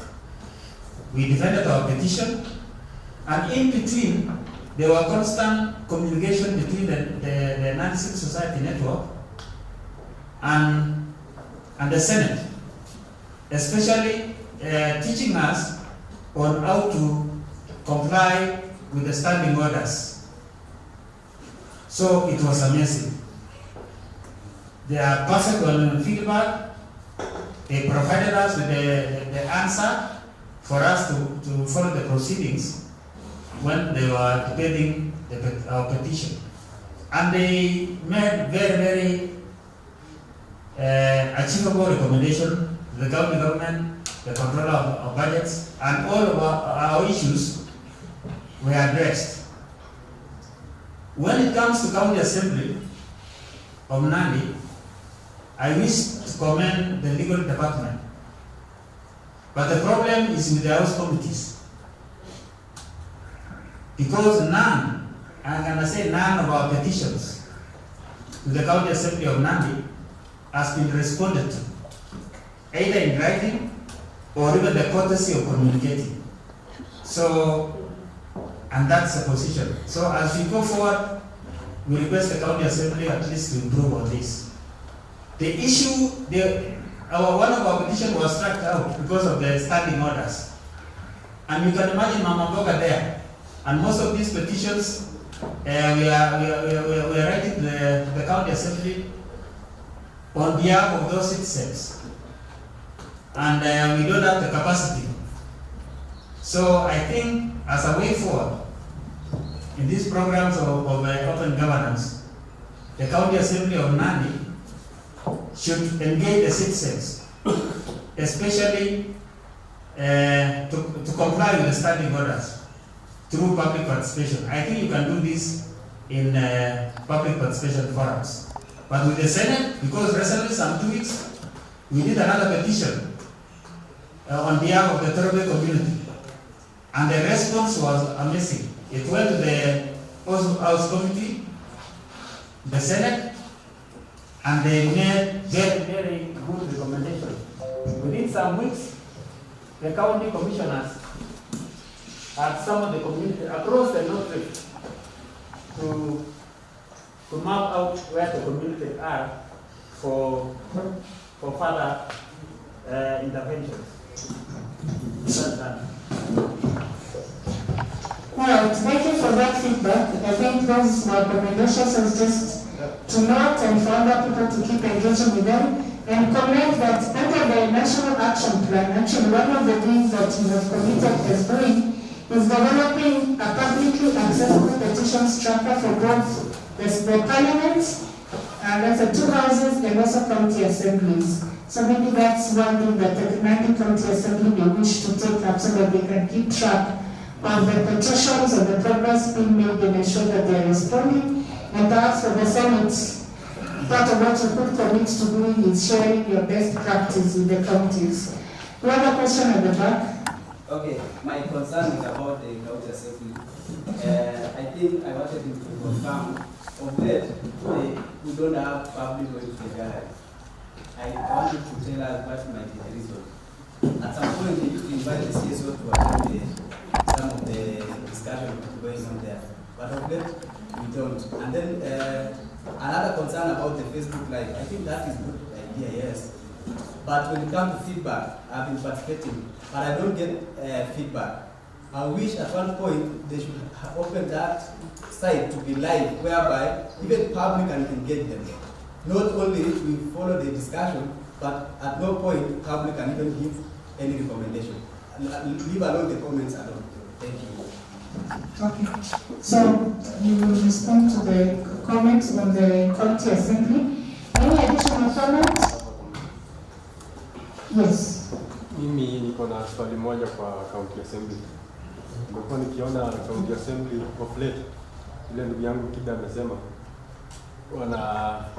S19: we defended our petition. And in between, there were constant communication between the Nandi Civil Society Network and the Senate, especially teaching us on how to comply with the standing orders. So it was amazing. They are perfect on feedback. They provided us with the answer for us to follow the proceedings when they were debating our petition. And they made very, very achievable recommendation to the county government, the controller of budgets, and all of our issues were addressed. When it comes to county assembly of Nandi, I wish to commend the legal department. But the problem is with the house committees. Because none, I'm going to say none of our petitions to the county assembly of Nandi has been responded to, either in writing or even the courtesy of communicating. So, and that's the position. So as we go forward, we request the county assembly at least to improve on this. The issue, one of our petition was struck out because of the standing orders. And you can imagine Mama Boga there. And most of these petitions, we are writing to the county assembly on behalf of those citizens. And we don't have the capacity. So I think as a way forward, in these programs of open governance, the county assembly of Nandi should engage the citizens, especially to comply with the standing orders through public participation. I think you can do this in public participation forums. But with the Senate, because recently, some 2 weeks, we did another petition on behalf of the Torbe community. And the response was amazing. It went to the House Committee, the Senate, and they made very good recommendations. Within some weeks, the county commissioners at some of the communities across the north to map out where the communities are for further interventions. That's done.
S1: Well, thank you for that feedback. I think those recommendations is just to note and for other people to keep engaging with them, and comment that under the National Action Plan, actually one of the things that you have committed as doing is developing a publicly accessible petitions tracker for both the Parliament, that's the 2 houses, and also county assemblies. So maybe that's one thing that the Nandi County Assembly may wish to take up so that they can keep track of the petitions and the progress being made and ensure that they are responding. And perhaps for the Senate, part of what you could commit to doing is sharing your best practice with the counties. We have a question at the back.
S6: Okay, my concern is about the county assembly. I think I wanted to confirm of that we don't have public going to the gallery. I wanted to tell us what might be the reason. At some point, they used to invite the CSO to attend some of the discussion going on there. But of that, we don't. And then another concern about the Facebook Live, I think that is a good idea, yes. But when it comes to feedback, I've been participating, but I don't get feedback. I wish at one point they should have opened that site to be live, whereby even public can engage them. Not only we follow the discussion, but at no point public can even give any recommendation. Leave alone the comments alone. Thank you.
S1: Okay. So you will respond to the comments on the county assembly. Any additional comments? Yes.
S11: Mimi niko na swali moja kwa county assembly. Nimekuwa nikiona county assembly of late, ile ndugu yangu Kida amesema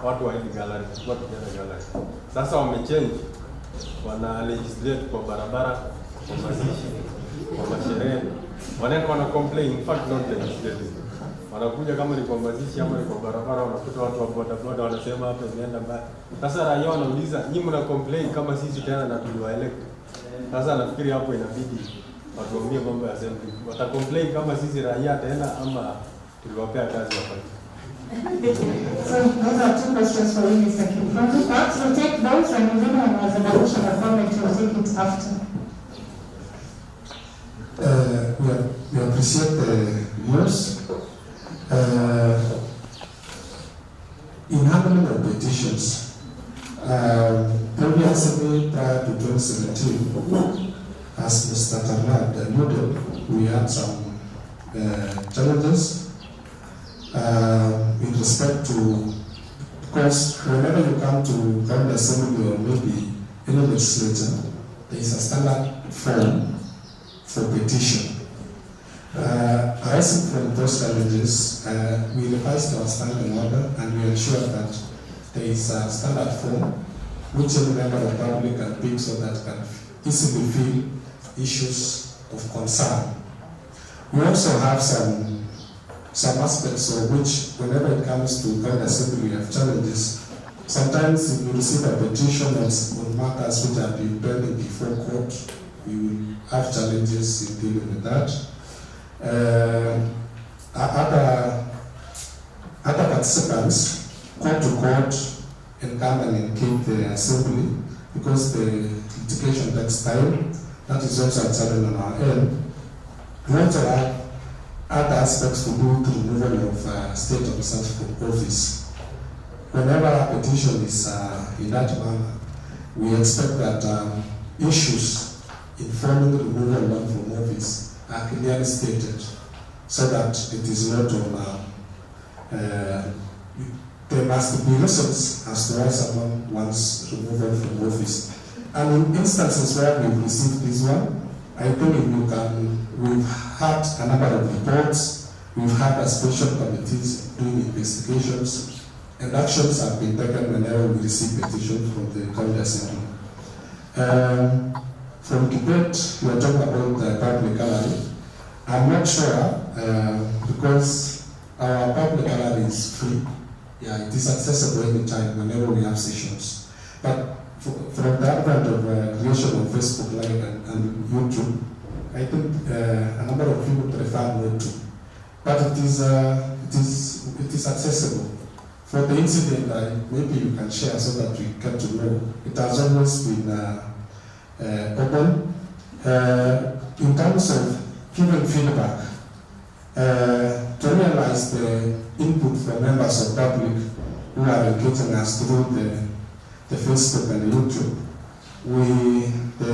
S11: watu wa hili gallery, watu jana gallery. Sasa wamechange, wana legislate kwa barabara, kwa mazishi, kwa masherehe. Wana complain, in fact not legislate. Wanakuja kama ni kwa mazishi ama ni kwa barabara, wanakuta watu wa bodaboda wanasema hapa imeenda mbaya. Sasa raia wanauliza, nyinyi mna complain kama sisi tena na tuliwaelect. Sasa nafikiri hapo inabidi watuambie mambo ya assembly. Wata complain kama sisi raia tena ama tuliwapea kazi wafanye.
S1: So those are 2 questions for you, Mr. Kiprofi. Perhaps we'll take those and if anyone has an additional comment, we'll take it after.
S18: We appreciate the news. In handling of petitions, previously prior to 2017, as Mr. Tarnad alluded, we had some challenges in respect to, because whenever you come to county assembly or maybe any legislature, there is a standard form for petition. Arising from those challenges, we revised our standing order and we ensured that there is a standard form which any member of the public can pick so that can easily fill issues of concern. We also have some aspects of which, whenever it comes to county assembly, we have challenges. Sometimes if we receive a petition on matters which have been pending before court, we will have challenges in dealing with that. Other participants come to court and come and engage the assembly because the litigation takes time. That is also a challenge on our end. We also have other aspects to do to removal of state officers from office. Whenever a petition is in that manner, we expect that issues informing the removal of one from office are clearly stated so that it is not on there must be reasons as to why someone wants removal from office. And in instances where we've received this one, I think we've had a number of reports, we've had a special committees doing investigations, and actions have been taken whenever we receive petitions from the county assembly. From debate, we are talking about the public gallery. I'm not sure because our public gallery is free. Yeah, it is accessible anytime whenever we have sessions. But from the advent of creation of Facebook Live and YouTube, I think a number of people prefer not to. But it is accessible. For the incident, maybe you can share so that we get to know. It has always been open. In terms of giving feedback, to realize the input from members of public who are engaging us through the Facebook and the YouTube, the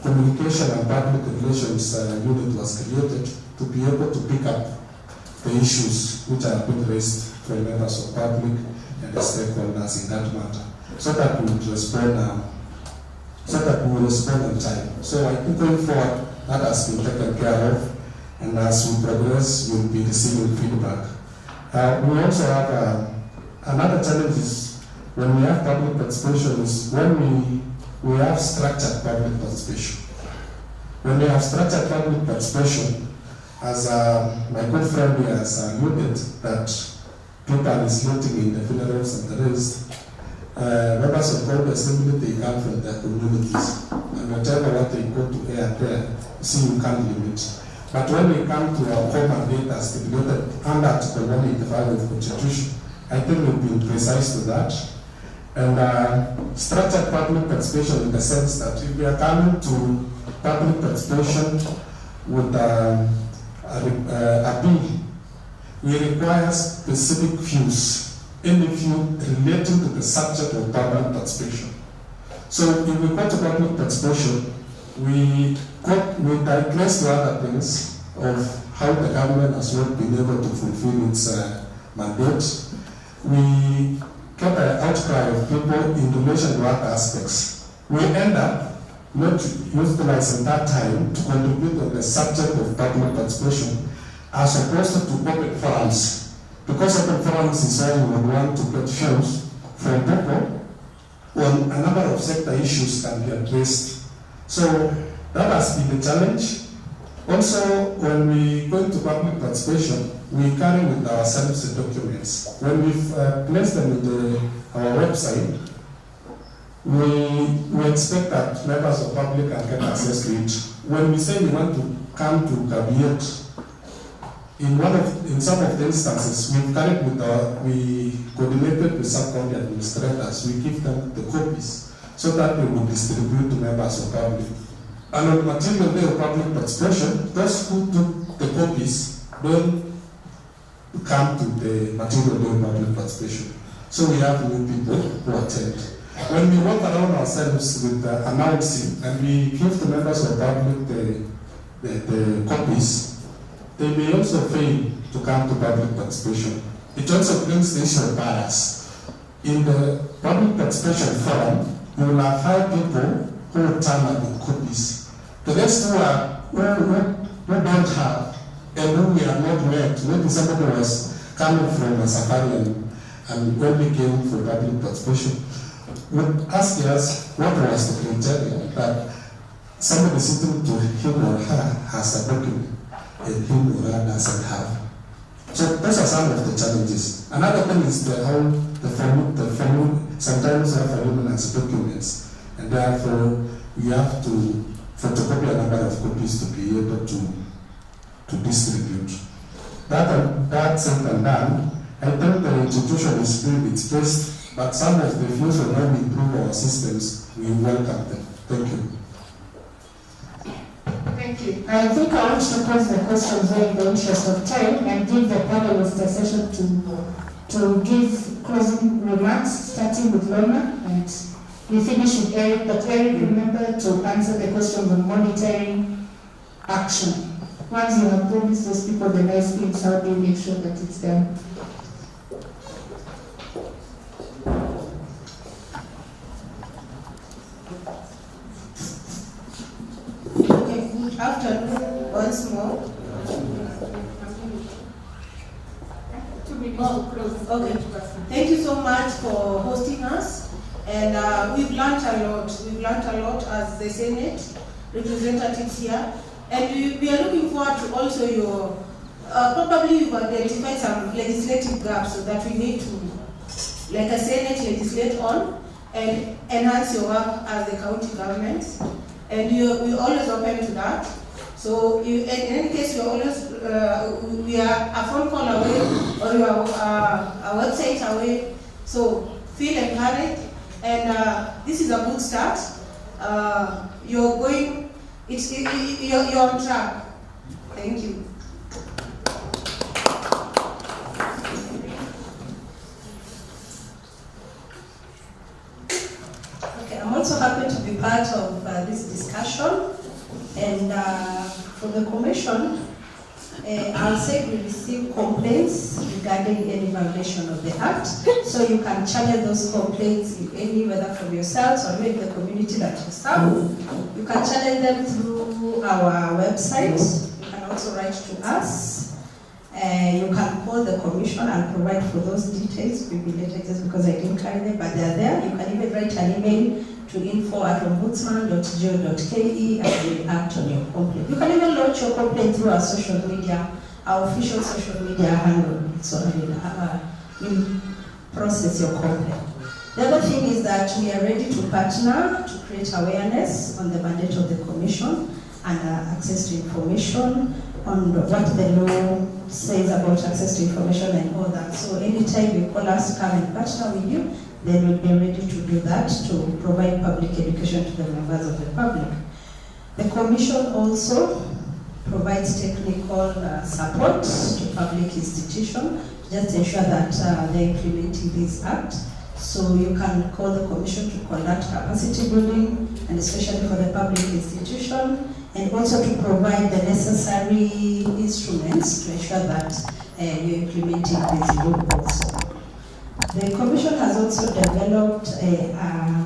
S18: communication and public relations unit was created to be able to pick up the issues which are being raised from members of public and the stakeholders in that matter, so that we would respond on time. So I think going forward, that has been taken care of. And as we progress, we'll be receiving feedback. We also have another challenge is when we have public participation is when we have structured public participation. When we have structured public participation, as my good friend here has alluded, that people are listening in the funerals and the rest, members of the assembly, they come from their communities. And whatever what they go to air there, see, you can't limit. But when we come to our common data stipulated under Article 185 of the Constitution, I think we've been precise to that. And structured public participation in the sense that if we are coming to public participation with a bill, we require specific views, any view relating to the subject of public participation. So if we go to public participation, we digress to other things of how the government has not been able to fulfill its mandate. We get an outcry of people in relation to other aspects. We end up not utilizing that time to contribute on the subject of public participation as opposed to open forums. Because open forums is where we would want to get views from people on a number of sector issues can be addressed. So that has been the challenge. Also, when we go into public participation, we carry with ourselves the documents. When we've placed them in our website, we expect that members of public can get access to it. When we say we want to come to Kabinet, in some of the instances, we coordinated with sub-county administrators. We give them the copies so that they will distribute to members of public. And on the material day of public participation, those who took the copies don't come to the material day of public participation. So we have new people who attend. When we walk around ourselves with announcing and we give to members of public the copies, they may also fail to come to public participation. It also brings the issue of bias. In the public participation forum, you will have 5 people who will turn up with copies. The rest who don't have and who we are not met, maybe somebody was coming from a safari and only came for public participation, would ask us what was the criteria that somebody sitting to him or her has a document and him or her doesn't have. So those are some of the challenges. Another thing is how the family sometimes have voluminous documents, and therefore we have to photocopy a number of copies to be able to distribute. That said and done, I think the institution is doing its best, but some of the views on how we improve our systems, we welcome them. Thank you.
S1: Thank you. I think I want to pose the questions here in the interest of time and give the panelists a session to give closing remarks, starting with Lorna, and we finish with Eric. But Eric, remember to answer the questions on monitoring action. Once you have promised those people the nice things, how do you make sure that it's done?
S20: Good afternoon once more. Okay. Thank you so much for hosting us, and we've learned a lot. We've learned a lot as the Senate representatives here, and we are looking forward to also your. Probably you've identified some legislative gaps so that we need to, like a Senate, legislate on and enhance your work as the county governments. And we're always open to that. So in any case, we're always, we are a phone call away or we are a website away. So feel encouraged, and this is a good start. You're going, you're on track. Thank you.
S17: I'm also happy to be part of this discussion, and for the Commission, I'll say we receive complaints regarding any violation of the Act, so you can channel those complaints, if any, whether from yourselves or maybe the community that you serve. You can channel them through our website. You can also write to us. You can call the Commission. I'll provide for those details, maybe later, just because I didn't carry them, but they're there. You can even write an email to info@ombudsman.go.ke and we'll act on your complaint. You can even launch your complaint through our social media, our official social media handle, so we'll process your complaint. The other thing is that we are ready to partner to create awareness on the mandate of the Commission and access to information on what the law says about access to information and all that. So anytime you call us to come and partner with you, then we'll be ready to do that, to provide public education to the members of the public. The Commission also provides technical support to public institutions, just to ensure that they're implementing this Act. So you can call the Commission to conduct capacity building, and especially for the public institution, and also to provide the necessary instruments to ensure that you're implementing these laws. The Commission has also developed a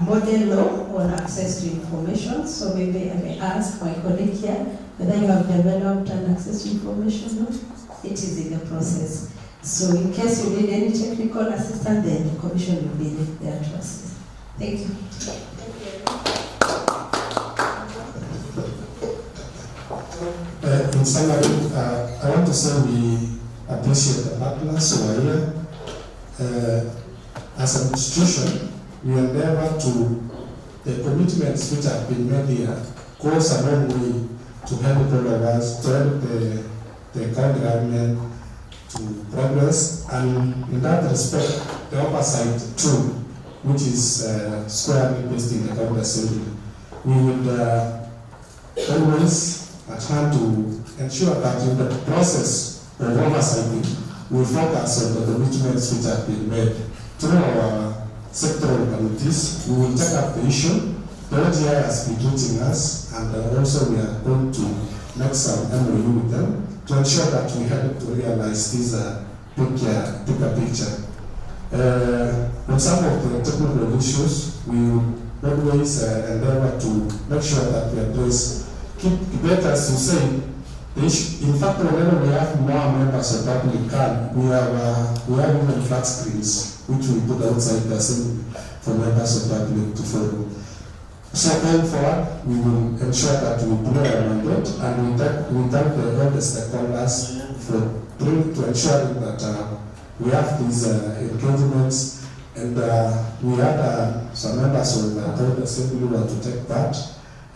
S17: model law on access to information, so maybe I may ask my colleague here whether you have developed an access to information law. It is in the process. So in case you need any technical assistance, then the Commission will be there to assist. Thank you.
S18: In summary, I want to say we appreciate the partners who are here. As an institution, we endeavor to, the commitments which have been made here goes a long way to help all of us, to help the county government to progress, and in that respect, the oversight too, which is squarely based in the county assembly. We would always attempt to ensure that in the process of oversight, we focus on the commitments which have been made. Through our sectoral committees, we will take up the issue. The OGI has been reaching us, and also we are going to make some MOU with them to ensure that we help to realize this bigger picture. On some of the technical issues, we will always endeavor to make sure that we address, keep debaters, you say, in fact, whenever we have more members of public, we have even flat screens, which we put outside the assembly for members of public to follow. So going forward, we will ensure that we play our mandate, and we thank all the stakeholders to ensuring that we have these engagements, and we had some members of the county assembly who are to take part.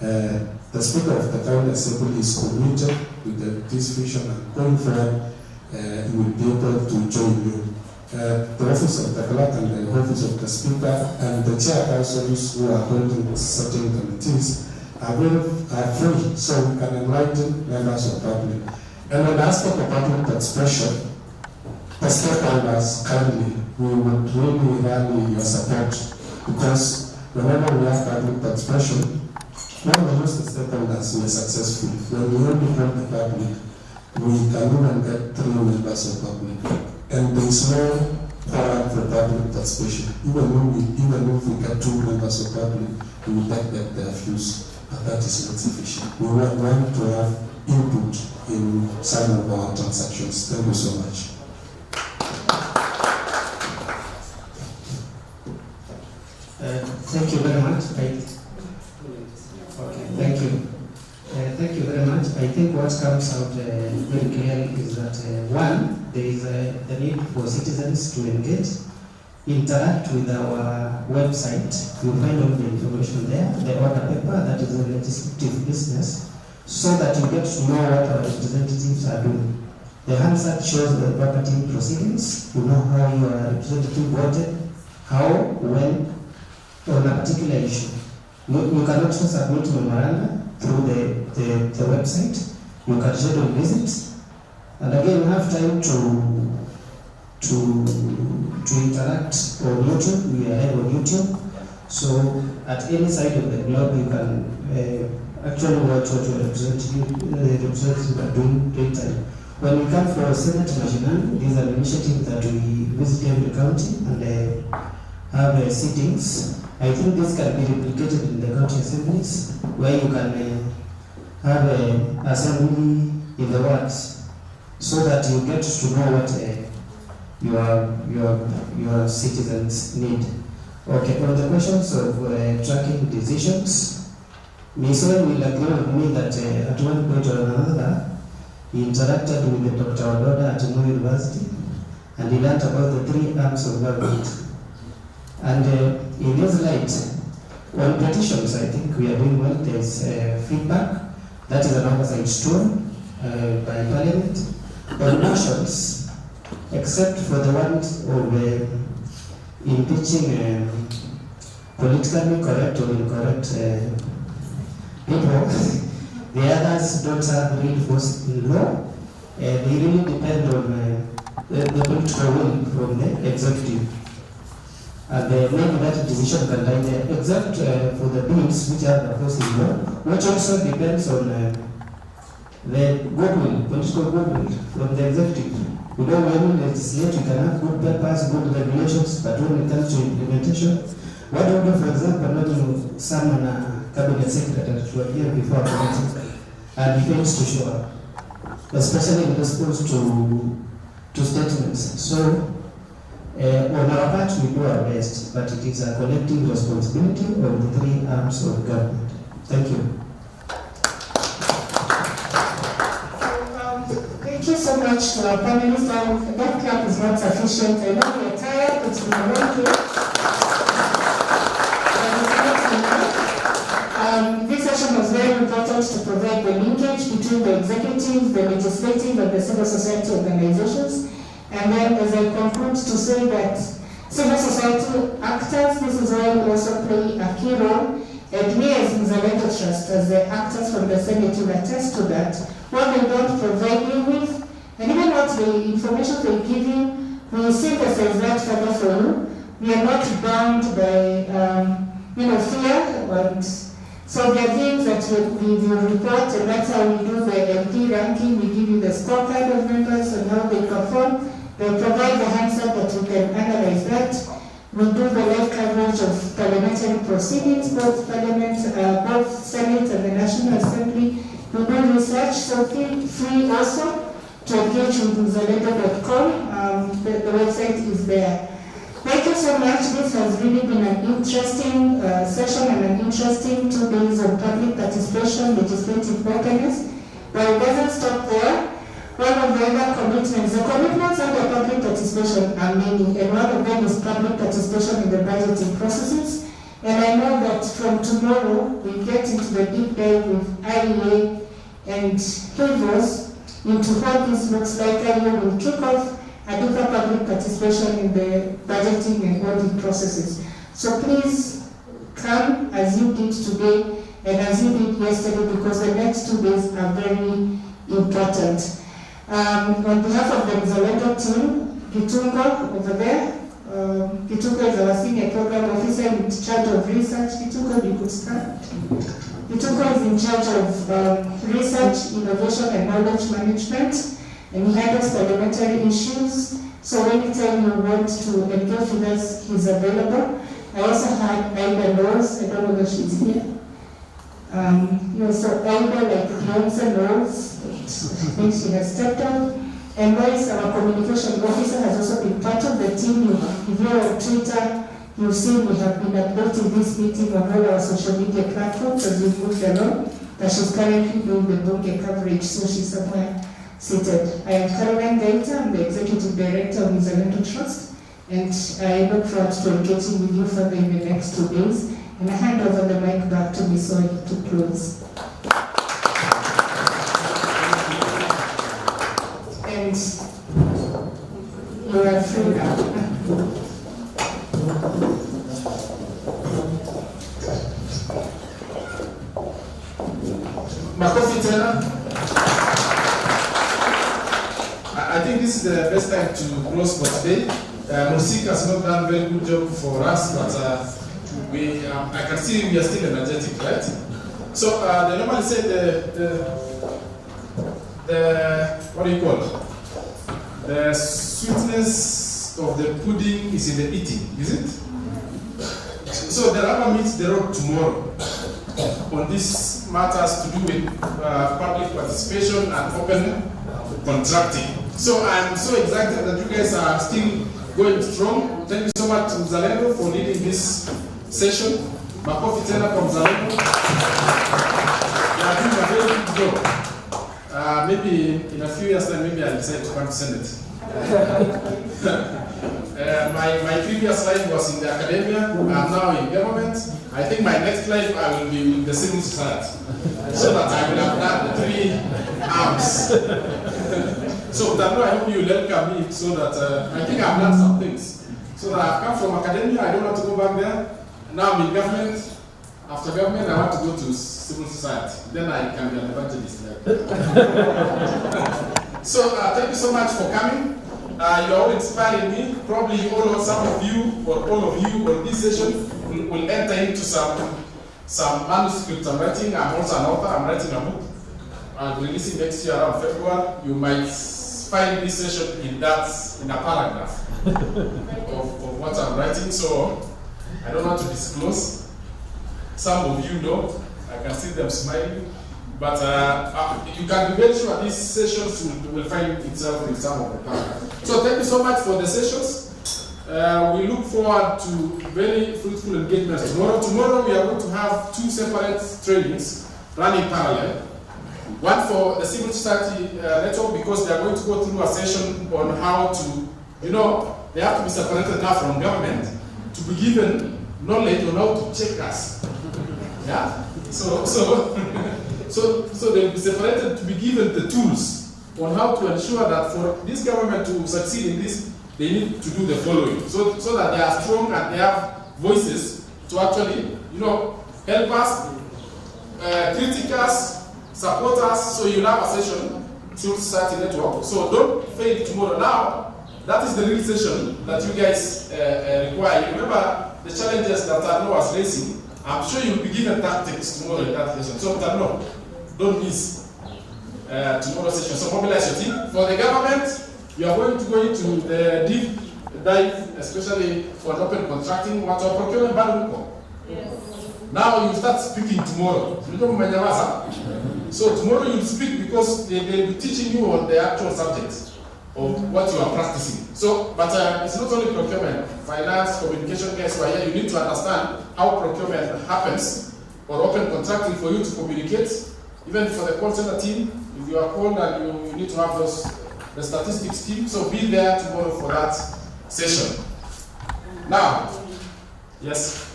S18: The Speaker of the County Assembly is committed with this vision, and going forward, he will be able to join you. the office of the clerk and the office of the speaker and the chairpersons who are holding certain committees are free, so we can enlighten members of public. And on the aspect of public expression, the stakeholders kindly, we would really value your support, because whenever we have public expression, when we use the stakeholders, we are successful. When we only hold the public, we can even get 3 members of public. And there is no forum for public participation. Even if we get 2 members of public, we will get their views, but that is not sufficient. We want to have input in some of our transactions. Thank you so much.
S16: Thank you very much. Thank you. Thank you very much. I think what comes out very clearly is that one, there is the need for citizens to engage, interact with our website. You'll find all the information there, the order paper, that is the legislative business, so that you get to know what our representatives are doing. The Hansard shows the verbatim proceedings. You know how your representative voted, how, when, on a particular issue. You can also submit memoranda through the website. You can schedule visits, and again you have time to interact on YouTube. We are live on YouTube, so at any side of the globe you can actually watch what your representatives are doing later. When we come for Senate National, these are initiatives that we visit every county and have sittings. I think this can be replicated in the county assemblies, where you can have an assembly in the wards, so that you get to know what your citizens need. Okay, on the questions of tracking decisions, Ms. Owen will agree with me that at one point or another, he interacted with Dr. Ododa at Moi University, and he learned about the 3 arms of government. And in this light, on petitions, I think we are doing well. There's feedback. That is an oversight stone by Parliament. On motions, except for the ones of impeaching politically correct or incorrect people, the others don't have real force in law. They really depend on the political will from the executive. And maybe that decision can lie there, except for the bills which are the force in law, which also depends on the goodwill, political goodwill from the executive. We don't want to legislate, we can have good papers, good regulations, but when it comes to implementation, what do we do, for example, not to summon a cabinet secretary to appear before a committee, and he fails to show up, especially in response to statements. So, on our part, we do our best, but it is a collective responsibility of the 3 arms of government. Thank you.
S1: Thank you so much to our panelists. That clap is not sufficient. I know we are tired, it's been a long day. This session was very important to provide the linkage between the executive, the legislative, and the civil society organizations. And then as I conclude to say that civil society actors, this is where we also play a key role. And we as Mzalendo Trust, as the actors from the Senate, will attest to that. What they don't provide you with, and even what the information they give you, we synthesize that further for you. We are not bound by fear. And so there are things that we report, and that's how we do the MP ranking. We give you the scorecard of members and how they perform. They provide the handset that we can analyze that. We do the live coverage of parliamentary proceedings, both Parliament, both Senate and the National Assembly. We do research, so feel free also to engage with Mzalendo.com. The website is there. Thank you so much. This has really been an interesting session and an interesting 2 days of public participation, legislative openness. But it doesn't stop there. One of the other commitments, the commitments under public participation are many, and one of them is public participation in the budgeting processes. And I know that from tomorrow, we get into the deep dive with IEA and HIVOS into what this looks like. IEA will kick off and deeper public participation in the budgeting and audit processes. So please come as you did today and as you did yesterday, because the next 2 days are very important. On behalf of the Mzalendo team, Gitungo over there, Gitungo is our senior program officer in charge of research. Gitungo, you could start. Gitungo is in charge of research, innovation, and knowledge management, and he handles parliamentary issues. So anytime you want to engage with us, he's available. I also had Aida Rose, I don't know whether she's here. You also Aida, like Beyonce Rose, I think she has stepped out. And Royce, our communication officer, has also been part of the team. If you're on Twitter, you've seen we have been updating this meeting on all our social media platforms as we move along. But she's currently doing the Bunge coverage, so she's somewhere seated. I am Caroline Gaita, I'm the Executive Director of Mzalendo Trust, and I look forward to engaging with you further in the next 2 days. And I hand over the mic back to Ms. Oy to close. And you are free now.
S3: Makofi tena. I think this is the best time to close for today. Musik has not done a very good job for us, but I can see we are still energetic, right? So they normally say what do you call it? The sweetness of the pudding is in the eating, is it? So the rubber meets the road tomorrow on these matters to do with public participation and open contracting. So I'm so excited that you guys are still going strong. Thank you so much to Mzalendo for leading this session. Makofi tena from Mzalendo. You are doing a very good job. Maybe in a few years time, maybe I'll decide to come to Senate. My previous life was in the academia. I'm now in government. I think my next life I will be in the civil society, so that I will have done the 3 arms. So Tano, I hope you will welcome me, so that I think I've done some things. So that I've come from academia, I don't want to go back there. Now I'm in government. After government, I want to go to civil society. Then I can be an evangelist. So thank you so much for coming. You're all inspiring me. Probably some of you or all of you on this session will enter into some manuscripts I'm writing. I'm also an author. I'm writing a book. I'll be releasing next year around February. You might find this session in a paragraph of what I'm writing. So I don't want to disclose. Some of you know. I can see them smiling. But you can be very sure these sessions will find itself in some of the paragraphs. So thank you so much for the sessions. We look forward to very fruitful engagements tomorrow. Tomorrow we are going to have 2 separate trainings running parallel. One for the civil society network, because they are going to go through a session on how to, they have to be separated now from government to be given knowledge on how to check us. Yeah? So they'll be separated to be given the tools on how to ensure that for this government to succeed in this, they need to do the following. So that they are strong and they have voices to actually, help us, critique us, support us. So you'll have a session, civil society network. So don't fail tomorrow. Now, that is the real session that you guys require. You remember the challenges that Tano was raising. I'm sure you'll be given tactics tomorrow in that session. So Tano, don't miss tomorrow's session. So mobilize your team. For the government, you are going to go into the deep dive, especially for open contracting, what our procurement ban. Yes. Now you start speaking tomorrow. So tomorrow you'll speak because they'll be teaching you on the actual subject of what you are practicing. So, but it's not only procurement, finance, communication guys who are here, you need to understand how procurement happens or open contracting for you to communicate. Even for the call center team, if you are called and you need to have the statistics team, so be there tomorrow for that session. Now, yes?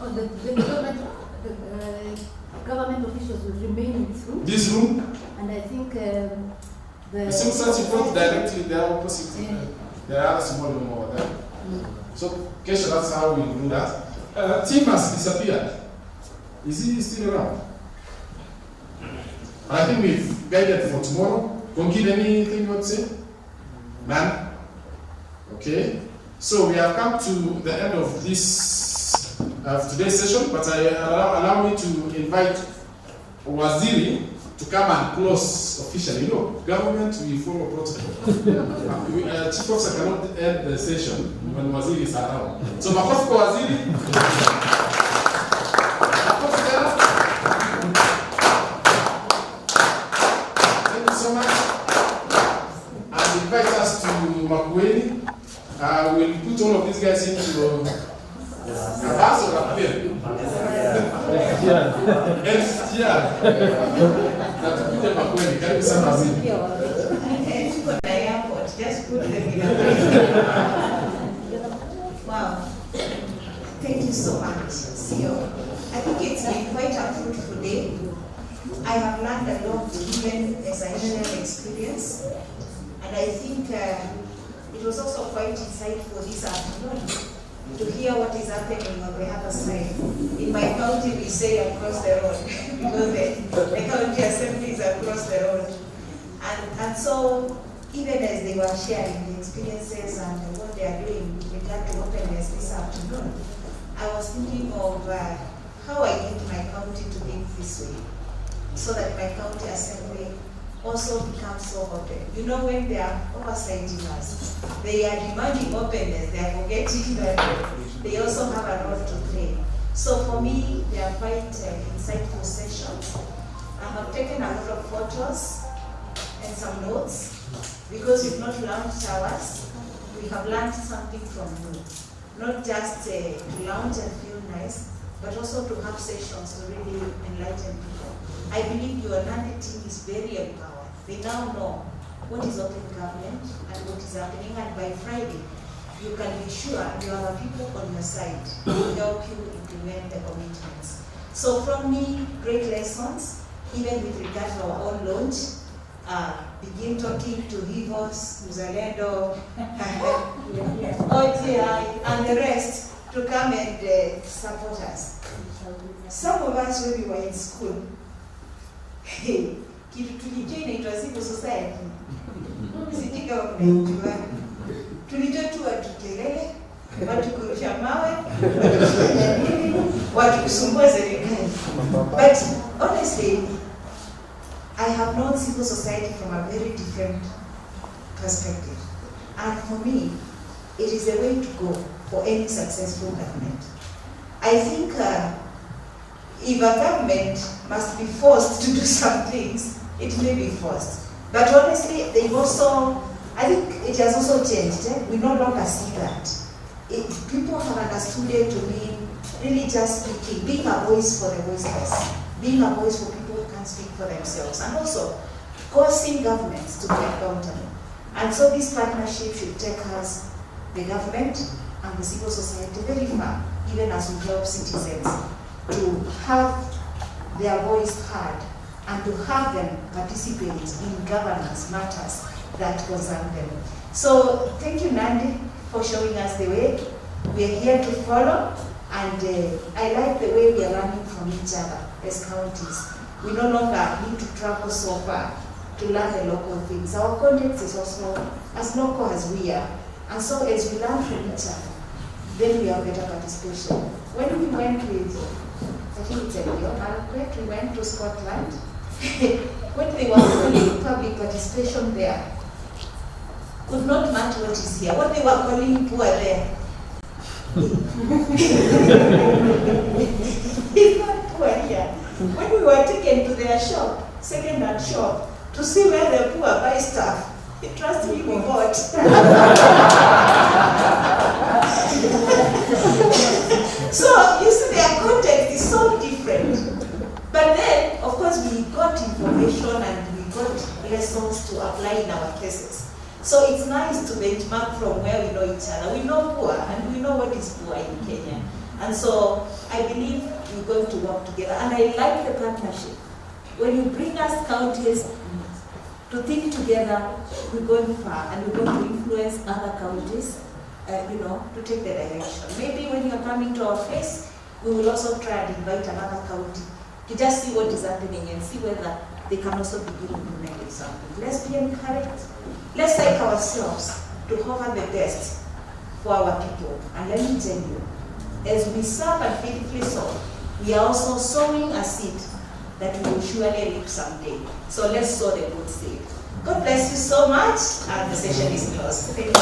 S2: Oh, the government officials will remain in this room.
S3: This room?
S2: And I think
S3: The single search report directly, they are opposite. There are small room over there. So, Kesha, that's how we do that. Tim has disappeared. Is he still around? I think we've guided for tomorrow. Konkid, anything you want to say? Ma'am? Okay. So we have come to the end of this today's session, but allow me to invite Waziri to come and close officially. You know, government, we follow protocol. Chief officer cannot end the session when Waziri is around. So makofi kwa Waziri. Thank you so much. And invite us to Makueni. We'll put all of these guys into Kabas or Kapir? SGR. Natupite Makueni. Karibu sana Waziri.
S10: Just put them in Wow. Thank you so much, CEO. I think it's been quite a fruitful day. I have learned a lot, even as I share experience. And I think it was also quite insightful this afternoon to hear what is happening on the other side. In my county, we say across the road, because the county assembly is across the road. And so, even as they were sharing the experiences and what they are doing with regard to openness this afternoon, I was thinking of how I get my county to think this way, so that my county assembly also becomes so open. You know, when they are oversighting us, they are demanding openness, they are forgetting that they also have a role to play. So for me, they are quite insightful sessions. I have taken a lot of photos and some notes, because we've not launched ours, we have learned something from you. Not just to launch and feel nice, but also to have sessions to really enlighten people. I believe your Nandi team is very empowered. They now know what is open government and what is happening, and by Friday, you can be sure you have people on your side to help you implement the commitments. So from me, great lessons, even with regard to our own launch. Begin talking to Hivos, Muzalendo, OTI, and the rest to come and support us. Some of us, when we were in school, tulijoin civil society. Sijui kama mnaijua. Tulijua tu watu kelele, watu kurusha mawe, watu kusumbua serikali. But honestly, I have known civil society from a very different perspective. And for me, it is a way to go for any successful government. I think if a government must be forced to do some things, it may be forced. But honestly, they've also, I think it has also changed. We no longer see that. People have understood it to mean really just speaking, being a voice for the voiceless, being a voice for people who can't speak for themselves, and also causing governments to be accountable. And so this partnership should take us, the government and the civil society, very far, even as we help citizens to have their voice heard and to have them participate in governance matters that concern them. So thank you, Nandi, for showing us the way. We are here to follow, and I like the way we are learning from each other as counties. We no longer need to travel so far to learn the local things. Our context is also as local as we are. And so as we learn from each other, then we have better participation. When we went with, I think it's a Margaret, we went to Scotland. When they were calling public participation there, could not match what is here. What they were calling poor there. It's not poor here. When we were taken to their shop, second-hand shop, to see where the poor buy stuff, trust me, we bought. So, you see, their context is so different. But then, of course, we got information and we got lessons to apply in our cases. So it's nice to benchmark from where we know each other. We know poor, and we know what is poor in Kenya. And so I believe we're going to work together. And I like the partnership. When you bring us counties, to think together, we're going far and we're going to influence other counties, to take the direction. Maybe when you're coming to our place, we will also try and invite another county to just see what is happening and see whether they can also begin implementing something. Let's be encouraged. Let's take ourselves to offer the best for our people. And let me tell you, as we serve and faithfully sow, we are also sowing a seed that we will surely reap someday. So let's sow the good seed. God bless you so much, and the session is closed. Thank you.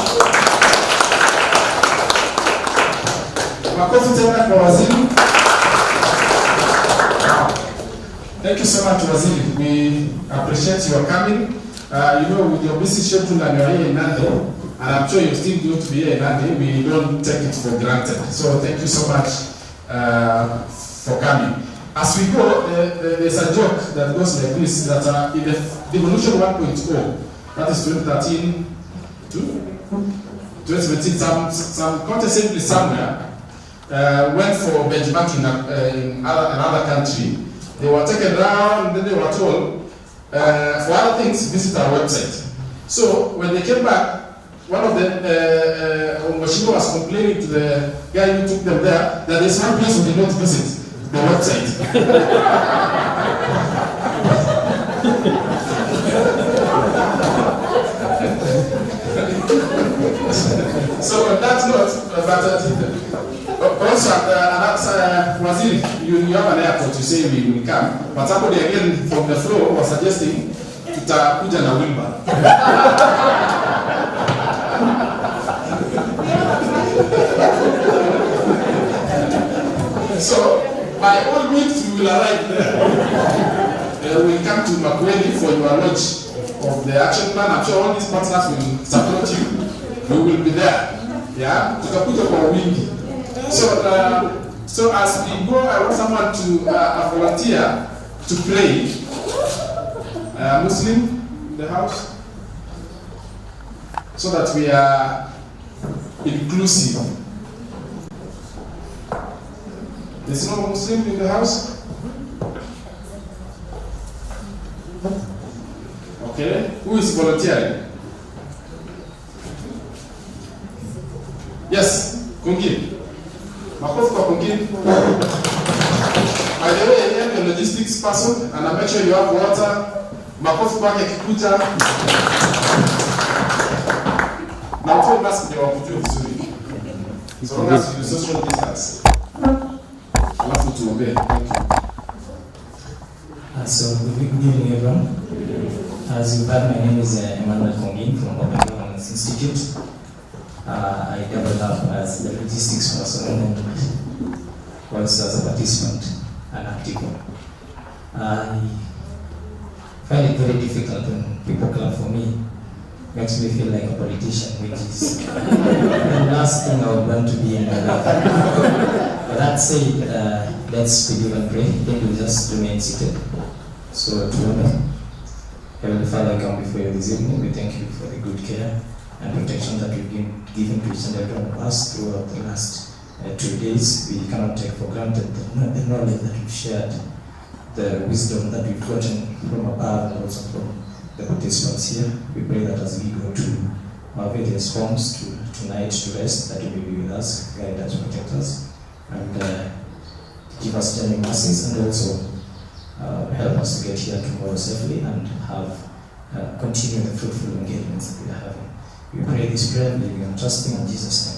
S3: Thank you so much, Waziri. We appreciate your coming. With your busy schedule and you're here in Nandi, and I'm sure you're still going to be here in Nandi, we don't take it for granted. So thank you so much for coming. As we go, there's a joke that goes like this, that in the Devolution 1.0, that is 2013 to 2017, some contest assembly somewhere went for benchmarking in another country. They were taken down, and then they were told, for other things, visit our website. So when they came back, one of them, Mashimo was complaining to the guy who took them there that there's one place we did not visit, the website. So on that note, also, Waziri, you have an airport, you say we will come, but somebody again from the floor was suggesting tutakuja na Wilma. So, by all means, we will arrive there. We will come to Makweli for your launch of the action plan. I'm sure all these partners will support you. We will be there. Yeah? Tutakuja kwa wingi. So as we go, I want someone to volunteer to pray. Muslim in the house, so that we are inclusive. There's no Muslim in the house? Okay, who is volunteering? Yes, Kungi. Makofi kwa Kungi. By the way, I am a logistics person, and I make sure you have water. Makofi kwake kikuja. Na utoe mask ndio wakujue vizuri. So long as you social distance. Alafu tuombe. Thank you.
S12: So good evening everyone. As you heard, my name is Emmanuel Kongin from Open Governance Institute. I doubled up as the logistics person and also as a participant and active. I find it very difficult when people clap for me. Makes me feel like a politician, which is the last thing I would want to be in my life. But that said, let's believe and pray. Then we just remain seated. So to Heavenly Father, I come before you this evening. We thank you for the good care and protection that you've been given to each and every one of us throughout the last 2 days. We cannot take for granted the knowledge that you've shared, the wisdom that we've gotten from above and also from the participants here. We pray that as we go to our various homes tonight to rest, that you will be with us, guide us, protect us, and give us journey mercies, and also help us to get here tomorrow safely and have continue the fruitful engagements that we are having. We pray this prayer, believing and trusting in Jesus' name.